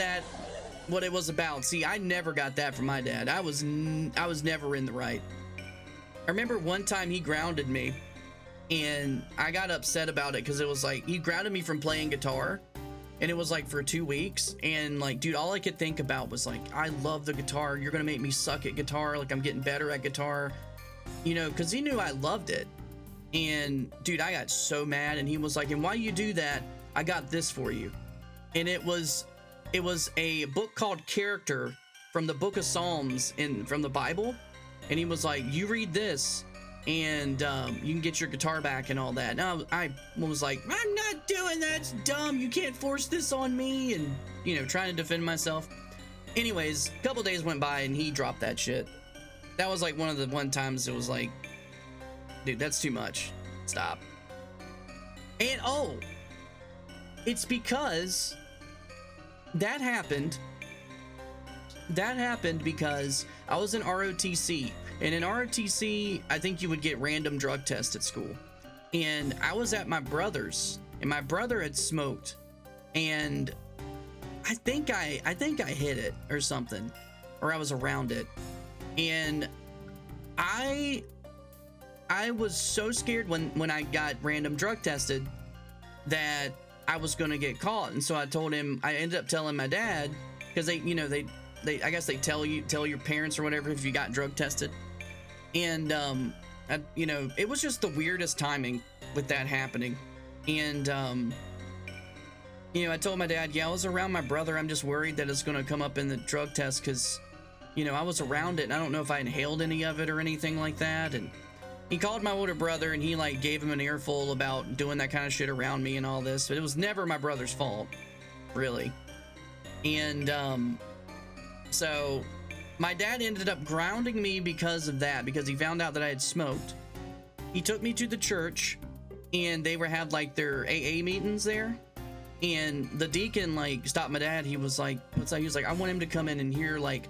what it was about. See, I never got that from my dad. I was never in the right. I remember one time he grounded me, and I got upset about it because it was like he grounded me from playing guitar, and it was like for 2 weeks. And like, dude, all I could think about was like, I love the guitar. You're gonna make me suck at guitar. Like, I'm getting better at guitar. Because he knew I loved it. And dude, I got so mad, and he was like, and why you do that? I got this for you. And it was a book called Character from the book of Psalms from the Bible. And he was like, you read this, and you can get your guitar back and all that. And I was like, I'm not doing that. It's dumb. You can't force this on me. And, trying to defend myself. Anyways, a couple days went by, and he dropped that shit. That was like one of the times it was like, dude, that's too much. Stop. And it's because that happened because I was in ROTC, and in ROTC, I think you would get random drug tests at school. And I was at my brother's, and my brother had smoked, and I think I hit it or something, or I was around it. And I was so scared when I got random drug tested that I was going to get caught. And so I ended up telling my dad, because they I guess they tell your parents or whatever if you got drug tested. And it was just the weirdest timing. with that happening. And you know, I told my dad, yeah, I was around my brother. I'm just worried that it's going to come up in the drug test because, you know, I was around it and I don't know if I inhaled any of it or anything like that. And he called my older brother and he like gave him an earful about doing that kind of shit around me and all this. But it was never my brother's fault, really. And so my dad ended up grounding me because of that, because he found out that I had smoked. He took me to the church and they had like their AA meetings there. And the deacon like stopped my dad. He was like, I want him to come in and hear like,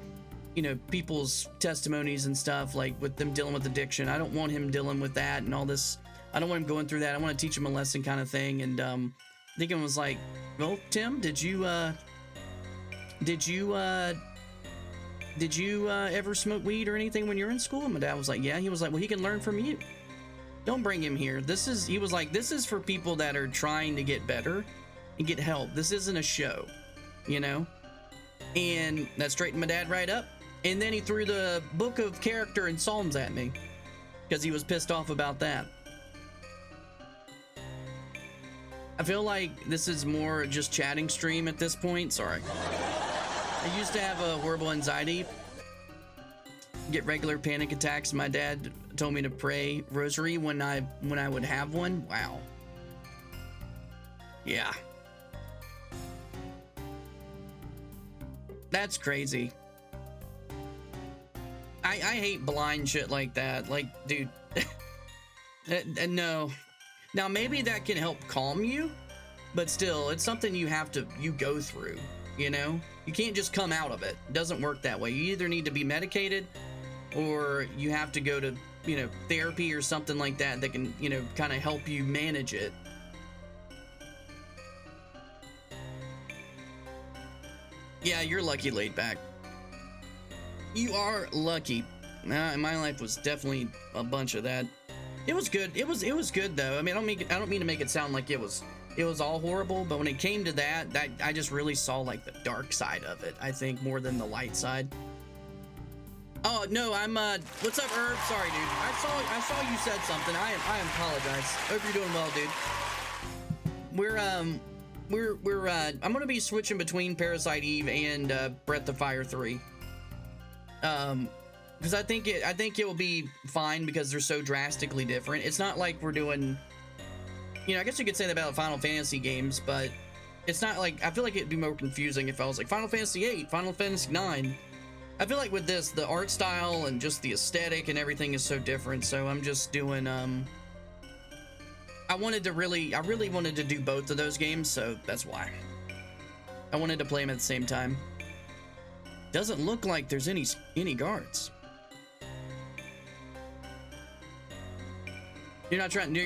you know, people's testimonies and stuff, like with them dealing with addiction. I don't want him dealing with that and all this. I don't want him going through that. I want to teach him a lesson kind of thing. And deacon was like, well, Tim, did you ever smoke weed or anything when you're in school? And my dad was like, yeah. He was like, well, he can learn from you. Don't bring him here. He was like, this is for people that are trying to get better and get help. This isn't a show, you know? And that straightened my dad right up. And then he threw the book of character and Psalms at me because he was pissed off about that. I feel like this is more just chatting stream at this point. Sorry. I used to have a horrible anxiety, get regular panic attacks. My dad told me to pray rosary when I would have one. Wow. Yeah. That's crazy. I hate blind shit like that. Like, dude, no. Now maybe that can help calm you, but still, it's something you go through, you know? You can't just come out of it. It doesn't work that way. You either need to be medicated or you have to go to, you know, therapy or something like that that can, you know, kind of help you manage it. Yeah, you're lucky, laid back. You are lucky. My life was definitely a bunch of that. It was good. It was good though. I mean, I don't mean to make it sound like it was all horrible, but when it came to that I just really saw like the dark side of it, I think, more than the light side. Oh no, I'm what's up, Herb? Sorry, dude. I saw you said something. I apologize. Hope you're doing well, dude. I'm gonna be switching between Parasite Eve and Breath of Fire 3. Because I think it will be fine because they're so drastically different. It's not like we're doing, you know, I guess you could say that about Final Fantasy games, but it's not like, I feel like it'd be more confusing if I was like Final Fantasy 8, Final Fantasy 9. I feel like with this, the art style and just the aesthetic and everything is so different. So I'm just doing, I really wanted to do both of those games, so that's why. I wanted to play them at the same time. Doesn't look like there's any guards. You're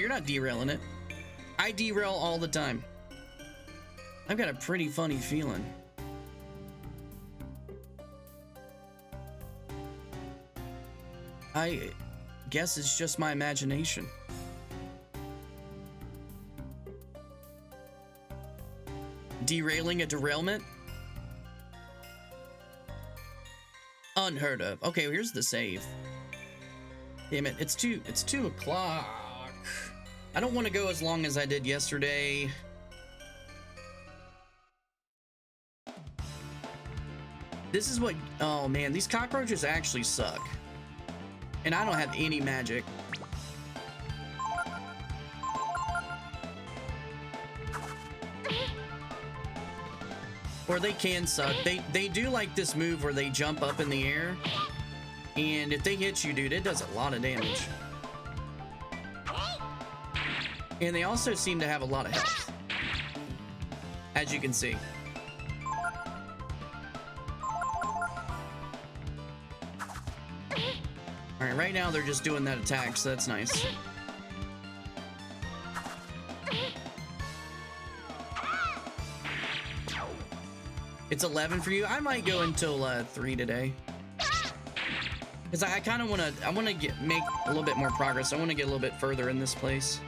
not derailing it. I derail all the time. I've got a pretty funny feeling. I guess it's just my imagination. Derailing a derailment? Unheard of. Okay, well, here's the save. Damn it, it's 2 o'clock. I don't want to go as long as I did yesterday. This is what, oh man, these cockroaches actually suck. And I don't have any magic. Or they can suck. They do like this move where they jump up in the air. And if they hit you, dude, it does a lot of damage. And they also seem to have a lot of health, as you can see. Alright, right now they're just doing that attack, so that's nice. It's 11 for you? I might go until 3 today. Because I kind of want to make a little bit more progress. I want to get a little bit further in this place.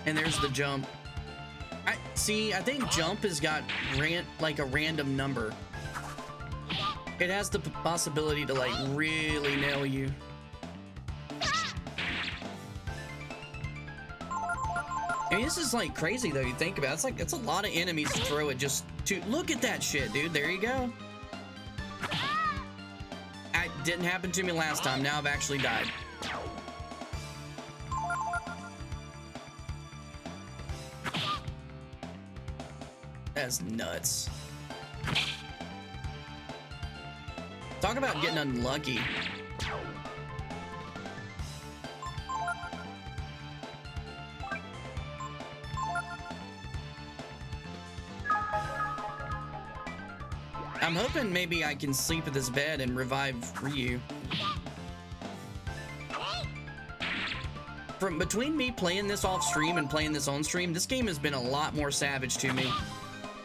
And there's the jump. I think jump has got like a random number. It has the possibility to like really nail you. mean, this is like crazy though. You think about it. It's like it's a lot of enemies to throw it just to look at that shit, dude. There you go. It didn't happen to me last time. Now I've actually died. That's nuts. Talk about getting unlucky. I'm hoping maybe I can sleep at this bed and revive Ryu. From between me playing this off stream and playing this on stream, this game has been a lot more savage to me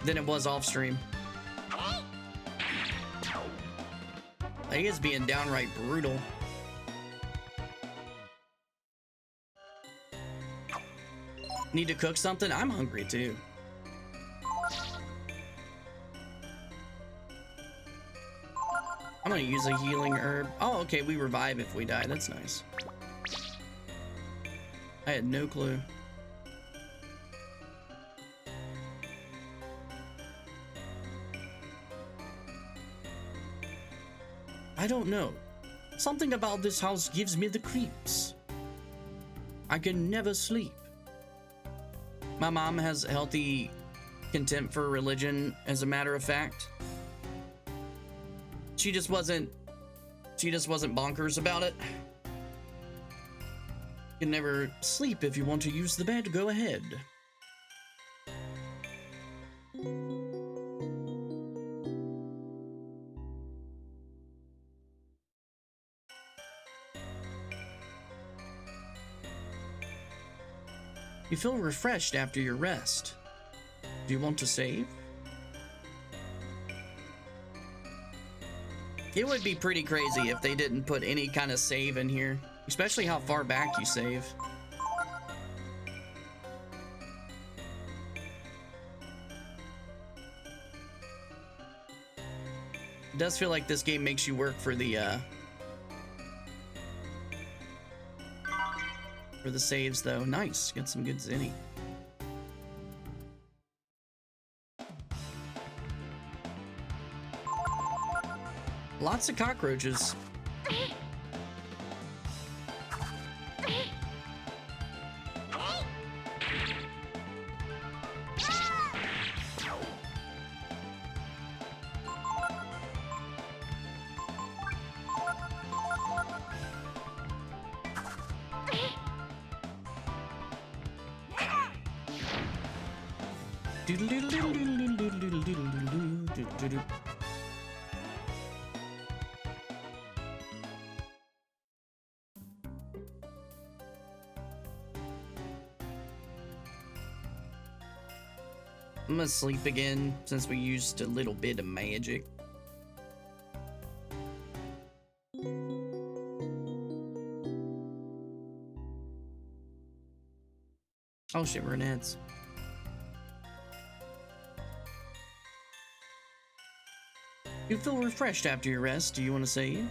than it was off stream. He is being downright brutal. Need to cook something? I'm hungry too. I'm gonna use a healing herb. Oh, okay, we revive if we die. That's nice. I had no clue. I don't know. Something about this house gives me the creeps. I can never sleep. My mom has healthy contempt for religion, as a matter of fact. She just wasn't bonkers about it. You can never sleep. If you want to use the bed, go ahead. You feel refreshed after your rest. Do you want to save? It would be pretty crazy if they didn't put any kind of save in here, especially how far back you save. It does feel like this game makes you work for the saves though. Nice, got some good zinni. Lots of cockroaches. I'm gonna sleep again since we used a little bit of magic. Oh shit, we're in heads. You feel refreshed after your rest. Do you want to save?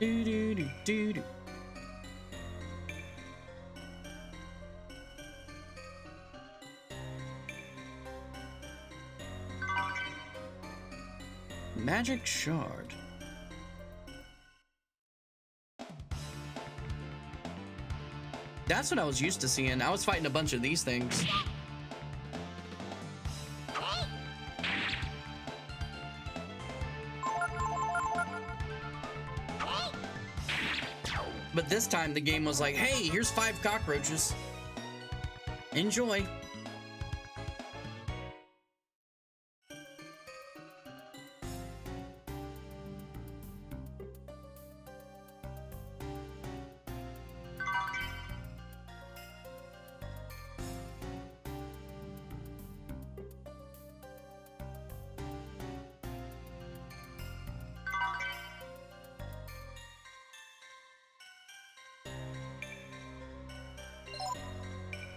Do do do do do. Magic shard. That's what I was used to seeing. I was fighting a bunch of these things. But this time the game was like, hey, here's 5 cockroaches. Enjoy.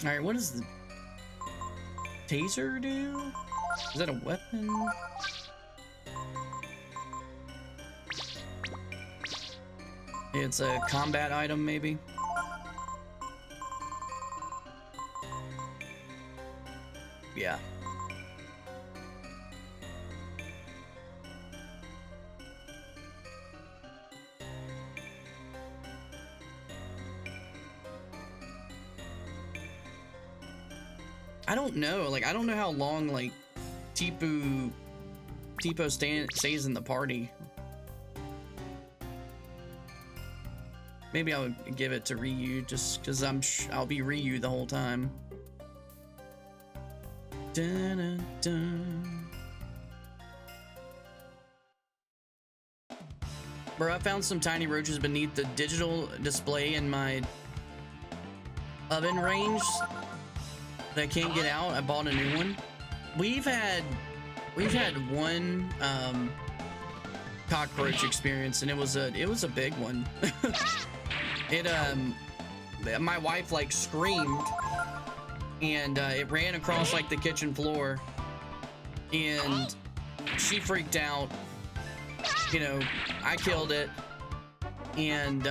All right, what does the taser do? Is that a weapon? It's a combat item, maybe. Yeah. I don't know. Like, I don't know how long, like, Tipo stays in the party. Maybe I would give it to Ryu just because I'll be Ryu the whole time. Dun, dun, dun. Bro, I found some tiny roaches beneath the digital display in my oven range that I can't get out. I bought a new one. We've had one cockroach experience, and it was a big one. My wife like screamed, and it ran across like the kitchen floor, and she freaked out. You know, I killed it, and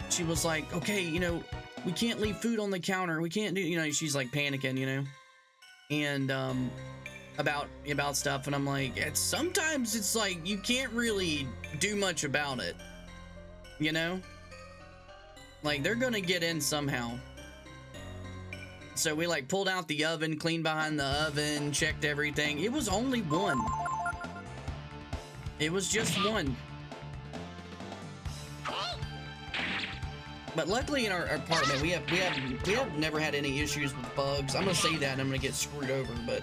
she was like, okay, you know, we can't leave food on the counter. We can't do, you know, she's like panicking, you know, and about stuff, and I'm like, sometimes it's like you can't really do much about it, you know, like they're gonna get in somehow. So we like pulled out the oven, cleaned behind the oven, checked everything. It was only one. It was just one. But luckily in our apartment, we have never had any issues with bugs. I'm gonna say that and I'm gonna get screwed over, but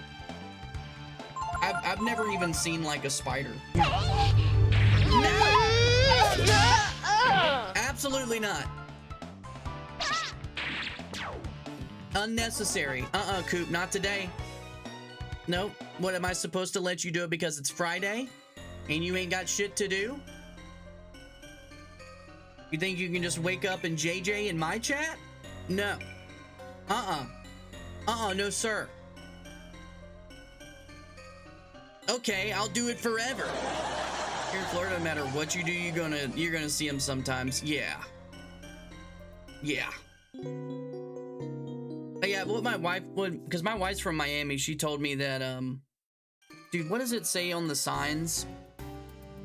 I've never even seen like a spider. No! Absolutely not. Unnecessary. Coop, not today. Nope. What, am I supposed to let you do it because it's Friday and you ain't got shit to do? You think you can just wake up and JJ in my chat? No. No, sir. Okay, I'll do it forever. Here in Florida, no matter what you do, you're gonna see him sometimes. Yeah. But yeah, what my wife would, because my wife's from Miami, she told me that, dude, what does it say on the signs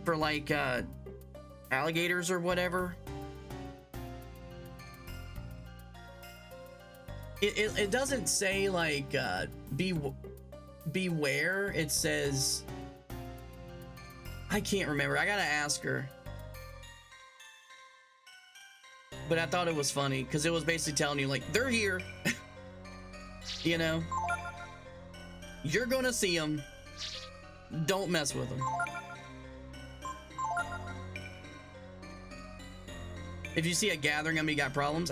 for like alligators or whatever? It doesn't say like beware. It says, I can't remember. I gotta ask her. But I thought it was funny because it was basically telling you like they're here. You know, you're gonna see them. Don't mess with them. If you see a gathering of them, you got problems.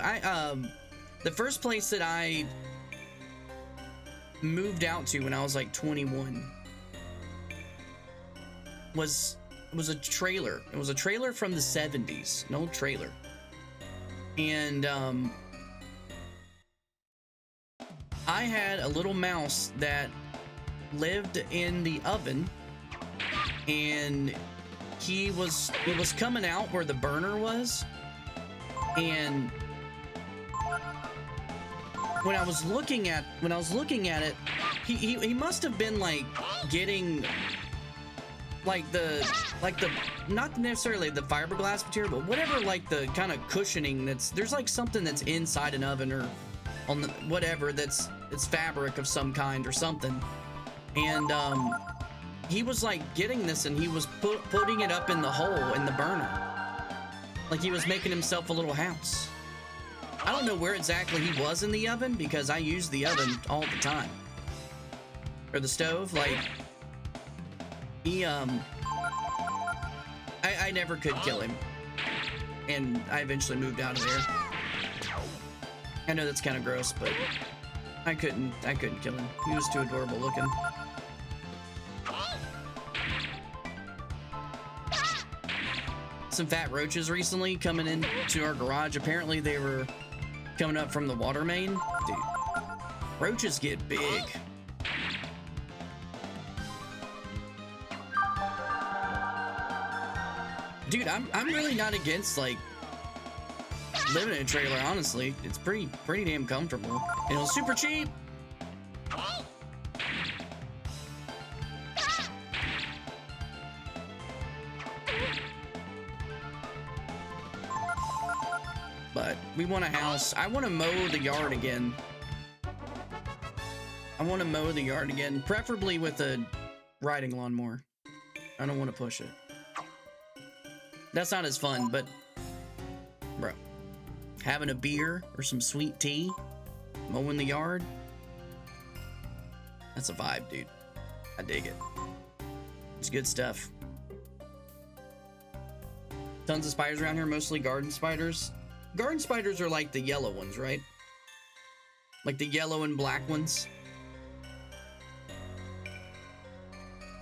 The first place that I moved out to when I was like 21 was a trailer. It was a trailer from the 70s, an old trailer. And I had a little mouse that lived in the oven, and he was coming out where the burner was, and when I was looking at it, he must have been like getting like the not necessarily the fiberglass material, but whatever, like the kind of cushioning there's like something that's inside an oven or on the whatever it's fabric of some kind or something, and he was like getting this and he was putting it up in the hole in the burner, like he was making himself a little house. I don't know where exactly he was in the oven because I use the oven all the time, or the stove. Like he I never could kill him, and I eventually moved out of there. I know that's kind of gross, but I couldn't kill him. He was too adorable looking. Some fat roaches recently coming into our garage. Apparently they were coming up from the water main. Dude, Roaches get big. Dude, I'm really not against like living in a trailer, honestly. It's pretty damn comfortable. And it was super cheap. But we want a house. I want to mow the yard again. I want to mow the yard again, preferably with a riding lawnmower. I don't want to push it. That's not as fun, but bro, having a beer or some sweet tea, mowing the yard, that's a vibe, dude. I dig it. It's good stuff. Tons of spiders around here, mostly garden spiders. Garden spiders are like the yellow ones, right? Like the yellow and black ones.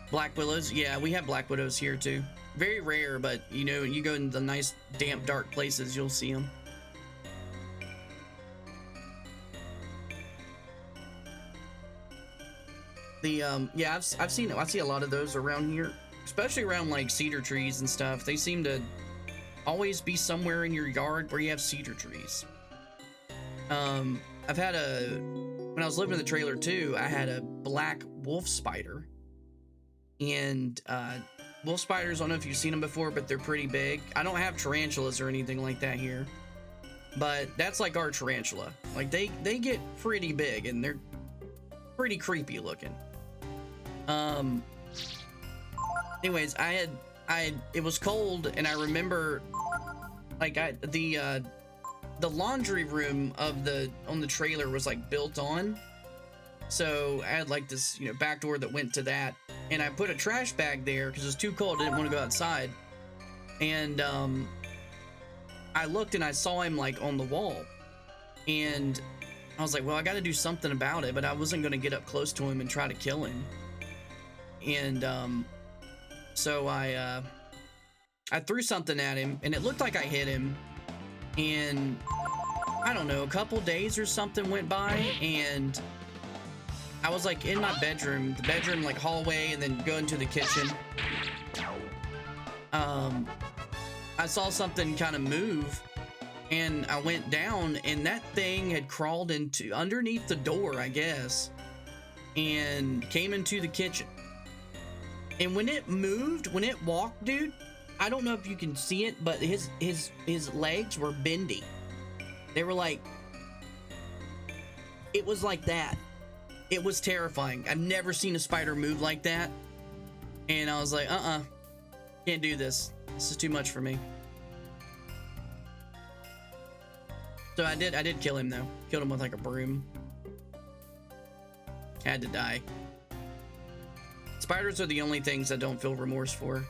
Black willows, yeah, we have black widows here too. Very rare, but you know, you go in the nice, damp, dark places, you'll see them. The yeah, I've seen it. I see a lot of those around here, especially around like cedar trees and stuff. They seem to always be somewhere in your yard where you have cedar trees. I've had when I was living in the trailer too, I had a black wolf spider. And wolf spiders, I don't know if you've seen them before, but they're pretty big. I don't have tarantulas or anything like that here, but that's like our tarantula. Like they get pretty big and they're pretty creepy looking. Anyways, it was cold, and I remember like the laundry room on the trailer was like built on. So I had like this, you know, back door that went to that, and I put a trash bag there because it was too cold. I didn't want to go outside. And I looked and I saw him like on the wall, and I was like, well, I got to do something about it, but I wasn't going to get up close to him and try to kill him. And so I threw something at him, and it looked like I hit him. And I don't know, a couple days or something went by, and I was like in my bedroom, the bedroom like hallway, and then go into the kitchen. I saw something kind of move, and I went down, and that thing had crawled into underneath the door, I guess, and came into the kitchen. And when it moved, when it walked, dude, I don't know if you can see it, but his legs were bendy. They were like, it was like that. It was terrifying. I've never seen a spider move like that. And I was like, can't do this. This is too much for me. So I did kill him though. Killed him with like a broom. Had to die. Spiders are the only things I don't feel remorse for.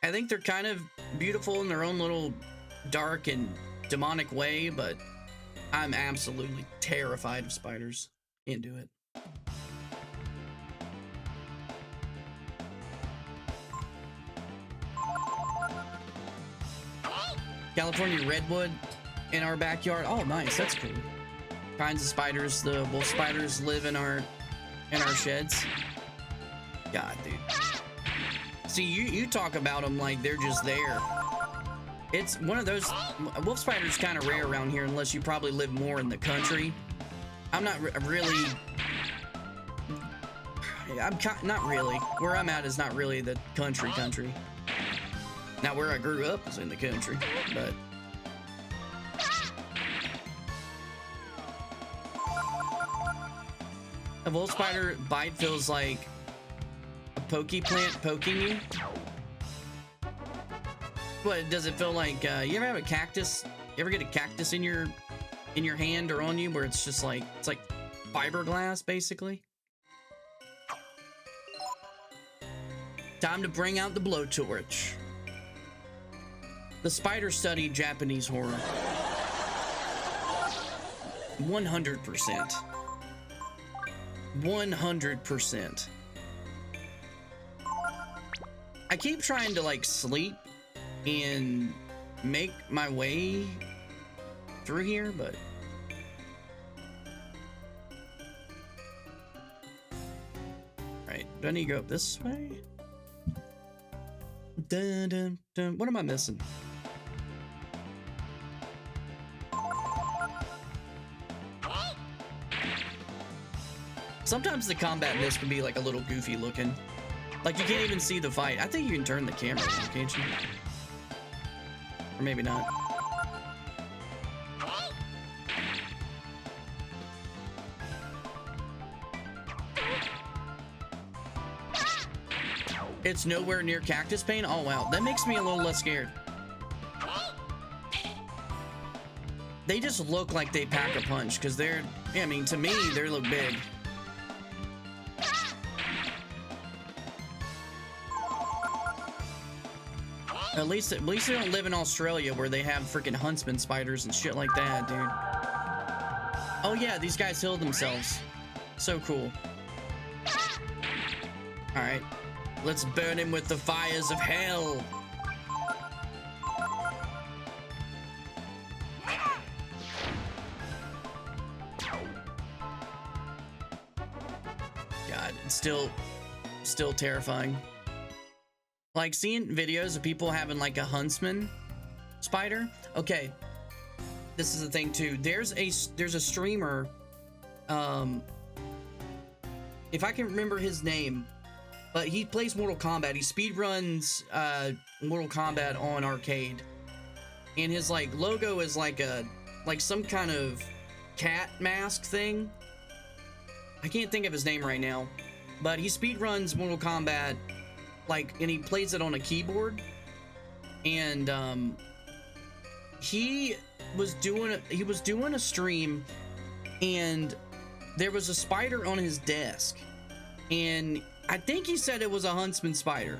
I think they're kind of beautiful in their own little dark and demonic way, but I'm absolutely terrified of spiders. Can't do it. California redwood in our backyard. Oh, nice. That's cool. Kinds of spiders. The wolf spiders live in our sheds. God, dude. See, you talk about them like they're just there. It's one of those. Wolf spiders kind of rare around here, unless you probably live more in the country. I'm not really. Not really. Where I'm at is not really the country. Now, where I grew up is in the country, but. A wolf spider bite feels like a pokey plant poking you. What does it feel like? You ever have a cactus? You ever get a cactus in your hand or on you, where it's just like it's like fiberglass, basically? Time to bring out the blowtorch. The Spider studied Japanese horror. 100%. 100%. I keep trying to like sleep and make my way through here, but Do I need to go up this way? Dun, dun, dun. What am I missing? Sometimes the combat in this can be like a little goofy looking. Like you can't even see the fight. I think you can turn the camera on, can't you? Or maybe not. It's nowhere near cactus pain? Oh wow, that makes me a little less scared. They just look like they pack a punch because they're, I mean, to me, they look big. At least they don't live in Australia where they have freaking huntsman spiders and shit like that, dude. Oh yeah, these guys healed themselves. So cool. All right, let's burn him with the fires of hell. God, it's still terrifying. Like seeing videos of people having like a huntsman spider. Okay, this is the thing too. There's a streamer. If I can remember his name, but he plays Mortal Kombat. He speedruns Mortal Kombat on arcade, and his like logo is like some kind of cat mask thing. I can't think of his name right now, but he speedruns Mortal Kombat. Like, and he plays it on a keyboard, and he was doing a stream, and there was a spider on his desk, and I think he said it was a huntsman spider.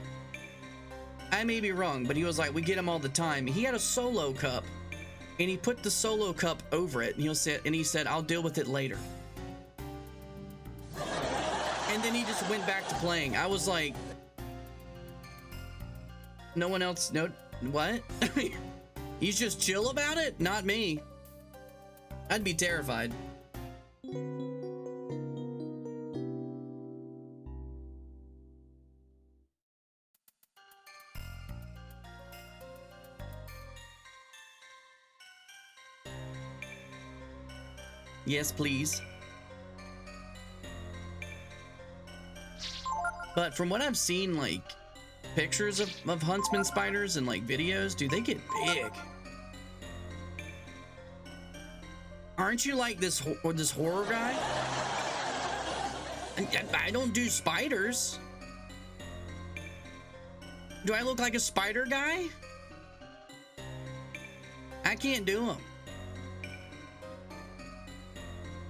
I may be wrong, but he was like, we get them all the time. He had a solo cup, and he put the solo cup over it, and he said, I'll deal with it later. And then he just went back to playing. I was like, no one else, no, what? He's just chill about it? Not me. I'd be terrified. Yes, please. But from what I've seen, like, pictures of huntsman spiders and like videos, dude, they get big. Aren't you like this horror guy? I don't do spiders. Do I look like a spider guy? I can't do them.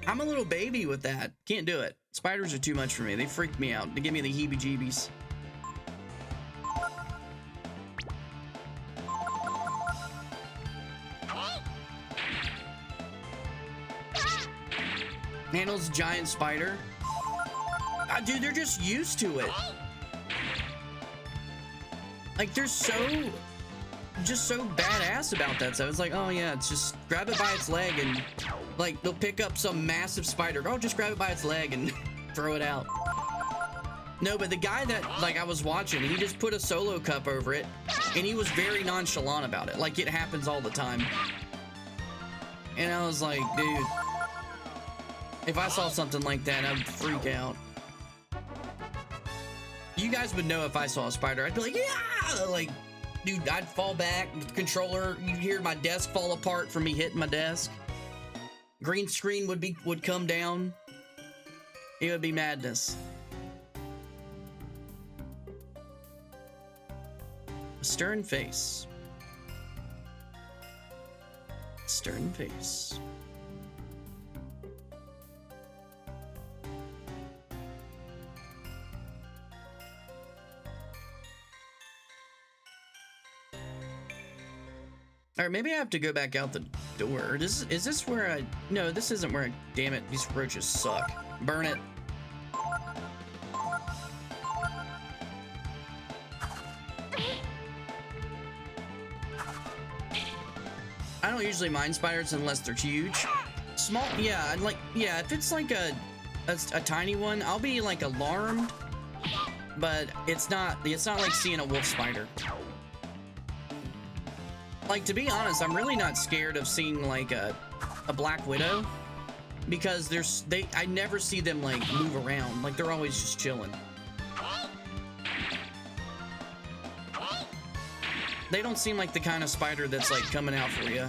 I'm a little baby with that. Can't do it. Spiders are too much for me. They freak me out. They give me the heebie-jeebies. Handles giant spider. Dude, they're just used to it. Like, they're just so badass about that stuff. It's like, oh yeah, it's just grab it by its leg, and like they'll pick up some massive spider. Oh, just grab it by its leg and throw it out. No, but the guy that like I was watching, he just put a solo cup over it, and he was very nonchalant about it. Like, it happens all the time. And I was like, dude, if I saw something like that, I'd freak out. You guys would know if I saw a spider. I'd be like, yeah! Like, dude, I'd fall back with the controller. You'd hear my desk fall apart from me hitting my desk. Green screen would come down. It would be madness. A stern face. Stern face. All right, maybe I have to go back out the door. Is this where I... No, this isn't where I... Damn it, these roaches suck. Burn it. I don't usually mind spiders unless they're huge. Small, yeah, if it's like a tiny one, I'll be like alarmed. but it's not like seeing a wolf spider. Like, to be honest, I'm really not scared of seeing like a black widow, because I never see them like move around. Like, they're always just chilling. They don't seem like the kind of spider that's like coming out for you.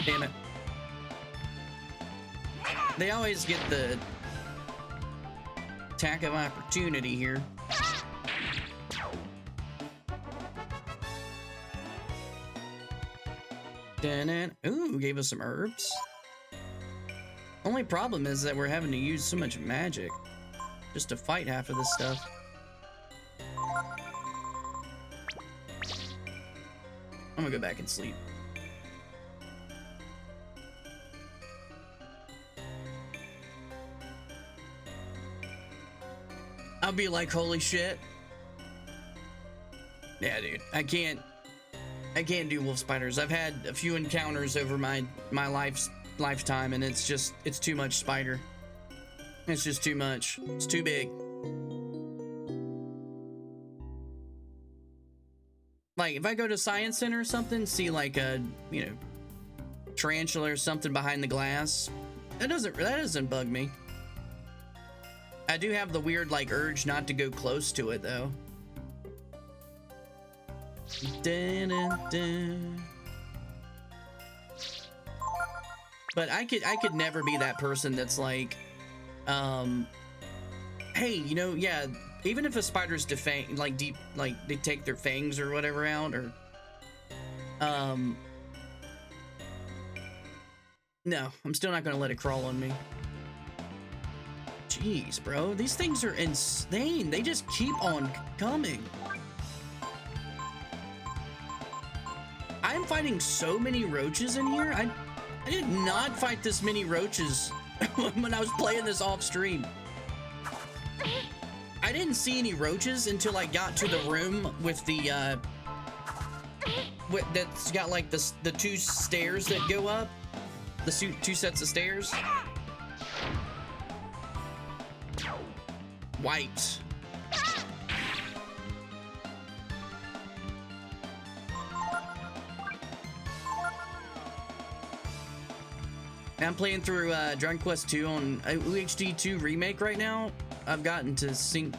Damn it. They always get the attack of opportunity here. Ooh, gave us some herbs. Only problem is that we're having to use so much magic just to fight half of this stuff. I'm gonna go back and sleep. I'll be like, holy shit. Yeah, dude, I can't do wolf spiders. I've had a few encounters over my lifetime, and it's too much spider. It's just too much. It's too big. Like, if I go to Science Center or something, see like a, you know, tarantula or something behind the glass, that doesn't bug me. I do have the weird like urge not to go close to it though. Dun, dun, dun. But I could never be that person that's like, hey, you know, yeah, even if a spider's like they take their fangs or whatever out, or no, I'm still not gonna let it crawl on me. Jeez, bro, these things are insane. They just keep on coming. I'm fighting so many roaches in here. I did not fight this many roaches when I was playing this off stream. I didn't see any roaches until I got to the room with the that's got like the two stairs that go up, the two sets of stairs. Wiped. I'm playing through Dragon Quest 2 on UHD 2 remake right now. I've gotten to sink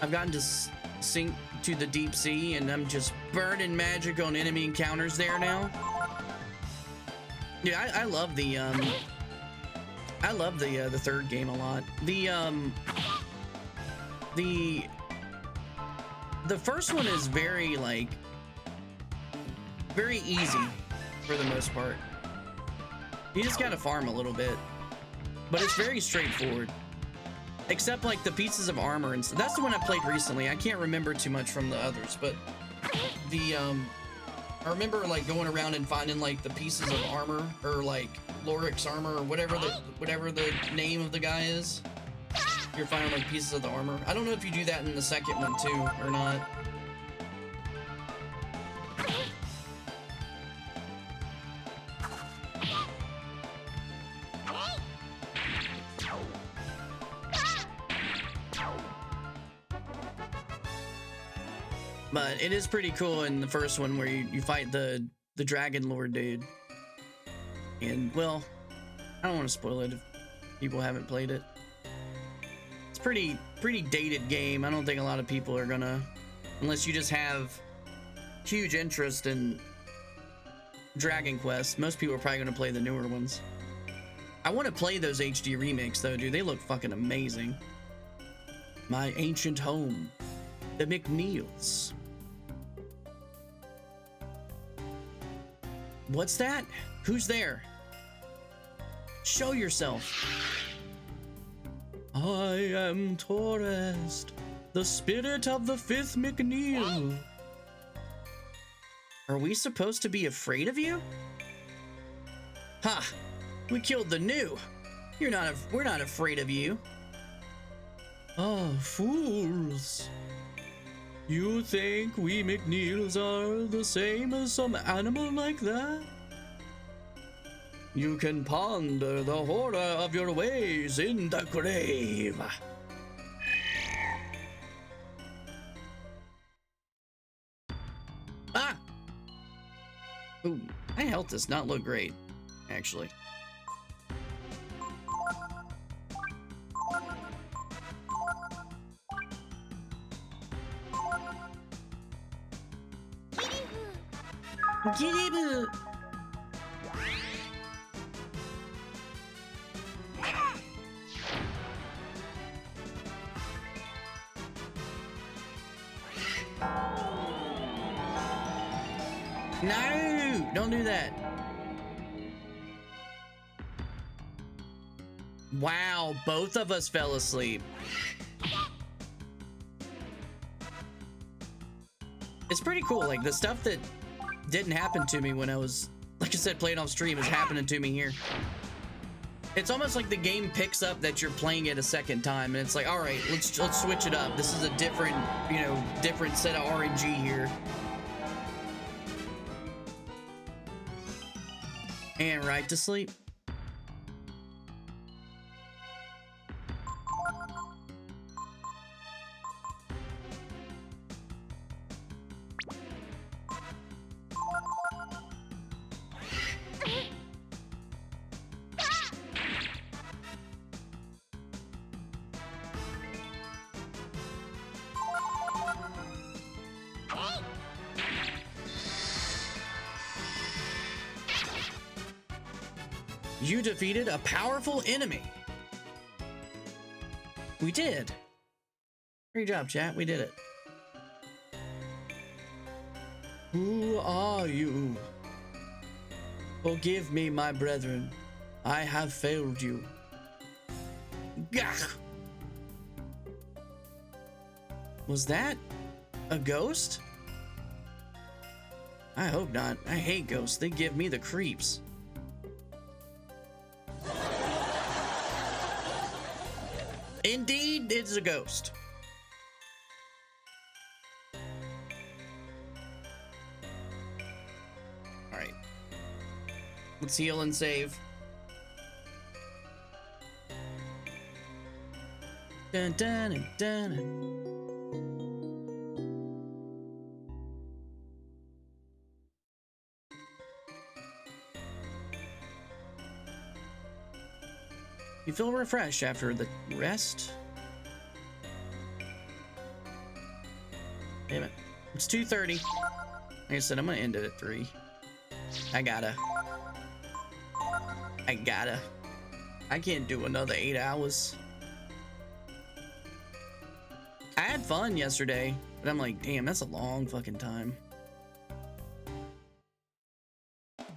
to the deep sea, and I'm just burning magic on enemy encounters there now. Yeah, I love the third game a lot. The first one is very easy for the most part. You just gotta farm a little bit, but it's very straightforward. Except like the pieces of armor, and that's the one I played recently. I can't remember too much from the others, but I remember like going around and finding like the pieces of armor, or like Loric's armor, or whatever the name of the guy is. You're finding like pieces of the armor. I don't know if you do that in the second one too or not. But it is pretty cool in the first one where you fight the Dragon Lord dude. And, well, I don't want to spoil it if people haven't played it. It's pretty dated game. I don't think a lot of people are gonna, unless you just have huge interest in Dragon Quest. Most people are probably gonna play the newer ones. I want to play those HD remakes though, dude. They look fucking amazing. My ancient home, the McNeils. What's that? Who's there? Show yourself. I am Torrest, the spirit of the fifth McNeil. Are we supposed to be afraid of you? Ha! We killed the new. We're not afraid of you. Oh, fools. You think we McNeils are the same as some animal like that? You can ponder the horror of your ways in the grave. Ah! Ooh, my health does not look great, actually. Giddy-boo. No, don't do that. Wow, both of us fell asleep. It's pretty cool. Like the stuff that didn't happen to me when I was, like I said, playing on stream is happening to me here. It's almost like the game picks up that you're playing it a second time, and it's like, all right, let's switch it up. This is a different, you know, different set of RNG here. And right to sleep. You defeated a powerful enemy. We did. Great job, chat. We did it. Who are you? Forgive me, my brethren. I have failed you. Gah! Was that a ghost? I hope not. I hate ghosts. They give me the creeps. Indeed, it's a ghost. All right. Let's heal and save. Dun, dun, dun, dun. You feel refreshed after the rest? Damn it. It's 2:30. Like I said, I'm gonna end it at 3. I can't do another 8 hours. I had fun yesterday, but I'm like, damn, that's a long fucking time.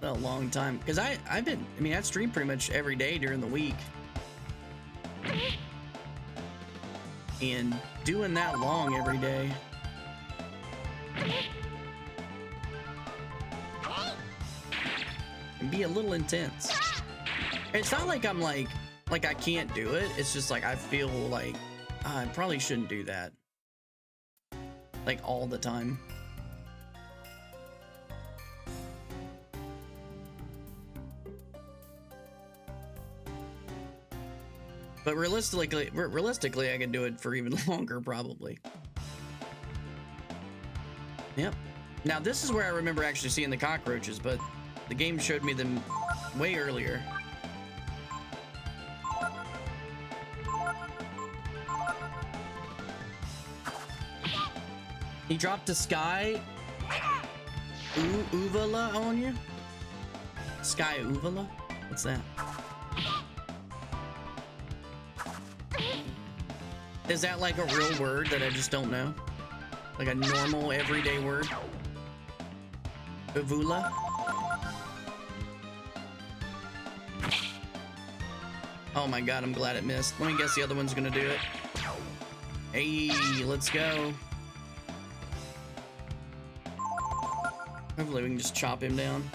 A long time. Because I've streamed pretty much every day during the week. And doing that long every day. Can be a little intense. It's not like I'm like I can't do it. It's just like I feel like I probably shouldn't do that. Like all the time. But realistically, I can do it for even longer, probably. Yep. Now, this is where I remember actually seeing the cockroaches, but the game showed me them way earlier. He dropped a Sky Uvala on you? Sky Uvala? What's that? Is that like a real word that I just don't know? Like a normal everyday word? Uvula? Oh my god, I'm glad it missed. Let me guess the other one's gonna do it. Hey, let's go. Hopefully we can just chop him down.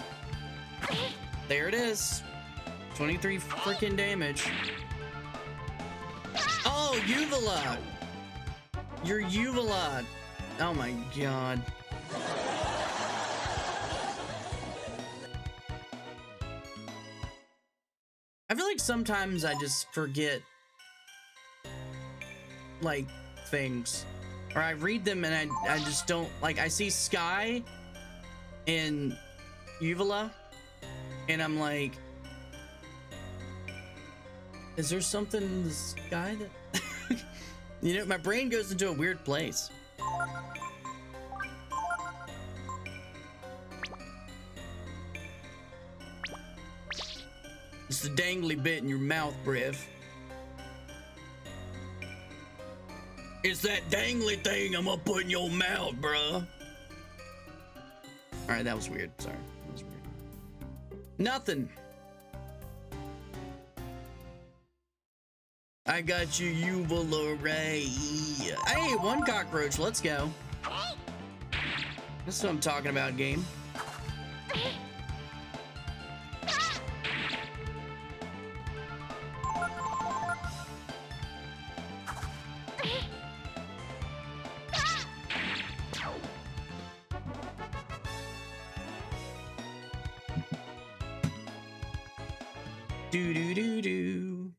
There it is. 23 freaking damage. Oh, Uvala! You're Uvala. Oh my god. I feel like sometimes I just forget like things, or I read them and I just don't, like, I see sky in uvula and I'm like, is there something in the sky that you know, my brain goes into a weird place. It's the dangly bit in your mouth, Brev. It's that dangly thing I'm gonna put in your mouth, bruh. Alright, that was weird. Sorry. That was weird. Nothing. I got you, uvula ray. Hey, one cockroach. Let's go. That's what I'm talking about, game. Do do do do.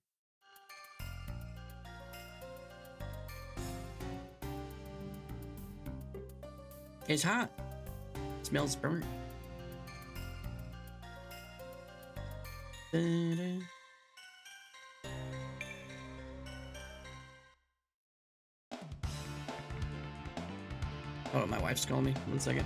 It's hot. It smells burnt. Da-da. Oh, my wife's calling me. 1 second.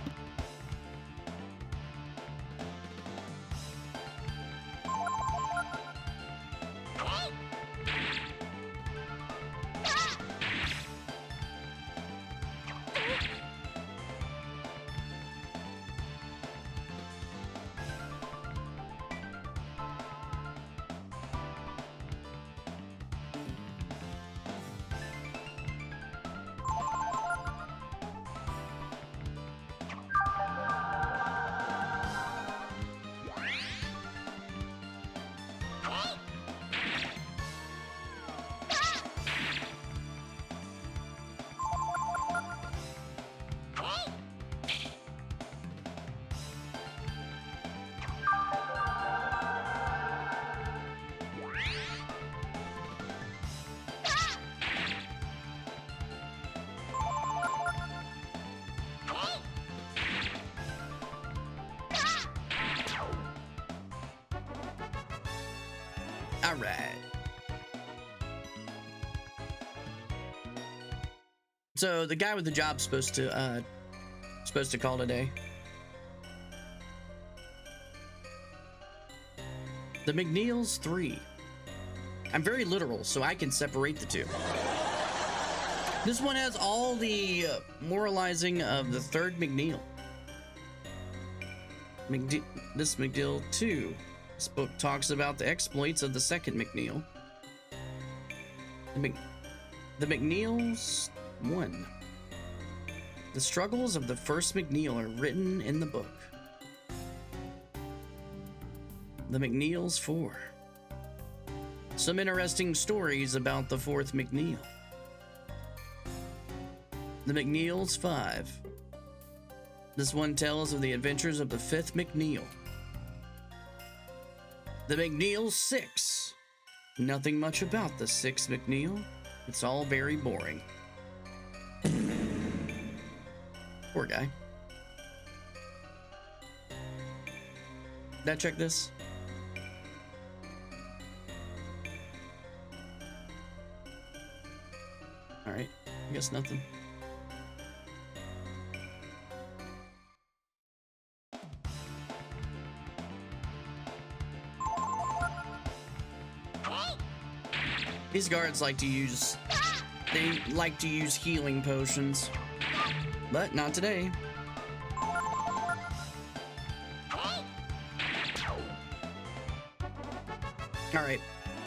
All right. So the guy with the job's supposed to call today. The McNeils 3. I'm very literal, so I can separate the two. This one has all the moralizing of the third McNeil. This McNeil 2. This book talks about the exploits of the second McNeil. The McNeils 1. The struggles of the first McNeil are written in the book. The McNeils 4. Some interesting stories about the fourth McNeil. The McNeils 5. This one tells of the adventures of the fifth McNeil. The McNeils 6. Nothing much about the sixth McNeil. It's all very boring. Poor guy. Did I check this? Alright, I guess nothing. These guards like to use, they like to use healing potions, but not today. All right,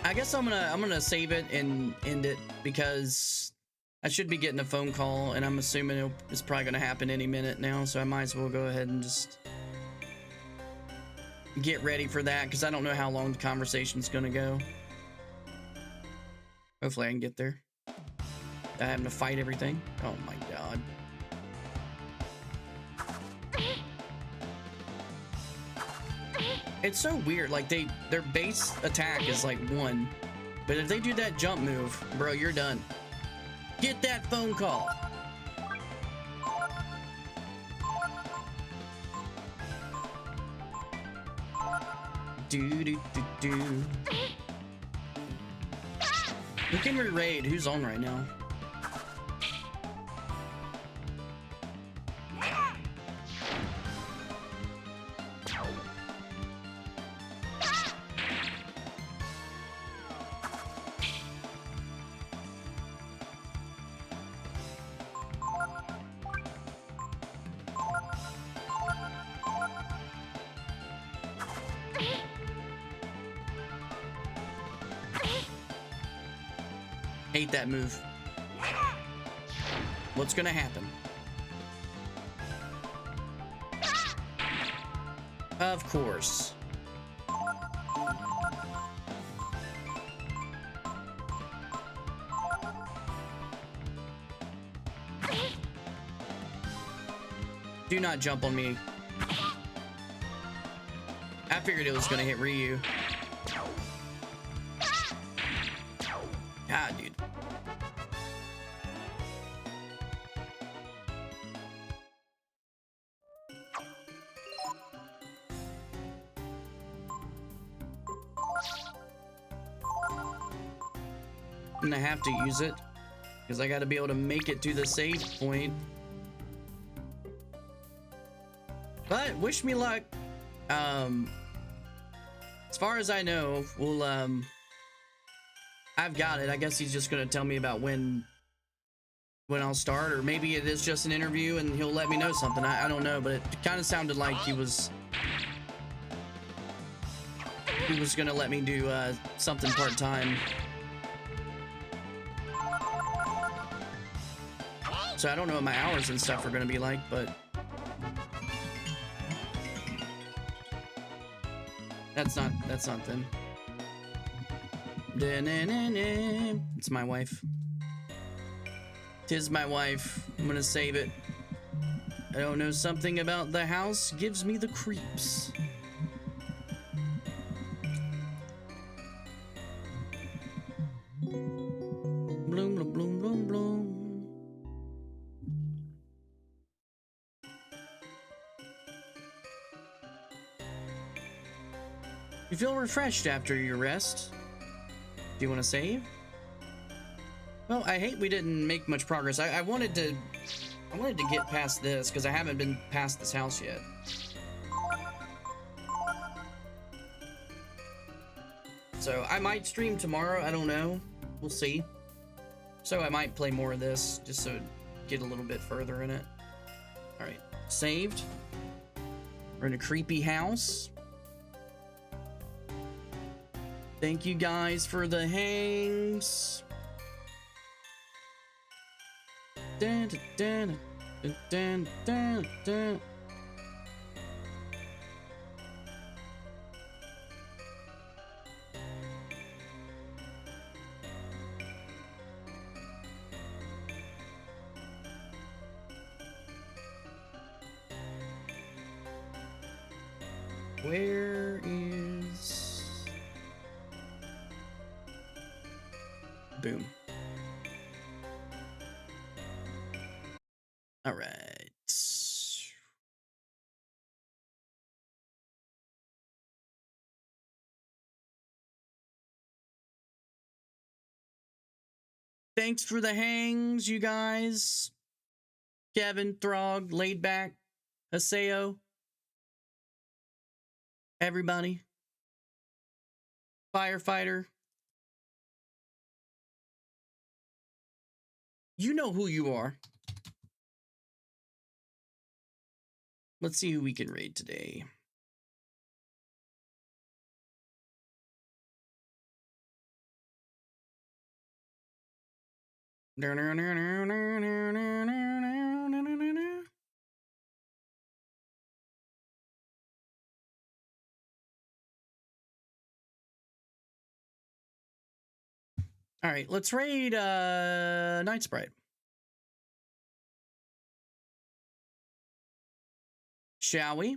I guess I'm gonna save it and end it because I should be getting a phone call, and I'm assuming it's probably gonna happen any minute now, so I might as well go ahead and just get ready for that because I don't know how long the conversation's gonna go. Hopefully I can get there. I'm having to fight everything. Oh my god. It's so weird. Like their base attack is like 1, but if they do that jump move, bro, you're done. Get that phone call. Do do do do. Who can we raid? Who's on right now? Hate that move. What's gonna happen? Of course. Do not jump on me. I figured it was gonna hit Ryu. God, dude. I'm gonna have to use it because I gotta be able to make it to the save point. But wish me luck. As far as I know, we'll I've got it. I guess he's just gonna tell me about when I'll start, or maybe it is just an interview and he'll let me know something. I don't know, but it kind of sounded like he was gonna let me do something part-time. So I don't know what my hours and stuff are gonna be like, but that's not them. It's my wife. 'Tis my wife. I'm gonna save it. I don't know, something about the house gives me the creeps. Bloom, bloom, bloom, bloom, bloom. You feel refreshed after your rest? Do you want to save? Well, I hate we didn't make much progress. I wanted to get past this because I haven't been past this house yet. So I might stream tomorrow. I don't know. We'll see. So I might play more of this just so get a little bit further in it. All right, saved. We're in a creepy house. Thank you guys for the hangs. Dun, dun, dun, dun, dun, dun. Where is... Boom. All right. Thanks for the hangs, you guys. Kevin, Throg, Laid Back, Haseo. Everybody. Firefighter. You know who you are. Let's see who we can raid today. All right, let's raid Night Sprite. Shall we?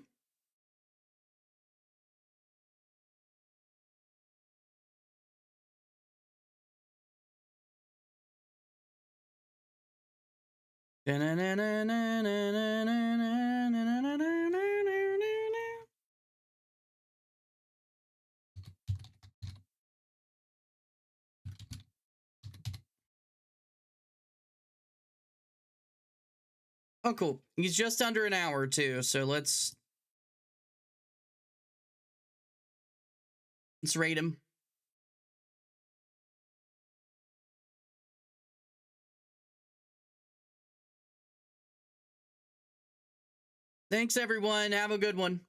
Oh, cool. He's just under an hour too, so let's rate him. Thanks, everyone. Have a good one.